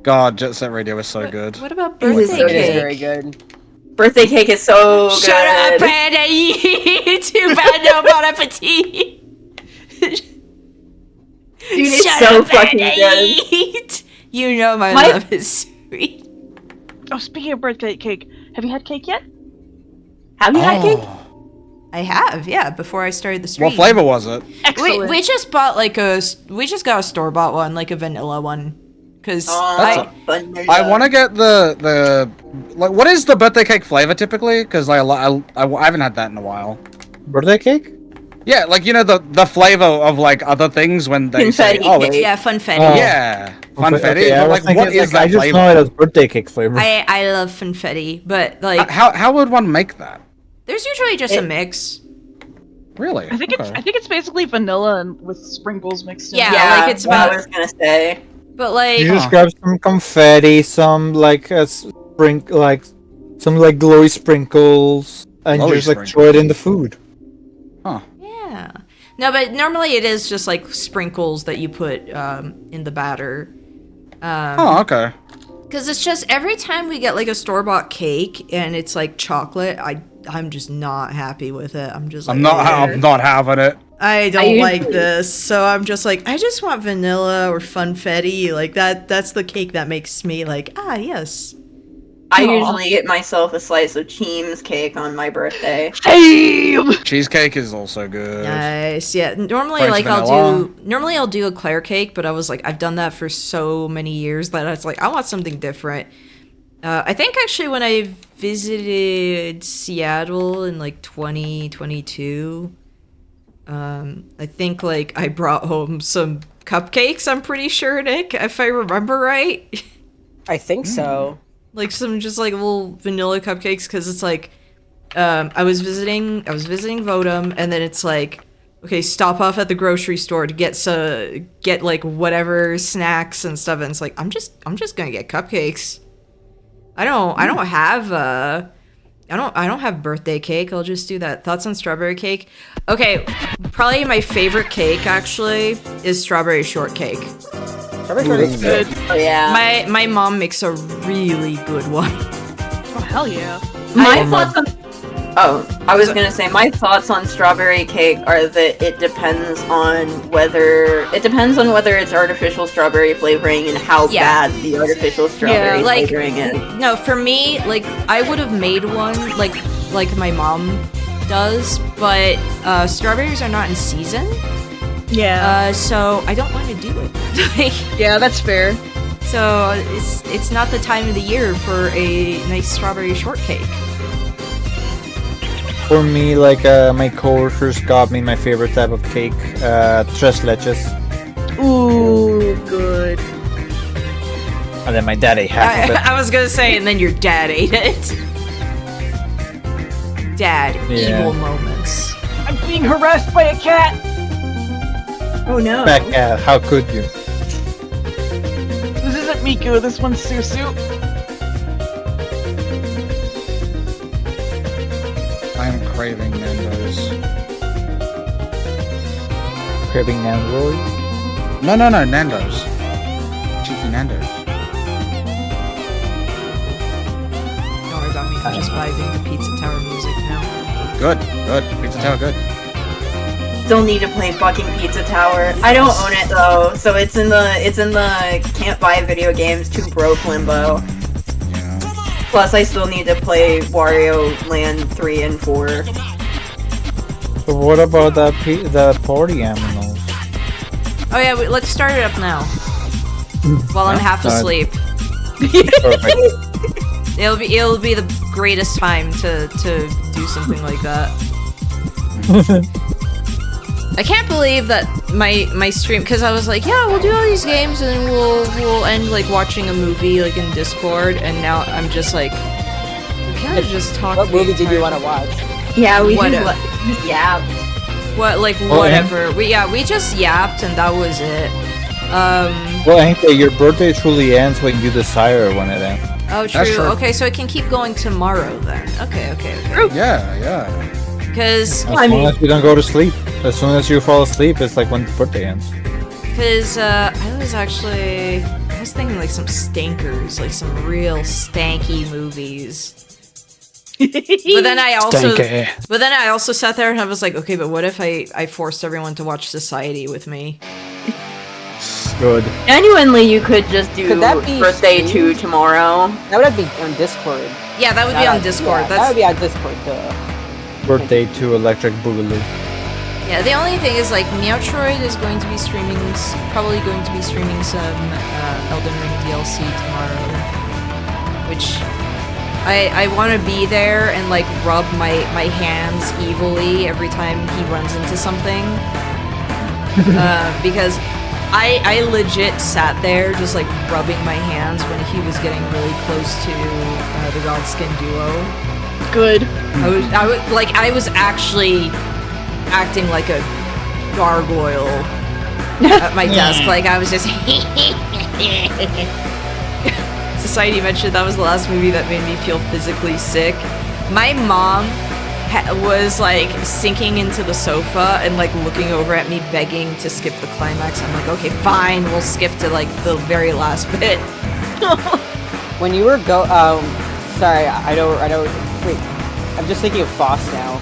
God, Jet Set Radio is so good. What about It is birthday so cake? Very good. Birthday cake is so good. Shut up, Annie! Too bad, no bon appetit! Dude, it's Shut so up, fucking Annie! good. You know my My- love is sweet. Oh, speaking of birthday cake, have you had cake yet? Have you had cake? I have, yeah, before I started the stream. What flavor was it? Excellent. We just bought we just got a store-bought one, like a vanilla one. Because I want to get the like. What is the birthday cake flavor typically? Because I haven't had that in a while. Birthday cake? Yeah, like you know the flavor of like other things when they say, Confetti oh, it's cake. yeah, funfetti. yeah, funfetti. Okay, I but, was like, what thinking, is like, I that just flavor? know it as birthday cake flavor. I love funfetti, but like How would one make that? there's usually just a mix. Really? I think it's basically vanilla and with sprinkles mixed in. Yeah, like it's what about. I was gonna say. But like, You just grab some confetti, some like some like glowy sprinkles, and Glowy just like sprinkles. throw it in the food. yeah. No, but normally it is just like sprinkles that you put in the batter. Oh, okay. Because it's just every time we get like a store-bought cake and it's like chocolate, I'm just not happy with it. I'm just like, I'm not having it. I don't usually- like this. So I'm just like, I just want vanilla or funfetti. Like that's the cake that makes me like, yes. I Aw. usually get myself a slice of Cheems cake on my birthday. Same! Cheesecake is also good. Nice. Yeah. Normally, French like vanilla. I'll do a Claire cake, but I was like, I've done that for so many years that I was like, I want something different. I think actually when I visited Seattle in like 2022, I think like I brought home some cupcakes. I'm pretty sure, Nick, if I remember right. I think so. Like some just like little vanilla cupcakes, because it's like I was visiting Vodum, and then it's like, okay, stop off at the grocery store to get like whatever snacks and stuff, and it's like I'm just gonna get cupcakes. I don't have birthday cake. I'll just do that. Thoughts on strawberry cake? Okay, probably my favorite cake actually is strawberry shortcake. Strawberry shortcake's good. Oh yeah. My mom makes a really good one. Oh, hell yeah. My thoughts on I was gonna say my thoughts on strawberry cake are that it depends on whether it's artificial strawberry flavoring and how Yeah. bad the artificial strawberry like flavoring is. no, for me, like I would have made one like my mom does, but strawberries are not in season. Yeah. So I don't want to do it. Like, Yeah, that's fair. so it's not the time of the year for a nice strawberry shortcake. For me, like my coworkers got me my favorite type of cake, tres leches, Ooh, good. and then my dad ate half of it. I was gonna say, and then your dad ate it. Dad, Yeah. evil moments. I'm being harassed by a cat! Oh no. Back at how could you? This isn't Miku, this one's Susu. I am craving Nando's. Craving androids? No, Nando's. Cheeky Nando's. Don't worry about me. I'm just vibing to Pizza Tower music now. Good. Pizza Tower, good. Still need to play fucking Pizza Tower. I don't own it though, so it's in the can't buy video games too broke limbo. Plus, I still need to play Wario Land 3 and 4. So what about the party animals? Oh yeah, let's start it up now. While I'm half Done. asleep. Perfect. It'll be the greatest time to do something like that. I can't believe that my stream, because I was like, yeah, we'll do all these games and then we'll end like watching a movie like in Discord, and now I'm just like, we can't just talk. What movie did you want to watch? Yeah, we What just yeah. What like Oh, whatever. We just yapped and that was it. Well, Enkei, your birthday truly ends when you desire when it ends. Oh, true. That's true. Okay, so it can keep going tomorrow then. Okay. Yeah. Because As long as you don't go to sleep. As soon as you fall asleep, it's like when the birthday ends. Because I was thinking like some stinkers, like some real stanky movies. But then I also sat there and I was like, okay, but what if I forced everyone to watch Society with me? Good. Genuinely, you could just do Could that be Birthday 2 streamed? tomorrow. That would be on Discord. Yeah, that would be on Discord. Yeah, that would be on Discord, duh. Birthday to Electric Boogaloo. Yeah, the only thing is like Meowtroid is going to be streaming, probably going to be streaming some Elden Ring DLC tomorrow, which I want to be there and like rub my hands evilly every time he runs into something, because I legit sat there just like rubbing my hands when he was getting really close to the Godskin duo. Good. I was actually acting like a gargoyle at my desk. Like I was just. Society mentioned that was the last movie that made me feel physically sick. My mom was like sinking into the sofa and like looking over at me, begging to skip the climax. I'm like, okay, fine, we'll skip to like the very last bit. When you were sorry, I don't. Wait, I'm just thinking of Faust now.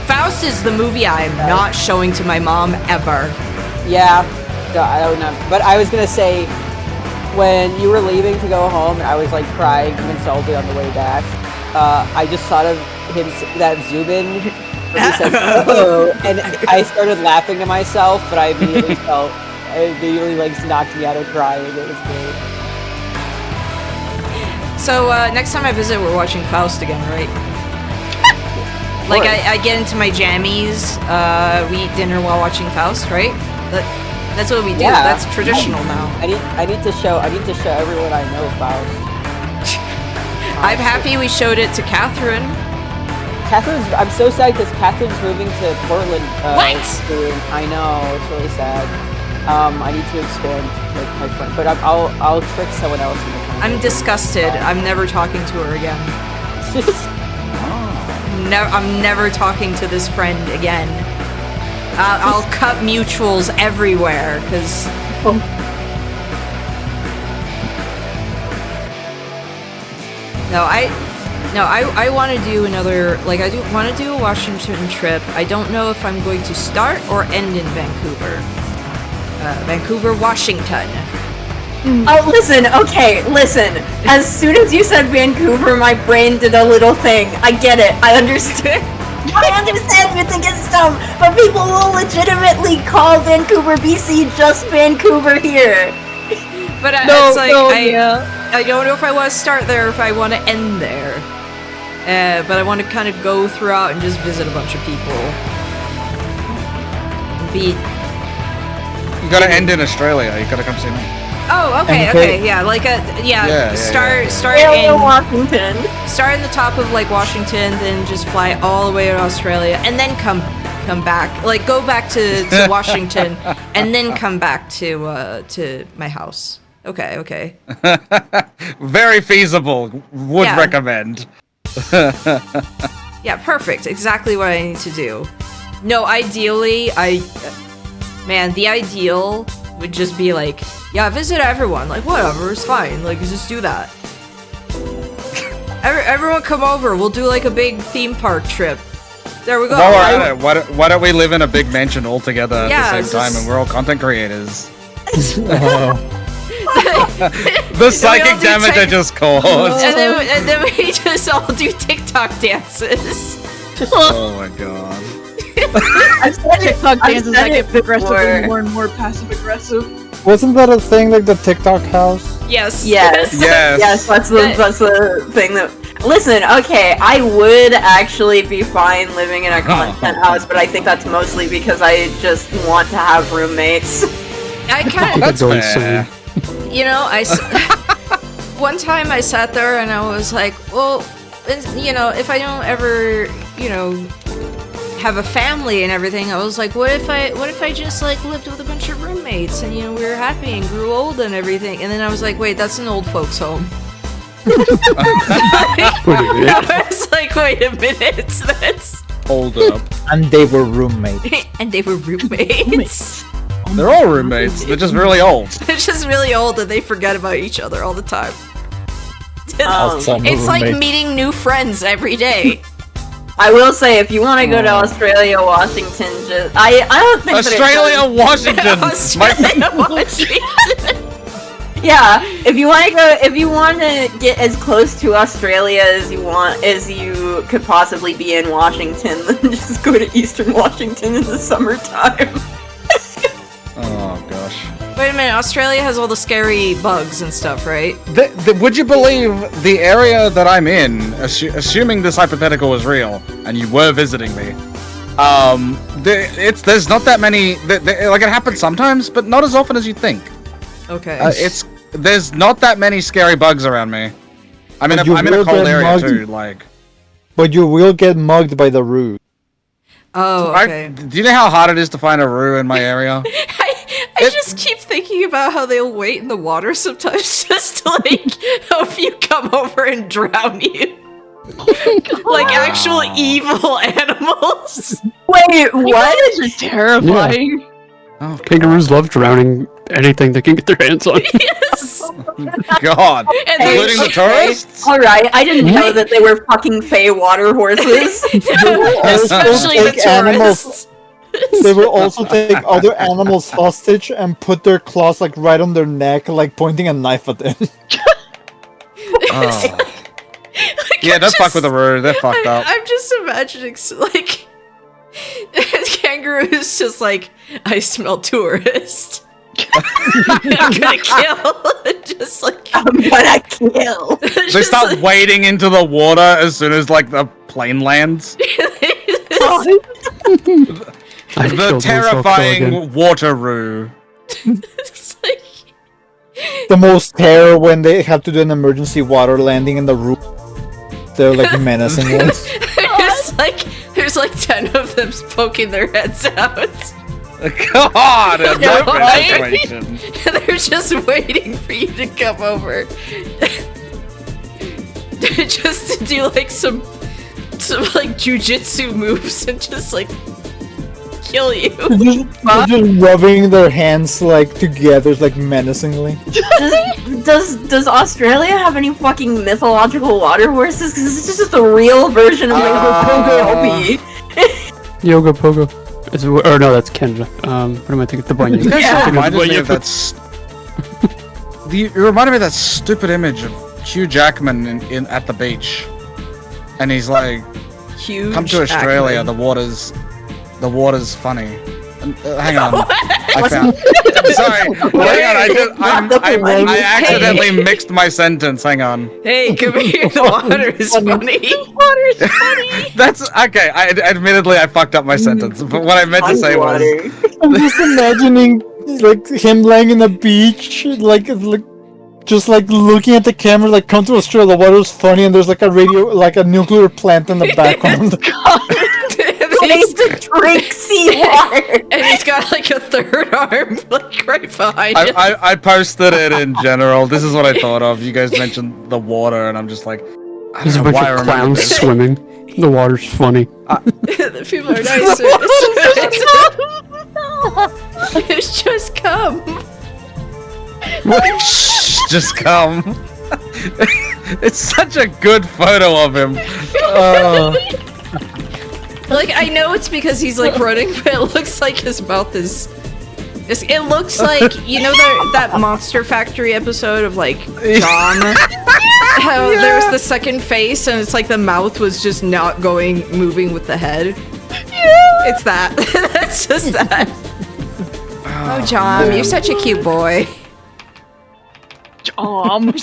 Faust is the movie I am not showing to my mom ever. Yeah, I don't know. But I was gonna say, when you were leaving to go home, and I was like crying inconsolably on the way back, I just thought of him, that Zubin, where he says, "Oh," and I started laughing to myself, but I immediately like knocked me out of crying. It was great. So next time I visit, we're watching Faust again, right? Like I get into my jammies, we eat dinner while watching Faust, right? That's what we do. Yeah. That's traditional now. I need to show everyone I know Faust. I'm happy we showed it to Catherine. I'm so sad because Catherine's moving to Portland. What? Soon. I know, it's really sad. I need to expand like my friend, but I'll trick someone else in the country. I'm disgusted. I'm never talking to her again. I'm never talking to this friend again. I'll cut mutuals everywhere, because... I want to do another... Like, I want to do a Washington trip. I don't know if I'm going to start or end in Vancouver. Vancouver, Washington. Oh, listen, listen. As soon as you said Vancouver, my brain did a little thing. I get it. I understand. I understand you think it's dumb, but people will legitimately call Vancouver, BC just Vancouver here. But I don't know if I want to start there or if I want to end there. But I want to kind of go throughout and just visit a bunch of people. You gotta end in Australia. You gotta come see me. Oh, okay, yeah, like start in Washington. Start in the top of like Washington, then just fly all the way to Australia, and then come back. Like go back to Washington, and then come back to my house. Okay. Very feasible. Would recommend. Yeah, perfect. Exactly what I need to do. No, ideally, the ideal would just be like, yeah, visit everyone. Like, whatever, it's fine. Like, just do that. Everyone come over. We'll do like a big theme park trip. There we go. While we're at it, why don't we live in a big mansion all together at the same time, and we're all content creators? The psychic damage I just caused. And then we just all do TikTok dances. Oh my god. I've said TikTok dances that get progressively more and more passive aggressive. Wasn't that a thing like the TikTok house? Yes. Yes, that's the thing that... Listen, okay, I would actually be fine living in a content house, but I think that's mostly because I just want to have roommates. I kind of... That's fair. You know, one time I sat there and I was like, well, you know, if I don't ever, you know, have a family and everything, I was like, what if I just like lived with a bunch of roommates and, you know, we were happy and grew old and everything. And then I was like, wait, that's an old folks home. I was like, wait a minute, that's... Hold up. And they were roommates. And they were roommates. They're all roommates. They're just really old. They're just really old and they forget about each other all the time. Awesome It's like roommate. meeting new friends every day. I will say, if you want to go to Australia, Washington, just I don't think Australia, Washington. Australia, Washington. Yeah, if you want to get as close to Australia as you could possibly be in Washington, then just go to Eastern Washington in the summertime. Oh gosh. Wait a minute, Australia has all the scary bugs and stuff, right? Would you believe the area that I'm in, assuming this hypothetical was real and you were visiting me? There's not that many. Like it happens sometimes, but not as often as you think. Okay. There's not that many scary bugs around me. I'm in a cold area too. Like, but you will get mugged by the roo. Oh, okay. Do you know how hard it is to find a roo in my area? I just keep thinking about how they'll wait in the water sometimes just to like help you come over and drown you. Like actual evil animals. Wait, what? You guys are terrifying. Yeah. Oh, kangaroos love drowning anything they can get their hands on. Yes. God, including the tourists. All right, I didn't know that they were fucking fey water horses. Especially the tourists. They will also take other animals hostage and put their claws like right on their neck, like pointing a knife at them. Oh. Yeah, don't fuck with the roo. They're fucked up. I'm just imagining like kangaroos just like, I smell tourist. I'm gonna kill. Just like I'm gonna kill. They start wading into the water as soon as like the plane lands. The terrifying water roo. The most terror when they have to do an emergency water landing in the roof. They're like menacing ones. There's like 10 of them poking their heads out. God, situation. They're just waiting for you to come over. Just to do like some like jujitsu moves and just like kill you. They're just rubbing their hands like together, like menacingly. Does Australia have any fucking mythological water horses? Because this is just a real version of like Yoga Pogo. Or no, that's Canada. What am I thinking? The Banyan. You guys reminded me of that. You reminded me of that stupid image of Hugh Jackman at the beach, and he's like, Hugh "Come to Australia. Jackman. The water's funny." Hang on, I found. Sorry, hang on. I accidentally mixed my sentence. Hang on. Hey, come here. The water is funny. The water is funny. That's okay. Admittedly, I fucked up my sentence, but what I meant to say was, I'm just imagining like him laying in the beach, like just like looking at the camera, like, "Come to Australia. The water's funny," and there's like a like a nuclear plant in the background. Need to drink seawater. And he's got like a third arm like right behind him. I posted it in general. This is what I thought of. You guys mentioned the water, and I'm just like, I There's a don't know bunch why I of remember clowns this. swimming. The water's funny. The people are nicer. It's just come. Shh, just come. It's such a good photo of him. Like, I know it's because he's like running, but it looks like his mouth is. It looks like, you know, that Monster Factory episode of like John? How there was the second face and it's like the mouth was just not moving with the head. Yeah. It's that. That's just that. Oh, John, you're such a cute boy. Jom.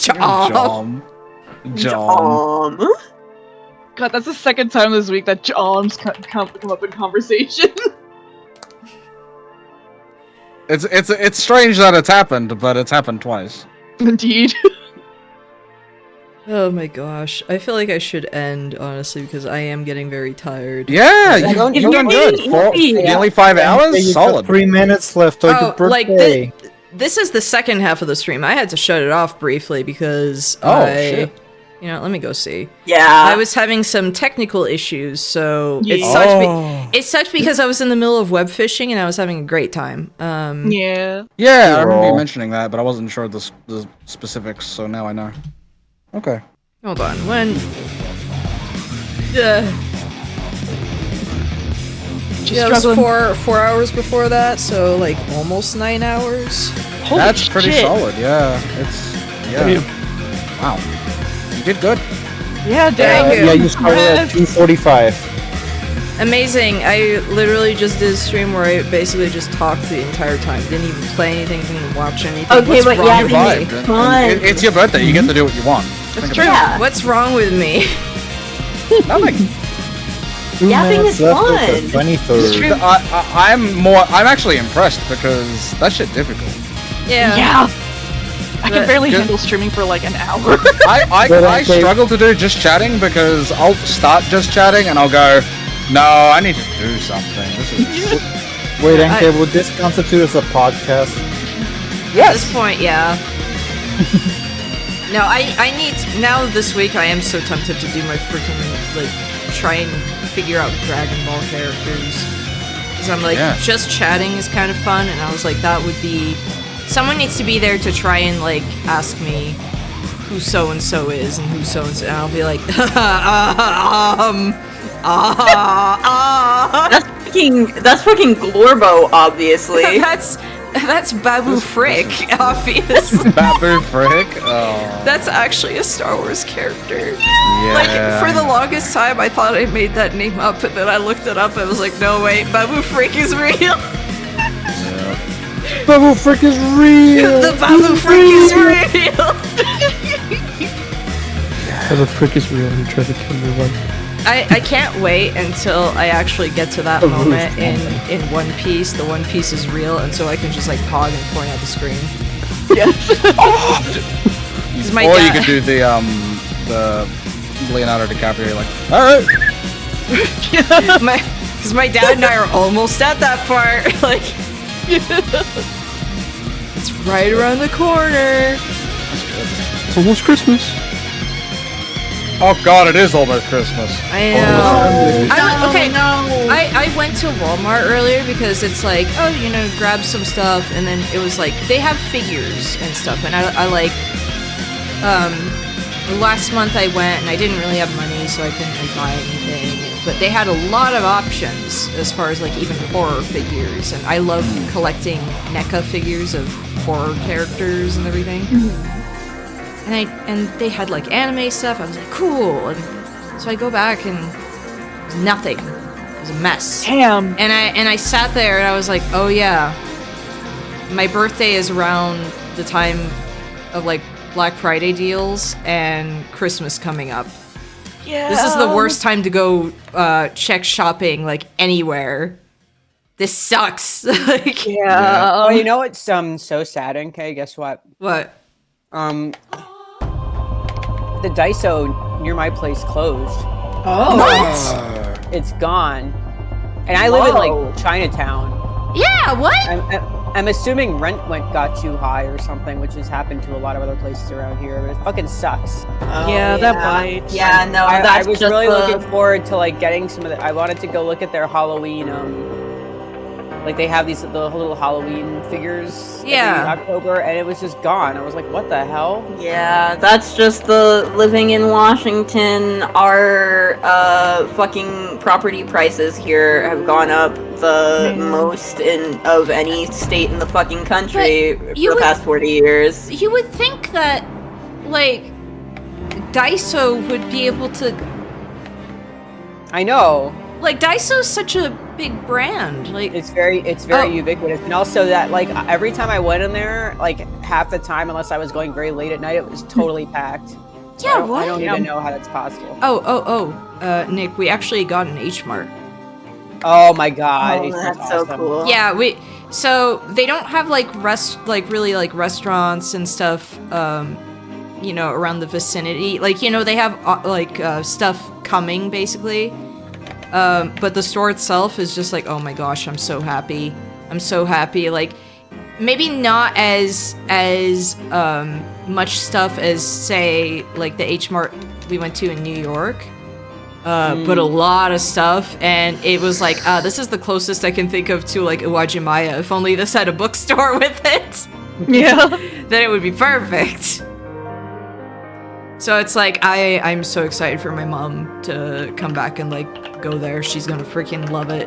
God, that's the second time this week that Joms come up in conversation. It's strange that it's happened, but it's happened twice. Indeed. Oh my gosh. I feel like I should end, honestly, because I am getting very tired. Yeah, you've done good. Nearly 5 hours? Solid. 3 minutes left on your birthday. This is the second half of the stream. I had to shut it off briefly because shit. You know, let me go see. Yeah. I was having some technical issues, so it sucked. It sucked because I was in the middle of web fishing and I was having a great time. Yeah. Yeah, I remember you mentioning that, but I wasn't sure the specifics, so now I know. Okay. Hold on. When? Yeah, it was 4 hours before that, so like almost 9 hours. That's pretty solid. Yeah, Wow, you did good. Yeah, yeah, you started at 2:45. Amazing. I literally just did a stream where I basically just talked the entire time. Didn't even play anything, didn't watch anything. Okay, What's but wrong yeah, with it's me? fun. It's your birthday. You get to do what you want. That's true. What's wrong with me? Nothing. Yapping is fun. 23rd. I'm actually impressed because that shit difficult. Yeah. I can barely handle streaming for like an hour. I struggle to do just chatting because I'll start just chatting and I'll go, no, I need to do something. This is Wait, Enkei, would this constitute as a podcast? At this point, yeah. No, I need now this week. I am so tempted to do my freaking like try and figure out Dragon Ball characters because I'm like just chatting is kind of fun, and I was like that would be someone needs to be there to try and like ask me who so and so is and who so and so, and I'll be like That's fucking Glorbo, obviously. That's Babu Frick, obviously. Babu Frick? Oh. That's actually a Star Wars character. Yeah. Like, for the longest time, I thought I made that name up, but then I looked it up and I was like, no, wait, Babu Frick is real. Babu Frick is real! The Babu Frick is real! Babu Frick is real and try to kill your wife. I can't wait until I actually get to that moment in One Piece. The One Piece is real, and so I can just like pog and point at the screen. Yeah. Or you could do the Leonardo DiCaprio, like, alright! Because my dad and I are almost at that part. Like, it's right around the corner. It's almost Christmas. Oh god, it is almost Christmas. I know. I went to Walmart earlier because it's like, oh, you know, grab some stuff, and then it was like they have figures and stuff, and I like. Last month I went and I didn't really have money, so I couldn't like buy anything. But they had a lot of options as far as like even horror figures, and I love collecting NECA figures of horror characters and everything. And they had like anime stuff. I was like, cool. And so I go back and there's nothing. It was a mess. Damn. And I sat there and I was like, oh yeah, my birthday is around the time of like Black Friday deals and Christmas coming up. Yeah. This is the worst time to go check shopping like anywhere. This sucks. Like, yeah. Oh, you know what's so sad, Enkei? Guess what? What? The Daiso near my place closed. Oh. What? It's gone. And I live in like Chinatown. Yeah, what? I'm assuming rent got too high or something, which has happened to a lot of other places around here, but it fucking sucks. Yeah, that bites. Yeah, no, I that's was just really looking forward to like getting some of the. I wanted to go look at their Halloween. Like they have the little Halloween figures every October, and it was just gone. I was like, what the hell? Yeah, that's just the living in Washington. Our fucking property prices here have gone up the most of any state in the fucking country for the past 40 years. You would think that, like, Daiso would be able to. I know. Like, Daiso's such a big brand. Like, it's very ubiquitous, and also that like every time I went in there, like half the time, unless I was going very late at night, it was totally packed. So Yeah, what? I don't even know how that's possible. Nick, we actually got an H Mart. Oh my god, Oh, that's awesome. So cool. Yeah, so they don't have like really like restaurants and stuff, you know, around the vicinity. Like, you know, they have stuff coming basically. But the store itself is just like, oh my gosh, I'm so happy. I'm so happy. Like, maybe not as much stuff as say like the H Mart we went to in New York. But a lot of stuff, and it was like, this is the closest I can think of to like Uwajimaya. If only this had a bookstore with it. Yeah. Then it would be perfect. So it's like, I'm so excited for my mom to come back and like go there. She's gonna freaking love it.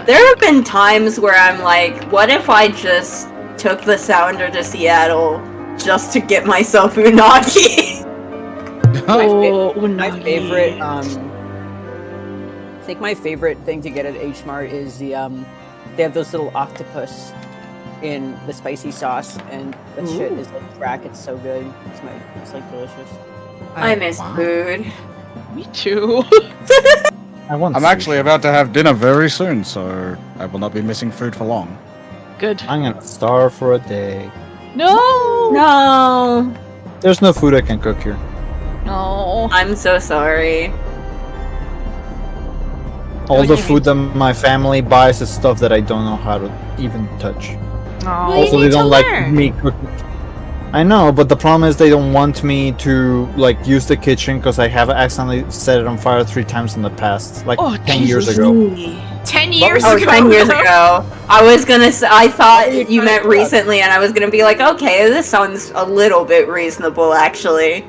There have been times where I'm like, what if I just took the Sounder to Seattle just to get myself unagi? My favorite, I think my favorite thing to get at H Mart is the, they have those little octopus in the spicy sauce, and that shit is like crack. It's so good. It's like delicious. I miss food. Me too. I'm actually about to have dinner very soon, so I will not be missing food for long. Good. I'm gonna starve for a day. No. No. There's no food I can cook here. No. I'm so sorry. All the food that my family buys is stuff that I don't know how to even touch. No. Also, they don't like me cooking. I know, but the problem is they don't want me to like use the kitchen because I have accidentally set it on fire 3 times in the past, like 10 years ago. 10 years ago? 10 years ago. I was gonna say, I thought you meant recently, and I was gonna be like, okay, this sounds a little bit reasonable, actually.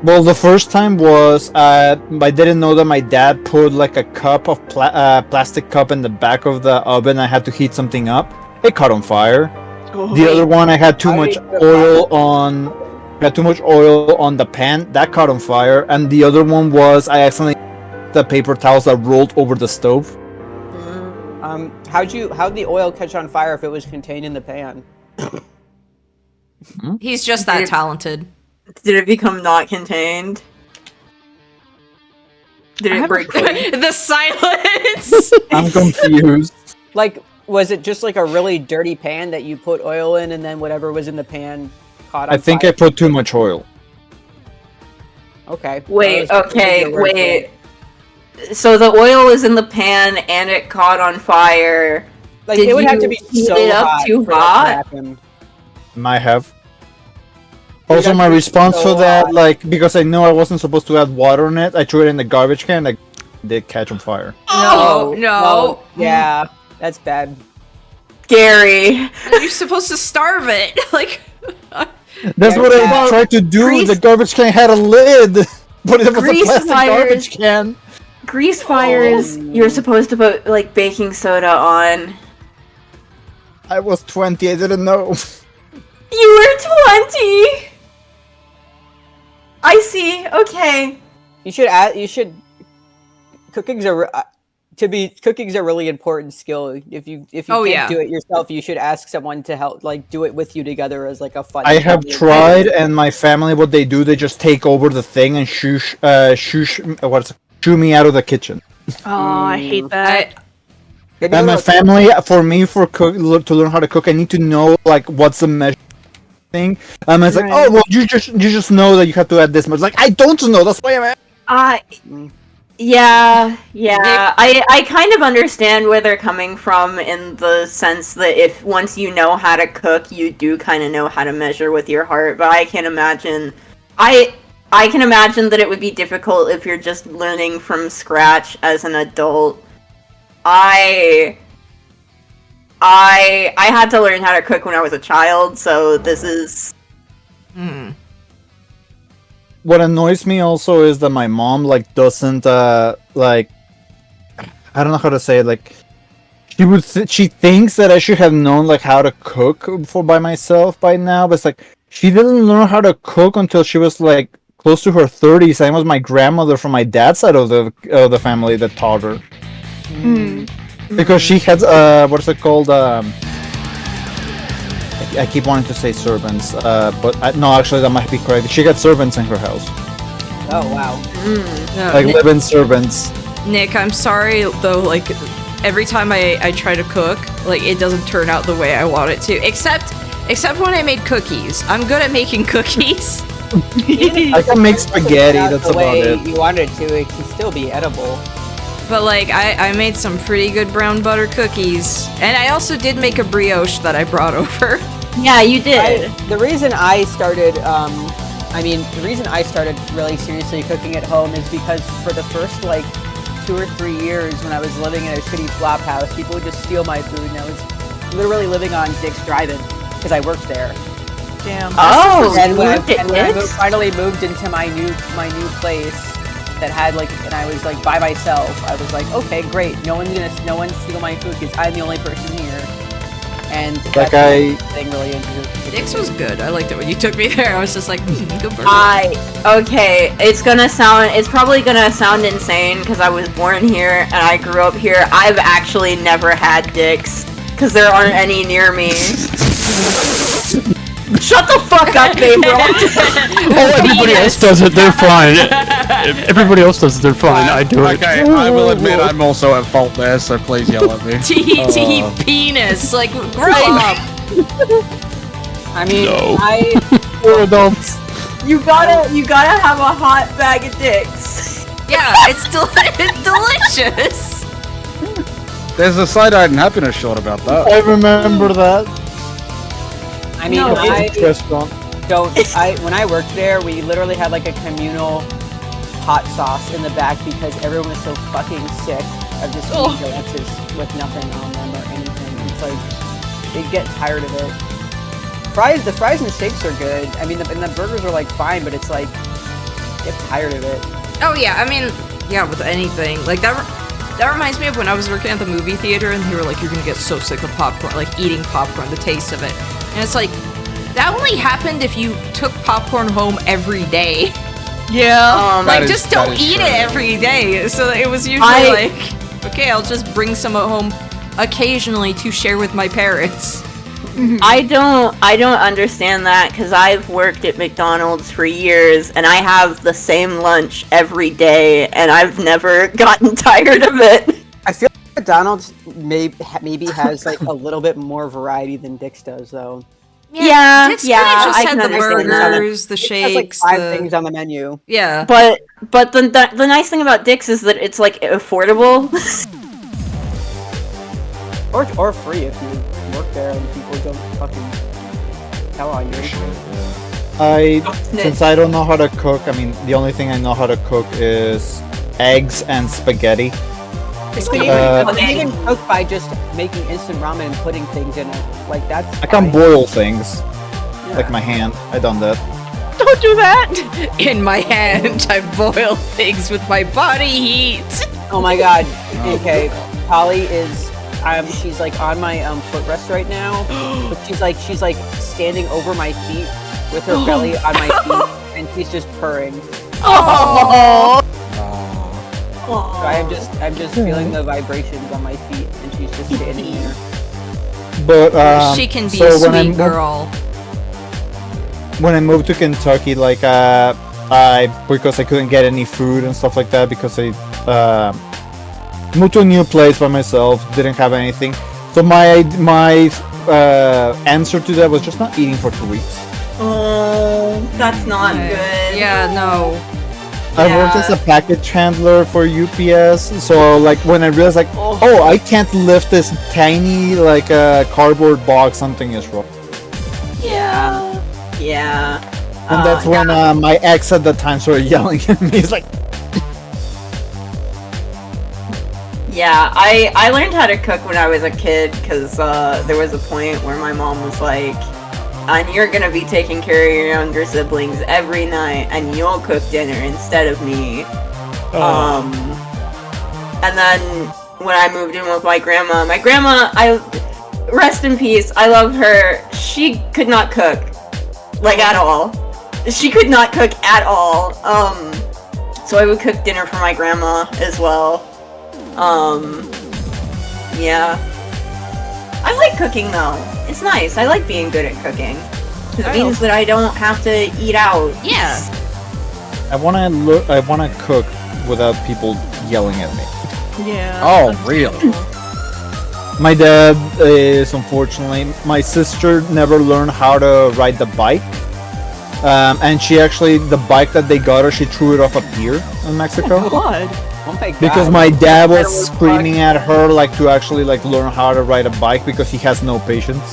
Well, the first time was I didn't know that my dad put like a cup of plastic cup in the back of the oven. I had to heat something up. It caught on fire. The other one, I had too much oil on the pan. That caught on fire. And the other one was I accidentally the paper towels that rolled over the stove. How'd the oil catch on fire if it was contained in the pan? He's just that talented. Did it become not contained? Did it break free? The silence! I'm confused. Like, was it just like a really dirty pan that you put oil in, and then whatever was in the pan caught on I think fire? I put too much oil. Okay. Wait, wait. So the oil was in the pan and it caught on fire. Like, Did it would you have to be heat so it up hot too for that to hot? happen. Might have. Also, my response to that, like, because I know I wasn't supposed to add water in it, I threw it in the garbage can, like, did catch on fire. No. Yeah, that's bad. Scary. You're supposed to starve it. Like, That's what I tried to do. The garbage can had a lid, but it was a plastic garbage can. Grease fires, you're supposed to put, like, baking soda on. I was 20, I didn't know. You were 20! I see, okay. You should cooking's a really important skill. If you can't do it yourself, you should ask someone to help, like, do it with you together as like a fun. I have tried, and my family, what they do, they just take over the thing and shoo me out of the kitchen. Oh, I hate that. And my family, to learn how to cook, I need to know like what's the measure thing. It's like, oh well, you just know that you have to add this much. Like, I don't know. That's why I'm. Yeah. I kind of understand where they're coming from in the sense that if once you know how to cook, you do kind of know how to measure with your heart. But I can imagine, I can imagine that it would be difficult if you're just learning from scratch as an adult. I had to learn how to cook when I was a child, so this is. What annoys me also is that my mom like doesn't like, I don't know how to say it, like she thinks that I should have known like how to cook by myself by now, but it's like she didn't learn how to cook until she was like close to her 30s. And it was my grandmother from my dad's side of the family that taught her. Because she had what is it called? I keep wanting to say servants, but no, actually that might be correct. She got servants in her house. Oh wow. Like live-in servants. Nick, I'm sorry though. Like every time I try to cook, like it doesn't turn out the way I want it to. Except when I made cookies. I'm good at making cookies. I can make spaghetti. That's the about way it. you want it to. It can still be edible. But like, I made some pretty good brown butter cookies. And I also did make a brioche that I brought over. Yeah, you did. The reason I started, the reason I started really seriously cooking at home is because for the first like 2 or 3 years when I was living in a shitty flop house, people would just steal my food, and I was literally living on Dick's Drive-In because I worked there. Damn. Oh, and when I Dick's? finally moved into my new place that had like, and I was like by myself, I was like, okay, great, no one's steal my food because I'm the only person here. And Like thing really interested. Dick's was good. I liked it when you took me there. I was just like, good burger. Okay, it's probably gonna sound insane because I was born here and I grew up here. I've actually never had Dick's because there aren't any near me. Shut the fuck up, Gabriel! Oh, everybody else does it, they're fine. Everybody else does it, they're fine. I do it. Okay, I will admit I'm also at fault there, so please yell at me. T penis, like, grow up. I mean, No. You gotta have a hot bag of Dick's. Yeah, it's delicious. There's a side-eyed and happiness shot about that. I remember that. I mean, No, restaurant. when I worked there, we literally had like a communal hot sauce in the back because everyone was so fucking sick of just eating donuts with nothing on them or anything. It's like, they get tired of it. The fries and steaks are good. I mean, and the burgers are like fine, but it's like, get tired of it. Oh yeah, I mean, yeah, with anything. Like, that reminds me of when I was working at the movie theater and they were like, you're gonna get so sick of popcorn, like eating popcorn, the taste of it. And it's like, that only happened if you took popcorn home every day. Yeah. Like, just don't eat it every day. So it was usually like, okay, I'll just bring some at home occasionally to share with my parents. I don't understand that because I've worked at McDonald's for years and I have the same lunch every day and I've never gotten tired of it. I feel like McDonald's maybe has like a little bit more variety than Dick's does, though. Yeah, Dick's yeah, kinda just I had can the understand that. burgers, the It has like shakes, 5 things on the menu. Yeah. But the nice thing about Dick's is that it's like affordable. Or free if you work there and people don't fucking tell on you. Since I don't know how to cook, I mean, the only thing I know how to cook is eggs and spaghetti. You can even cook by just making instant ramen and putting things in it. Like, that's I can boil things. Like my hand. I done that. Don't do that! In my hand, I boil things with my body heat. Oh my god. Okay, Polly is she's like on my footrest right now. But she's like standing over my feet with her belly on my feet and she's just purring. Oh. So I'm just feeling the vibrations on my feet and she's just standing there. But she can be so a when sweet girl. When I moved to Kentucky, like because I couldn't get any food and stuff like that because I moved to a new place by myself, didn't have anything. So my answer to that was just not eating for 2 weeks. Oh, that's not good. Yeah, no. I worked as a package handler for UPS, so like when I realized like, oh, I can't lift this tiny like cardboard box, something is wrong. Yeah. And that's when my ex at the time started yelling at me. He's like, yeah, I learned how to cook when I was a kid because there was a point where my mom was like, and you're gonna be taking care of your younger siblings every night and you'll cook dinner instead of me. And then when I moved in with my grandma, I rest in peace, I love her, she could not cook, like at all. She could not cook at all. So I would cook dinner for my grandma as well. Yeah. I like cooking though. It's nice. I like being good at cooking. It means that I don't have to eat out. Yeah. I wanna cook without people yelling at me. Yeah. Oh, really? My dad is unfortunately. My sister never learned how to ride the bike, And she actually, the bike that they got her, she threw it off a pier in Mexico. Oh God. Oh my god. Because my dad was screaming at her like to actually like learn how to ride a bike because he has no patience.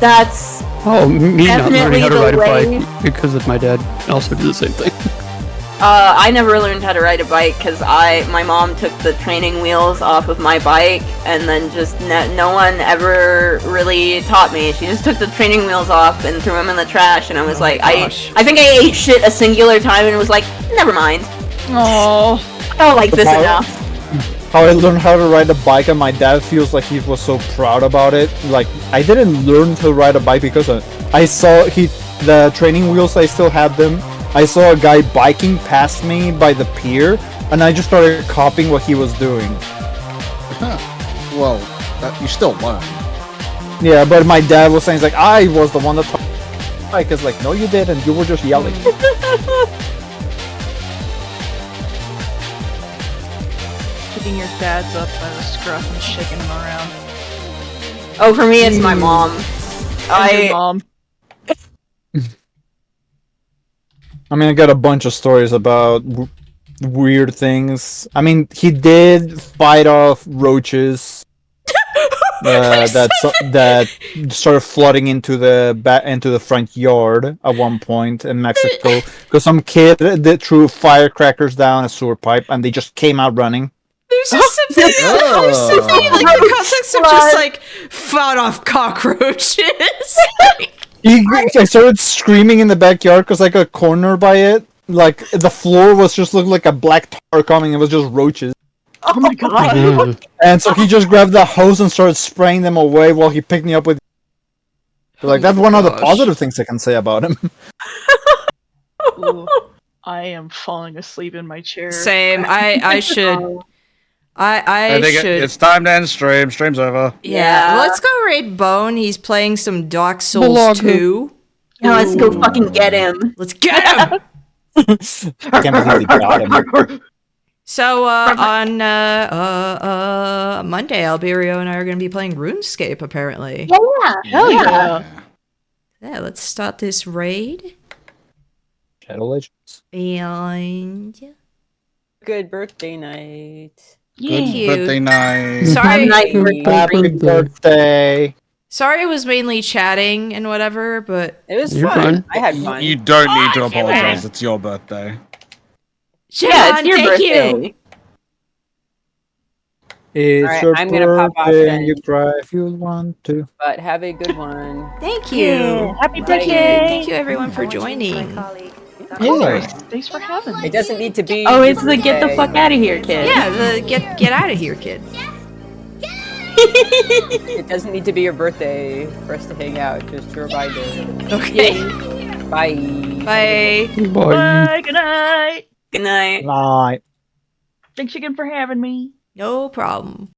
That's Oh, me not definitely learning how to the ride a way- bike because of my dad also did the same thing. I never learned how to ride a bike because my mom took the training wheels off of my bike, and then just no one ever really taught me. She just took the training wheels off and threw them in the trash, and I was like, I think I ate shit a singular time and was like, never mind. Oh. I don't like this How- enough. How I learned how to ride a bike, and my dad feels like he was so proud about it. Like I didn't learn to ride a bike because I saw the training wheels. I still had them. I saw a guy biking past me by the pier, and I just started copying what he was doing. Well, you still learn. Yeah, but my dad was saying, he's like, I was the one that taught the bike. It's like, no, you didn't. You were just yelling. Picking your dads up by the scruff and shaking them around. Oh, for me, it's my mom. And your mom. I mean, I got a bunch of stories about weird things. I mean, he did fight off roaches that started flooding into the front yard at one point in Mexico because some kid threw firecrackers down a sewer pipe and they just came out running. There's just something, there's something like the context of just like fought off cockroaches. I started screaming in the backyard because I got cornered by it. Like the floor was just looked like a black tar coming. It was just roaches. Oh my god. And so he just grabbed the hose and started spraying them away while he picked me up with. Like that's one of the positive things I can say about him. Ooh, I am falling asleep in my chair. Same. I should. I think should. it's time to end stream. Stream's over. Yeah. Let's go raid Bone. He's playing some Dark Souls Blogger. 2. Yeah, let's go fucking get him. Let's get him. I can't believe they got him. So on Monday, Alberio and I are going to be playing RuneScape. Apparently. Yeah. Hell yeah. Yeah. Let's start this raid. Shadow Legends. And Good birthday night. thank you. Birthday night. Sorry. Happy birthday. Sorry, it was mainly chatting and whatever, but It was You're fun. fine. I had fun. You don't need to apologize. It's your birthday. Yeah, it's your thank birthday. you. It's Alright, your I'm gonna pop off birthday then. and you cry if you want to. But have a good one. Thank you. Happy Bye. birthday. Thank you, everyone, for joining. Thanks for having me. It doesn't need to be. Oh, your it's the get the birthday. fuck out of here, kid. Yeah, the get out of here, kid. It doesn't need to be your birthday for us to hang out. Just a reminder. Okay. Bye. Bye. Bye. Bye. Good night. Good night. Night. Thanks again for having me. No problem.